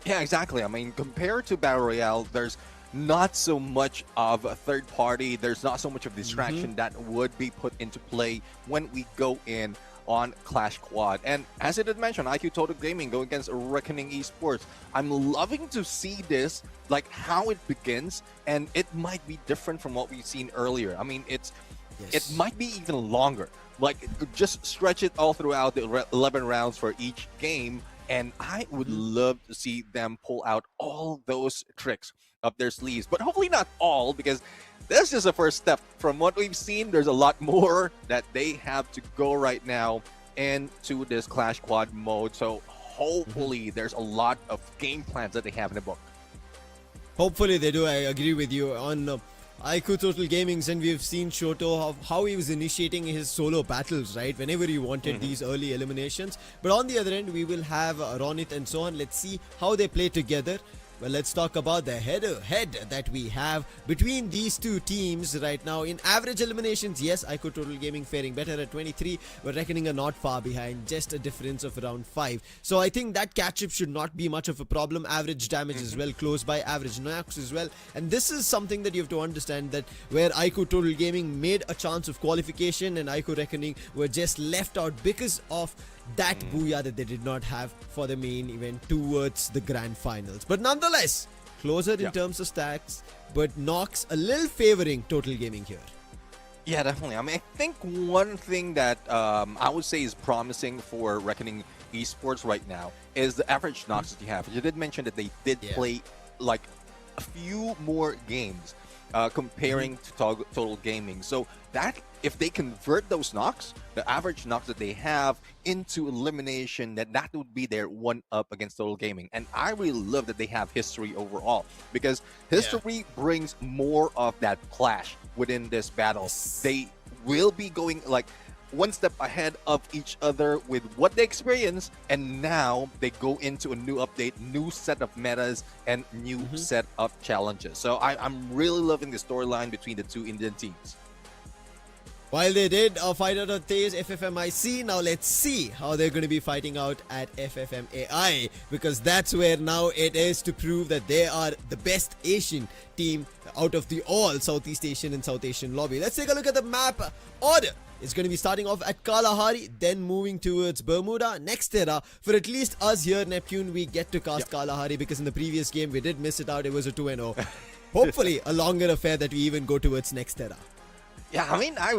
Yeah, exactly. I mean, compared to Battle Royale, there's not so much of a third party. There's not so much of distraction that would be put into play when we go in on Clash Squad. And as I did mention, IQOO Total Gaming going against Reckoning Esports. I'm loving to see this, like how it begins, and it might be different from what we've seen earlier. I mean, it might be even longer. Like, just stretch it all throughout the 11 rounds for each game, and I would love to see them pull out all those tricks up their sleeves. But hopefully not all, because that's just the first step. From what we've seen, there's a lot more that they have to go right now into this Clash Squad mode. So hopefully there's a lot of game plans that they have in the book. Hopefully they do. I agree with you on IQOO Total Gaming, and we've seen Shoto how he was initiating his solo battles, right, whenever he wanted these early eliminations. But on the other end, we will have Ronit and so on. Let's see how they play together. Well, let's talk about the head-to-head that we have between these two teams right now. In average eliminations, yes, IQOO Total Gaming faring better at 23, but Reckoning are not far behind, just a difference of around 5. So I think that catch-up should not be much of a problem. Average damage as well, close by, average knocks as well. And this is something that you have to understand, that where IQOO Total Gaming made a chance of qualification and IQOO Reckoning were just left out because of that Booyah that they did not have for the main event towards the grand finals. But nonetheless, closer in terms of stacks, but knocks a little favoring Total Gaming here. Yeah, definitely. I mean, I think one thing that I would say is promising for Reckoning Esports right now is the average knocks that you have. You did mention that they did play like a few more games comparing to Total Gaming. So that, if they convert those knocks, the average knocks that they have into elimination, that would be their one up against Total Gaming. And I really love that they have history overall, because history brings more of that clash within this battle. They will be going like one step ahead of each other with what they experience, and now they go into a new update, new set of metas, and new set of challenges. So I'm really loving the storyline between the two Indian teams. While they did fight out at TASE FFMIC, now let's see how they're going to be fighting out at FFMAI, because that's where now it is to prove that they are the best Asian team out of the all Southeast Asian and South Asian lobby. Let's take a look at the map order. It's going to be starting off at Kalahari, then moving towards Bermuda. Next era, for at least us here, Neptune, we get to cast Kalahari, because in the previous game we did miss it out. It was a 2-0. Hopefully a longer affair that we even go towards next era. Yeah, I mean, I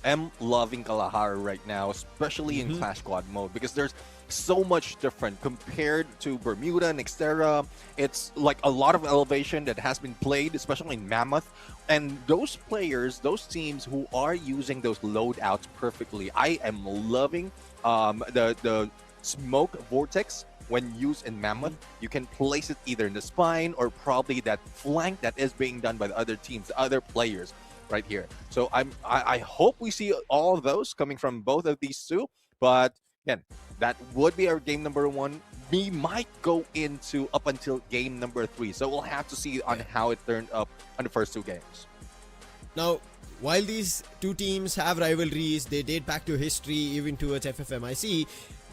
am loving Kalahari right now, especially in Clash Squad mode, because there's so much different compared to Bermuda and Xterra. It's like a lot of elevation that has been played, especially in Mammoth. And those players, those teams who are using those loadouts perfectly, I am loving the smoke vortex. When used in Mammoth, you can place it either in the spine or probably that flank that is being done by the other teams, the other players. Right here. So I hope we see all of those coming from both of these two. But again, that would be our game number 1. We might go into up until game number 3. So we'll have to see on how it turned up on the first 2 games. Now, while these two teams have rivalries, they date back to history, even towards FFMIC.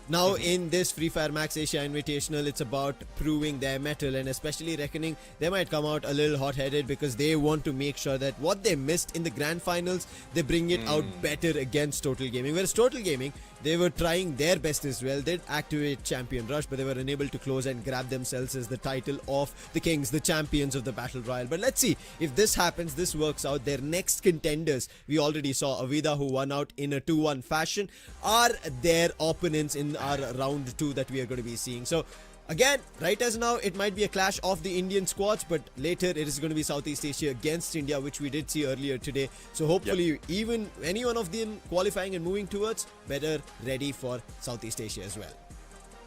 Now in this Free Fire Max Asia Invitational, it's about proving their mettle, and especially reckoning they might come out a little hot-headed because they want to make sure that what they missed in the grand finals, they bring it out better against Total Gaming. Whereas Total Gaming, they were trying their best as well. They'd activate Champion Rush, but they were unable to close and grab themselves as the title of the Kings, the champions of the Battle Royale. But let's see if this happens, this works out. Their next contenders, we already saw Avida, who won out in a 2-1 fashion, are their opponents in our round 2 that we are going to be seeing. So again, right as now, it might be a clash of the Indian squads, but later it is going to be Southeast Asia against India, which we did see earlier today. So hopefully even any one of them qualifying and moving towards, better ready for Southeast Asia as well.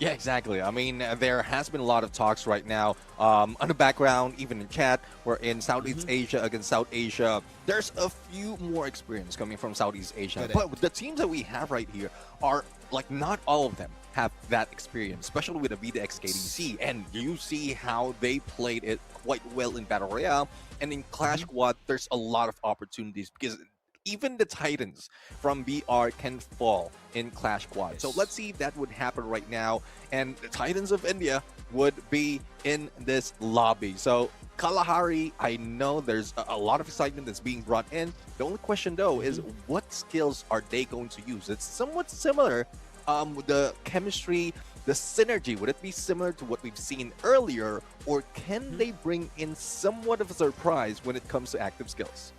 Yeah, exactly. I mean, there has been a lot of talks right now on the background, even in chat, where in Southeast Asia against South Asia, there's a few more experience coming from Southeast Asia. But the teams that we have right here are, like, not all of them have that experience, especially with Avida XKDC. And you see how they played it quite well in Battle Royale. And in Clash Squad, there's a lot of opportunities because even the Titans from BR can fall in Clash Squad. So let's see if that would happen right now. And the Titans of India would be in this lobby. So Kalahari, I know there's a lot of excitement that's being brought in. The only question though is what skills are they going to use? It's somewhat similar, the chemistry, the synergy, would it be similar to what we've seen earlier, or can they bring in somewhat of a surprise when it comes to active skills?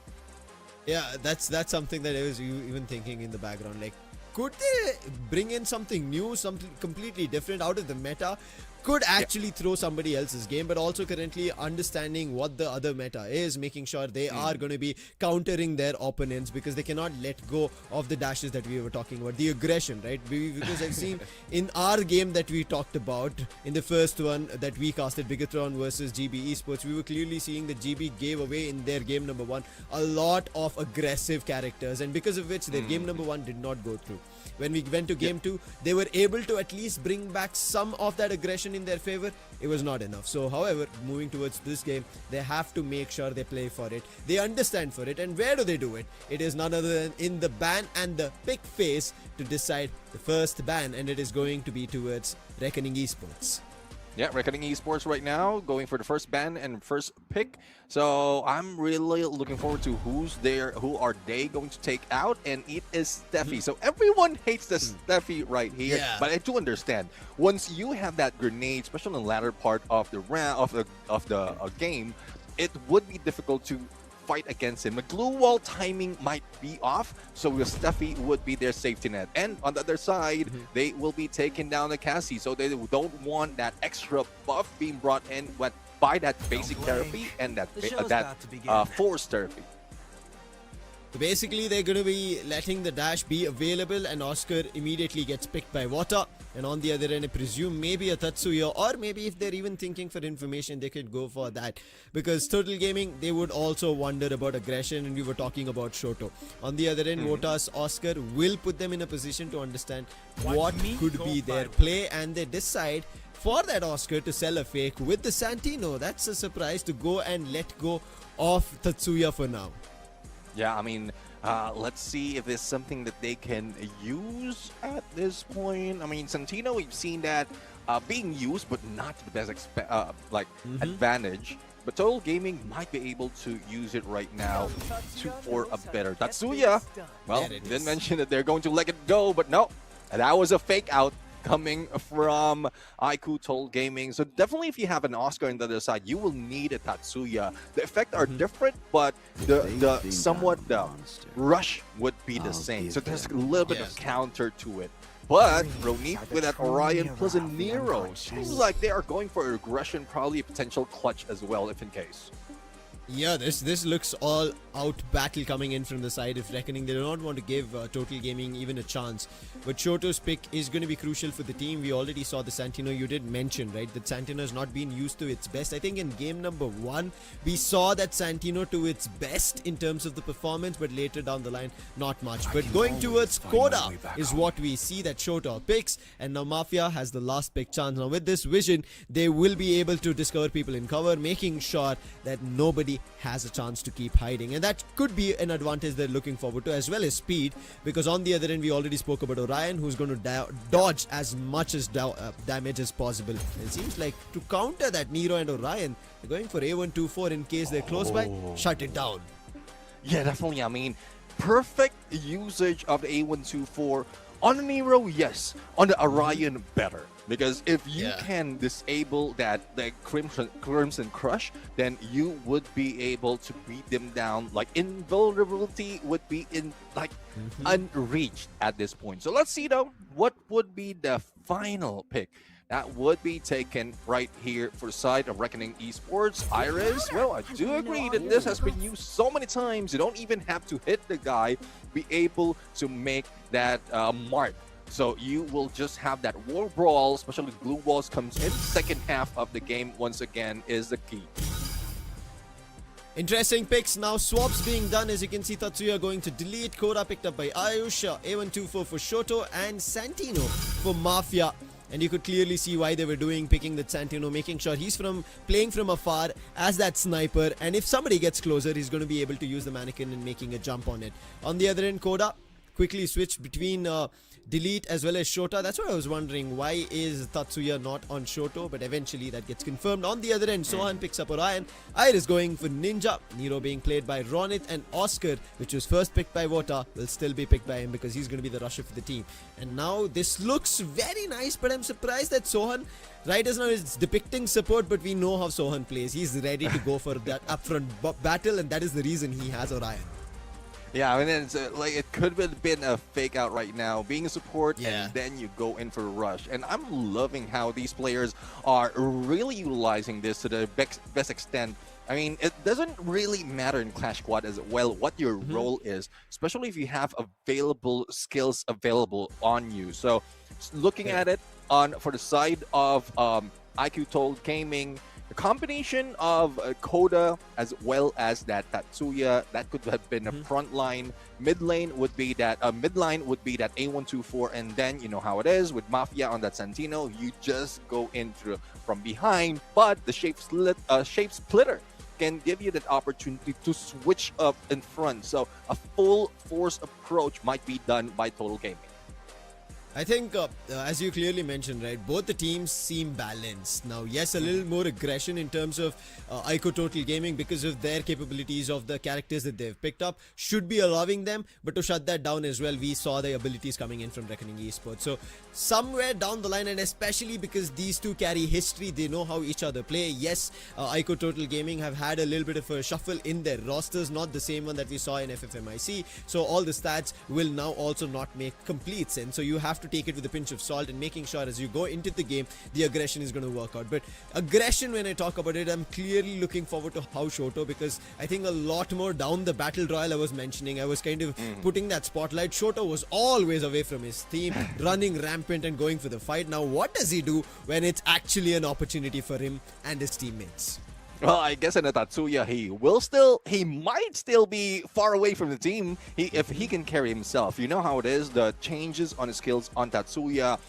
Yeah, that's something that I was even thinking in the background. Like, could they bring in something new, something completely different out of the meta? Could actually throw somebody else's game, but also currently understanding what the other meta is, making sure they are going to be countering their opponents, because they cannot let go of the dashes that we were talking about, the aggression, right? Because I've seen in our game that we talked about, in the first one that we casted, Bigatron versus GB Esports, we were clearly seeing that GB gave away in their game number 1 a lot of aggressive characters, and because of which their game number 1 did not go through. When we went to game 2, they were able to at least bring back some of that aggression in their favor. It was not enough. So however, moving towards this game, they have to make sure they play for it, they understand for it. And where do they do it? It is none other than in the ban and the pick phase to decide the first ban, and it is going to be towards Reckoning Esports. Yeah, Reckoning Esports right now going for the first ban and first pick. So I'm really looking forward to who's there, who are they going to take out, and it is Steffi. So everyone hates the Steffi right here, but I do understand. Once you have that grenade, especially in the latter part of the round of the game, it would be difficult to fight against him. The glue wall timing might be off, so the Steffi would be their safety net. And on the other side, they will be taking down the Cassie, so they don't want that extra buff being brought in by that basic therapy and that force therapy. So basically, they're going to be letting the dash be available, and Oscar immediately gets picked by Water. And on the other end, I presume maybe a Tatsuya, or maybe if they're even thinking for information, they could go for that. Because Total Gaming, they would also wonder about aggression, and we were talking about Shoto. On the other end, Wota's Oscar will put them in a position to understand what could be their play, and they decide for that Oscar to sell a fake with the Santino. That's a surprise to go and let go of Tatsuya for now. Yeah, I mean, Let's see if it's something that they can use at this point. I mean, Santino, we've seen that being used, but not to the best advantage. But Total Gaming might be able to use it right now for a better Tatsuya. Well, didn't mention that they're going to let it go, but no, that was a fake out coming from IQOO Total Gaming. So definitely if you have an Oscar on the other side, you will need a Tatsuya. The effects are different, but the somewhat rush would be the same. So there's a little bit of counter to it. But Ronit with that Orion plus a Nero, seems like they are going for aggression, probably a potential clutch as well, if in case. Yeah, this looks all out battle coming in from the side of Reckoning. They do not want to give Total Gaming even a chance. But Shoto's pick is going to be crucial for the team. We already saw the Santino. You did mention, right, that Santino has not been used to its best. I think in game number 1, we saw that Santino to its best in terms of the performance, but later down the line, not much. But going towards Koda is what we see that Shoto picks. And now Mafia has the last pick chance. Now with this vision, they will be able to discover people in cover, making sure that nobody has a chance to keep hiding, and that could be an advantage they're looking forward to, as well as speed, because on the other end we already spoke about Orion, who's going to dodge as much as damage as possible. It seems like to counter that Nero and Orion, they're going for A124 in case they're close by. Shut it down. Yeah, definitely. I mean, perfect usage of the A124 on the Nero, yes. On the Orion, better. Because if you can disable the Crimson Crush, then you would be able to beat them down. Like, invulnerability would be unreached at this point. So let's see though, what would be the final pick that would be taken right here for the side of Reckoning Esports. Iris, well, I do agree that this has been used so many times. You don't even have to hit the guy, be able to make that mark. So you will just have that war brawl, especially blue walls comes in. Second half of the game, once again, is the key. Interesting picks. Now swaps being done. As you can see, Tatsuya going to delete. Koda picked up by Ayush. A124 for Shoto and Santino for Mafia. And you could clearly see why they were picking that Santino, making sure he's playing from afar as that sniper. And if somebody gets closer, he's going to be able to use the mannequin and making a jump on it. On the other end, Koda quickly switched between Delete as well as Shota. That's what I was wondering. Why is Tatsuya not on Shoto? But eventually that gets confirmed. On the other end, Sohan picks up Orion. Iris going for Ninja. Nero being played by Ronit, and Oscar, which was first picked by Vota, will still be picked by him because he's going to be the rusher for the team. And now this looks very nice, but I'm surprised that Sohan, right as now, is depicting support, but we know how Sohan plays. He's ready to go for that upfront battle, and that is the reason he has Orion. Yeah, I mean, it's like it could have been a fake out right now, being a support, and then you go in for a rush. And I'm loving how these players are really utilizing this to the best extent. I mean, it doesn't really matter in Clash Squad as well what your role is, especially if you have available skills available on you. So, looking at it for the side of IQOO Total Gaming, the combination of Koda as well as that Tatsuya, that could have been a front line. Mid lane would be that A124, and then you know how it is with Mafia on that Santino. You just go in from behind, but the shape splitter can give you that opportunity to switch up in front. So a full force approach might be done by Total Gaming. I think, as you clearly mentioned, right, both the teams seem balanced. Now, yes, a little more aggression in terms of IQOO Total Gaming because of their capabilities of the characters that they've picked up should be allowing them, but to shut that down as well, we saw the abilities coming in from Reckoning Esports. So, somewhere down the line, and especially because these two carry history, they know how each other play. Yes, IQOO Total Gaming have had a little bit of a shuffle in their rosters, not the same one that we saw in FFMAI. So, all the stats will now also not make complete sense. So, you have to take it with a pinch of salt and making sure as you go into the game, the aggression is going to work out. But aggression, when I talk about it, I'm clearly looking forward to how Shoto, because I think a lot more down the battle royale I was mentioning, I was kind of putting that spotlight. Shoto was always away from his team, running rampant and going for the fight. Now, what does he do when it's actually an opportunity for him and his teammates? Well, I guess in a Tatsuya, he might still be far away from the team if he can carry himself. You know how it is, the changes on his skills on Tatsuya,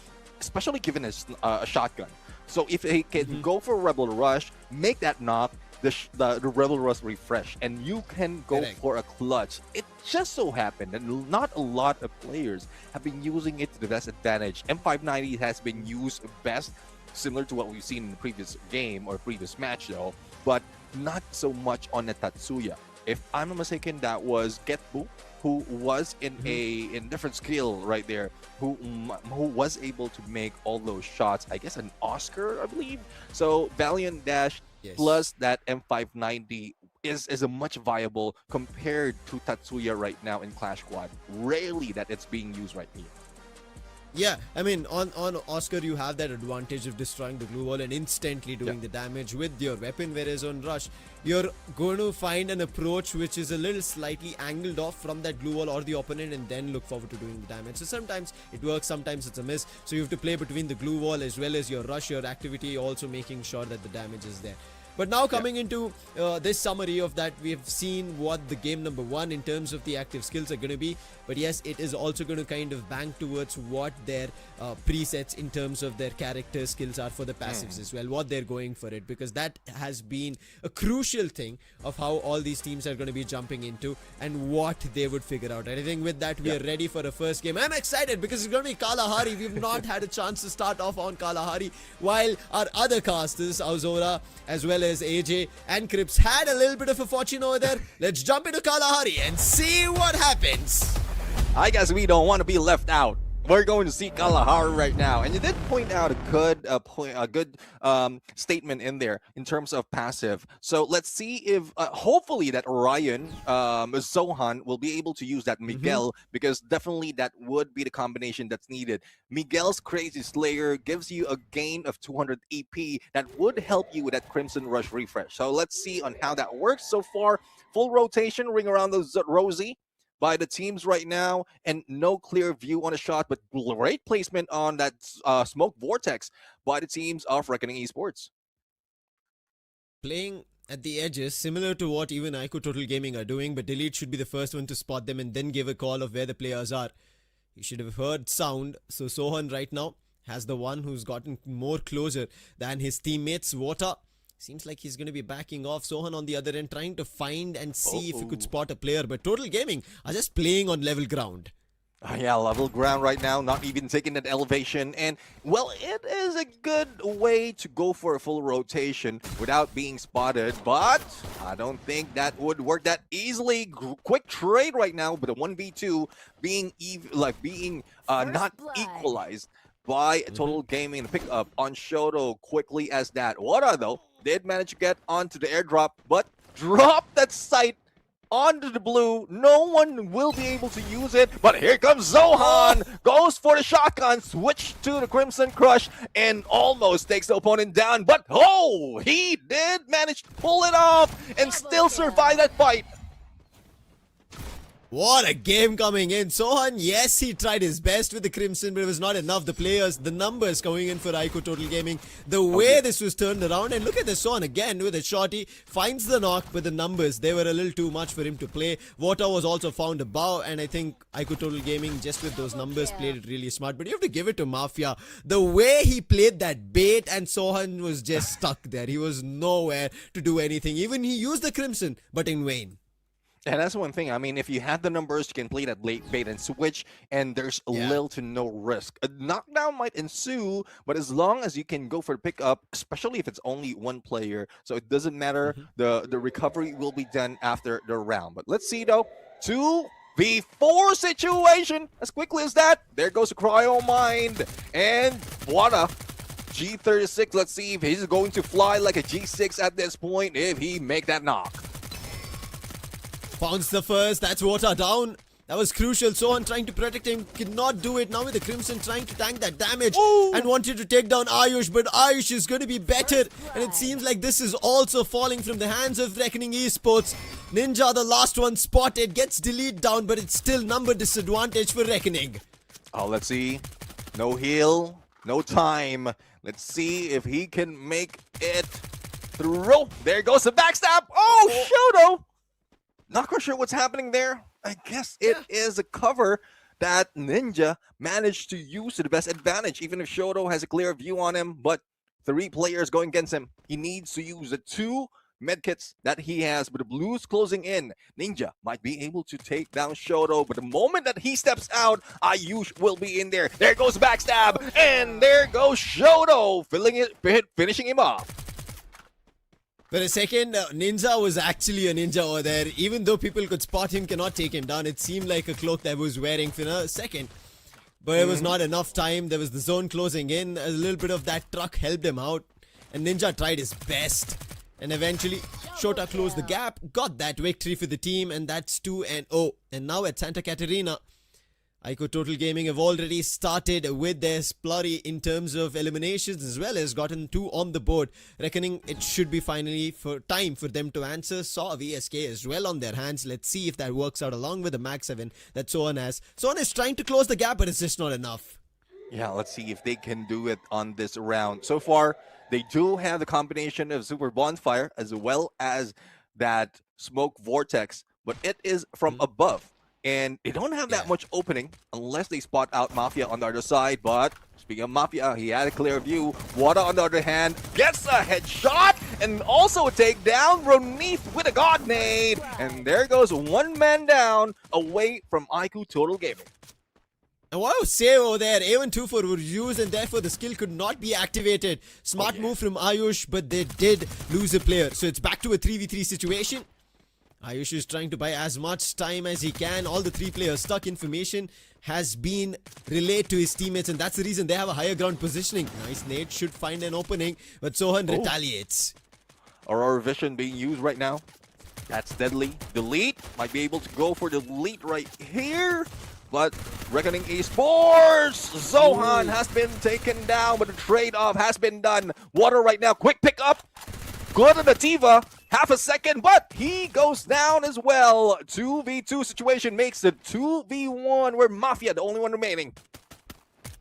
especially given his a shotgun. So if he can go for a Rebel Rush, make that knock, the Rebel Rust refresh, and you can go for a clutch. It just so happened that not a lot of players have been using it to the best advantage. M590 has been used best, similar to what we've seen in the previous game or previous match though, but not so much on the Tatsuya. If I'm not mistaken, that was Getbu, who was in a different skill right there, who was able to make all those shots. I guess an Oscar, I believe. So Valiant Dash plus that M590 is a much viable compared to Tatsuya right now in Clash Squad. Rarely that it's being used right here. Yeah, I mean, on Oscar, you have that advantage of destroying the glue wall and instantly doing the damage with your weapon, whereas on Rush, you're going to find an approach which is a little slightly angled off from that glue wall or the opponent and then look forward to doing the damage. So sometimes it works, sometimes it's a miss. So you have to play between the glue wall as well as your Rush, your activity, also making sure that the damage is there. But now coming into this summary of that, we have seen what the game number 1 in terms of the active skills are going to be. But yes, it is also going to kind of bank towards what their presets in terms of their character skills are for the passives as well, what they're going for it, because that has been a crucial thing of how all these teams are going to be jumping into and what they would figure out. And I think with that, we are ready for a first game. I'm excited because it's going to be Kalahari. We've not had a chance to start off on Kalahari, while our other casters, Auzora, as well as AJ and Crips, had a little bit of a fortune over there. Let's jump into Kalahari and see what happens. I guess we don't want to be left out. We're going to see Kalahari right now, and you did point out a good statement in there in terms of passive. So let's see if hopefully that Orion, Zohan will be able to use that Miguel, because definitely that would be the combination that's needed. Miguel's Crazy Slayer gives you a gain of 200 EP that would help you with that Crimson Rush refresh. So let's see on how that works so far. Full rotation, ring around those Rosie by the teams right now, and no clear view on a shot, but great placement on that smoke vortex by the teams of Reckoning Esports. Playing at the edges, similar to what even IQOO Total Gaming are doing, but Delete should be the first one to spot them and then give a call of where the players are. You should have heard sound, so Sohan right now has the one who's gotten more closer than his teammates. Water seems like he's going to be backing off. Sohan on the other end trying to find and see if he could spot a player, but Total Gaming are just playing on level ground. Yeah, level ground right now, not even taking that elevation. And, well, it is a good way to go for a full rotation without being spotted, but I don't think that would work that easily. Quick trade right now, but a 1v2 being not equalized by Total Gaming to pick up on Shoto quickly as that. Wada, though, did manage to get onto the airdrop, but dropped that sight onto the blue. No one will be able to use it, but here comes Zohan. Goes for the shotgun, switch to the Crimson Crush, and almost takes the opponent down. But he did manage to pull it off and still survive that fight. What a game coming in. Sohan, yes, he tried his best with the Crimson, but it was not enough. The players, the numbers coming in for IQOO Total Gaming, the way this was turned around. And look at this Sohan again with a shorty, finds the knock, but the numbers, they were a little too much for him to play. Water was also found above, and I think IQOO Total Gaming, just with those numbers, played it really smart. But you have to give it to Mafia. The way he played that bait, and Sohan was just stuck there. He was nowhere to do anything. Even he used the Crimson, but in vain. And that's one thing. I mean, if you have the numbers, you can play that late bait and switch, and there's little to no risk. A knockdown might ensue, but as long as you can go for the pickup, especially if it's only one player, so it doesn't matter. The recovery will be done after the round. But let's see, though. 2v4 situation. As quickly as that, there goes the Cryo Mind. And Wada, G36, let's see if he's going to fly like a G6 at this point if he make that knock. Founds the first, that's Water down. That was crucial. Sohan trying to protect him, could not do it. Now with the Crimson trying to tank that damage and wanted to take down Ayush, but Ayush is going to be better. And it seems like this is also falling from the hands of Reckoning Esports. Ninja, the last one spotted, gets Delete down, but it's still number disadvantage for Reckoning. Let's see. No heal, no time. Let's see if he can make it through. There goes the backstab. Shoto! Not quite sure what's happening there. I guess it is a cover that Ninja managed to use to the best advantage, even if Shoto has a clear view on him, but 3 players going against him. He needs to use the 2 medkits that he has, but the Blues closing in. Ninja might be able to take down Shoto, but the moment that he steps out, Ayush will be in there. There goes backstab, and there goes Shoto, finishing him off. For a second, Ninja was actually a ninja over there. Even though people could spot him, cannot take him down. It seemed like a cloak that was wearing for a second. But it was not enough time. There was the zone closing in. A little bit of that truck helped him out. And Ninja tried his best. And eventually, Shota closed the gap. Got that victory for the team. And that's 2-0. And now at Santa Catarina, IQOO Total Gaming have already started with their splurry in terms of eliminations, as well as gotten 2 on the board. Reckoning it should be finally for time for them to answer. Saw VSK as well on their hands. Let's see if that works out along with the Max 7 that Sohan has. Sohan is trying to close the gap, but it's just not enough. Yeah, let's see if they can do it on this round. So far, they do have the combination of Super Bonfire as well as that Smoke Vortex, but it is from above. And they don't have that much opening unless they spot out Mafia on the other side. But speaking of Mafia, he had a clear view. Wada, on the other hand, gets a headshot and also a takedown. Ronith with a God nade. And there goes one man down away from IQOO Total Gaming. And what I would say over there, A124 was used and therefore the skill could not be activated. Smart move from Ayush, but they did lose a player. So it's back to a 3v3 situation. Ayush is trying to buy as much time as he can. All the 3 players stuck. Information has been relayed to his teammates, and that's the reason they have a higher ground positioning. Nice nade, should find an opening, but Sohan retaliates. Aurora Vision being used right now. That's deadly. Delete might be able to go for the delete right here. But Reckoning Esports, Zohan has been taken down, but the trade-off has been done. Water right now, quick pick up. Good on the Tiva. Half a second, but he goes down as well. 2v2 situation makes it 2v1, where Mafia, the only one remaining.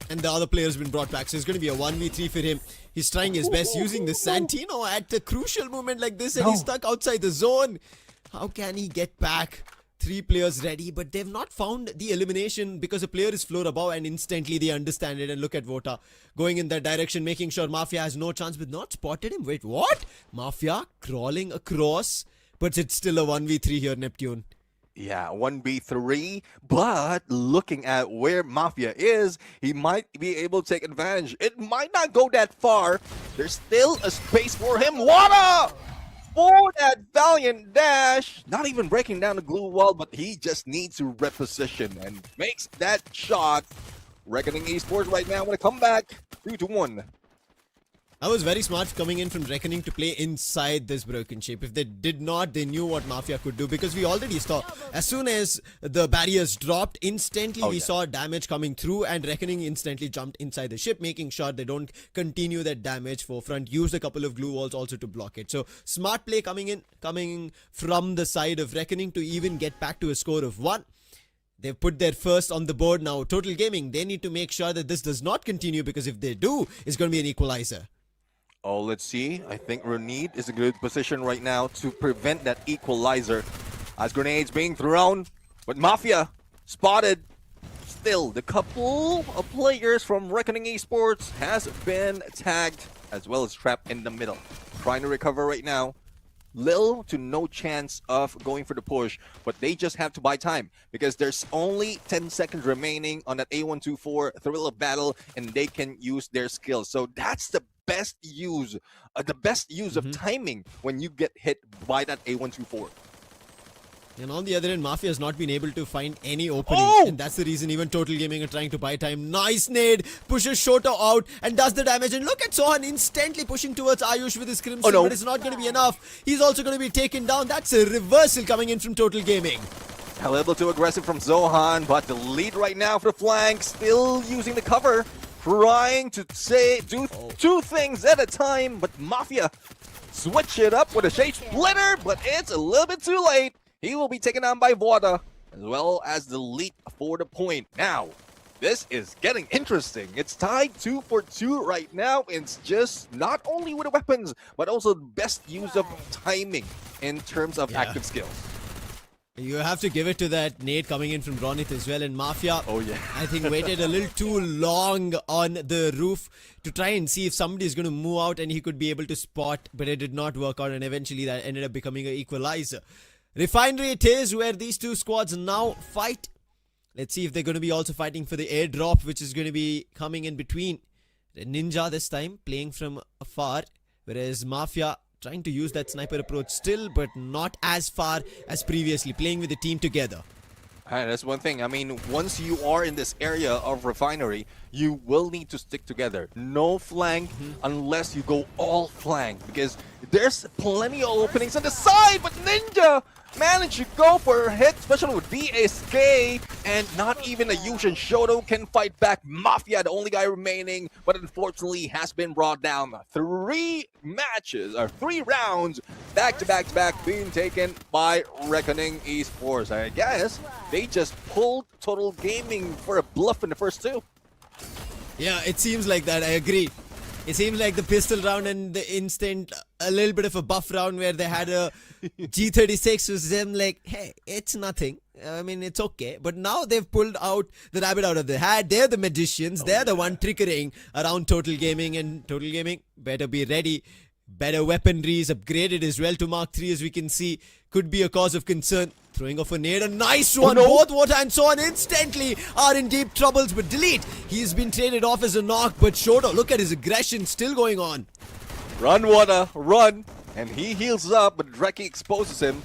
And the other player's been brought back, so it's going to be a 1v3 for him. He's trying his best using the Santino at a crucial moment like this, and he's stuck outside the zone. How can he get back? 3 players ready, but they've not found the elimination because a player is floor above, and instantly they understand it. And look at Vota going in that direction, making sure Mafia has no chance, but not spotted him. Wait, what? Mafia crawling across, but it's still a 1v3 here, Neptune. Yeah, 1v3, but looking at where Mafia is, he might be able to take advantage. It might not go that far. There's still a space for him. Wada! For that valiant dash, not even breaking down the glue wall, but he just needs to reposition and makes that shot. Reckoning Esports right now want to come back 2-1. That was very smart coming in from Reckoning to play inside this broken shape. If they did not, they knew what Mafia could do, because we already saw as soon as the barriers dropped, instantly we saw damage coming through, and Reckoning instantly jumped inside the ship, making sure they don't continue that damage forefront. Used a couple of glue walls also to block it. So smart play coming from the side of Reckoning to even get back to a score of 1. They've put their first on the board now. Total Gaming, they need to make sure that this does not continue, because if they do, it's going to be an equalizer. Oh, let's see. I think Renid is in a good position right now to prevent that equalizer. As grenades being thrown, but Mafia spotted. Still, the couple of players from Reckoning Esports has been tagged as well as trapped in the middle. Trying to recover right now. Little to no chance of going for the push, but they just have to buy time because there's only 10 seconds remaining on that A124 Thrill of Battle, and they can use their skills. So that's the best use of timing when you get hit by that A124. And on the other end, Mafia has not been able to find any opening. And that's the reason even Total Gaming are trying to buy time. Nice nade, pushes Shota out and does the damage. And look at Sohan instantly pushing towards Ayush with his Crimson, but it's not going to be enough. He's also going to be taken down. That's a reversal coming in from Total Gaming. A little too aggressive from Zohan, but the lead right now for the flank, still using the cover. Trying to do 2 things at a time, but Mafia switch it up with a Shade Splitter, but it's a little bit too late. He will be taken down by Vada, as well as the lead for the point. Now, this is getting interesting. It's tied 2 for 2 right now. It's just not only with the weapons, but also the best use of timing in terms of active skills. You have to give it to that nade coming in from Ronit as well. And Mafia, oh yeah, I think waited a little too long on the roof to try and see if somebody is going to move out and he could be able to spot, but it did not work out, and eventually that ended up becoming an equalizer. Refinery it is, where these two squads now fight. Let's see if they're going to be also fighting for the airdrop, which is going to be coming in between. Ninja this time playing from afar, whereas Mafia trying to use that sniper approach still, but not as far as previously, playing with the team together. That's one thing. I mean, once you are in this area of Refinery, you will need to stick together. No flank unless you go all flank, because there's plenty of openings on the side, but Ninja managed to go for a hit, especially with BSK, and not even a Yushin Shoto can fight back. Mafia, the only guy remaining, but unfortunately has been brought down. 3 matches, or 3 rounds, back to back being taken by Reckoning Esports. I guess they just pulled Total Gaming for a bluff in the first 2. Yeah, it seems like that, I agree. It seems like the pistol round and the instant, a little bit of a buff round where they had a G36 was them like, hey, it's nothing. I mean, it's okay. But now they've pulled out the rabbit out of the hat. They're the magicians. They're the one triggering around Total Gaming. And Total Gaming better be ready. Better weaponry is upgraded as well to Mark 3, as we can see. Could be a cause of concern. Throwing off a nade, a nice one. Both Water and so on instantly are in deep troubles. But Delete, he's been traded off as a knock. But Shoto, look at his aggression still going on. Run, Water, run. And he heals up, but Dreki exposes him.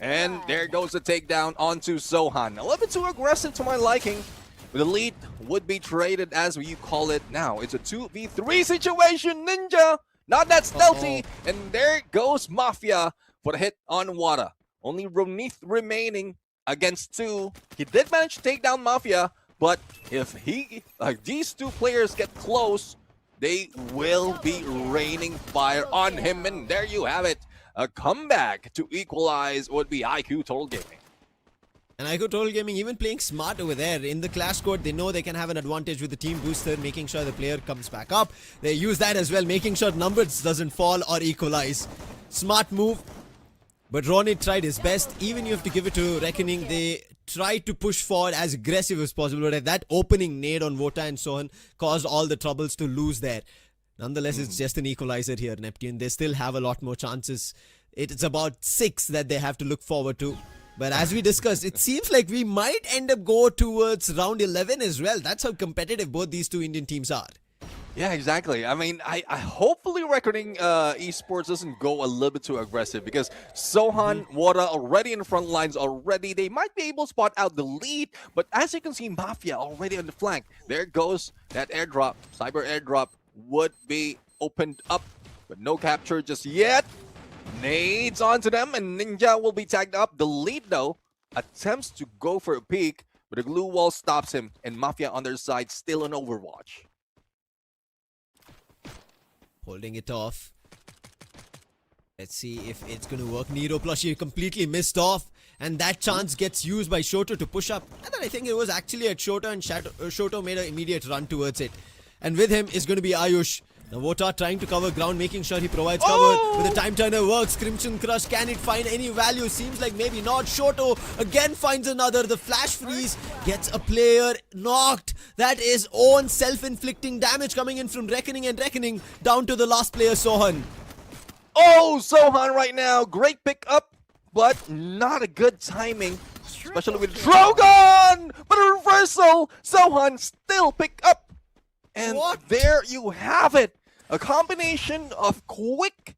And there goes the takedown onto Sohan. A little bit too aggressive to my liking. But Elite would be traded, as you call it now. It's a 2v3 situation, Ninja. Not that stealthy. And there goes Mafia for the hit on Wada. Only Ronith remaining against 2. He did manage to take down Mafia, but if these 2 players get close, they will be raining fire on him. And there you have it. A comeback to equalize would be IQOO Total Gaming. And IQOO Total Gaming even playing smart over there. In the clash squad, they know they can have an advantage with the team booster, making sure the player comes back up. They use that as well, making sure numbers doesn't fall or equalize. Smart move. But Ronit tried his best. Even you have to give it to Reckoning. They tried to push forward as aggressive as possible. But that opening nade on Vota and Sohan caused all the troubles to lose there. Nonetheless, it's just an equalizer here, Neptune. They still have a lot more chances. It's about 6 that they have to look forward to. But as we discussed, it seems like we might end up go towards round 11 as well. That's how competitive both these 2 Indian teams are. Yeah, exactly. I mean, I hopefully Reckoning Esports doesn't go a little bit too aggressive, because Sohan, Wada already in the front lines already. They might be able to spot out the lead, but as you can see, Mafia already on the flank. There goes that airdrop. Cyber airdrop would be opened up, but no capture just yet. Nades onto them, and Ninja will be tagged up. The lead, though, attempts to go for a peek, but the glue wall stops him, and Mafia on their side still on Overwatch. Holding it off. Let's see if it's going to work. Nero plushie completely missed off, and that chance gets used by Shoto to push up. And then I think it was actually at Shoto, and Shoto made an immediate run towards it. And with him is going to be Ayush. Now Vota trying to cover ground, making sure he provides cover. With the time turner works. Crimson Crush, can it find any value? Seems like maybe not. Shoto again finds another. The flash freeze gets a player knocked. That is own self-inflicting damage coming in from Reckoning, and Reckoning down to the last player, Sohan. Oh, Sohan right now. Great pick up, but not a good timing. Especially with Drogon! But a reversal! Sohan still pick up. And there you have it. A combination of quick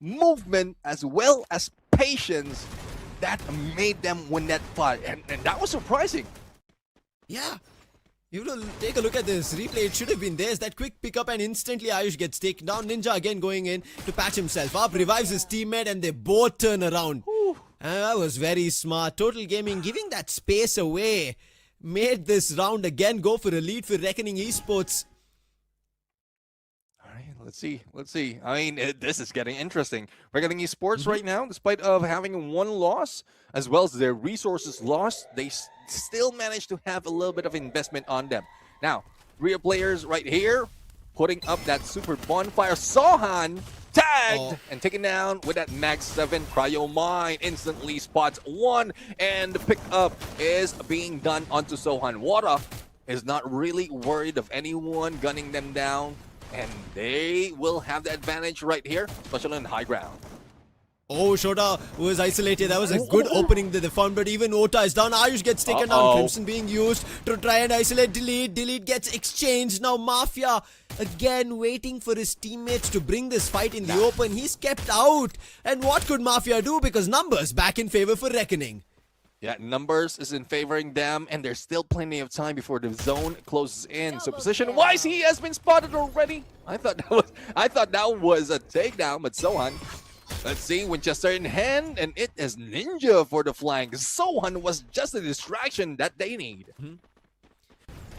movement as well as patience that made them win that fight. And that was surprising. Yeah. You will take a look at this replay. It should have been theirs. That quick pickup, and instantly Ayush gets taken down. Ninja again going in to patch himself up. Revives his teammate, and they both turn around. And that was very smart. Total Gaming giving that space away. Made this round again go for a lead for Reckoning Esports. Let's see. I mean, this is getting interesting. Reckoning Esports right now, despite of having 1 loss, as well as their resources lost, they still managed to have a little bit of investment on them. Now, real players right here, putting up that super bonfire. Sohan tagged and taken down with that Mag 7 Cryo Mine. Instantly spots one, and the pickup is being done onto Sohan. Wada is not really worried of anyone gunning them down, and they will have the advantage right here, especially on high ground. Oh, Shota was isolated. That was a good opening that they found, but even Ota is down. Ayush gets taken down. Crimson being used to try and isolate Delete. Delete gets exchanged. Now Mafia again waiting for his teammates to bring this fight in the open. He's kept out. And what could Mafia do? Because numbers back in favor for Reckoning. Yeah, numbers is in favoring them, and there's still plenty of time before the zone closes in. So position-wise, he has been spotted already. I thought that was a takedown, but Sohan. Let's see, Winchester in hand, and it is Ninja for the flank. Sohan was just a distraction that they need.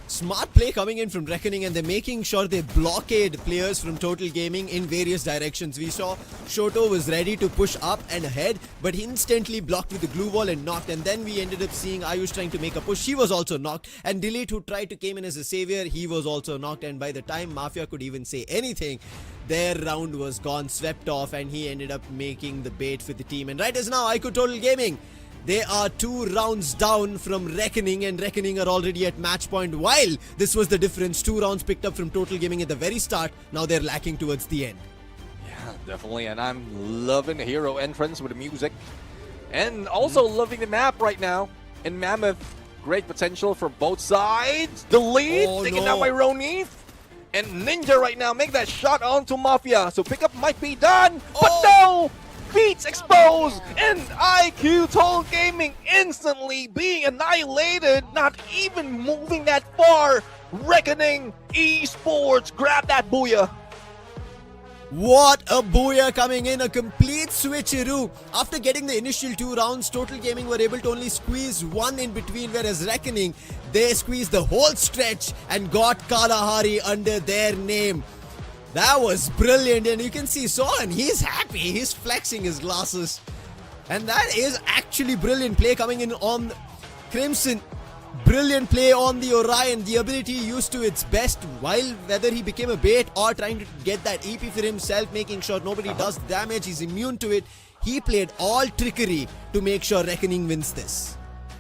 Smart play coming in from Reckoning, and they're making sure they blockade players from Total Gaming in various directions. We saw Shoto was ready to push up and ahead, but he instantly blocked with the glue wall and knocked. And then we ended up seeing Ayush trying to make a push. He was also knocked. And Delete, who tried to came in as a savior, he was also knocked. And by the time Mafia could even say anything, their round was gone, swept off, and he ended up making the bait for the team. And right as now, IQOO Total Gaming, they are 2 rounds down from Reckoning, and Reckoning are already at match point. While this was the difference, 2 rounds picked up from Total Gaming at the very start. Now they're lacking towards the end. Yeah, definitely. And I'm loving the hero entrance with the music. And also loving the map right now. In Mammoth, great potential for both sides. The lead taken down by Ronith. And Ninja right now make that shot onto Mafia. So pickup might be done, but no! Beats exposed, and IQOO Total Gaming instantly being annihilated, not even moving that far. Reckoning Esports, grab that booyah. What a booyah coming in, a complete switcheroo. After getting the initial 2 rounds, Total Gaming were able to only squeeze 1 in between, whereas Reckoning, they squeezed the whole stretch and got Kalahari under their name. That was brilliant, and you can see Sohan, he's happy, he's flexing his glasses. And that is actually brilliant play coming in on Crimson. Brilliant play on the Orion, the ability used to its best, while whether he became a bait or trying to get that EP for himself, making sure nobody does damage, he's immune to it. He played all trickery to make sure Reckoning wins this.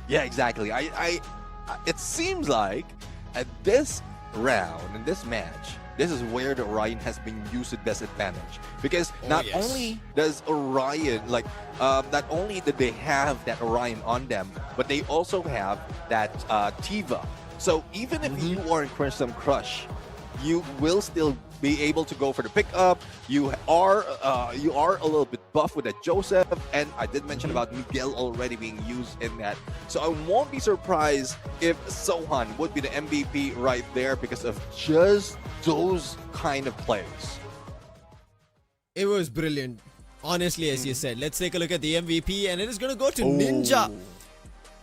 Yeah, exactly. It seems like at this round, in this match, this is where the Orion has been used to best advantage, because not only does Orion, not only did they have that Orion on them, but they also have that Tiva. So even if you are in Crimson Crush, you will still be able to go for the pickup. You are a little bit buff with that Joseph, and I did mention about Miguel already being used in that. So I won't be surprised if Sohan would be the MVP right there because of just those kind of plays. It was brilliant, honestly, as you said. Let's take a look at the MVP, and it is going to go to Ninja.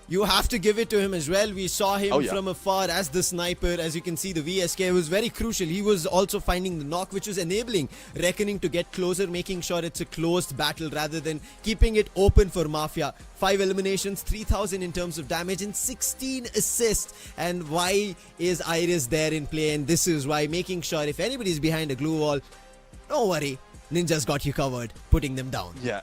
You have to give it to him as well. We saw him from afar as the sniper. As you can see, the VSK was very crucial. He was also finding the knock, which was enabling Reckoning to get closer, making sure it's a closed battle rather than keeping it open for Mafia. 5 eliminations, 3,000 in terms of damage, and 16 assists. And why is Iris there in play? And this is why, making sure if anybody's behind a glue wall, don't worry, Ninja's got you covered, putting them down. Yeah.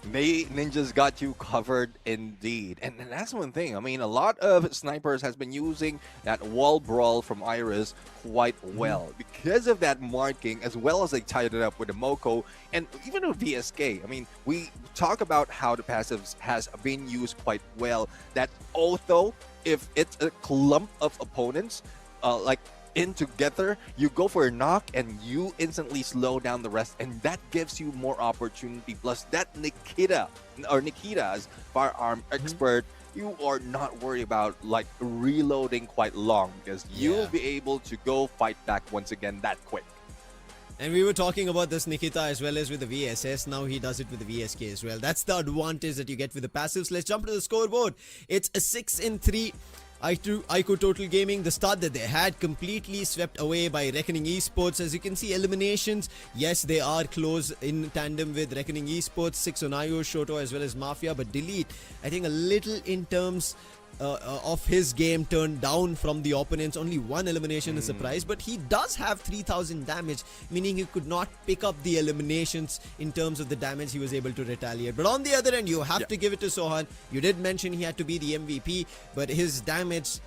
Ninjas got you covered indeed. And that's one thing. I mean, a lot of snipers has been using that wall brawl from Iris quite well because of that marking, as well as they tied it up with the Moko and even with VSK. I mean, we talk about how the passives has been used quite well. That although if it's a clump of opponents, in together, you go for a knock and you instantly slow down the rest, and that gives you more opportunity. Plus that Nikita's firearm expert, you are not worried about reloading quite long, because you'll be able to go fight back once again that quick. And we were talking about this Nikita as well as with the VSS. Now he does it with the VSK as well. That's the advantage that you get with the passives. Let's jump to the scoreboard. It's a 6-3. IQOO Total Gaming, the start that they had completely swept away by Reckoning Esports. As you can see, eliminations, yes, they are close in tandem with Reckoning Esports, 6 on IO, Shoto as well as Mafia, but Delete, I think a little in terms of his game turned down from the opponents. Only one elimination is surprise, but he does have 3000 damage, meaning he could not pick up the eliminations in terms of the damage he was able to retaliate. But on the other end, you have to give it to Sohan. You did mention he had to be the MVP, but his damage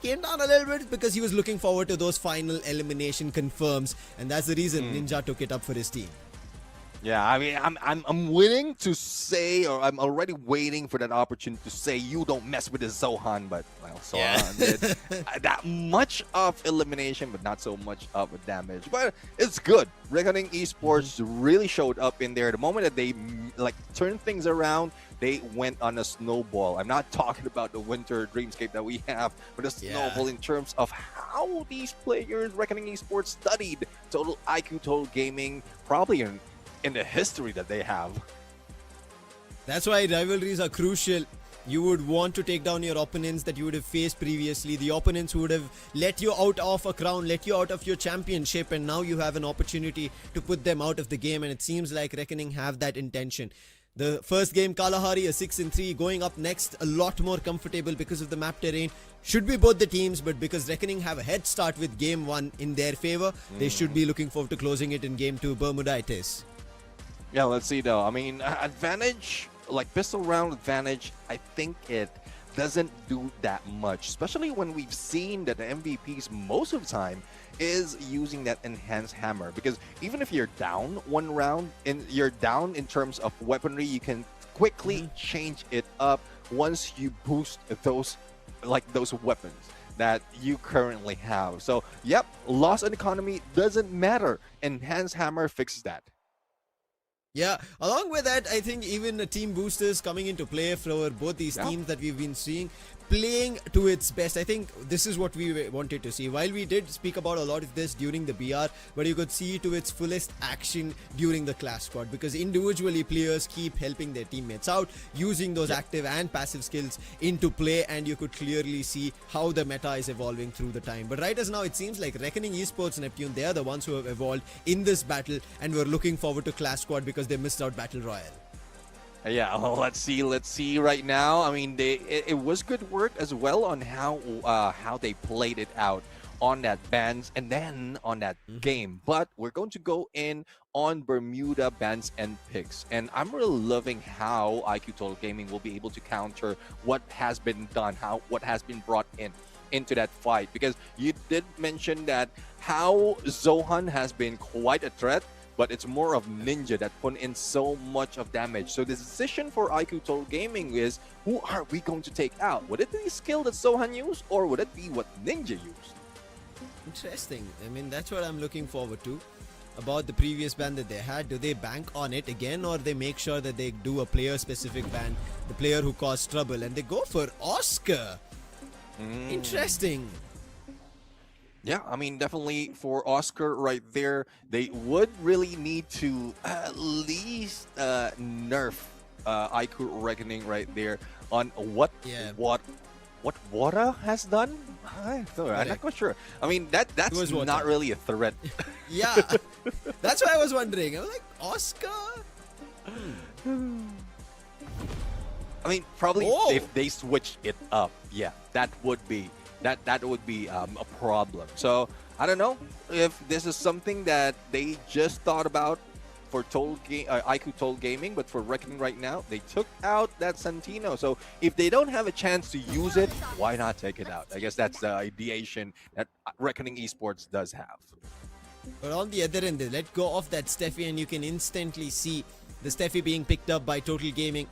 came down a little bit because he was looking forward to those final elimination confirms, and that's the reason Ninja took it up for his team. Yeah, I mean, I'm willing to say, or I'm already waiting for that opportunity to say, you don't mess with the Zohan, but well, Zohan did that much of elimination, but not so much of damage. But it's good. Reckoning Esports really showed up in there. The moment that they like turned things around, they went on a snowball. I'm not talking about the winter dreamscape that we have, but a snowball in terms of how these players, Reckoning Esports, studied Total IQOO, Total Gaming, probably in the history that they have. That's why rivalries are crucial. You would want to take down your opponents that you would have faced previously, the opponents who would have let you out of a crown, let you out of your championship, and now you have an opportunity to put them out of the game, and it seems like Reckoning have that intention. The first game, Kalahari, a 6-3, going up next, a lot more comfortable because of the map terrain. Should be both the teams, but because Reckoning have a head start with game 1 in their favor, they should be looking forward to closing it in game 2. Bermuda it is. Yeah, let's see though. I mean, advantage, like pistol round advantage, I think it doesn't do that much, especially when we've seen that the MVPs most of the time is using that enhanced hammer, because even if you're down one round and you're down in terms of weaponry, you can quickly change it up once you boost those weapons that you currently have. So yep, loss on economy doesn't matter. Enhanced hammer fixes that. Yeah, along with that, I think even the team boosters coming into play for both these teams that we've been seeing, playing to its best. I think this is what we wanted to see. While we did speak about a lot of this during the BR, but you could see to its fullest action during the Clash Squad, because individually players keep helping their teammates out, using those active and passive skills into play, and you could clearly see how the meta is evolving through the time. But right as now, it seems like Reckoning Esports Neptune, they are the ones who have evolved in this battle, and we're looking forward to Clash Squad because they missed out Battle Royale. Yeah, well, let's see right now. I mean, it was good work as well on how they played it out on that bans and then on that game. But we're going to go in on Bermuda bans and picks, and I'm really loving how IQOO Total Gaming will be able to counter what has been done, what has been brought into that fight, because you did mention that how Zohan has been quite a threat, but it's more of Ninja that put in so much of damage. So the decision for IQOO Total Gaming is, who are we going to take out? Would it be the skill that Zohan used, or would it be what Ninja used? Interesting. I mean, that's what I'm looking forward to. About the previous ban that they had, do they bank on it again, or they make sure that they do a player-specific ban, the player who caused trouble, and they go for Oscar? Interesting. Yeah, I mean, definitely for Oscar right there, they would really need to at least nerf IQOO Reckoning right there on what Wara has done. I'm not quite sure. I mean, that's not really a threat. Yeah, that's what I was wondering. I was like, Oscar? I mean, probably if they switch it up, yeah, that would be a problem. So I don't know if this is something that they just thought about for IQOO Total Gaming, but for Reckoning right now, they took out that Santino. So if they don't have a chance to use it, why not take it out? I guess that's the ideation that Reckoning Esports does have. But on the other end, they let go of that Steffi, and you can instantly see the Steffi being picked up by Total Gaming.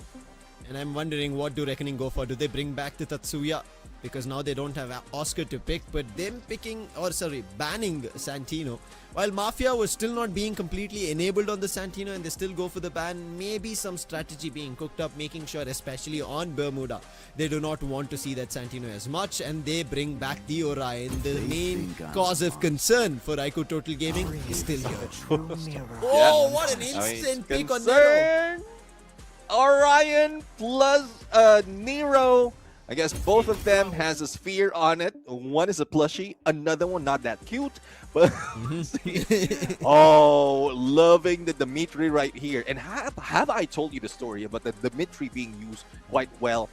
And I'm wondering, what do Reckoning go for? Do they bring back the Tatsuya? Because now they don't have Oscar to pick, but them banning Santino. While Mafia was still not being completely enabled on the Santino, and they still go for the ban, maybe some strategy being cooked up, making sure, especially on Bermuda, they do not want to see that Santino as much, and they bring back the Orion. The main cause of concern for IQOO Total Gaming is still here. Oh, what an instant pick on Nero! Orion plus Nero. I guess both of them has a sphere on it. One is a plushie, another one not that cute. But oh, loving the Dimitri right here. And have I told you the story about the Dimitri being used quite well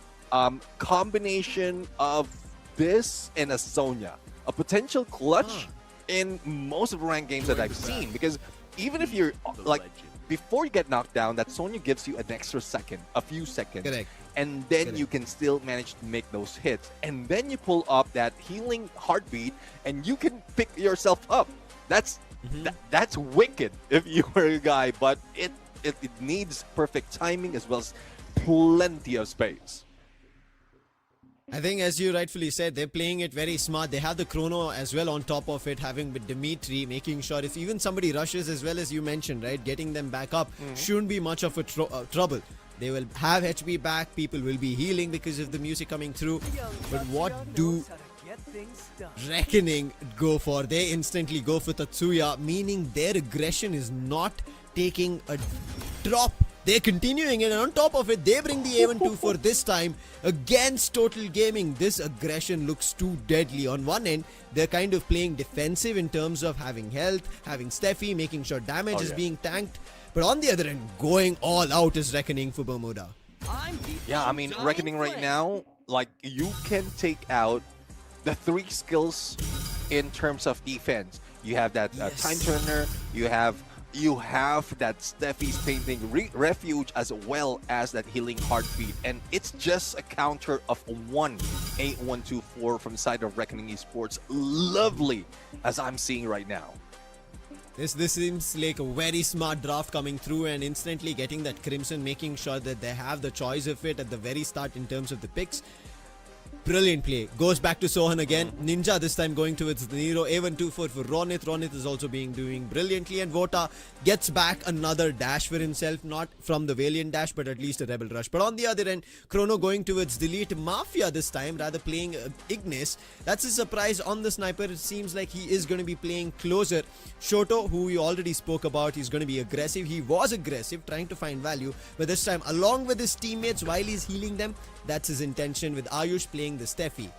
combination of this and a Sonya, a potential clutch in most of the ranked games that I've seen. Because even if you're like, before you get knocked down, that Sonya gives you an extra second, a few seconds. Correct. And then you can still manage to make those hits. And then you pull up that healing heartbeat and you can pick yourself up. That's that's wicked if you were a guy, but it needs perfect timing as well as plenty of space. I think, as you rightfully said, they're playing it very smart. They have the chrono as well on top of it, having with Dimitri, making sure if even somebody rushes, as well as you mentioned, right, getting them back up shouldn't be much of a trouble. They will have HP back, people will be healing because of the music coming through. But what do Reckoning go for? They instantly go for Tatsuya, meaning their aggression is not taking a drop. They're continuing it, and on top of it, they bring the A1-2 for this time against Total Gaming. This aggression looks too deadly. On one end, they're kind of playing defensive in terms of having health, having Steffi, making sure damage is being tanked. But on the other end, going all out is Reckoning for Bermuda. Yeah, I mean, Reckoning right now, like, you can take out the 3 skills in terms of defense. You have that time turner, you have that Steffi's painting refuge, as well as that healing heartbeat, and it's just a counter of 1-8-1-2-4 from the side of Reckoning Esports. Lovely, as I'm seeing right now. This seems like a very smart draft coming through, and instantly getting that Crimson, making sure that they have the choice of it at the very start in terms of the picks. Brilliant play. Goes back to Sohan again. Ninja this time going towards the Nero. A1-2-4 for Ronit. Ronit is also doing brilliantly. And Vota gets back another dash for himself. Not from the Valiant dash, but at least a Rebel Rush. But on the other end, Chrono going towards Delete. Mafia this time, rather playing Ignis. That's a surprise on the Sniper. It seems like he is going to be playing closer. Shoto, who we already spoke about, he's going to be aggressive. He was aggressive, trying to find value. But this time, along with his teammates, while he's healing them, that's his intention, with Ayush playing the Steffi.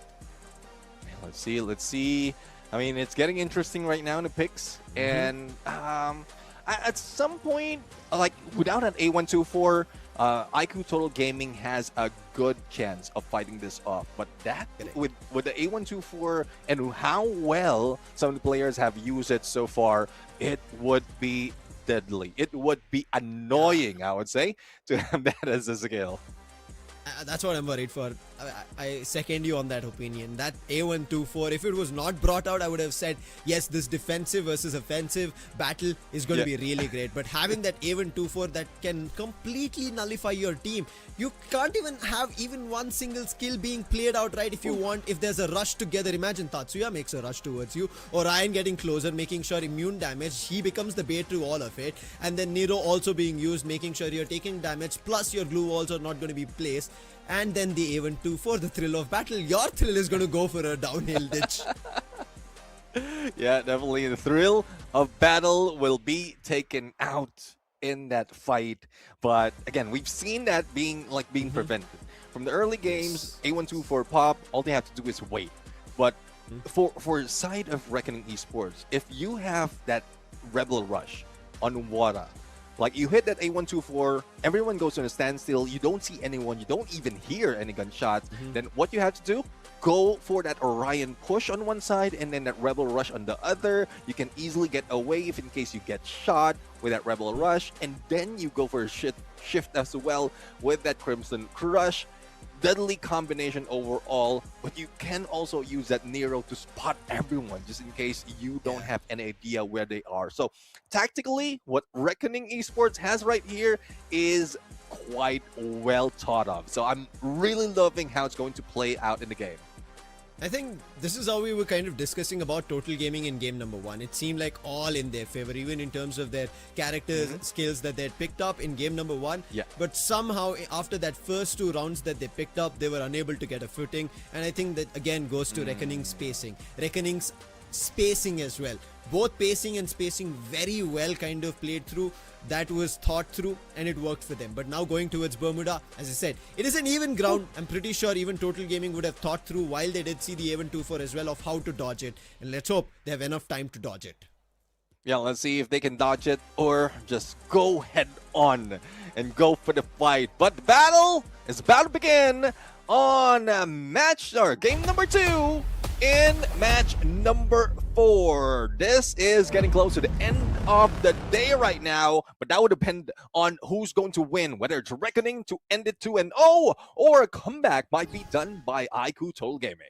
Let's see. I mean, it's getting interesting right now in the picks. And at some point, like, without an A1-2-4, IQOO Total Gaming has a good chance of fighting this off. But that, with the A1-2-4 and how well some of the players have used it so far, it would be deadly. It would be annoying, I would say, to have that as a skill. That's what I'm worried for. I second you on that opinion. That A1-2-4, if it was not brought out, I would have said, yes, this defensive versus offensive battle is going to be really great. But having that A1-2-4 that can completely nullify your team, you can't even have even one single skill being played out right if you want. If there's a rush together, imagine Tatsuya makes a rush towards you, or Ryan getting closer, making sure immune damage, he becomes the bait to all of it. And then Nero also being used, making sure you're taking damage, plus your glue walls are not going to be placed. And then the A1-2-4, the thrill of battle. Your thrill is going to go for a downhill ditch. Yeah, definitely. The thrill of battle will be taken out in that fight. But again, we've seen that being prevented. From the early games, A1-2-4 pop, all they have to do is wait. But for side of Reckoning Esports, if you have that Rebel Rush on Wada, like, you hit that A1-2-4, everyone goes to a standstill, you don't see anyone, you don't even hear any gunshots, then what you have to do, go for that Orion push on one side and then that Rebel Rush on the other. You can easily get away if in case you get shot with that Rebel Rush, and then you go for a shift as well with that Crimson Crush. Deadly combination overall, but you can also use that Nero to spot everyone just in case you don't have any idea where they are. So tactically, what Reckoning Esports has right here is quite well thought of. So I'm really loving how it's going to play out in the game. I think this is how we were kind of discussing about Total Gaming in game number 1. It seemed like all in their favor, even in terms of their characters, skills that they had picked up in game number 1. Yeah. But somehow, after that first 2 rounds that they picked up, they were unable to get a footing. And I think that again goes to Reckoning's spacing. Reckoning's spacing as well. Both pacing and spacing very well kind of played through. That was thought through and it worked for them. But now going towards Bermuda, as I said, it is an even ground. I'm pretty sure even Total Gaming would have thought through, while they did see the A1-2-4 as well, of how to dodge it. And let's hope they have enough time to dodge it. Yeah, let's see if they can dodge it or just go head on and go for the fight. But the battle is about to begin. on game number 2 in match number 4. This is getting close to the end of the day right now, but that would depend on who's going to win, whether it's Reckoning to end it 2-0 or a comeback might be done by IQOO Total Gaming.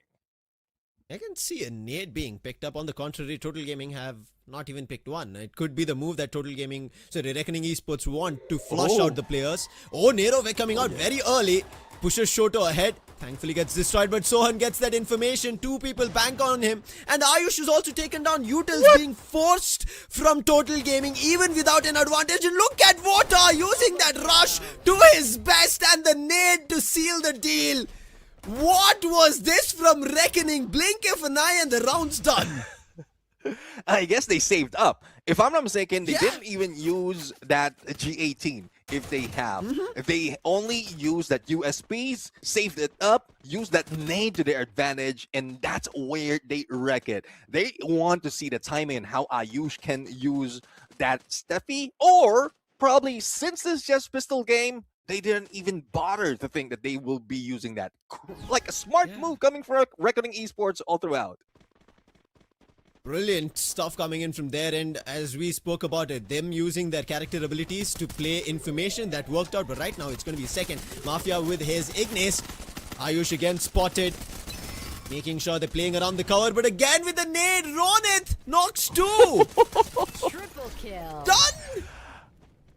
I can see a nade being picked up. On the contrary, Total Gaming have not even picked one. It could be the move that Reckoning Esports want to flush out the players. Oh, Nerove coming out very early. Pushes Shoto ahead. Thankfully gets destroyed, but Sohan gets that information. 2 people bank on him. And Ayush is also taken down. Utils being forced from Total Gaming even without an advantage. And look at Vota using that rush to his best and the nade to seal the deal. What was this from Reckoning? Blink of an eye and the round's done. I guess they saved up. If I'm not mistaken, they didn't even use that G18. If they have, if they only use that USPs, saved it up, use that nade to their advantage, and that's where they wreck it. They want to see the timing and how Ayush can use that Steffi, or probably since it's just pistol game, they didn't even bother to think that they will be using that. Like a smart move coming from Reckoning Esports all throughout. Brilliant stuff coming in from their end. As we spoke about it, them using their character abilities to play information, that worked out, but right now it's going to be second. Mafia with his Ignis. Ayush again spotted, making sure they're playing around the cover, but again with the nade, Ronith knocks 2. Triple kill. Done!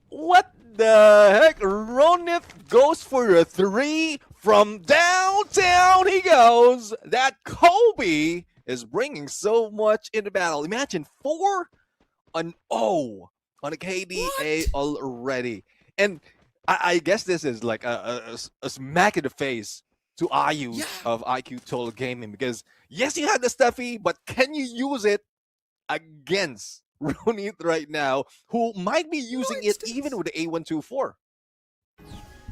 What the heck? Ronith goes for a 3 from downtown. He goes. That Kobe is bringing so much in the battle. Imagine 4-0 on a KDA already. And I guess this is like a smack in the face to Ayush of IQOO Total Gaming, because yes, you had the Steffi, but can you use it against Ronith right now, who might be using it even with the A124?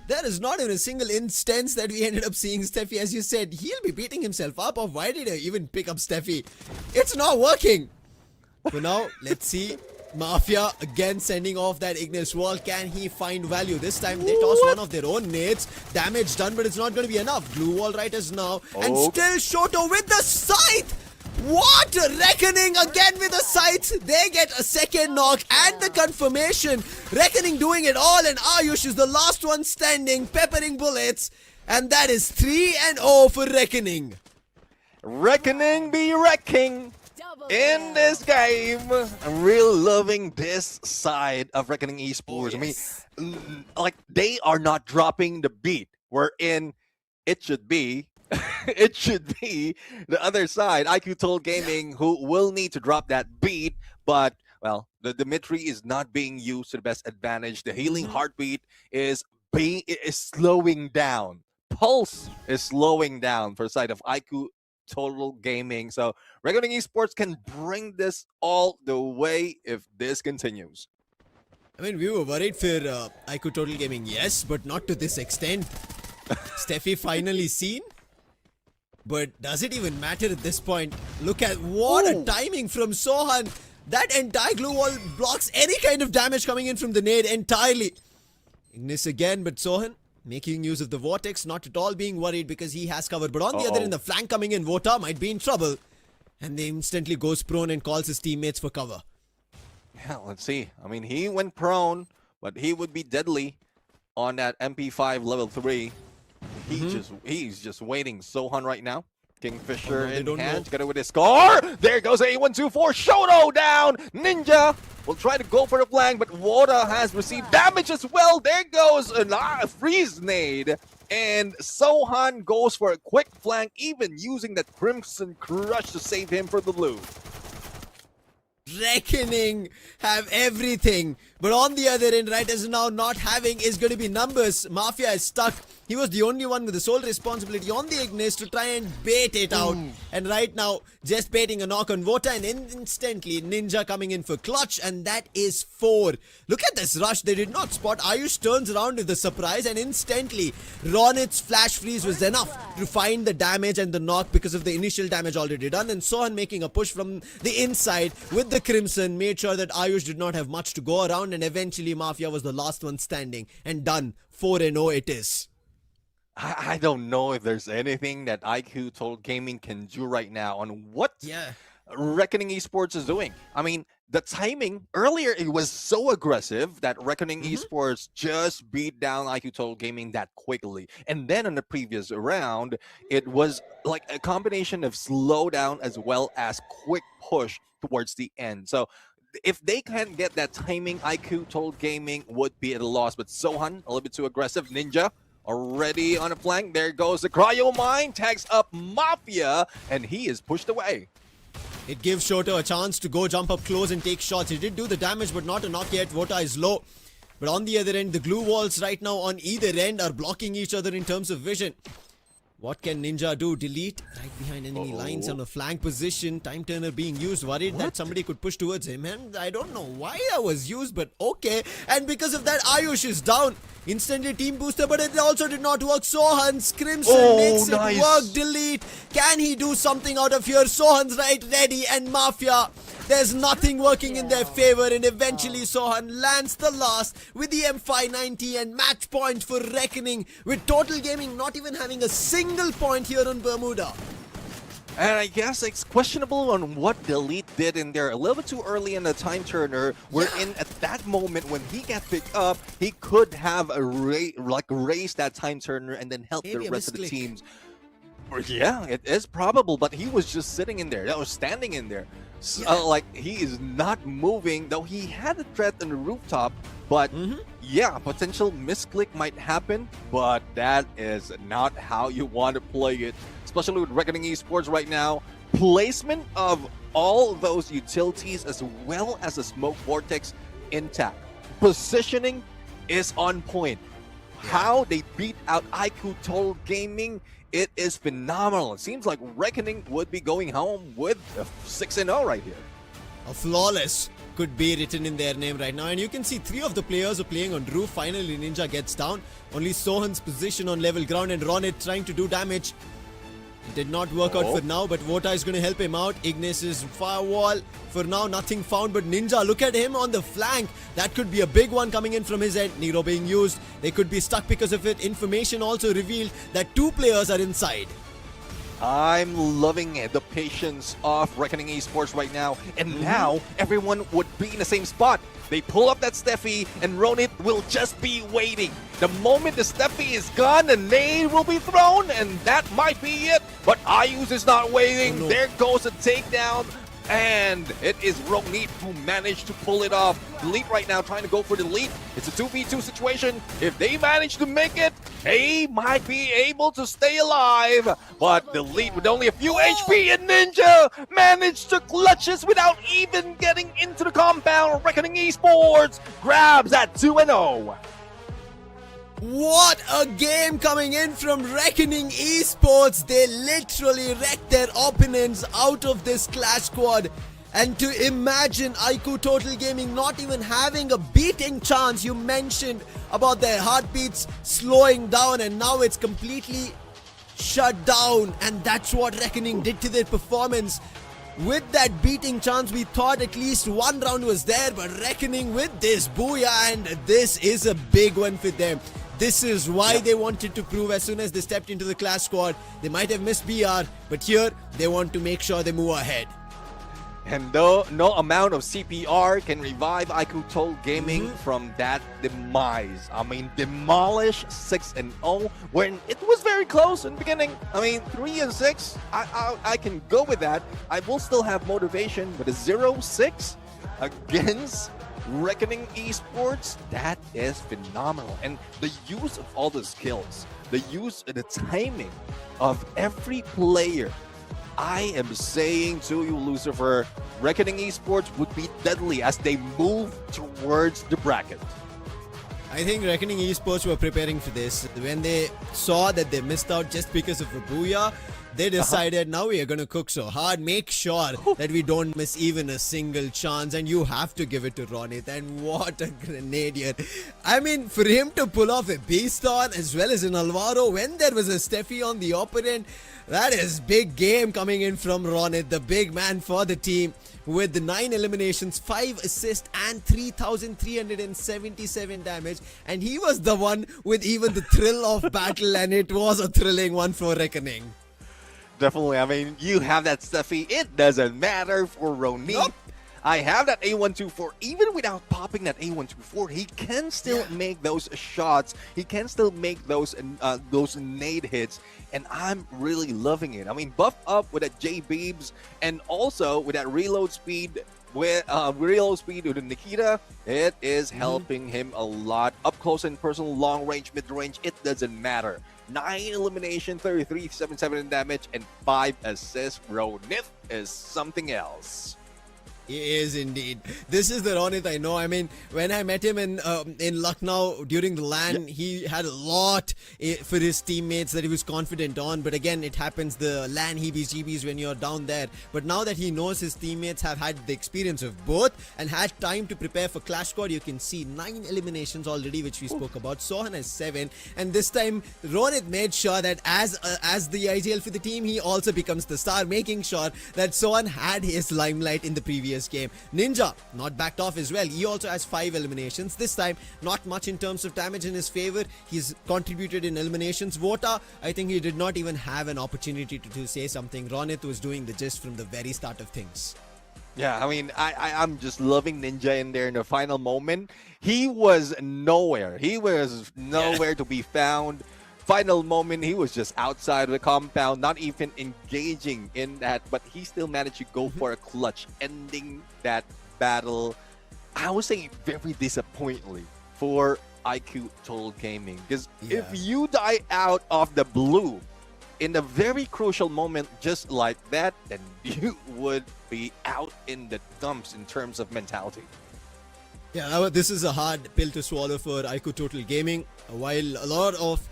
There is not even a single instance that we ended up seeing Steffi. As you said, he'll be beating himself up of why did I even pick up Steffi? It's not working. For now, let's see. Mafia again sending off that Ignis wall. Can he find value? This time they toss one of their own nades. Damage done, but it's not going to be enough. Glue wall right as now. And still Shoto with the scythe. What? Reckoning again with the scythe. They get a second knock and the confirmation. Reckoning doing it all, and Ayush is the last one standing, peppering bullets. And that is 3-0 for Reckoning. Reckoning be wrecking in this game. I'm really loving this side of Reckoning Esports. I mean, like, they are not dropping the beat. We're in, it should be it should be the other side, IQOO Total Gaming, who will need to drop that beat, but, well, the Dimitri is not being used to the best advantage. The healing heartbeat is slowing down. Pulse is slowing down for the side of IQOO Total Gaming. So Reckoning Esports can bring this all the way if this continues. I mean, we were worried for IQOO Total Gaming, yes, but not to this extent. Steffi finally seen. But does it even matter at this point? Look at what a timing from Sohan. That entire glue wall blocks any kind of damage coming in from the nade entirely. Ignis again, but Sohan making use of the vortex, not at all being worried because he has cover. But on the other end, the flank coming in, Vota might be in trouble. And they instantly goes prone and calls his teammates for cover. Yeah, let's see. I mean, he went prone, but he would be deadly on that MP5 level 3. He's just waiting. Sohan right now. Kingfisher in hand, together with his score. There goes A124. Shoto down. Ninja will try to go for the flank, but Woda has received damage as well. There goes a freeze nade. And Sohan goes for a quick flank, even using that Crimson Crush to save him for the loot. Reckoning have everything, but on the other end, right as now, not having is going to be numbers. Mafia is stuck. He was the only one with the sole responsibility on the Ignis to try and bait it out. And right now, just baiting a knock on Vota, and instantly Ninja coming in for clutch, and that is 4. Look at this rush. They did not spot. Ayush turns around with the surprise, and instantly Ronith's flash freeze was enough to find the damage and the knock because of the initial damage already done. And Sohan making a push from the inside with the Crimson made sure that Ayush did not have much to go around, and eventually Mafia was the last one standing, and done. 4-0 it is. I don't know if there's anything that IQOO Total Gaming can do right now on what Reckoning Esports is doing. I mean, the timing earlier, it was so aggressive that Reckoning Esports just beat down IQOO Total Gaming that quickly. And then in the previous round, it was like a combination of slowdown as well as quick push towards the end. So if they can't get that timing, IQOO Total Gaming would be at a loss. But Sohan, a little bit too aggressive. Ninja already on a flank. There goes the Cryo Mine, tags up Mafia, and he is pushed away. It gives Shota a chance to go jump up close and take shots. He did do the damage, but not a knock yet. Vota is low. But on the other end, the glue walls right now on either end are blocking each other in terms of vision. What can Ninja do? Delete right behind enemy lines on a flank position. Time Turner being used. Worried that somebody could push towards him. And I don't know why that was used, but okay. And because of that, Ayush is down. Instantly team booster, but it also did not work. Sohan, Crimson makes it work. Delete. Can he do something out of here? Sohan's right ready, and Mafia. There's nothing working in their favor, and eventually Sohan lands the last with the M590 and match point for Reckoning, with Total Gaming not even having a single point here on Bermuda. And I guess it's questionable on what Delete did in there. A little bit too early in the Time Turner, wherein at that moment when he got picked up, he could have raised that Time Turner and then help the rest of the teams. Yeah, it is probable, but he was just sitting in there. That was standing in there. So, like, he is not moving, though he had a threat on the rooftop. But yeah, potential misclick might happen, but that is not how you want to play it, especially with Reckoning Esports right now. Placement of all those utilities as well as the smoke vortex intact. Positioning is on point. How they beat out IQOO Total Gaming, it is phenomenal. It seems like Reckoning would be going home with a 6-0 right here. A flawless could be written in their name right now. And you can see 3 of the players are playing on roof. Finally, Ninja gets down. Only Sohan's position on level ground, and Ronit trying to do damage. It did not work out for now, but Vota is going to help him out. Ignis's firewall. For now, nothing found, but Ninja, look at him on the flank. That could be a big one coming in from his end. Nero being used. They could be stuck because of it. Information also revealed that 2 players are inside. I'm loving it, the patience of Reckoning Esports right now. And now, everyone would be in the same spot. They pull up that Steffi, and Ronit will just be waiting. The moment the Steffi is gone, the nade will be thrown, and that might be it. But Ayus is not waiting. There goes a takedown. And it is Ronit who managed to pull it off. Delete right now trying to go for Delete. It's a 2v2 situation. If they manage to make it, they might be able to stay alive. But Delete with only a few HP, and Ninja managed to clutch this without even getting into the compound. Reckoning Esports grabs at 2-0. What a game coming in from Reckoning Esports. They literally wrecked their opponents out of this Clash Squad. And to imagine IQOO Total Gaming not even having a beating chance. You mentioned about their heartbeats slowing down, and now it's completely shut down. And that's what Reckoning did to their performance. With that beating chance, we thought at least one round was there, but Reckoning with this booyah, and this is a big one for them. This is why they wanted to prove as soon as they stepped into the Clash Squad. They might have missed BR, but here they want to make sure they move ahead. And though no amount of CPR can revive IQOO Total Gaming from that demise. I mean, demolish 6-0 when it was very close in the beginning. I mean, 3-6, I can go with that. I will still have motivation, but a 0-6 against Reckoning Esports, that is phenomenal. And the use of all the skills, the use and the timing of every player. I am saying to you, Lucifer, Reckoning Esports would be deadly as they move towards the bracket. I think Reckoning Esports were preparing for this. When they saw that they missed out just because of a booyah, they decided now we are going to cook so hard, make sure that we don't miss even a single chance, and you have to give it to Ronit. And what a grenadier. I mean, for him to pull off a Beaston as well as an Alvaro when there was a Steffi on the opponent, that is big game coming in from Ronit, the big man for the team, with the 9 eliminations, 5 assists and 3,377 damage. stage, and he was the one with even the thrill of battle, and it was a thrilling one for Reckoning. Definitely. I mean, you have that Steffi. It doesn't matter for Ronit. Nope. I have that A124. Even without popping that A124, he can still make those shots. He can still make those nade hits, and I'm really loving it. I mean, buff up with that J Beebs, and also with that reload speed with the Nikita, it is helping him a lot. Up close and personal, long range, mid range, it doesn't matter. 9 elimination, 33.77 in damage, and 5 assists. Ronit is something else. He is indeed. This is the Ronit I know. I mean, when I met him in Lucknow during the LAN, he had a lot for his teammates that he was confident on. But again, it happens, the LAN heebie-jeebies when you're down there. But now that he knows his teammates have had the experience of both and had time to prepare for Clash Squad, you can see 9 eliminations already, which we spoke about. Sohan has 7. And this time, Ronit made sure that as the IGL for the team, he also becomes the star, making sure that Sohan had his limelight in the previous game. Ninja not backed off as well. He also has 5 eliminations. This time not much in terms of damage in his favor. He's contributed in eliminations. Vota, I think he did not even have an opportunity to say something. Ronit was doing the gist from the very start of things. Yeah, I mean, I'm just loving Ninja in there in the final moment. He was nowhere. He was nowhere to be found. Final moment, he was just outside the compound, not even engaging in that, but he still managed to go for a clutch, ending that battle. I would say very disappointingly for IQOO Total Gaming, because if you die out of the blue in a very crucial moment just like that, then you would be out in the dumps in terms of mentality. Yeah, this is a hard pill to swallow for IQOO Total Gaming. While a lot of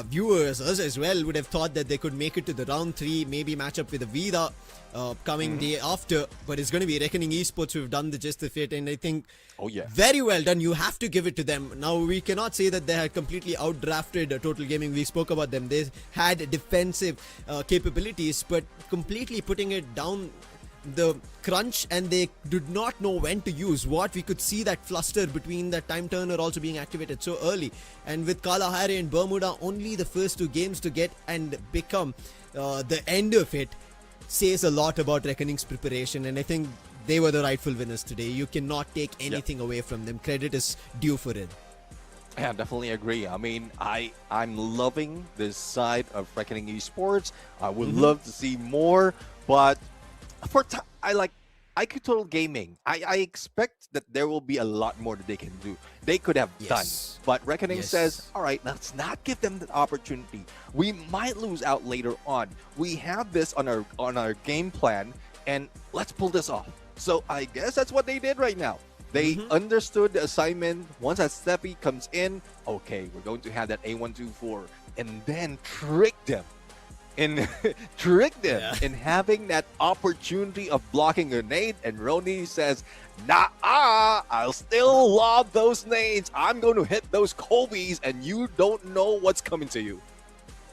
viewers, us as well, would have thought that they could make it to the round 3, maybe match up with Avida coming day after, but it's going to be Reckoning Esports who've done the gist of it, and I think very well done. You have to give it to them. Now, we cannot say that they had completely outdrafted Total Gaming. We spoke about them. They had defensive capabilities, but completely putting it down the crunch, and they did not know when to use what. We could see that fluster between that time turner also being activated so early, and with Kalahari and Bermuda only the first 2 games to get and become the end of it says a lot about Reckoning's preparation, and I think they were the rightful winners today. You cannot take anything away from them. Credit is due for it. Yeah, definitely agree. I mean, I'm loving this side of Reckoning Esports. I would love to see more, but I like IQOO Total Gaming. I expect that there will be a lot more that they can do. They could have done. But Reckoning says, all right, let's not give them the opportunity. We might lose out later on. We have this on our game plan, and let's pull this off. So I guess that's what they did right now. They understood the assignment. Once that Steppy comes in, okay, we're going to have that A124, and then trick them. In having that opportunity of blocking a nade, and Roni says, nah, I'll still lob those nades. I'm going to hit those Kobe's, and you don't know what's coming to you.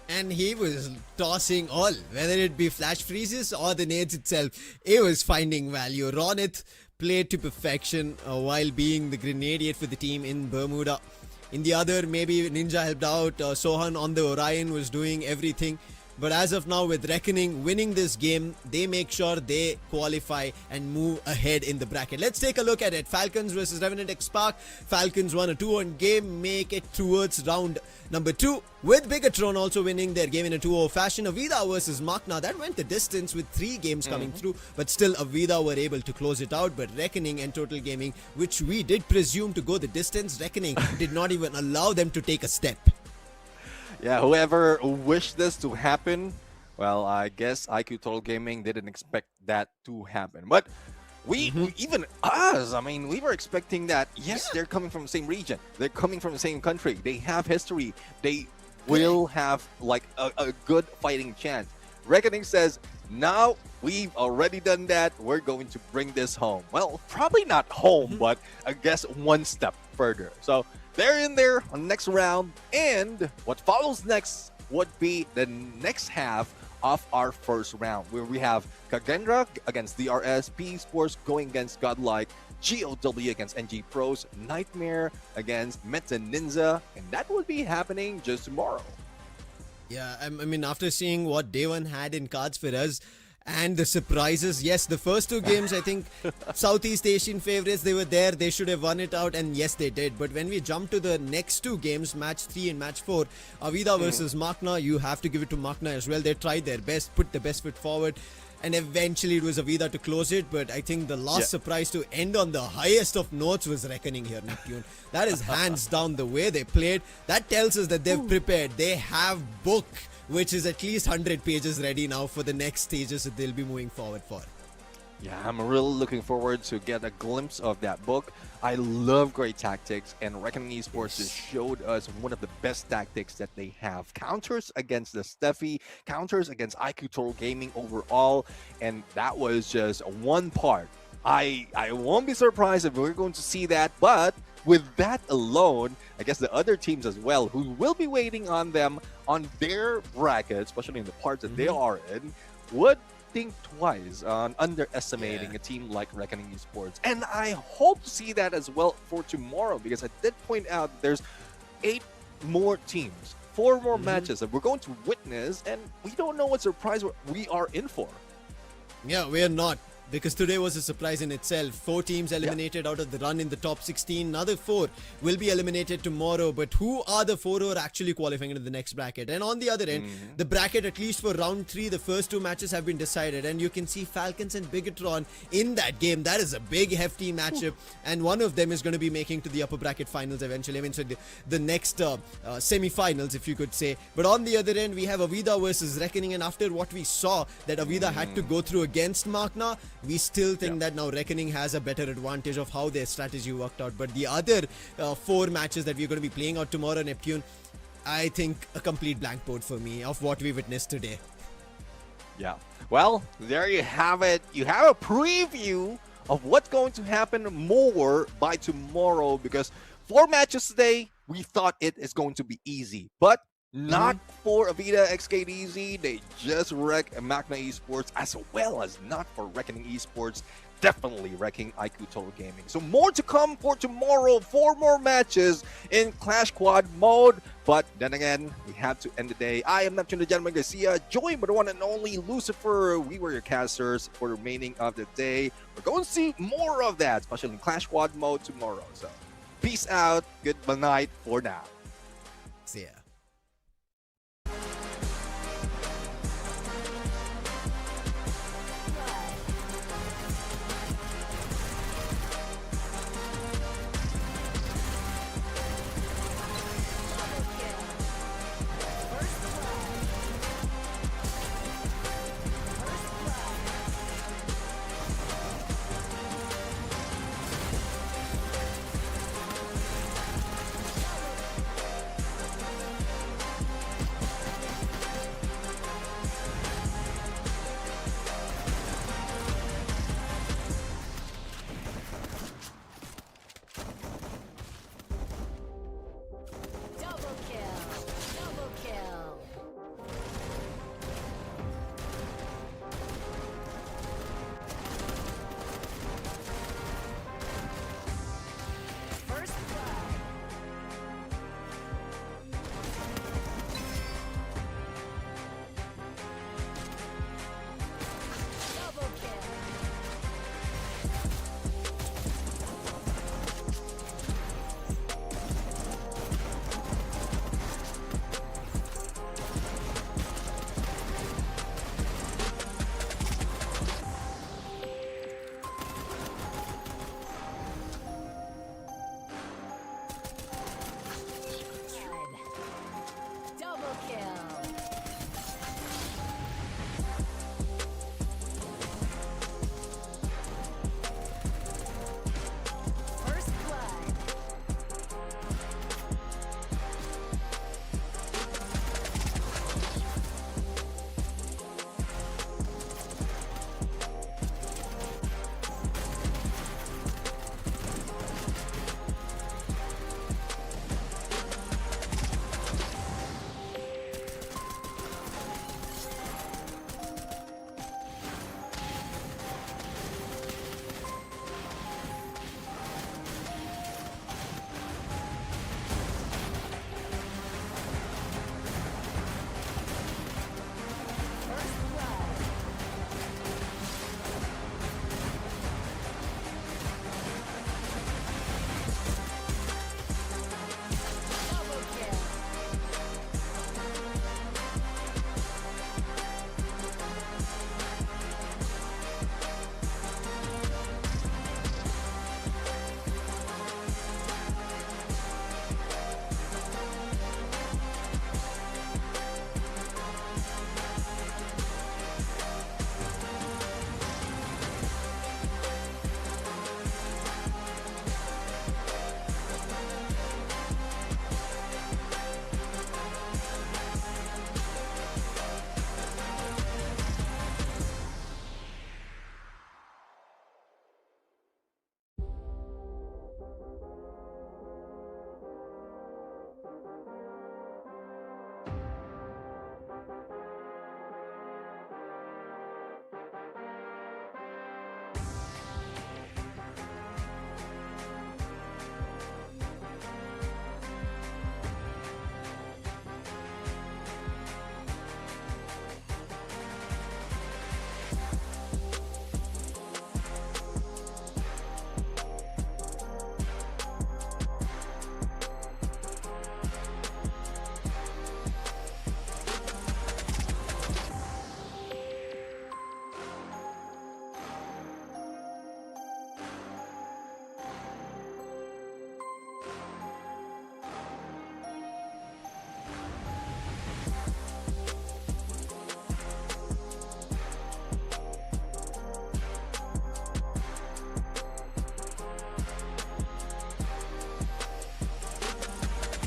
And he was tossing all, whether it be flash freezes or the nades itself. It was finding value. Ronit played to perfection while being the grenadier for the team in Bermuda. In the other, maybe Ninja helped out. Sohan on the Orion was doing everything. But as of now, with Reckoning winning this game, they make sure they qualify and move ahead in the bracket. Let's take a look at it. Falcons versus Revenant XSPARK. Falcons won a 2-1 game, make it towards round number 2, with Bigatron also winning their game in a 2-0 fashion. Avida versus Makna, that went the distance with 3 games coming through, but still Avida were able to close it out. But Reckoning and Total Gaming, which we did presume to go the distance, Reckoning did not even allow them to take a step. Yeah, whoever wished this to happen, well, I guess IQOO Total Gaming didn't expect that to happen. But we even us, I mean, we were expecting that, yes, they're coming from the same region. They're coming from the same country. They have history. They will have, like, a good fighting chance. Reckoning says, now we've already done that. We're going to bring this home. Well, probably not home, but I guess one step further. So they're in there on the next round, and what follows next would be the next half of our first round, where we have Kagendra against DRS, B Esports going against Godlike, GOW against NG Pros, Nightmare against Meta Ninja, and that would be happening just tomorrow. Yeah, I mean, after seeing what Day One had in cards for us, and the surprises, yes, the first two games, I think Southeast Asian favorites, they were there, they should have won it out, and yes, they did. But when we jump to the next two games, match 3 and match 4, Avida versus Makna, you have to give it to Makna as well. They tried their best, put the best foot forward, and eventually it was Avida to close it. But I think the last surprise to end on the highest of notes was Reckoning here, Neptune. That is hands down the way they played. That tells us that they've prepared. They have book, which is at least 100 pages ready now for the next stages that they'll be moving forward for. Yeah, I'm really looking forward to get a glimpse of that book. I love great tactics, and Reckoning Esports has showed us one of the best tactics that they have. Counters against the Steffi, counters against IQOO Gaming overall, and that was just one part. I won't be surprised if we're going to see that, but with that alone, I guess the other teams as well, who will be waiting on them on their bracket, especially in the parts that they are in, would think twice on underestimating a team like Reckoning Esports. And I hope to see that as well for tomorrow, because I did point out there's 8 more teams, 4 more matches that we're going to witness, and we don't know what surprise we are in for. Yeah, we are not. Because today was a surprise in itself. 4 teams eliminated out of the run in the top 16. Another 4 will be eliminated tomorrow. But who are the 4 who are actually qualifying into the next bracket? And on the other end, the bracket, at least for round 3, the first 2 matches have been decided. And you can see Falcons and Bigatron in that game. That is a big, hefty matchup. And one of them is going to be making to the upper bracket finals eventually. I mean, so the next semi-finals, if you could say. But on the other end, we have Avida versus Reckoning. And after what we saw that Avida had to go through against Makna, we still think that now Reckoning has a better advantage of how their strategy worked out. But the other 4 matches that we're going to be playing out tomorrow, Neptune, I think a complete blank board for me of what we witnessed today. Yeah. Well, there you have it. You have a preview of what's going to happen more by tomorrow, because 4 matches today, we thought it is going to be easy. But not for Avida XKDZ. They just wreck Makna Esports, as well as not for Reckoning Esports. Definitely wrecking IQOO Gaming. So more to come for tomorrow. 4 more matches in Clash Quad mode. But then again, we have to end the day. I am Neptune the Gentleman Garcia, joined by the one and only Lucifer. We were your casters for the remaining of the day. We're going to see more of that, especially in Clash Quad mode tomorrow. So peace out. Good night for now. See ya.